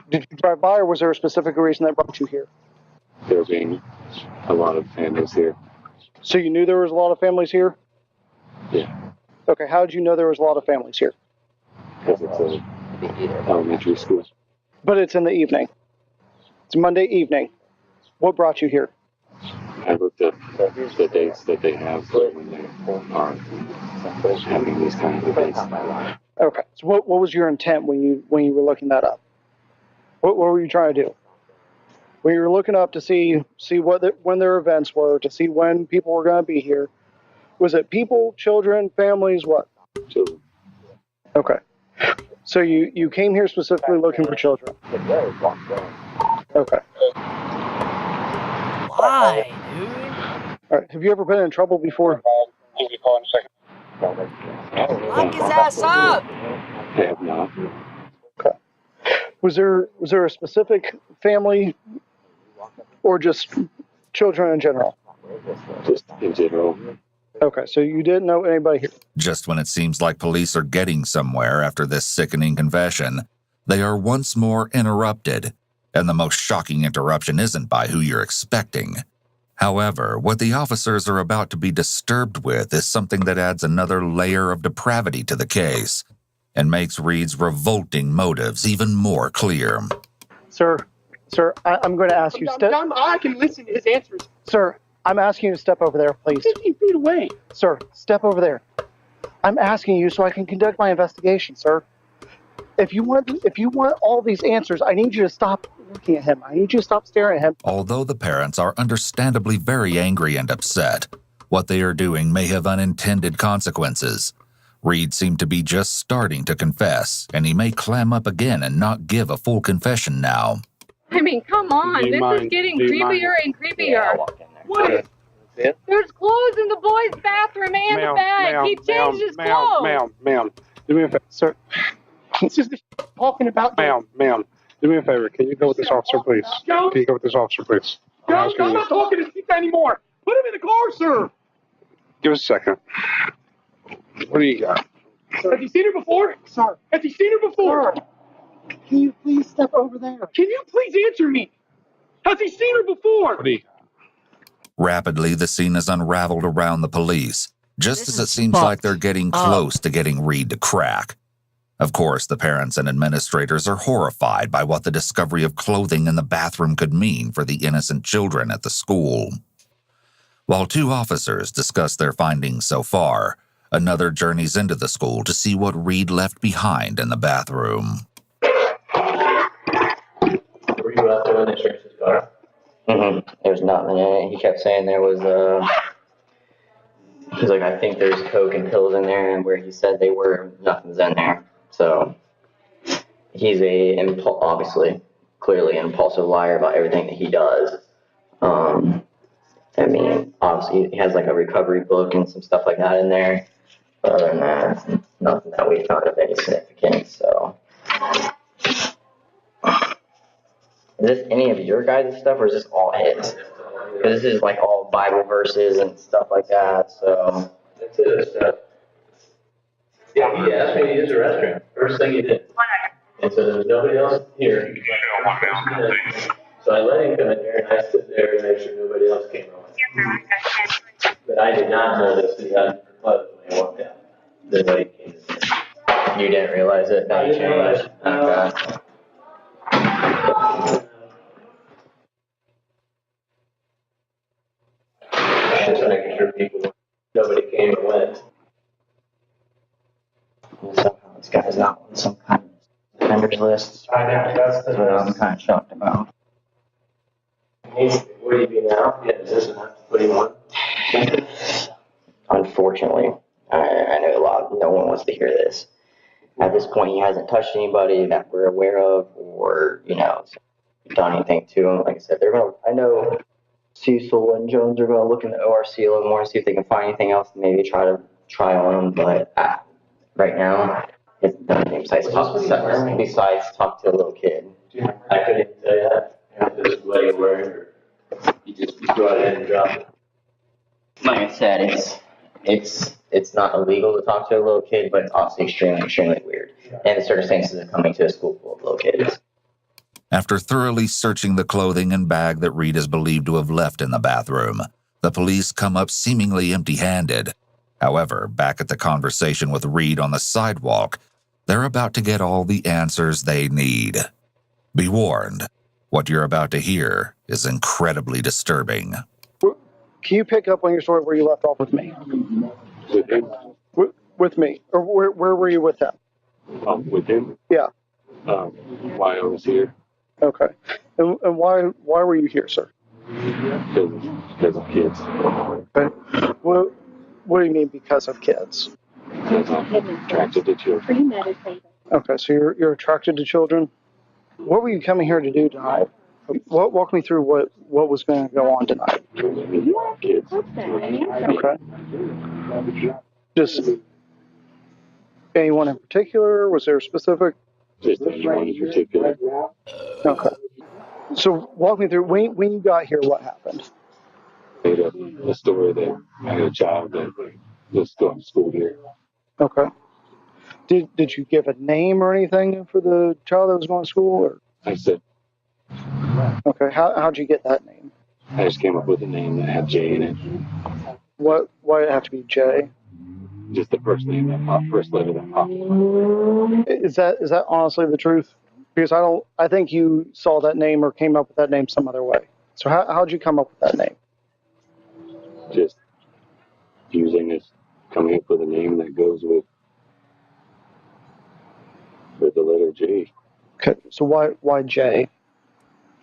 Did you drive by, or was there a specific reason that brought you here? There being a lot of families here. So you knew there was a lot of families here? Yeah. Okay, how did you know there was a lot of families here? Because it's an elementary school. But it's in the evening. It's Monday evening. What brought you here? I looked up the dates that they have for when they are having these kind of events. Okay, so what was your intent when you were looking that up? What were you trying to do? When you were looking up to see when their events were, to see when people were going to be here, was it people, children, families, what? Children. Okay. So you came here specifically looking for children? Okay. Why, dude? All right. Have you ever been in trouble before? Lock his ass up! I have not. Okay. Was there a specific family or just children in general? Just in general. Okay, so you didn't know anybody here. Just when it seems like police are getting somewhere after this sickening confession, they are once more interrupted, and the most shocking interruption isn't by who you're expecting. However, what the officers are about to be disturbed with is something that adds another layer of depravity to the case and makes Reed's revolting motives even more clear. Sir, I'm going to ask you... I can listen to his answers. Sir, I'm asking you to step over there, please. 15 feet away. Sir, step over there. I'm asking you so I can conduct my investigation, sir. If you want all these answers, I need you to stop looking at him. I need you to stop staring at him. Although the parents are understandably very angry and upset, what they are doing may have unintended consequences. Reed seemed to be just starting to confess, and he may clam up again and not give a full confession now. I mean, come on. This is getting creepier and creepier. What? There's clothes in the boys' bathroom and the bed. He changed his clothes. Ma'am, do me a favor, sir. This is the talking about. Ma'am, do me a favor. Can you go with this officer, please? Can you go with this officer, please? I'm not talking to Steve anymore. Put him in the car, sir. Give us a second. What do you got? Has he seen her before? Sir. Has he seen her before? Sir. Can you please step over there? Can you please answer me? Has he seen her before? What do you got? Rapidly, the scene is unraveled around the police, just as it seems like they're getting close to getting Reed to crack. Of course, the parents and administrators are horrified by what the discovery of clothing in the bathroom could mean for the innocent children at the school. While two officers discuss their findings so far, another journeys into the school to see what Reed left behind in the bathroom. Were you out there when they searched his car? There's nothing in it. He kept saying there was He's like, I think there's coke and pills in there, and where he said they were, nothing's in there. So he's obviously, clearly an impulsive liar about everything that he does. I mean, obviously he has like a recovery book and some stuff like that in there. But other than that, nothing that we found of any significance. So, is this any of your guys' stuff, or is this all his? Because this is like all Bible verses and stuff like that. So, That's it. Yeah, he asked me to use the restroom. First thing he did. And so there was nobody else here. So I let him come in there, and I stood there and made sure nobody else came on. But I did not notice that he had clothes when I walked out. The way he came in. you didn't realize it? I didn't realize it. Okay. Just making sure nobody came or went. Somehow this guy's not on some kind of offenders list. I know, that's what I'm kind of shocked about. Where do you be now? Yeah, does this have to put him on? Unfortunately, I know no one wants to hear this. At this point, he hasn't touched anybody that we're aware of, or done anything to him. Like I said, I know Cecil and Jones are gonna look in the ORC a little more and see if they can find anything else, and maybe try on him. But right now, it's done anything besides talk to a little kid. I couldn't even tell you that. This is what you're wearing. You just brought it in and dropped it. Like I said, it's not illegal to talk to a little kid, but it's obviously extremely weird. And the circumstances of coming to a school full of little kids. After thoroughly searching the clothing and bag that Reed is believed to have left in the bathroom, the police come up seemingly empty-handed. However, back at the conversation with Reed on the sidewalk, they're about to get all the answers they need. Be warned, what you're about to hear is incredibly disturbing. Can you pick up on your story where you left off with me? With him? With me. Or where were you with him? With him? Yeah. Why I was here? Okay. And why were you here, sir? Because of kids. Okay. What do you mean because of kids? Because I'm attracted to children. Okay, so you're attracted to children. What were you coming here to do tonight? Walk me through what was going to go on tonight. Kids. Okay. Just anyone in particular? Was there a specific? Just anyone in particular. Okay. So walk me through when you got here. What happened? Made up a story that I had a child that was going to school here. Okay. Did you give a name or anything for the child that was going to school? Or? I said. Okay. How'd you get that name? I just came up with a name that had J in it. Why did it have to be J? Just the first name that popped, first letter that popped. Is that honestly the truth? Because I think you saw that name or came up with that name some other way. So how'd you come up with that name? Just coming up with a name that goes with the letter J. Okay. So why J?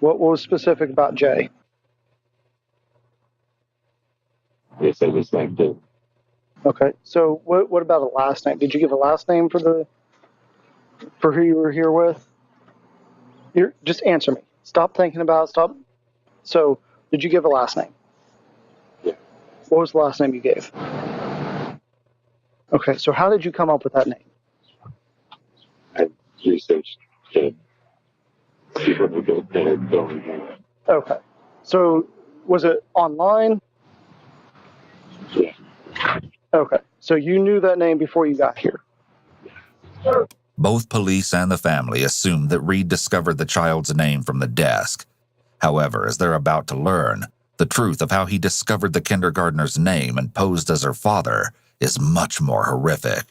What was specific about J? Yes, I just like the. Okay. So what about a last name? Did you give a last name for who you were here with? Just answer me. Stop thinking about it. Stop. So did you give a last name? Yeah. What was the last name you gave? Okay. So how did you come up with that name? I researched the people who go there. Okay. So was it online? Yeah. Okay. So you knew that name before you got here? Both police and the family assumed that Reed discovered the child's name from the desk. However, as they're about to learn, the truth of how he discovered the kindergartner's name and posed as her father is much more horrific.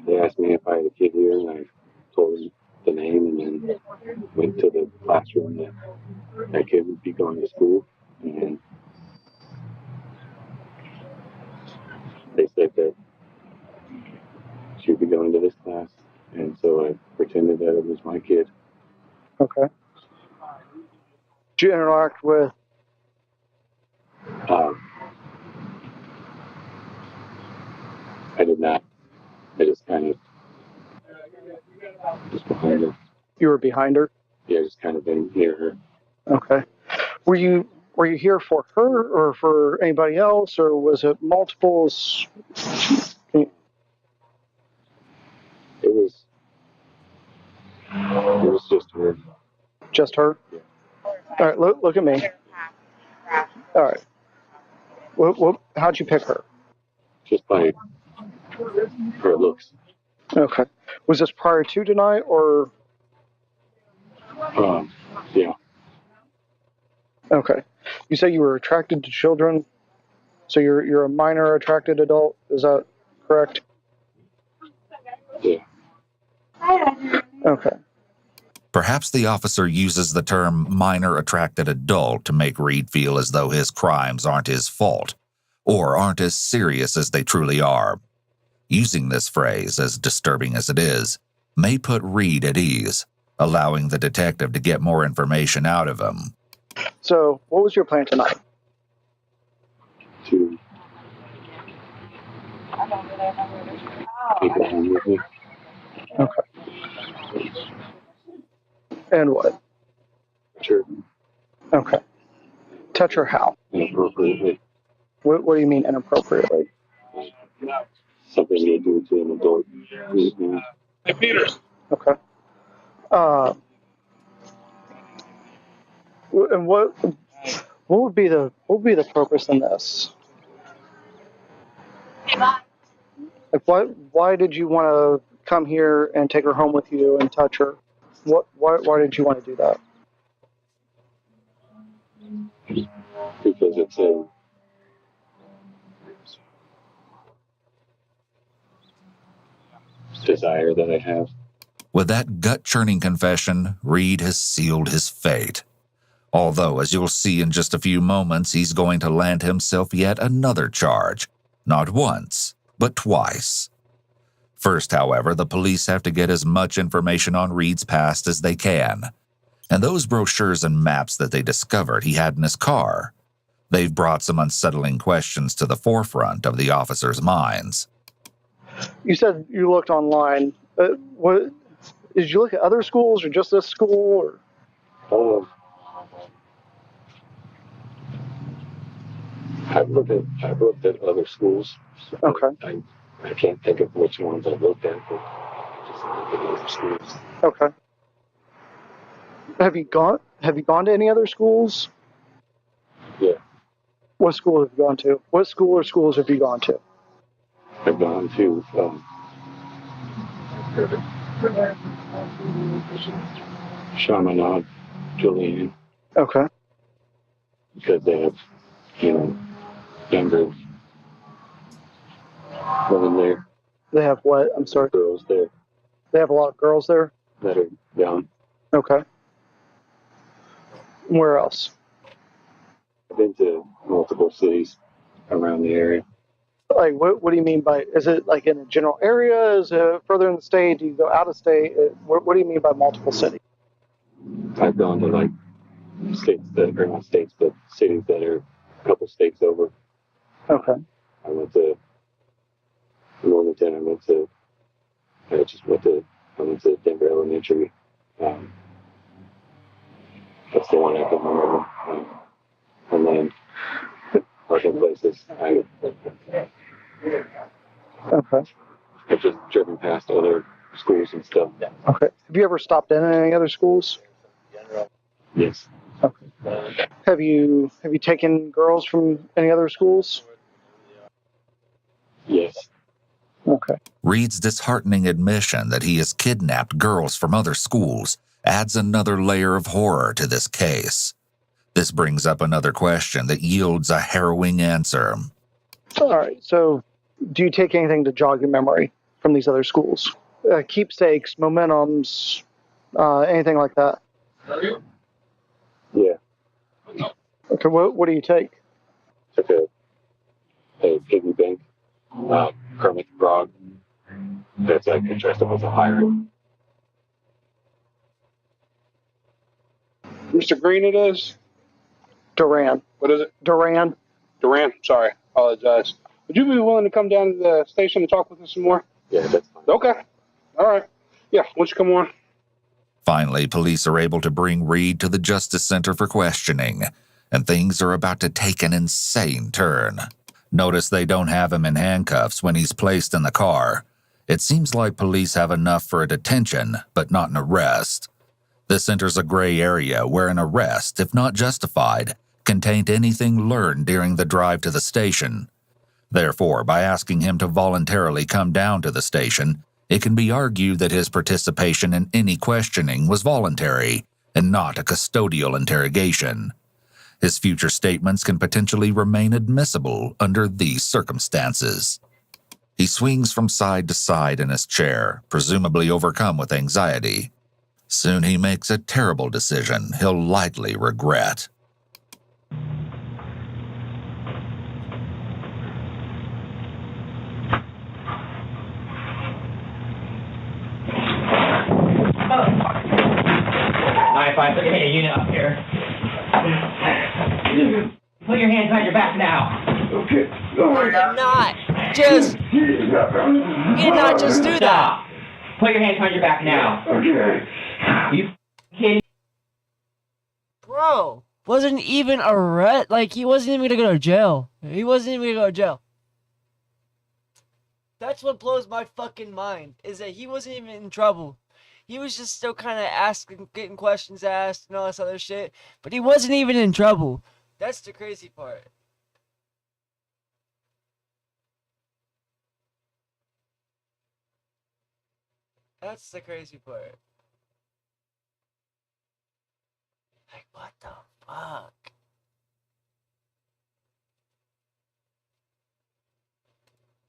They asked me if I had a kid here, and I told them the name, and then went to the classroom that kid would be going to school. And they said that she'd be going to this class, and so I pretended that it was my kid. Okay. Did you interact with? I did not. I just kind of just behind her. You were behind her? Yeah, just kind of been near her. Okay. Were you here for her or for anybody else, or was it multiples? It was just her. Just her? Yeah. All right, look at me. All right. How'd you pick her? Just by her looks. Okay. Was this prior to tonight, or? Yeah. Okay. You say you were attracted to children, so you're a minor attracted adult. Is that correct? Yeah. Okay. Perhaps the officer uses the term minor attracted adult to make Reed feel as though his crimes aren't his fault, or aren't as serious as they truly are. Using this phrase, as disturbing as it is, may put Reed at ease, allowing the detective to get more information out of him. So, what was your plan tonight? To take her home with me. Okay. And what? Sure. Okay. Touch her how? Inappropriately. What do you mean inappropriately? Something you do to an adult. Mm-hmm. Hey, Peters. Okay. And what would be the purpose in this? Like, why did you want to come here and take her home with you and touch her? Why did you want to do that? Because it's a desire that I have. With that gut-churning confession, Reed has sealed his fate. Although, as you'll see in just a few moments, he's going to land himself yet another charge. Not once, but twice. First, however, the police have to get as much information on Reed's past as they can. And those brochures and maps that they discovered he had in his car, they've brought some unsettling questions to the forefront of the officers' minds. You said you looked online. What did you look at other schools or just this school? Or? I've looked at other schools. Okay. I can't think of which ones I've looked at, but just looked at other schools. Okay. Have you gone to any other schools? Yeah. What school have you gone to? What school or schools have you gone to? I've gone to Chaminade, Julian. Okay. Because they have, younger women there. They have what? I'm sorry. Girls there. They have a lot of girls there? That are young. Okay. Where else? I've been to multiple cities around the area. Like, what do you mean by, is it like in a general area? Is it further in the state? Do you go out of state? What do you mean by multiple cities? I've gone to like states that are not states, but cities that are a couple states over. Okay. I went to Normanton. I went to Denver Elementary. That's the one I can remember. And then other places. Okay. I've just driven past other schools and stuff. Okay. Have you ever stopped in any other schools? Yes. Okay. Have you taken girls from any other schools? Yes. Okay. Reed's disheartening admission that he has kidnapped girls from other schools adds another layer of horror to this case. This brings up another question that yields a harrowing answer. All right. So, do you take anything to jog your memory from these other schools? Keepsakes, momentums, anything like that? Yeah. Okay. What do you take? Took a piggy bank, Kermit the Frog. That's like interesting with a pirate. Mr. Green, it is? Duran. What is it? Duran. Duran. Sorry. Apologize. Would you be willing to come down to the station and talk with us some more? Yeah, that's fine. Okay. All right. Yeah, why don't you come on? Finally, police are able to bring Reed to the Justice Center for questioning, and things are about to take an insane turn. Notice they don't have him in handcuffs when he's placed in the car. It seems like police have enough for a detention, but not an arrest. This enters a gray area where an arrest, if not justified, contained anything learned during the drive to the station. Therefore, by asking him to voluntarily come down to the station, it can be argued that his participation in any questioning was voluntary and not a custodial interrogation. His future statements can potentially remain admissible under these circumstances. He swings from side to side in his chair, presumably overcome with anxiety. Soon he makes a terrible decision he'll likely regret. Alright, fine. Put your unit up here. Put your hands behind your back now. Okay. You did not just do that. Put your hands behind your back now. Okay. You kidding? Bro, wasn't even arrest. Like, he wasn't even gonna go to jail. He wasn't even gonna go to jail. That's what blows my fucking mind, is that he wasn't even in trouble. He was just still kind of asking, getting questions asked and all this other shit. But he wasn't even in trouble. That's the crazy part. That's the crazy part. Like, what the fuck?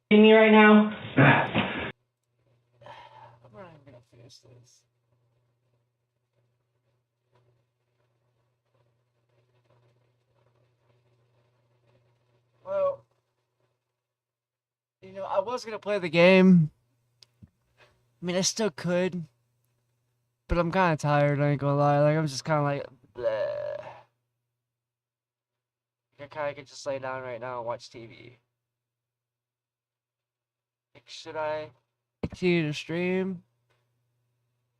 Kidding me right now? I'm not even gonna finish this. Well, you know, I was gonna play the game. I mean, I still could, but I'm kind of tired, I ain't gonna lie. Like, I'm just kind of like, bleh. I kind of could just lay down right now and watch TV. Like, should I continue to stream?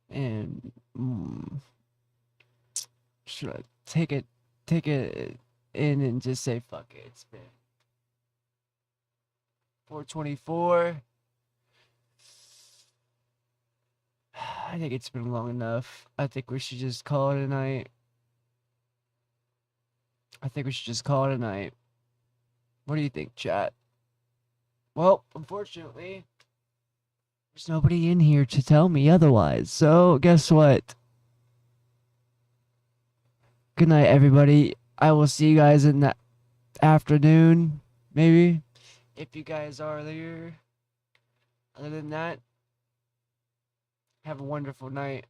And, should I take it in and just say, fuck it, it's been 4:24. I think it's been long enough. I think we should just call it a night. What do you think, chat? Well, unfortunately, there's nobody in here to tell me otherwise. So, guess what? Good night, everybody. I will see you guys in the afternoon, maybe, if you guys are there. Other than that, have a wonderful night.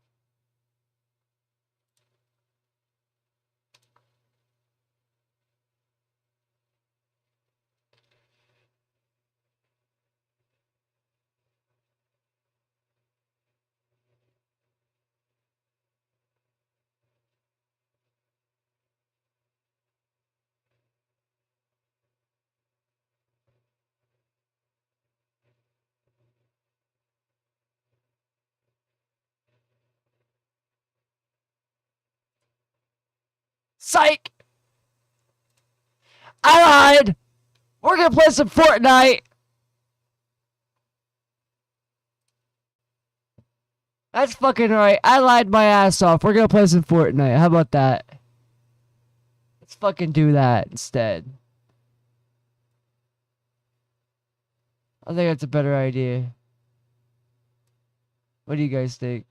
Psych! I lied! We're gonna play some Fortnite! That's fucking right. I lied my ass off. We're gonna play some Fortnite. How about that? Let's fucking do that instead. I think that's a better idea. What do you guys think?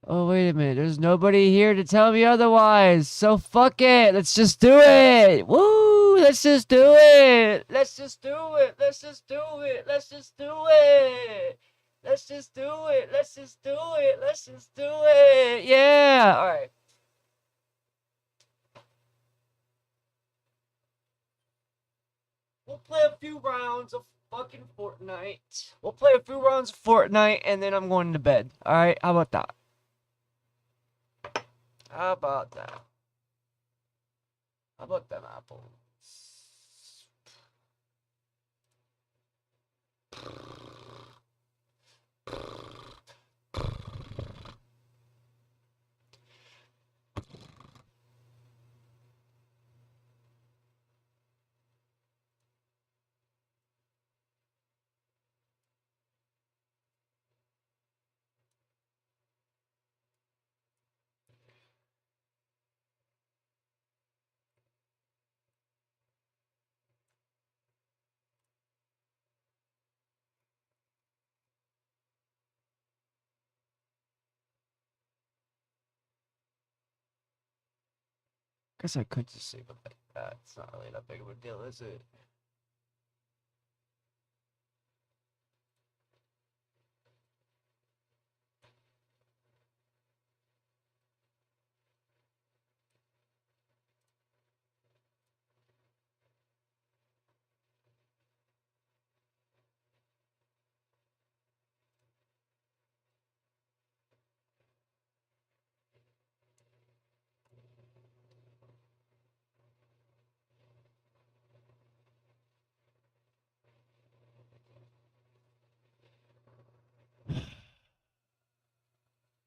Oh, wait a minute. There's nobody here to tell me otherwise. So fuck it. Let's just do it. Woo! Let's just do it. Let's just do it. Let's just do it. Let's just do it. Let's just do it. Let's just do it. Let's just do it. Yeah. All right. We'll play a few rounds of fucking Fortnite. We'll play a few rounds of Fortnite, and then I'm going to bed. All right? How about that? How about that? How about them apples? Guess I could just save it like that. It's not really that big of a deal, is it?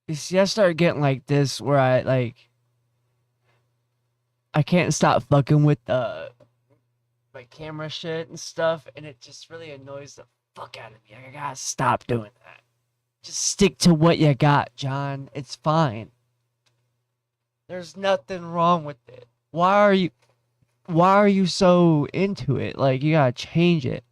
You see, I started getting like this where I can't stop fucking with my camera shit and stuff, and it just really annoys the fuck out of me. I gotta stop doing that. Just stick to what you got, John. It's fine. There's nothing wrong with it. Why are you so into it? Like, you gotta change it.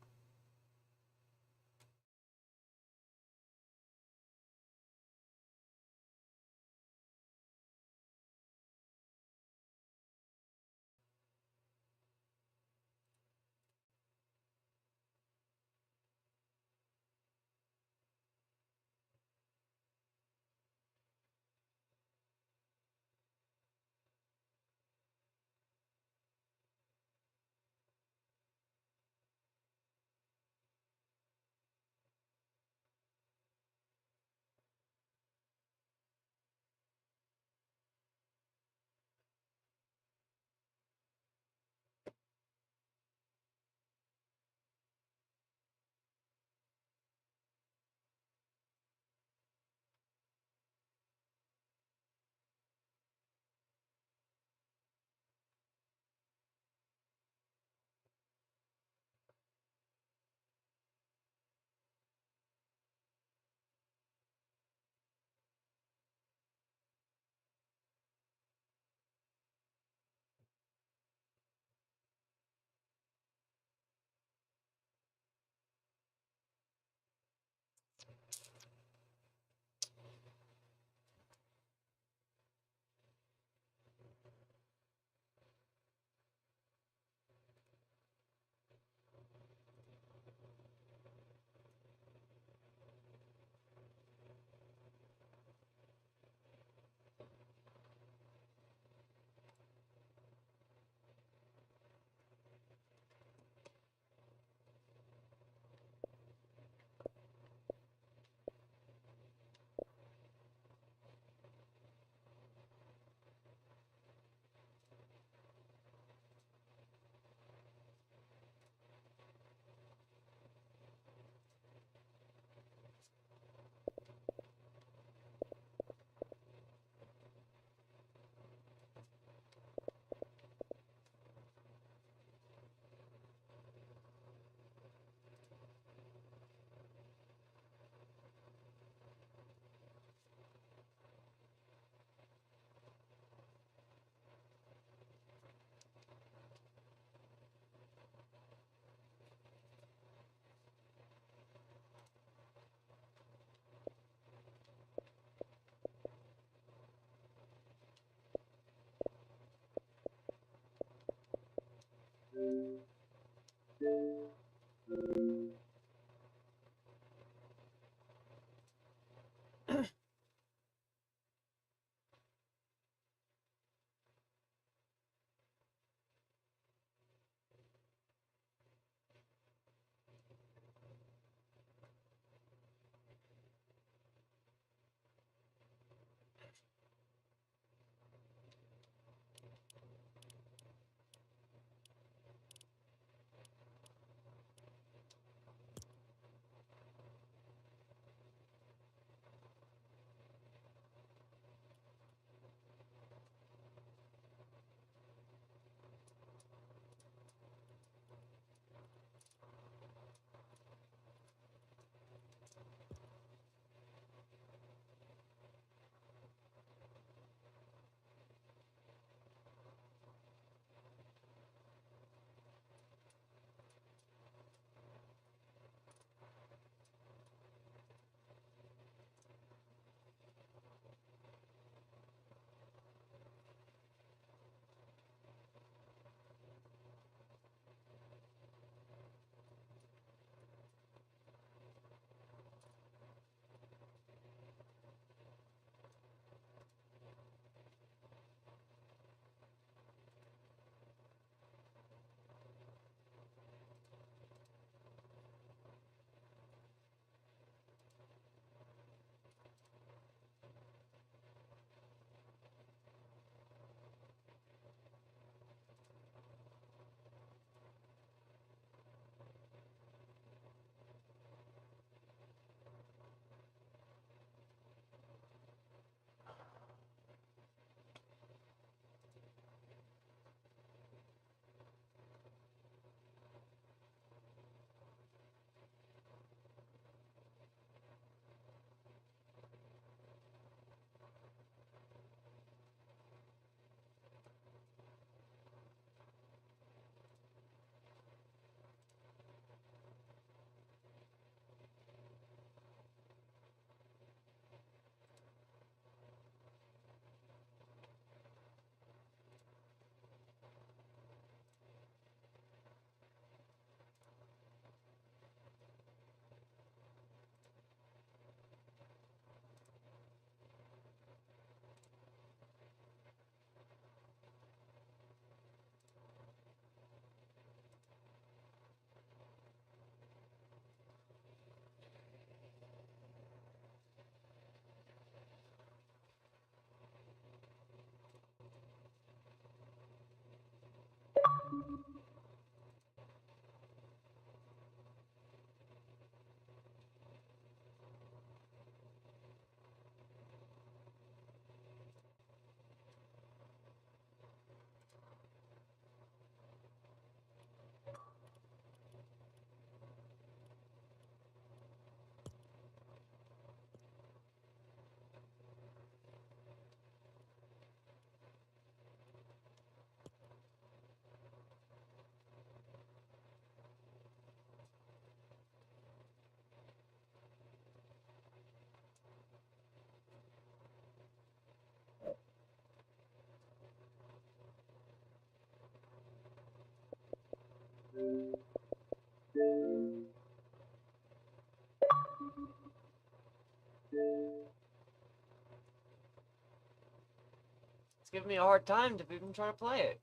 It's giving me a hard time to even try to play it.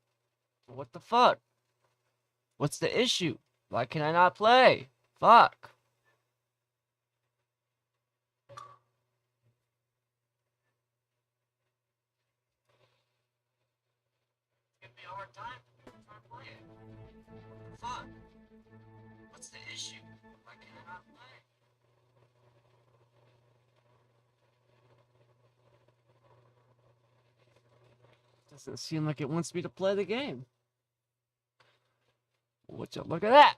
What the fuck? What's the issue? Why can I not play? Fuck. Give me a hard time to even try to play it. What the fuck? What's the issue? Why can I not play? Doesn't seem like it wants me to play the game. Would you look at that?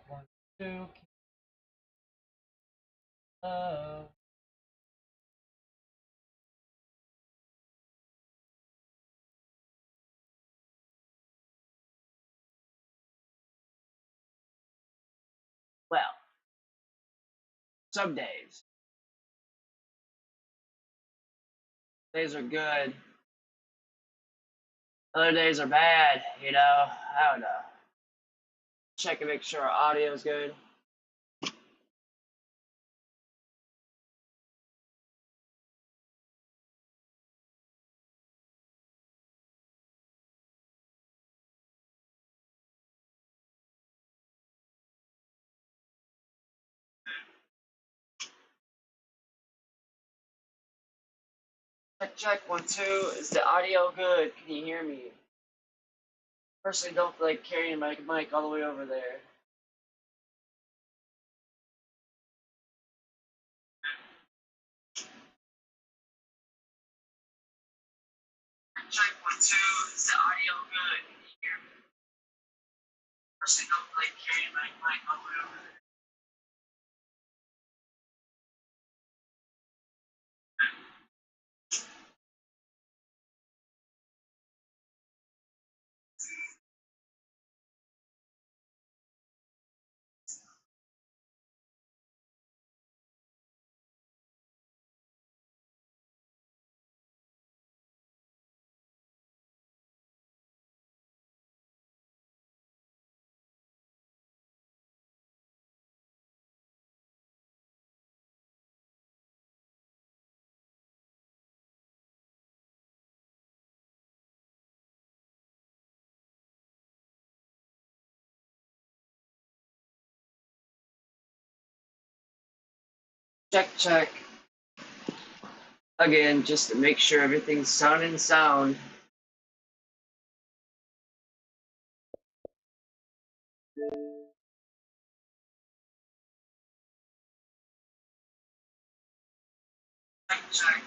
One, two, Well, some days are good, other days are bad, you know. I don't know. Check and make sure our audio is good. Check 1 2. Is the audio good? Can you hear me? Personally, don't feel like carrying my mic all the way over there. Check 1 2. Is the audio good? Can you hear me? Personally, don't feel like carrying my mic all the way over there. Check. Again, just to make sure everything's sounding sound. Check.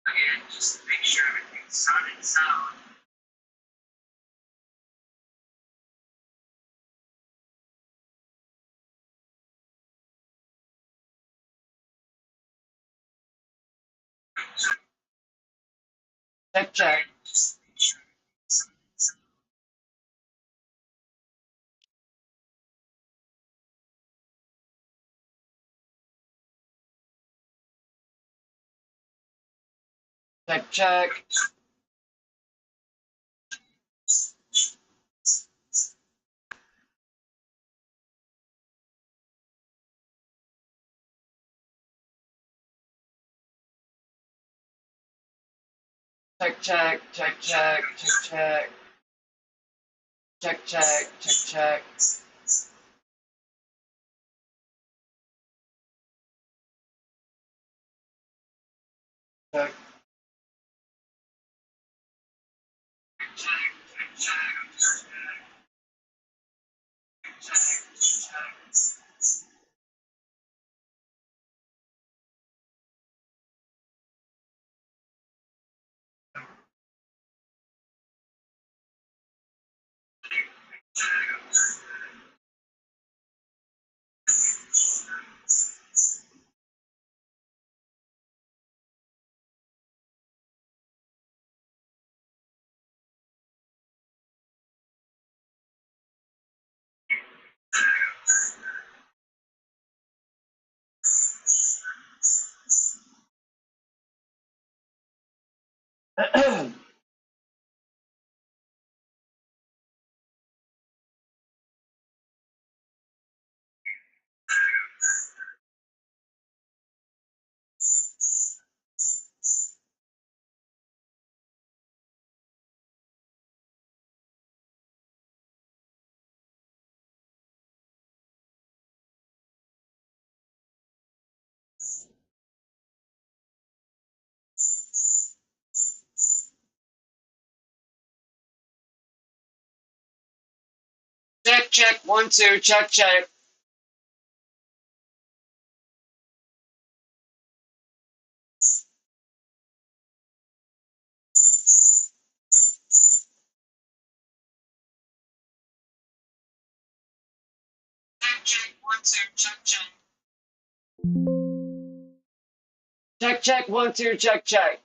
Again, just to make sure everything's sounding sound. Check. Check. Check. Check, check, 1, 2, check, check. Check, check, 1, 2, check, check. Check, check, 1, 2, check, check.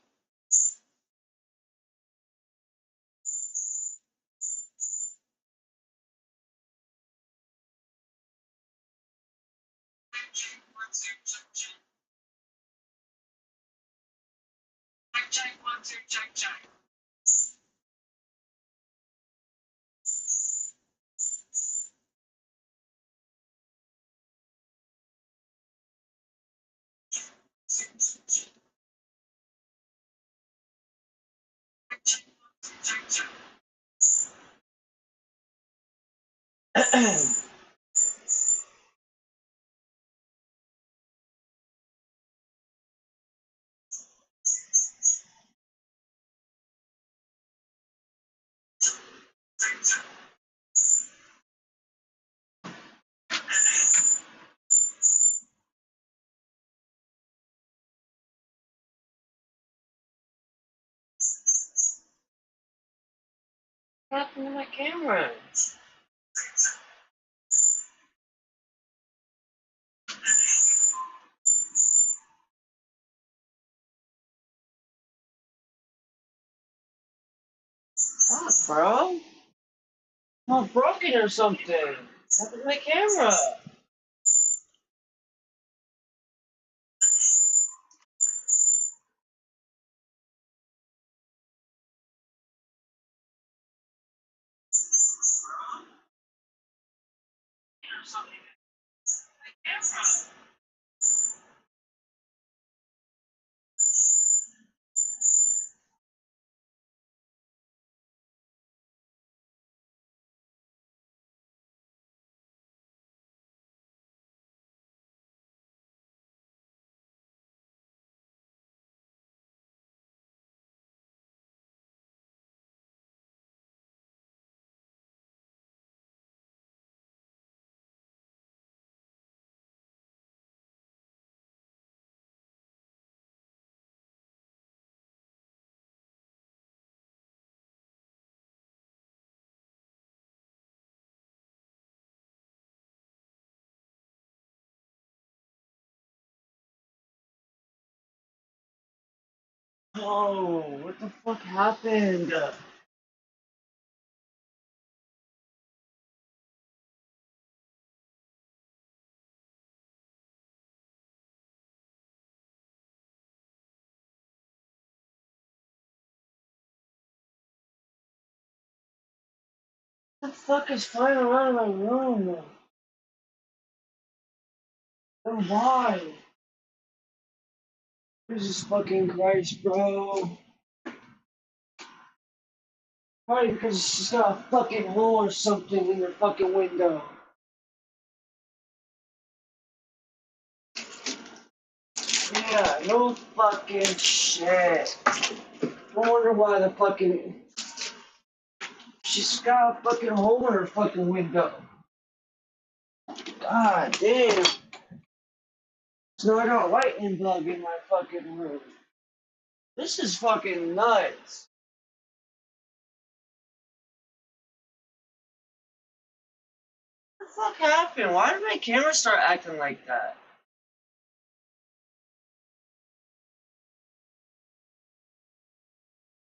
Check, check, 1, 2, check, check. What happened to my camera? What, bro? I'm broken or something. What happened to my camera? Oh, what the fuck happened? What the fuck is flying around in my room? And why? Jesus fucking Christ, bro. Probably because she's got a fucking hole or something in her fucking window. Yeah, no fucking shit. No wonder why the fucking... She's got a fucking hole in her fucking window. God damn. So now I got a lightning bug in my fucking room. This is fucking nuts. What the fuck happened? Why did my camera start acting like that?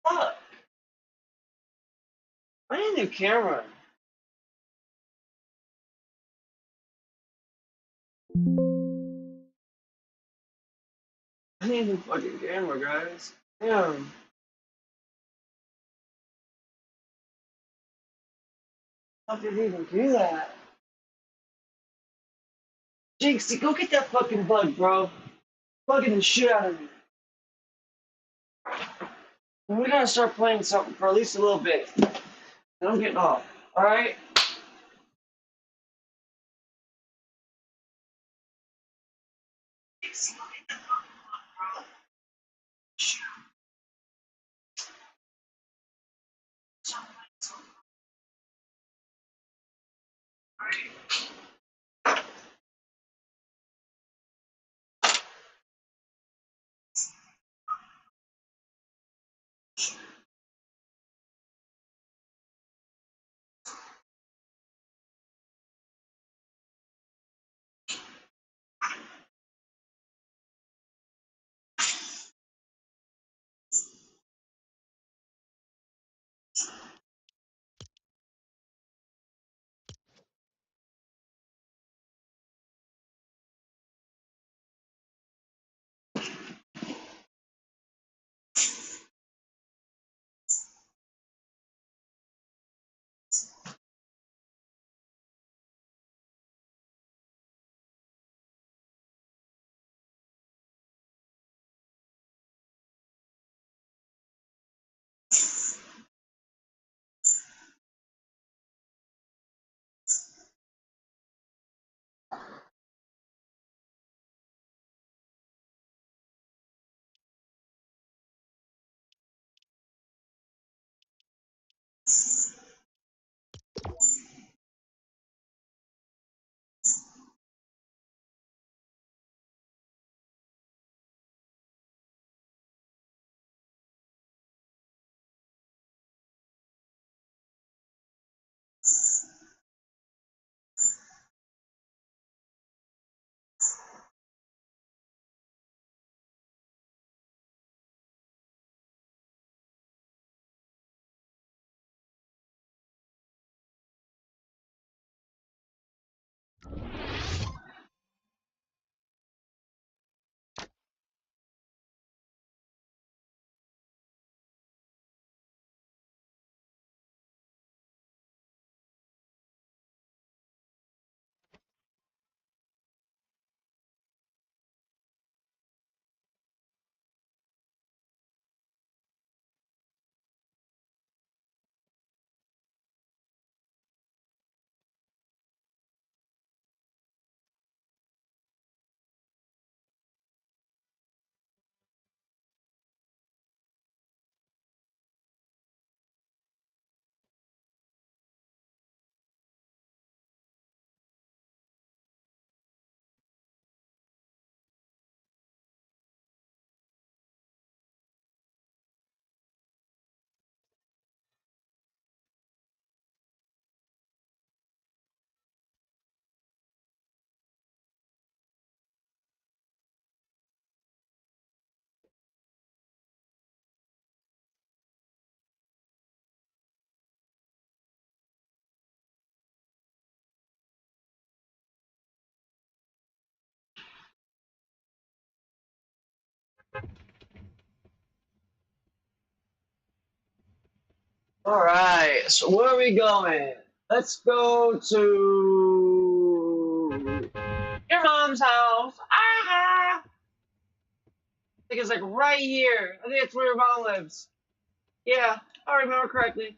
Fuck. I need a new camera. I need a new fucking camera, guys. Damn. How could you even do that? Jinxie, go get that fucking bug, bro. Bugging the shit out of me. We're gonna start playing something for at least a little bit. And I'm getting off. Alright? Alright, so where are we going? Let's go to your mom's house. Ah! I think it's like right here. I think it's where your mom lives. Yeah, I remember correctly.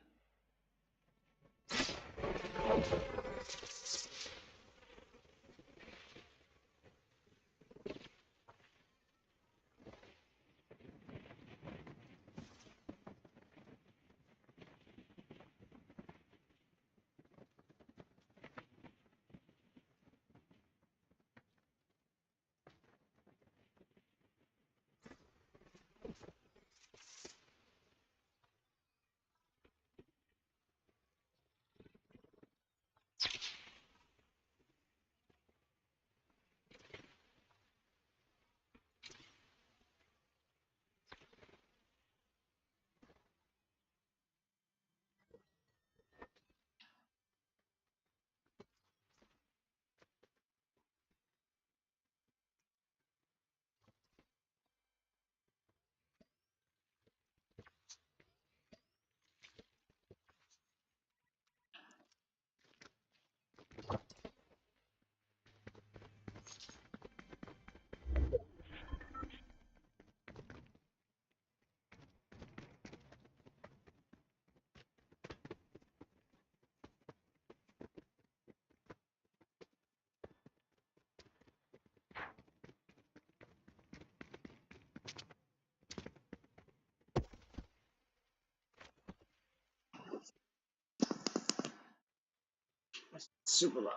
Super loud.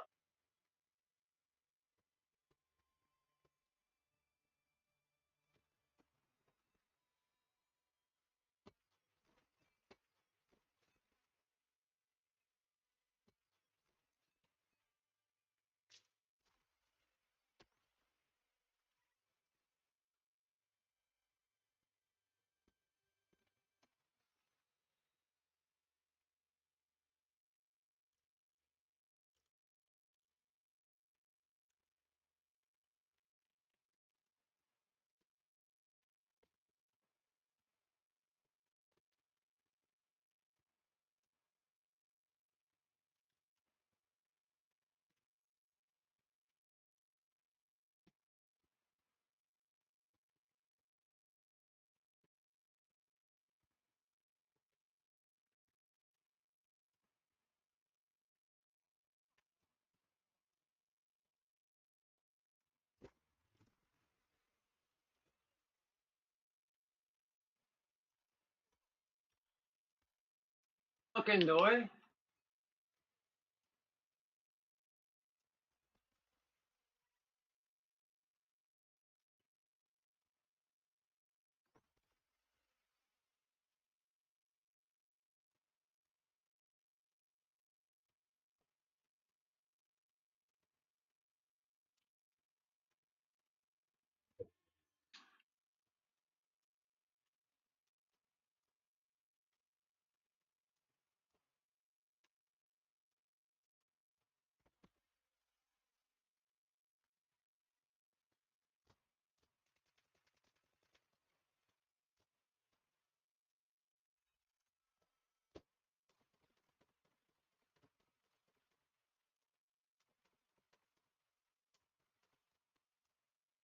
Fucking door.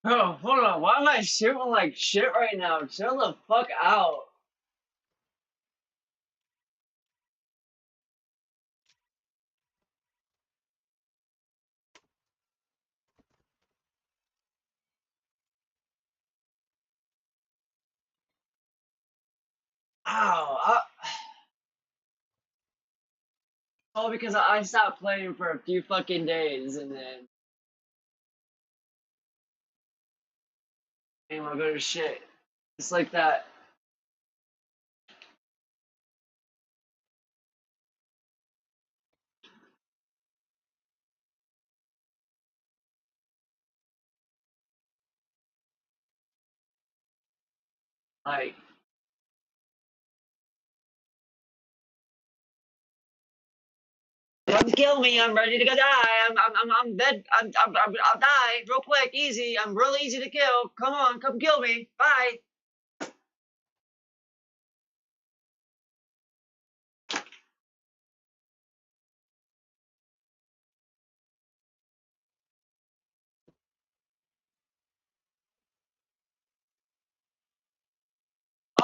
Bro, hold on. Why am I shooting like shit right now? Chill the fuck out. Ow. Oh, because I stopped playing for a few fucking days and then I go to shit. It's like that. Like, come kill me. I'm ready to go die. I'm dead. I'll die real quick, easy. I'm real easy to kill. Come on, come kill me. Bye.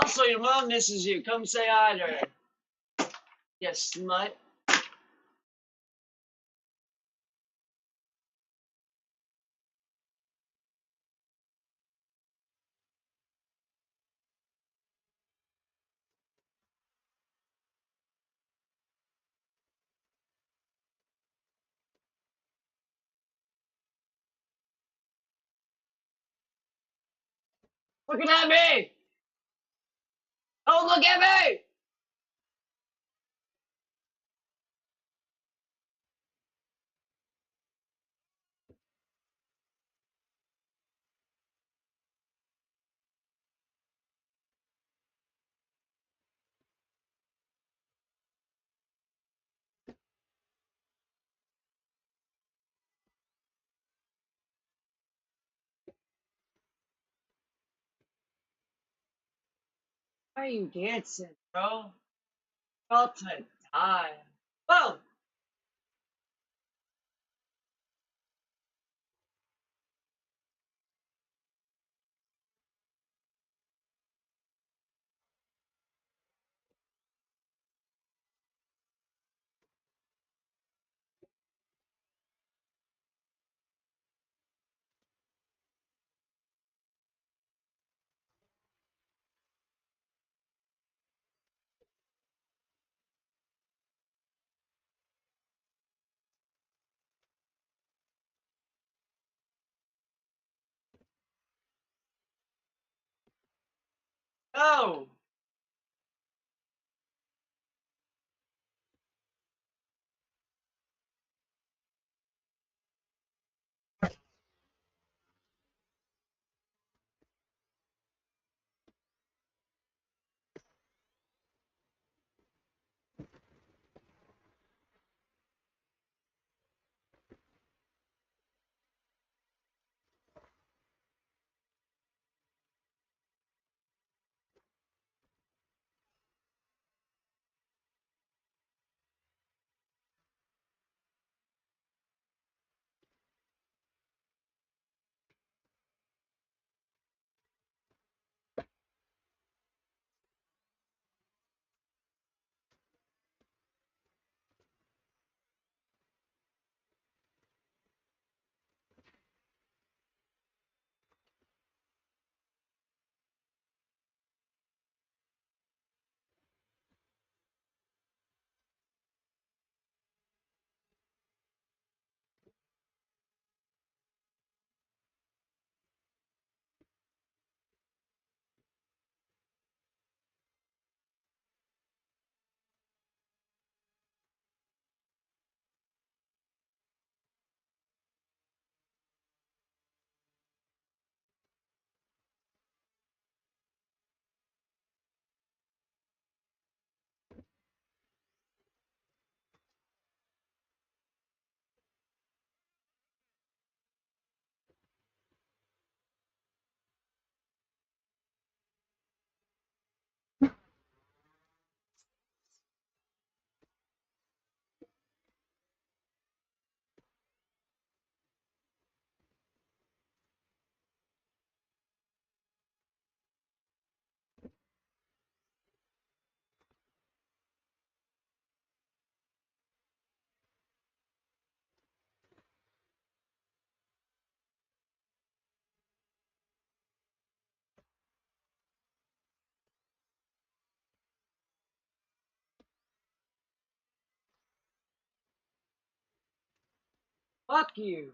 Also, your mom misses you. Come say hi to her. You smut. Looking at me. Don't look at me. Why are you dancing, bro? About to die. Whoa! Oh. Fuck you.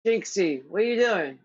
Dixie, what are you doing?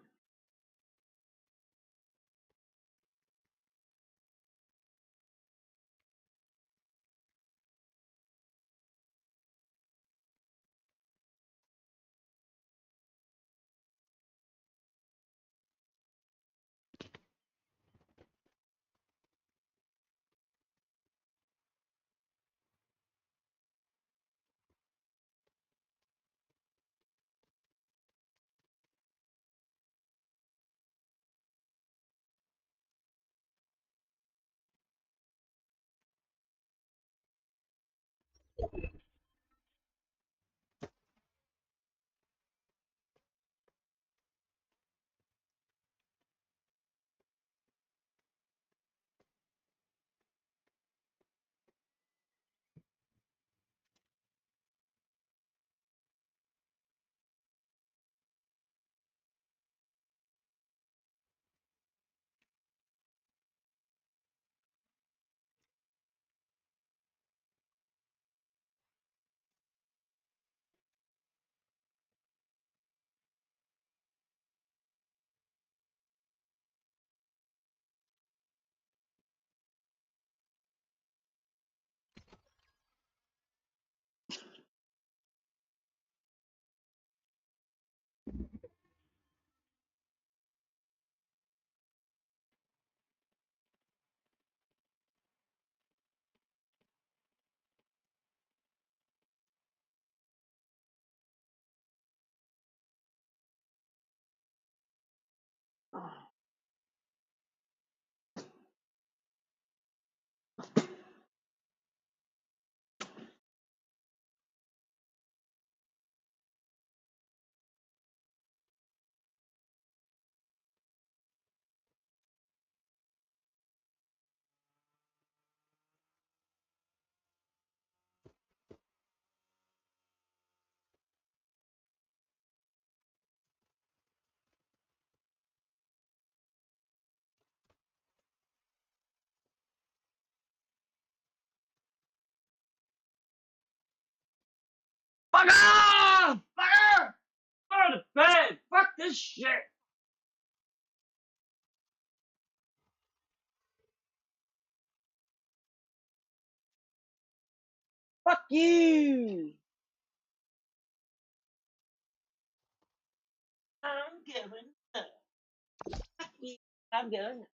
Fuck off! Fuck off! Go to bed! Fuck this shit! Fuck you! I'm giving up. Fuck you. I'm giving up.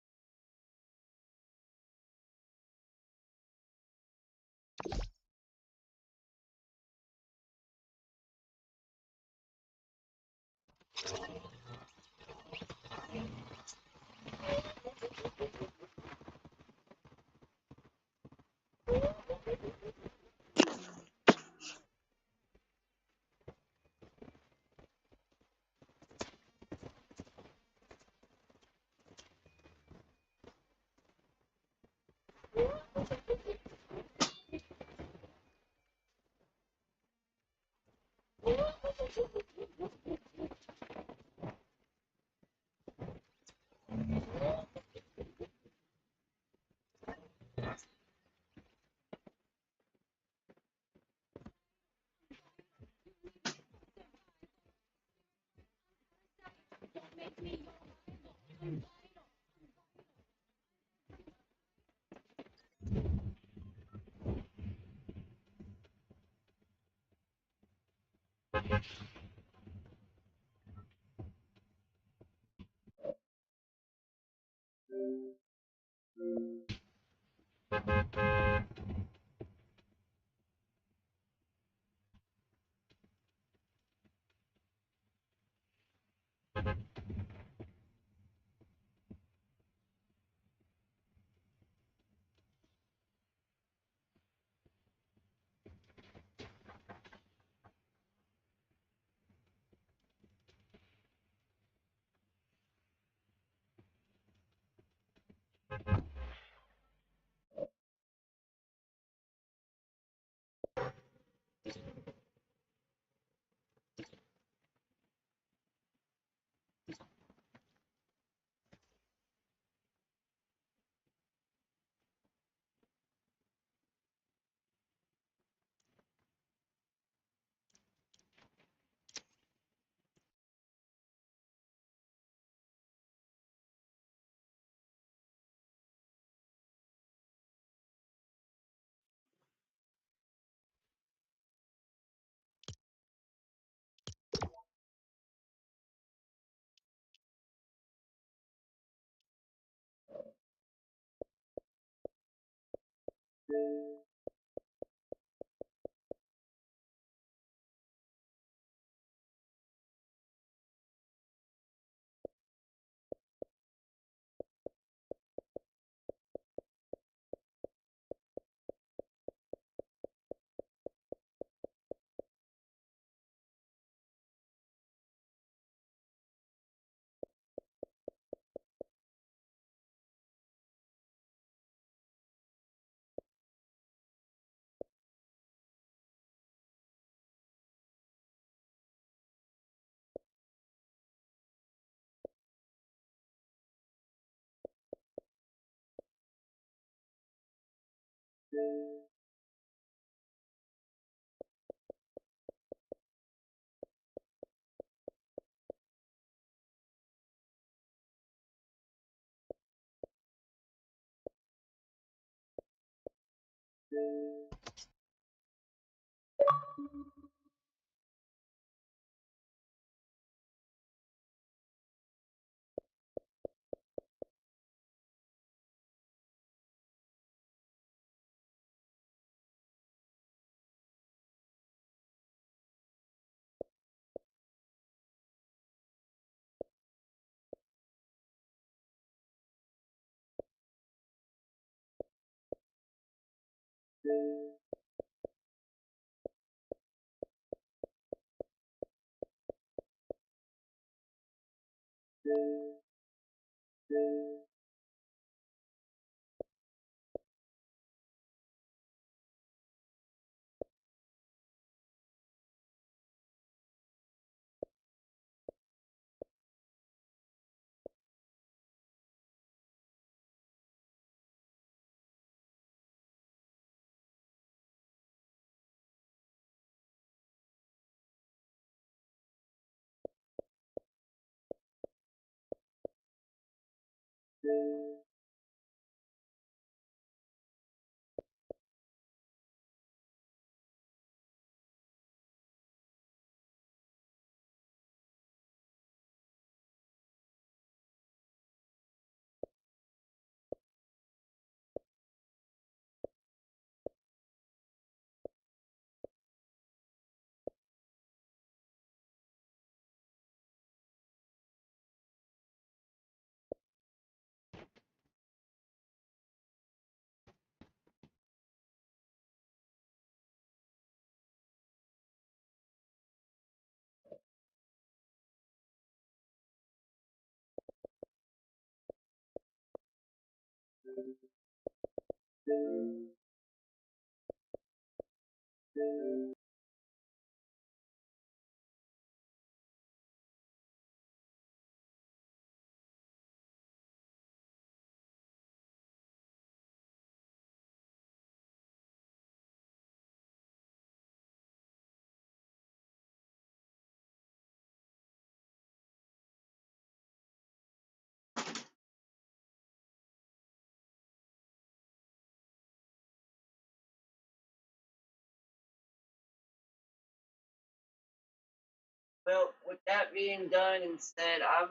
Well, with that being done, instead, I'm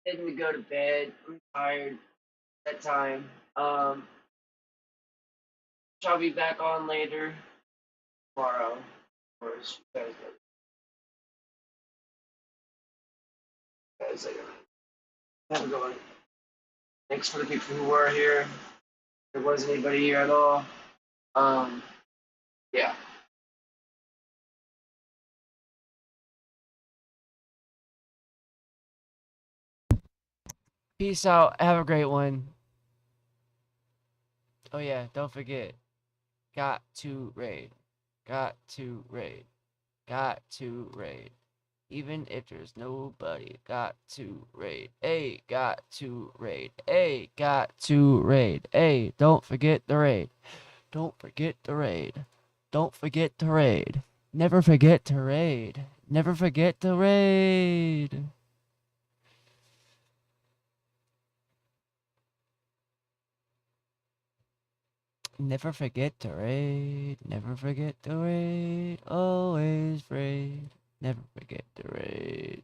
heading to go to bed. I'm tired that time. I'll be back on later tomorrow. Of course, you guys have a good one. Thanks for the people who were here. If there wasn't anybody here at all. Yeah. Peace out. Have a great one. Oh yeah, don't forget. Got to raid. Got to raid. Got to raid. Even if there's nobody, got to raid. Hey, got to raid. Hey, got to raid. Hey, don't forget the raid. Don't forget the raid. Don't forget to raid. Never forget to raid. Never forget to raid. Never forget to raid. Never forget to raid. Always raid. Never forget to raid.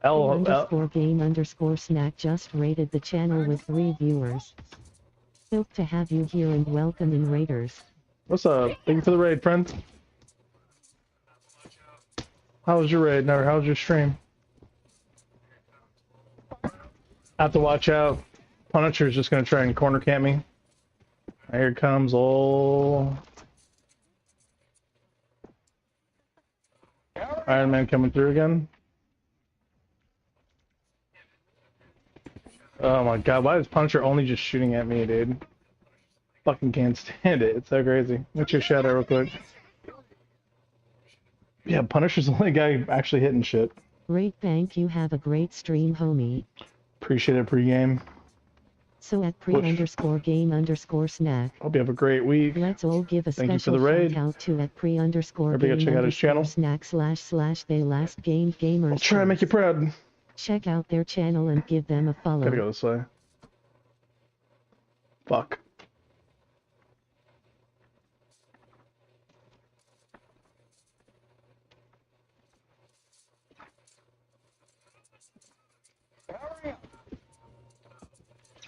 P_game_snack just rated the channel with 3 viewers. Hope to have you here and welcome in Raiders. What's up? Thank you for the raid, friend. How was your raid? Never. How was your stream? I have to watch out. Punisher's just gonna try and corner camp me. Here comes old Iron Man coming through again. Oh my god, why is Punisher only just shooting at me, dude? Fucking can't stand it. It's so crazy. What's your shadow real quick? Yeah, Punisher's the only guy actually hitting shit. Great, thank you. Have a great stream, homie. Appreciate it, pregame. So at pre_game_snack. Hope you have a great week. Let's all give a Thank you for special the raid. shout out to at Everybody go check out his channel. pre_game_snack / they last game gamers. I'll try to make you proud. Check out their channel and give them a follow. Gotta go this way. Fuck.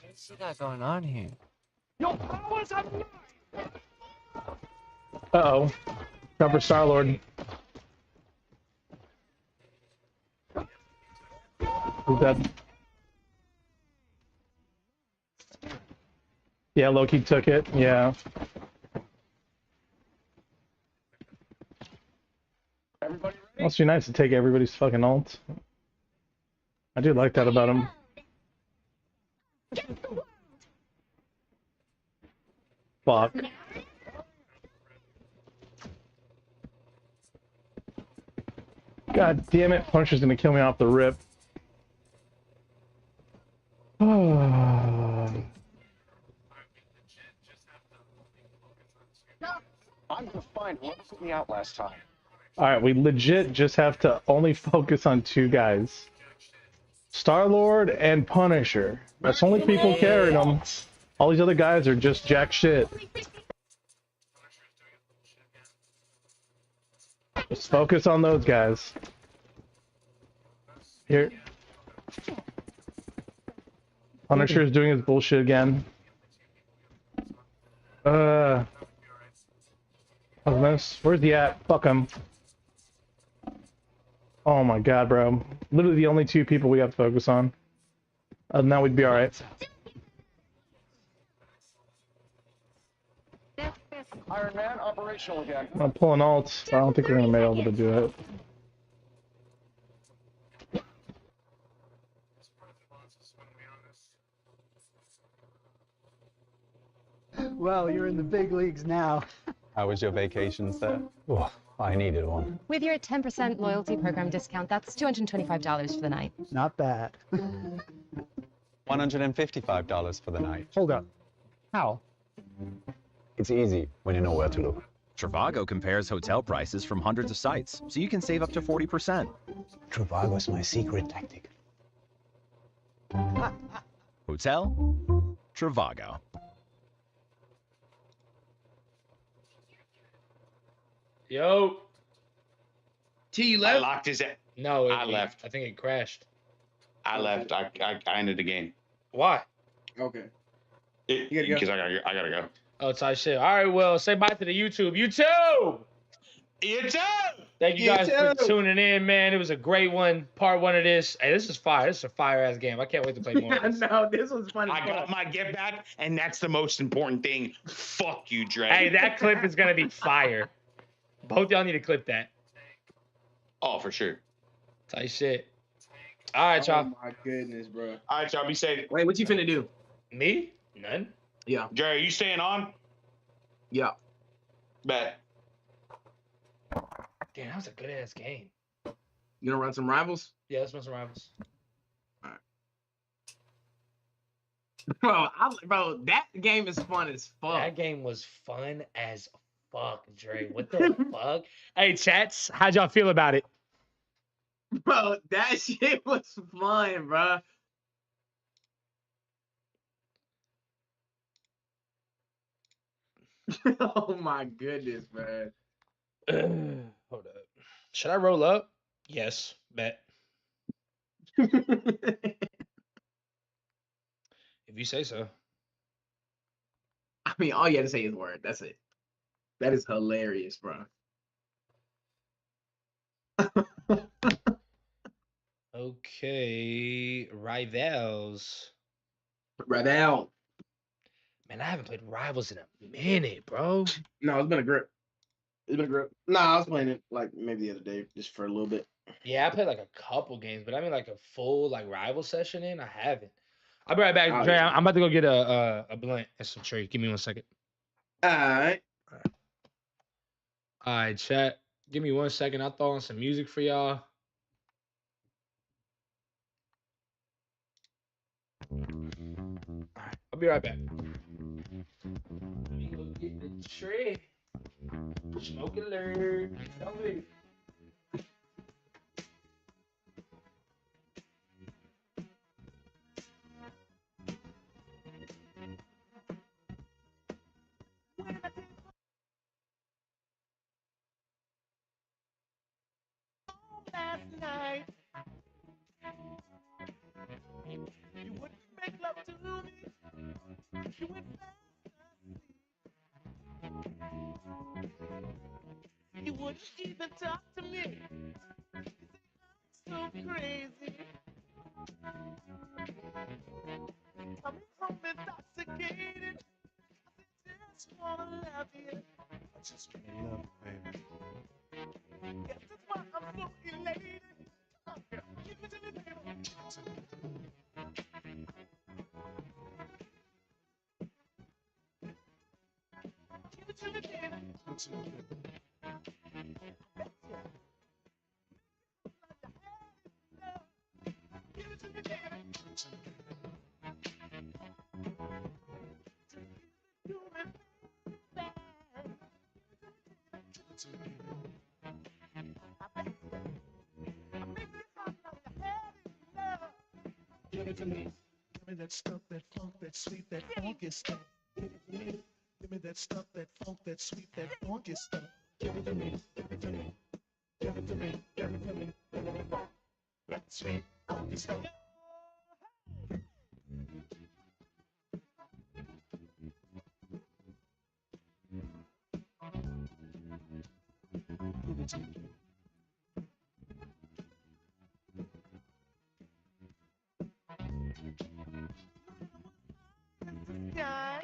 What's he got going on here? Uh-oh. Cover Star-Lord. Who's dead? Yeah, Loki took it. Yeah. Must be nice to take everybody's fucking ult. I do like that about him. Fuck. God damn it, Punisher's gonna kill me off the rip. I'm gonna find whoever put me out last time. Alright, we legit just have to only focus on 2 guys. Star-Lord and Punisher. That's only people carrying them. All these other guys are just jack shit. Just focus on those guys. Here. Punisher is doing his bullshit again. Where's he at? Fuck him. Oh my god, bro. Literally the only 2 people we have to focus on. Other than that, we'd be alright. Iron Man, operational again. I'm pulling ult, but I don't think we're gonna be able to do it. Well, you're in the big leagues now. How was your vacation, sir? Oh, I needed one. With your 10% loyalty program discount, that's $225 for the night. Not bad. $155 for the night. Hold up. How? It's easy when you know where to look. Trivago compares hotel prices from hundreds of sites, so you can save up to 40%. Trivago's my secret tactic. Hotel? Trivago. Yo. T, you left? I locked his. No, I left. I think it crashed. I left. I ended the game. Why? Okay. You gotta go. Because I gotta go. Oh, tight shit. All right, well, say bye to the YouTube. YouTube! Thank you guys for tuning in, man. It was a great one. Part 1 of this. Hey, this is fire. This is a fire-ass game. I can't wait to play more of this. No, this was fun. I got my get back, and that's the most important thing. Fuck you, Dre. Hey, that clip is going to be fire. Both y'all need to clip that. Oh, for sure. Tight shit. All right, y'all. Oh, my goodness, bro. All right, y'all. Be safe. Wait, what you finna do? Me? None. Yeah. Dre, are you staying on? Yeah. Bet. Damn, that was a good-ass game. You gonna run some rivals? Yeah, let's run some rivals. Bro, that game is fun as fuck. That game was fun as fuck, Dre. What the fuck? Hey, chats, how'd y'all feel about it? Bro, that shit was fun, bro. Oh my goodness, man. Hold up. Should I roll up? Yes, bet. If you say so. I mean, all you had to say is word. That's it. That is hilarious, bro. Okay, Rivals. Rival. Man, I haven't played Rivals in a minute, bro. No, it's been a grip. It's been a grip. Nah, I was playing it like maybe the other day, just for a little bit. Yeah, I played like a couple games, but I mean like a full like rival session in. I haven't. I'll be right back, Oh, Dre. yeah. I'm about to go get a blunt and some tree. Give me 1 second. All right. All right, chat. Give me 1 second. I'll throw on some music for y'all. All right, I'll be right back. Let me go get the tree. Smoke alert. Don't leave. Last night, you wouldn't make love to me. You went You wouldn't even talk to me. So crazy. Coming home intoxicated. I just wanna love you. I just wanna love you, baby. Yes, that's why I'm so elated. Give it to me, baby. Give it to me, baby. Give it to me, baby. Give it to me. Give me that stuff, that funk, that sweet, that funky stuff. Give it to me. Give me that stuff, that funk, that sweet, that funky stuff. Give it to me. Give it to me. Give it to me. Give it to me. Give me that funk, that sweet, funky stuff. Give it to me. Sky.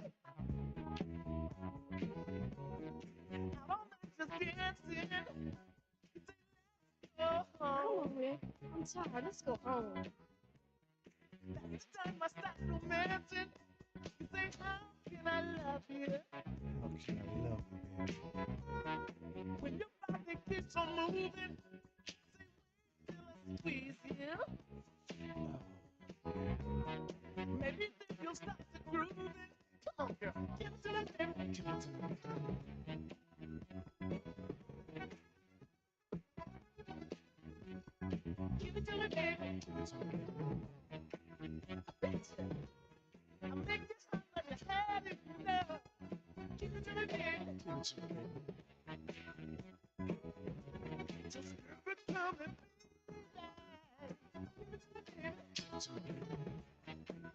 Just dancing. Oh, come on, Rick. I'm tired. Let's go home. Each time I start romancing, you say, how can I love you? How can I love you, baby? When your body keeps on moving, till I squeeze you. Maybe then you'll start to grooving. Come on, girl. Give it to me, baby. Give it to me. Give it to me, baby. Give it to me. I bet you. I'll make this hot like you had it, love. Give it to me, baby. Give it to me. Just give it to me. Give it to me, baby. Give it to me,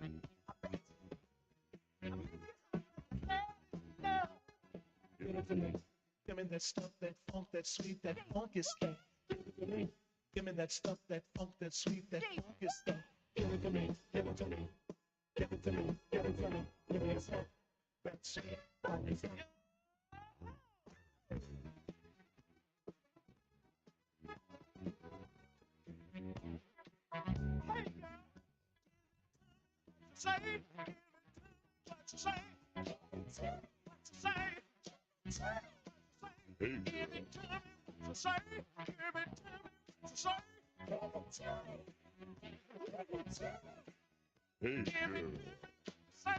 baby. I bet you. I'll make this hot like you had it, love. Give it to me. Give me that stuff, that funk, that sweet, that funky stuff. Give it to me. Give me that stuff, that funk, that sweet, that funky stuff. Give it to me. Give it to me. Give it to me. Give it to me. Give me that stuff, that sweet, funky stuff. Hey, girl. Say, what you say? What you say? Hey, give it to me. What you say? Give it to me. What you say? Give it to me. Give it to me. Hey, girl. Say,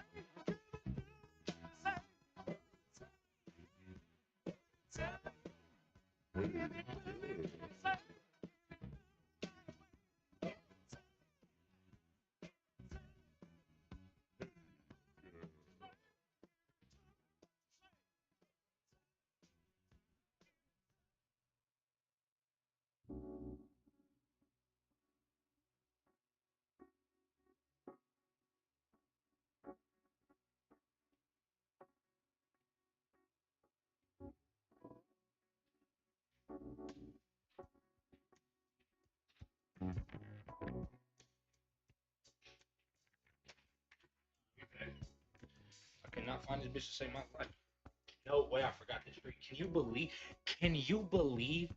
want this bitch to save my life. No way, I forgot this street. Can you believe? Can you believe?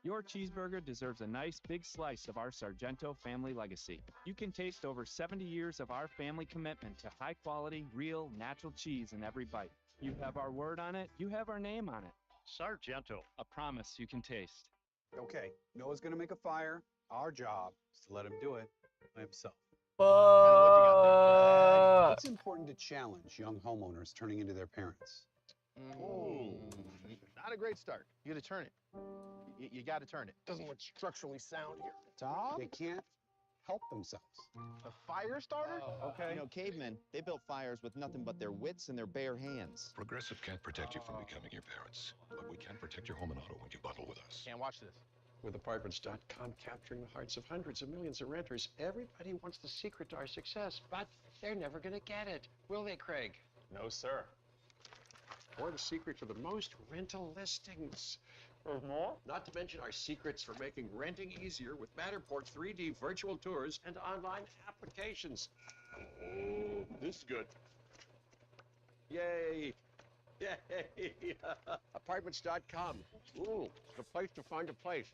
Your cheeseburger deserves a nice big slice of our Sargento family legacy. You can taste over 70 years of our family commitment to high quality, real, natural cheese in every bite. You have our word on it, you have our name on it. Sargento, a promise you can taste. Okay, Noah's gonna make a fire. Our job is to let him do it by himself. It's important to challenge young homeowners turning into their parents. Not a great start. You got to turn it. You got to turn it. Doesn't look structurally sound here. Tom? They can't help themselves. A fire starter? Okay. You know, cavemen, they built fires with nothing but their wits and their bare hands. Progressive can't protect you from becoming your parents, but we can protect your home and auto when you bundle with us. Can't watch this. With Apartments.com capturing the hearts of hundreds of millions of renters, everybody wants the secret to our success, but they're never going to get it. Will they, Craig? No, sir. Or the secret to the most rental listings. Not to mention our secrets for making renting easier with Matterport 3D virtual tours and online applications. Oh, this is good. Yay! Yay! Apartments.com. Ooh, the place to find a place.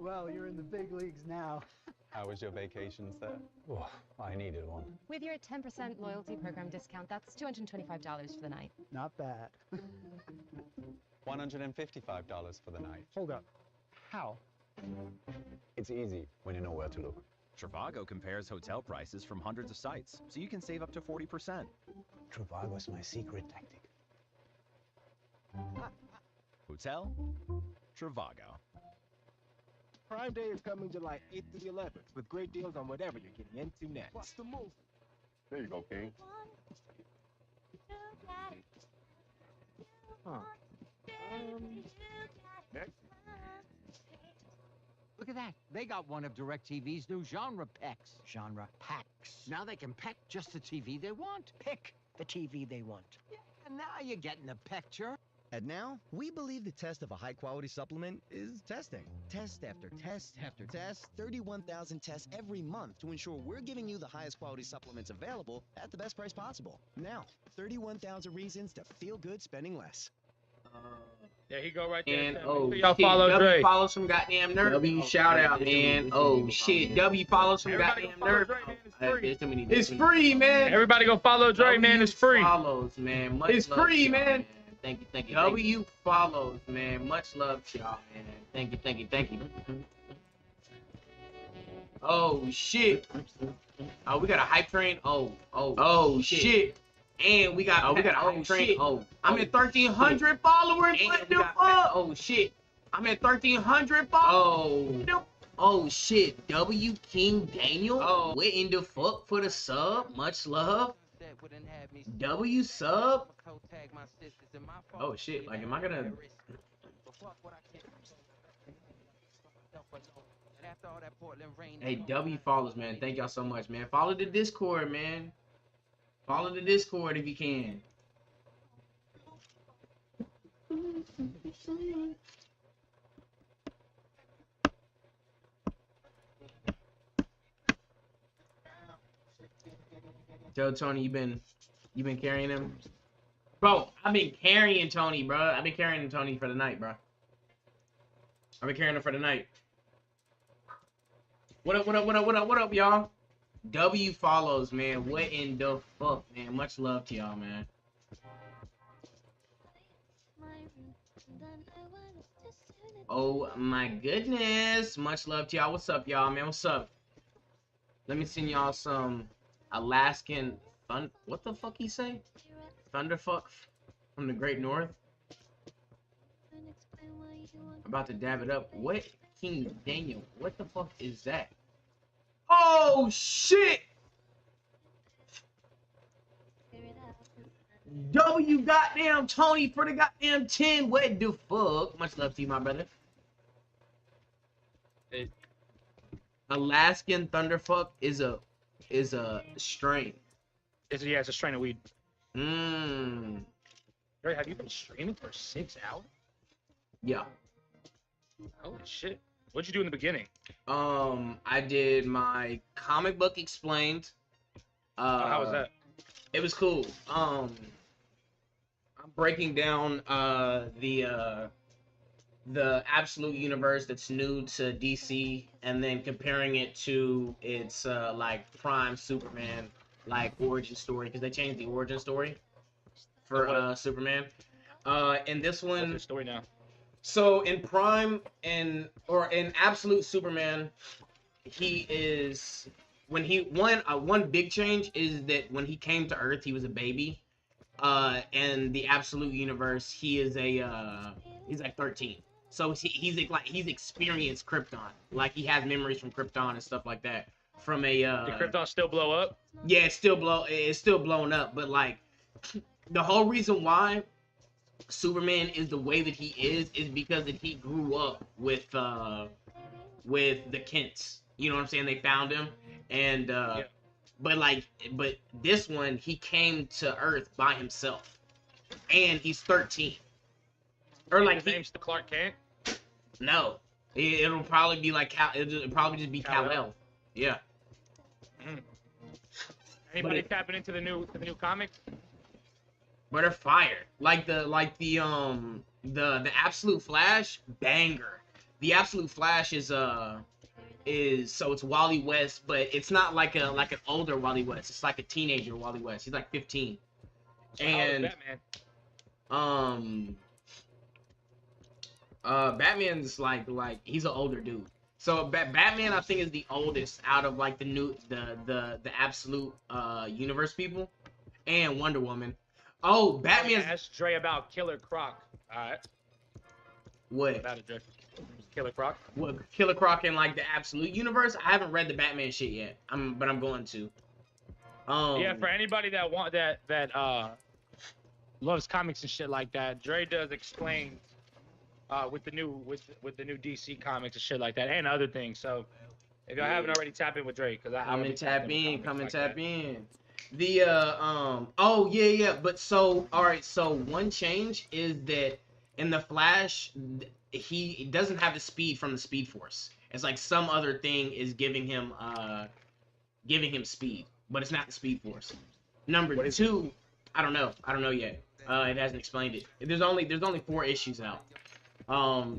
Well, you're in the big leagues now. How was your vacation, sir? Oh, I needed one. With your 10% loyalty program discount, that's $225 for the night. Not bad. $155 for the night. Hold up. How? It's easy when you know where to look. Trivago compares hotel prices from hundreds of sites, so you can save up to 40%. Trivago's my secret tactic. Hotel? Trivago. Prime Day is coming July 8th to the 11th with great deals on whatever you're getting into next. What's the move? There you go, King. Huh. Next. Look at that. They got one of DirecTV's new genre packs. Genre packs. Now they can pick just the TV they want. Pick the TV they want. Yeah, and now you're getting the picture. At Now, we believe the test of a high-quality supplement is testing. Test after test after test, 31,000 tests every month to ensure we're giving you the highest quality supplements available at the best price possible. Now, 31,000 reasons to feel good spending less. There he go right there. And Make oh sure y'all shit, follow W Dre. follows some goddamn nerd. W shout out, man. Oh shit, W follows some Everybody goddamn go follow nerd. Dre, man. It's free. There's too many. It's free, man. Everybody go follow Dre, man. It's free. Follows, man. Much It's love free, to y'all, man. Thank you, thank you. W follows, man. Much love to y'all, man. Thank you, thank you, thank you. Oh shit. Oh, we got a hype train. Oh shit. And we got a hype train. I'm at 1,300 followers. What the fuck? Oh shit. I'm at 1,300 followers. Oh shit. W King Daniel. Oh, what in the fuck for the sub? Much love. W sub. Oh shit. Like, am I gonna? Hey, W follows, man. Thank y'all so much, man. Follow the Discord, man. Follow the Discord if you can. Tell Tony you been carrying him, bro. I've been carrying Tony, bro. I've been carrying Tony for the night, bro. I've been carrying him for the night. What up, y'all? W follows, man. What in the fuck, man? Much love to y'all, man. Oh my goodness. Much love to y'all. What's up, y'all, man? What's up? Let me send y'all some Alaskan what the fuck he say? Thunderfuck from the Great North. About to dab it up. What? King Daniel. What the fuck is that? Oh shit! W goddamn Tony for the goddamn 10. What the fuck? Much love to you, my brother. Alaskan Thunderfuck is a strain. It's a strain of weed. Dre, have you been streaming for 6 hours? Yeah. Holy shit. What'd you do in the beginning? I did my comic book explained. How was that? It was cool. I'm breaking down the absolute universe that's new to DC, and then comparing it to its like prime Superman like origin story, because they changed the origin story for Superman. In this one, what's the story now? So in prime in absolute Superman, he is when he one big change is that when he came to Earth, he was a baby. In the absolute universe, he is he's like 13. So he's experienced Krypton. Like he has memories from Krypton and stuff like that. From a Did Krypton still blow up? Yeah, it's still blown up, but like the whole reason why Superman is the way that he is because that he grew up with the Kents. You know what I'm saying? They found him, and but this one, he came to Earth by himself, and he's 13. Or like his name's Clark Kent. No, it'll probably be like it'll probably just be Kal-El. Yeah. Anybody tapping into the new comics? But they're fire. Like the Absolute Flash banger. The Absolute Flash is so it's Wally West, but it's not like an older Wally West. It's like a teenager Wally West. He's like 15. And Batman's like he's an older dude. So Batman, I think, is the oldest out of like the absolute universe people, and Wonder Woman. Oh, Batman. Ask Dre about Killer Croc. All right. What about it, Dre? Killer Croc. What Killer Croc in like the absolute universe? I haven't read the Batman shit yet. But I'm going to. Yeah, for anybody that loves comics and shit like that, Dre does explain with the new DC comics and shit like that, and other things. So if y'all haven't already, tap in with Dre, because I'm in tap in. Come and tap in. The oh yeah, but so all right, so one change is that in the Flash, he doesn't have the speed from the Speed Force. It's like some other thing is giving him speed, but it's not the Speed Force. Number two, I don't know yet. It hasn't explained it. There's only 4 issues out.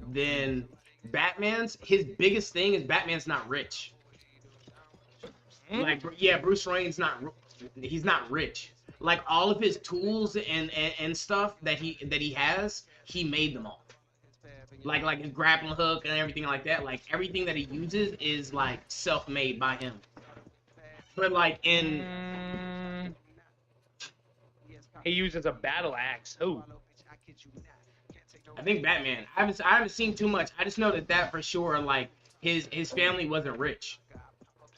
Then his biggest thing is Batman's not rich. Like, yeah, Bruce Wayne's he's not rich. Like all of his tools and stuff that he has, he made them all. Like his grappling hook and everything like that. Like everything that he uses is like self-made by him. But like in he uses a battle axe. Who? I think Batman. I haven't seen too much. I just know that for sure. Like his family wasn't rich.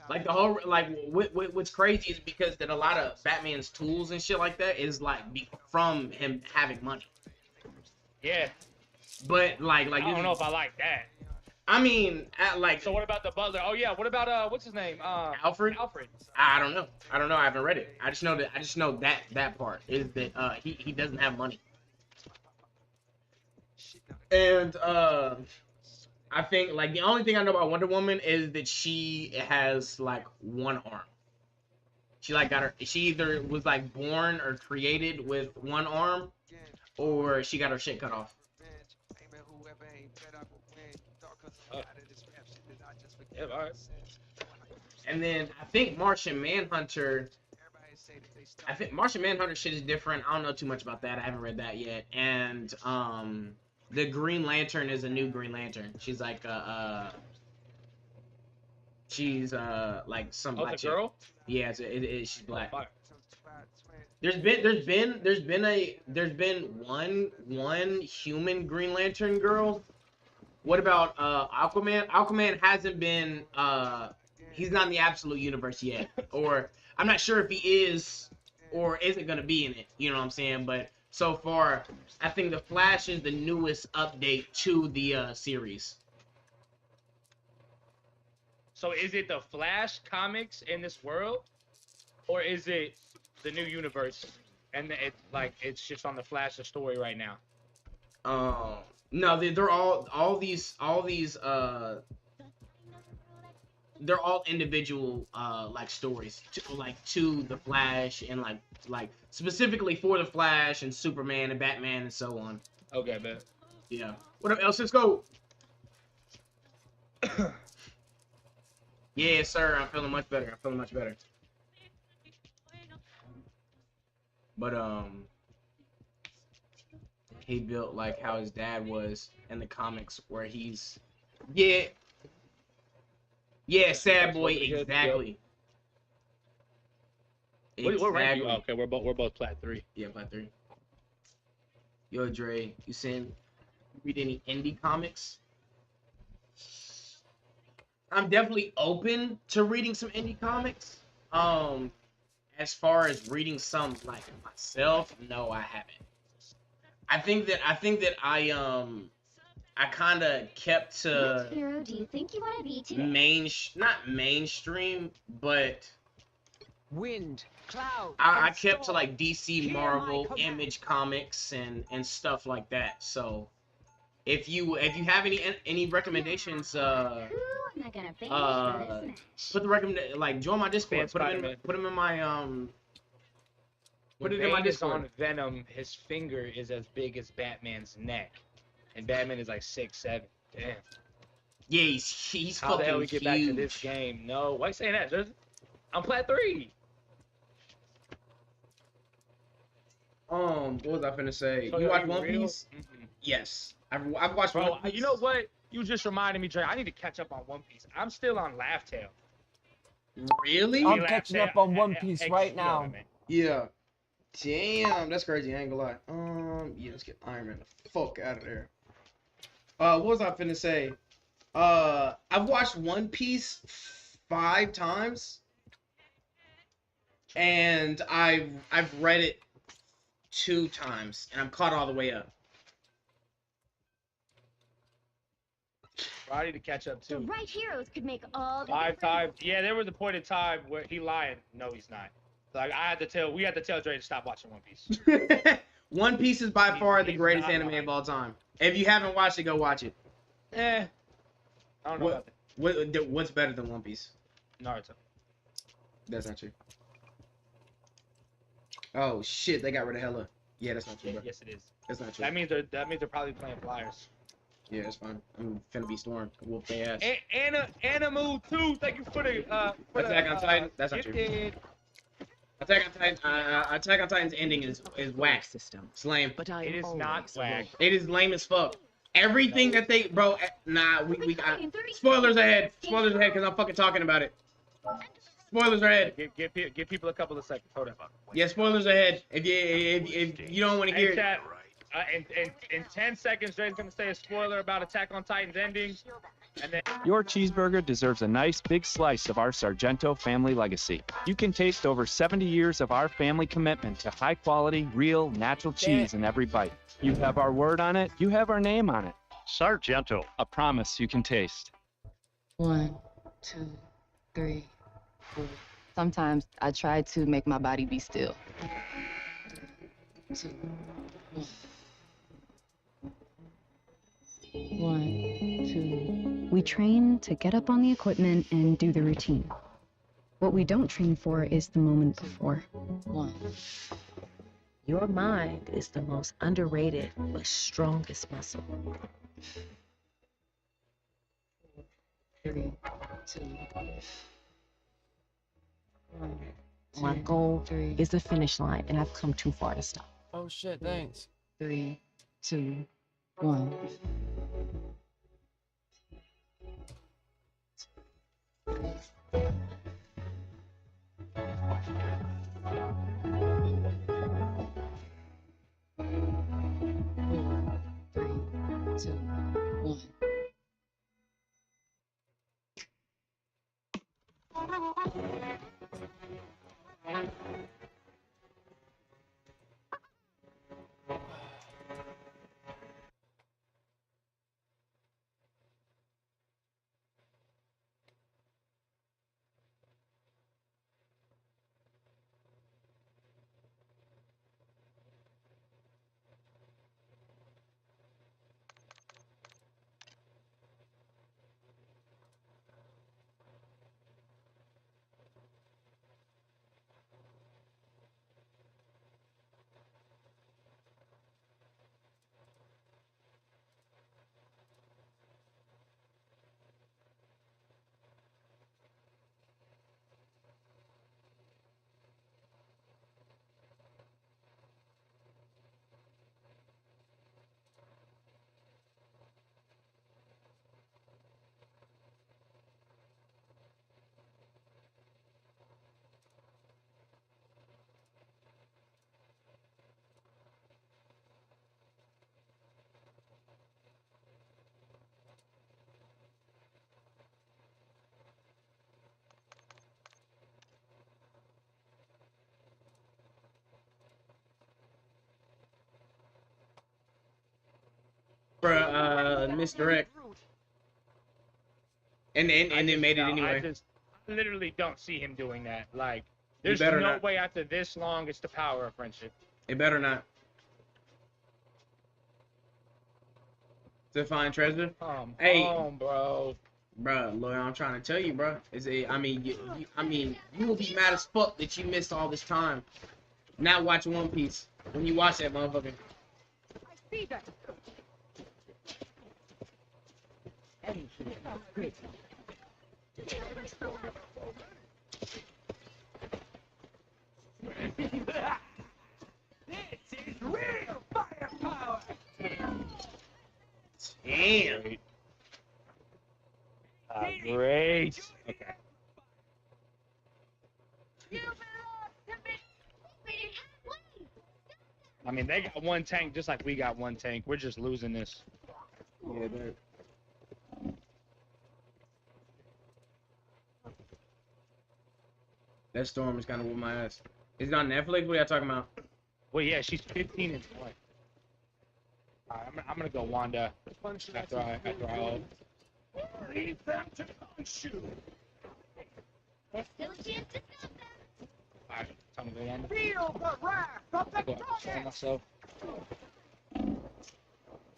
Like the whole what's crazy is because that a lot of Batman's tools and shit like that is like from him having money. Yeah. But like I don't know if I like that. I mean, So what about the butler? Oh yeah. What about what's his name? Alfred. Alfred. I don't know. I haven't read it. I just know that part is that he doesn't have money. And I think like the only thing I know about Wonder Woman is that she has like one arm. She either was like born or created with one arm, or she got her shit cut off. Yeah, all right. And then I think Martian Manhunter shit is different. I don't know too much about that. I haven't read that yet. And the Green Lantern is a new Green Lantern. She's like like some black chick. Girl? Yeah, she's black. There's been one human Green Lantern girl. What about Aquaman? Aquaman hasn't been he's not in the absolute universe yet. Or I'm not sure if he is or isn't gonna be in it. You know what I'm saying? But so far, I think the Flash is the newest update to the series. So is it the Flash comics in this world, or is it the new universe, and it's just on the Flash story right now? No, they're all these they're all individual like stories to the Flash and like specifically for the Flash and Superman and Batman and so on. Okay, bet. Yeah. What up, L? Let's go. Yeah, sir. I'm feeling much better. But he built like how his dad was in the comics, where he's yeah, sad boy, exactly. What rank you? Oh, okay, we're both plat 3. Yeah, plat 3. Yo, Dre, you read any indie comics? I'm definitely open to reading some indie comics. As far as reading some like myself, no, I haven't. I think that I kind of kept to What hero do you think you want to be today? not mainstream, but Wind, cloud. I kept to like DC, Marvel, Image Comics, and stuff like that. So if you have any recommendations, Who am I gonna bang for this put the like join my Discord. Put them in my Put it in my Discord. On Venom, his finger is as big as Batman's neck, and Batman is like 6'7". Damn. Yeah, he's How fucking the hell we get back to this huge. game? No, why you saying that? I'm plat 3. What was I finna say? You watch One Piece? Mm-hmm. Yes, I've watched One Piece. You know what? You just reminded me, Dre. I need to catch up on One Piece. I'm still on Laugh Tale. Really? I'm catching up on One Piece right now. Yeah. Damn, that's crazy. I ain't gonna lie. Yeah, let's get Iron Man the fuck out of there. What was I finna say? I've watched One Piece 5 times, and I've read it 2 times, and I'm caught all the way up. I need to catch up too. The right heroes could make all the 5 times. Yeah, there was a point in time where he lying. No, he's not. Like we had to tell Dre to stop watching One Piece. One Piece is by far the greatest anime of all time. If you haven't watched it, go watch it. I don't know about that. What's better than One Piece? Naruto. That's not true. Oh shit, they got rid of Hella. Yeah, that's not true, bro. Yes, it is. That's not true. That means they're probably playing Flyers. Yeah, that's fine. I'm finna be Storm. Whoop their ass. Animal 2, thank you for the Attack on Titan. That's not true. Attack on Titan's ending is whack. It's lame. But it is not whack. It is lame as fuck. Everything that they, bro. Nah, we got spoilers ahead. Spoilers ahead, cause I'm fucking talking about it. Spoilers ahead. Give people a couple of seconds. Hold up. Yeah, spoilers ahead. If you don't want to hear it. In 10 seconds, Dre's gonna say a spoiler about Attack on Titan's ending, and then Your cheeseburger deserves a nice big slice of our Sargento family legacy. You can taste over 70 years of our family commitment to high quality, real, natural cheese in every bite. You have our word on it, you have our name on it. Sargento. A promise you can taste. 1, 2, 3, 4. Sometimes I try to make my body be still. 2, 1. 1, 2. We train to get up on the equipment and do the routine. What we don't train for is the moment before. 1. Your mind is the most underrated but strongest muscle. 3, 2. 1. My goal is the finish line, and I've come too far to stop. Oh shit, thanks. 3, 2, 1. for misdirect. And then made it anyway. I literally don't see him doing that. Like, there's better no not. way after this long it's the power of friendship. It better not. To find treasure. Hey, bro. Bro, look, I'm trying to tell you, bro. I mean, you will be mad as fuck that you missed all this time not watching One Piece when you watch that motherfucker. I see that. This is real firepower. Damn. Great. Okay. I mean, they got one tank just like we got one tank. We're just losing this. Yeah, dude. That storm is kind of with my ass. Is it on Netflix? What are y'all talking about? Well, yeah, she's 15 and 20. All right, I'm gonna go Wanda after I Leave them to shoot. There's still a chance to stop them. All right, time to go Wanda. Feel the wrath of the Go show myself.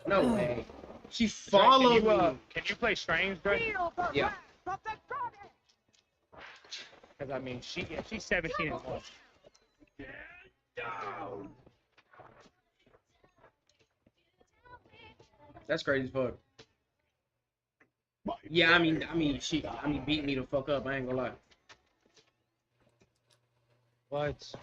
No way. She followed me. Can you play Strange, Drake? Feel the Yeah. wrath of the goddess. Because I mean, she's 17 and 1. Down. That's crazy as fuck. Yeah, I mean, she beat me the fuck up. I ain't gonna lie. What?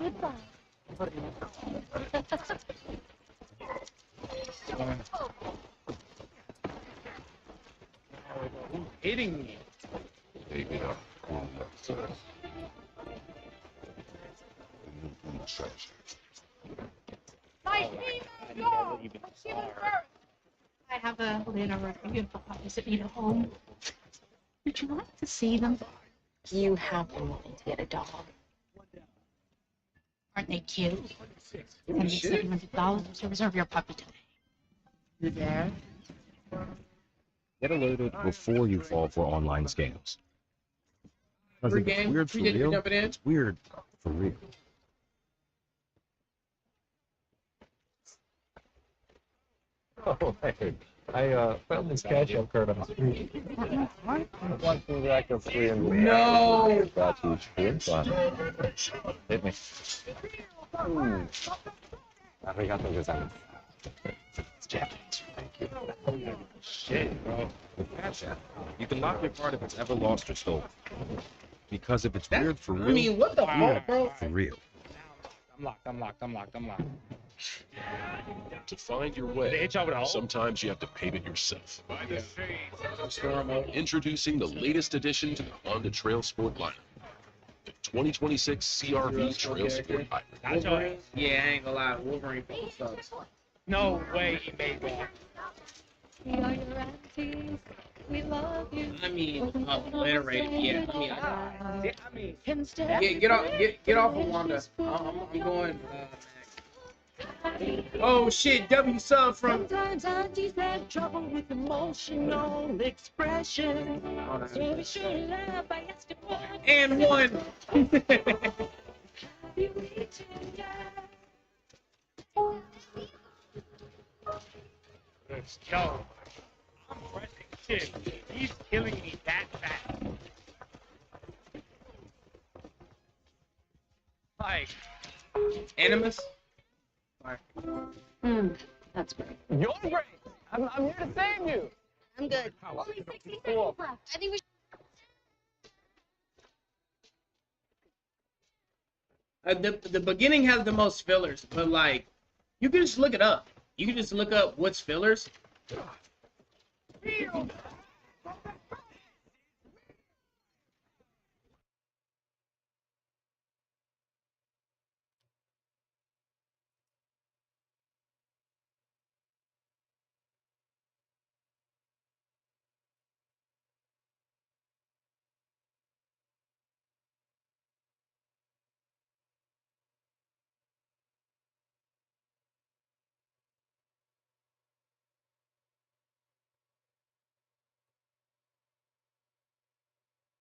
Goodbye. Who's hitting me? I have a little beautiful puppies that need a home. Would you like to see them? You have been wanting to get a dog. Aren't they cute? It's gonna be $700 to reserve your puppy today. You there? Get alerted before you fall for online scams. Because Free if it's game? weird for Free game, real, jumping in? it's weird for real. Oh, hey. I found this cash app card on the street. One thing rack of free and No! Got you. Good fun. Hit me. Arigato gozaimasu. It's Japanese. Thank you. Shit, bro. With Cash App, you can lock your card if it's ever lost or stolen. Because if it's weird for real, I mean, what the fuck, bro? for real. I'm locked. To find your They way, hit y'all with a hole? sometimes you have to pave it yourself. Storm. Introducing the latest addition to the Honda Trail Sport lineup. The 2026 CRV Trail Sport Hybrid. Wolverine? Yeah, I ain't gonna lie. Wolverine fucking sucks. No way he made that. We are your aunties. We love you. I mean, obliterated. Yeah, I mean, get off of Wanda. I'm going. Oh shit! W sub from. Sometimes aunties have trouble with emotional expression. So be sure to laugh by asking what And one. Yo, I'm pressing shit. He's killing me that fast. Like, Animus. That's great. You're great. I'm here to save you. I'm good. Only 60 seconds left. I think we The beginning has the most fillers, but like, you can just look it up. You can just look up what's fillers. Feel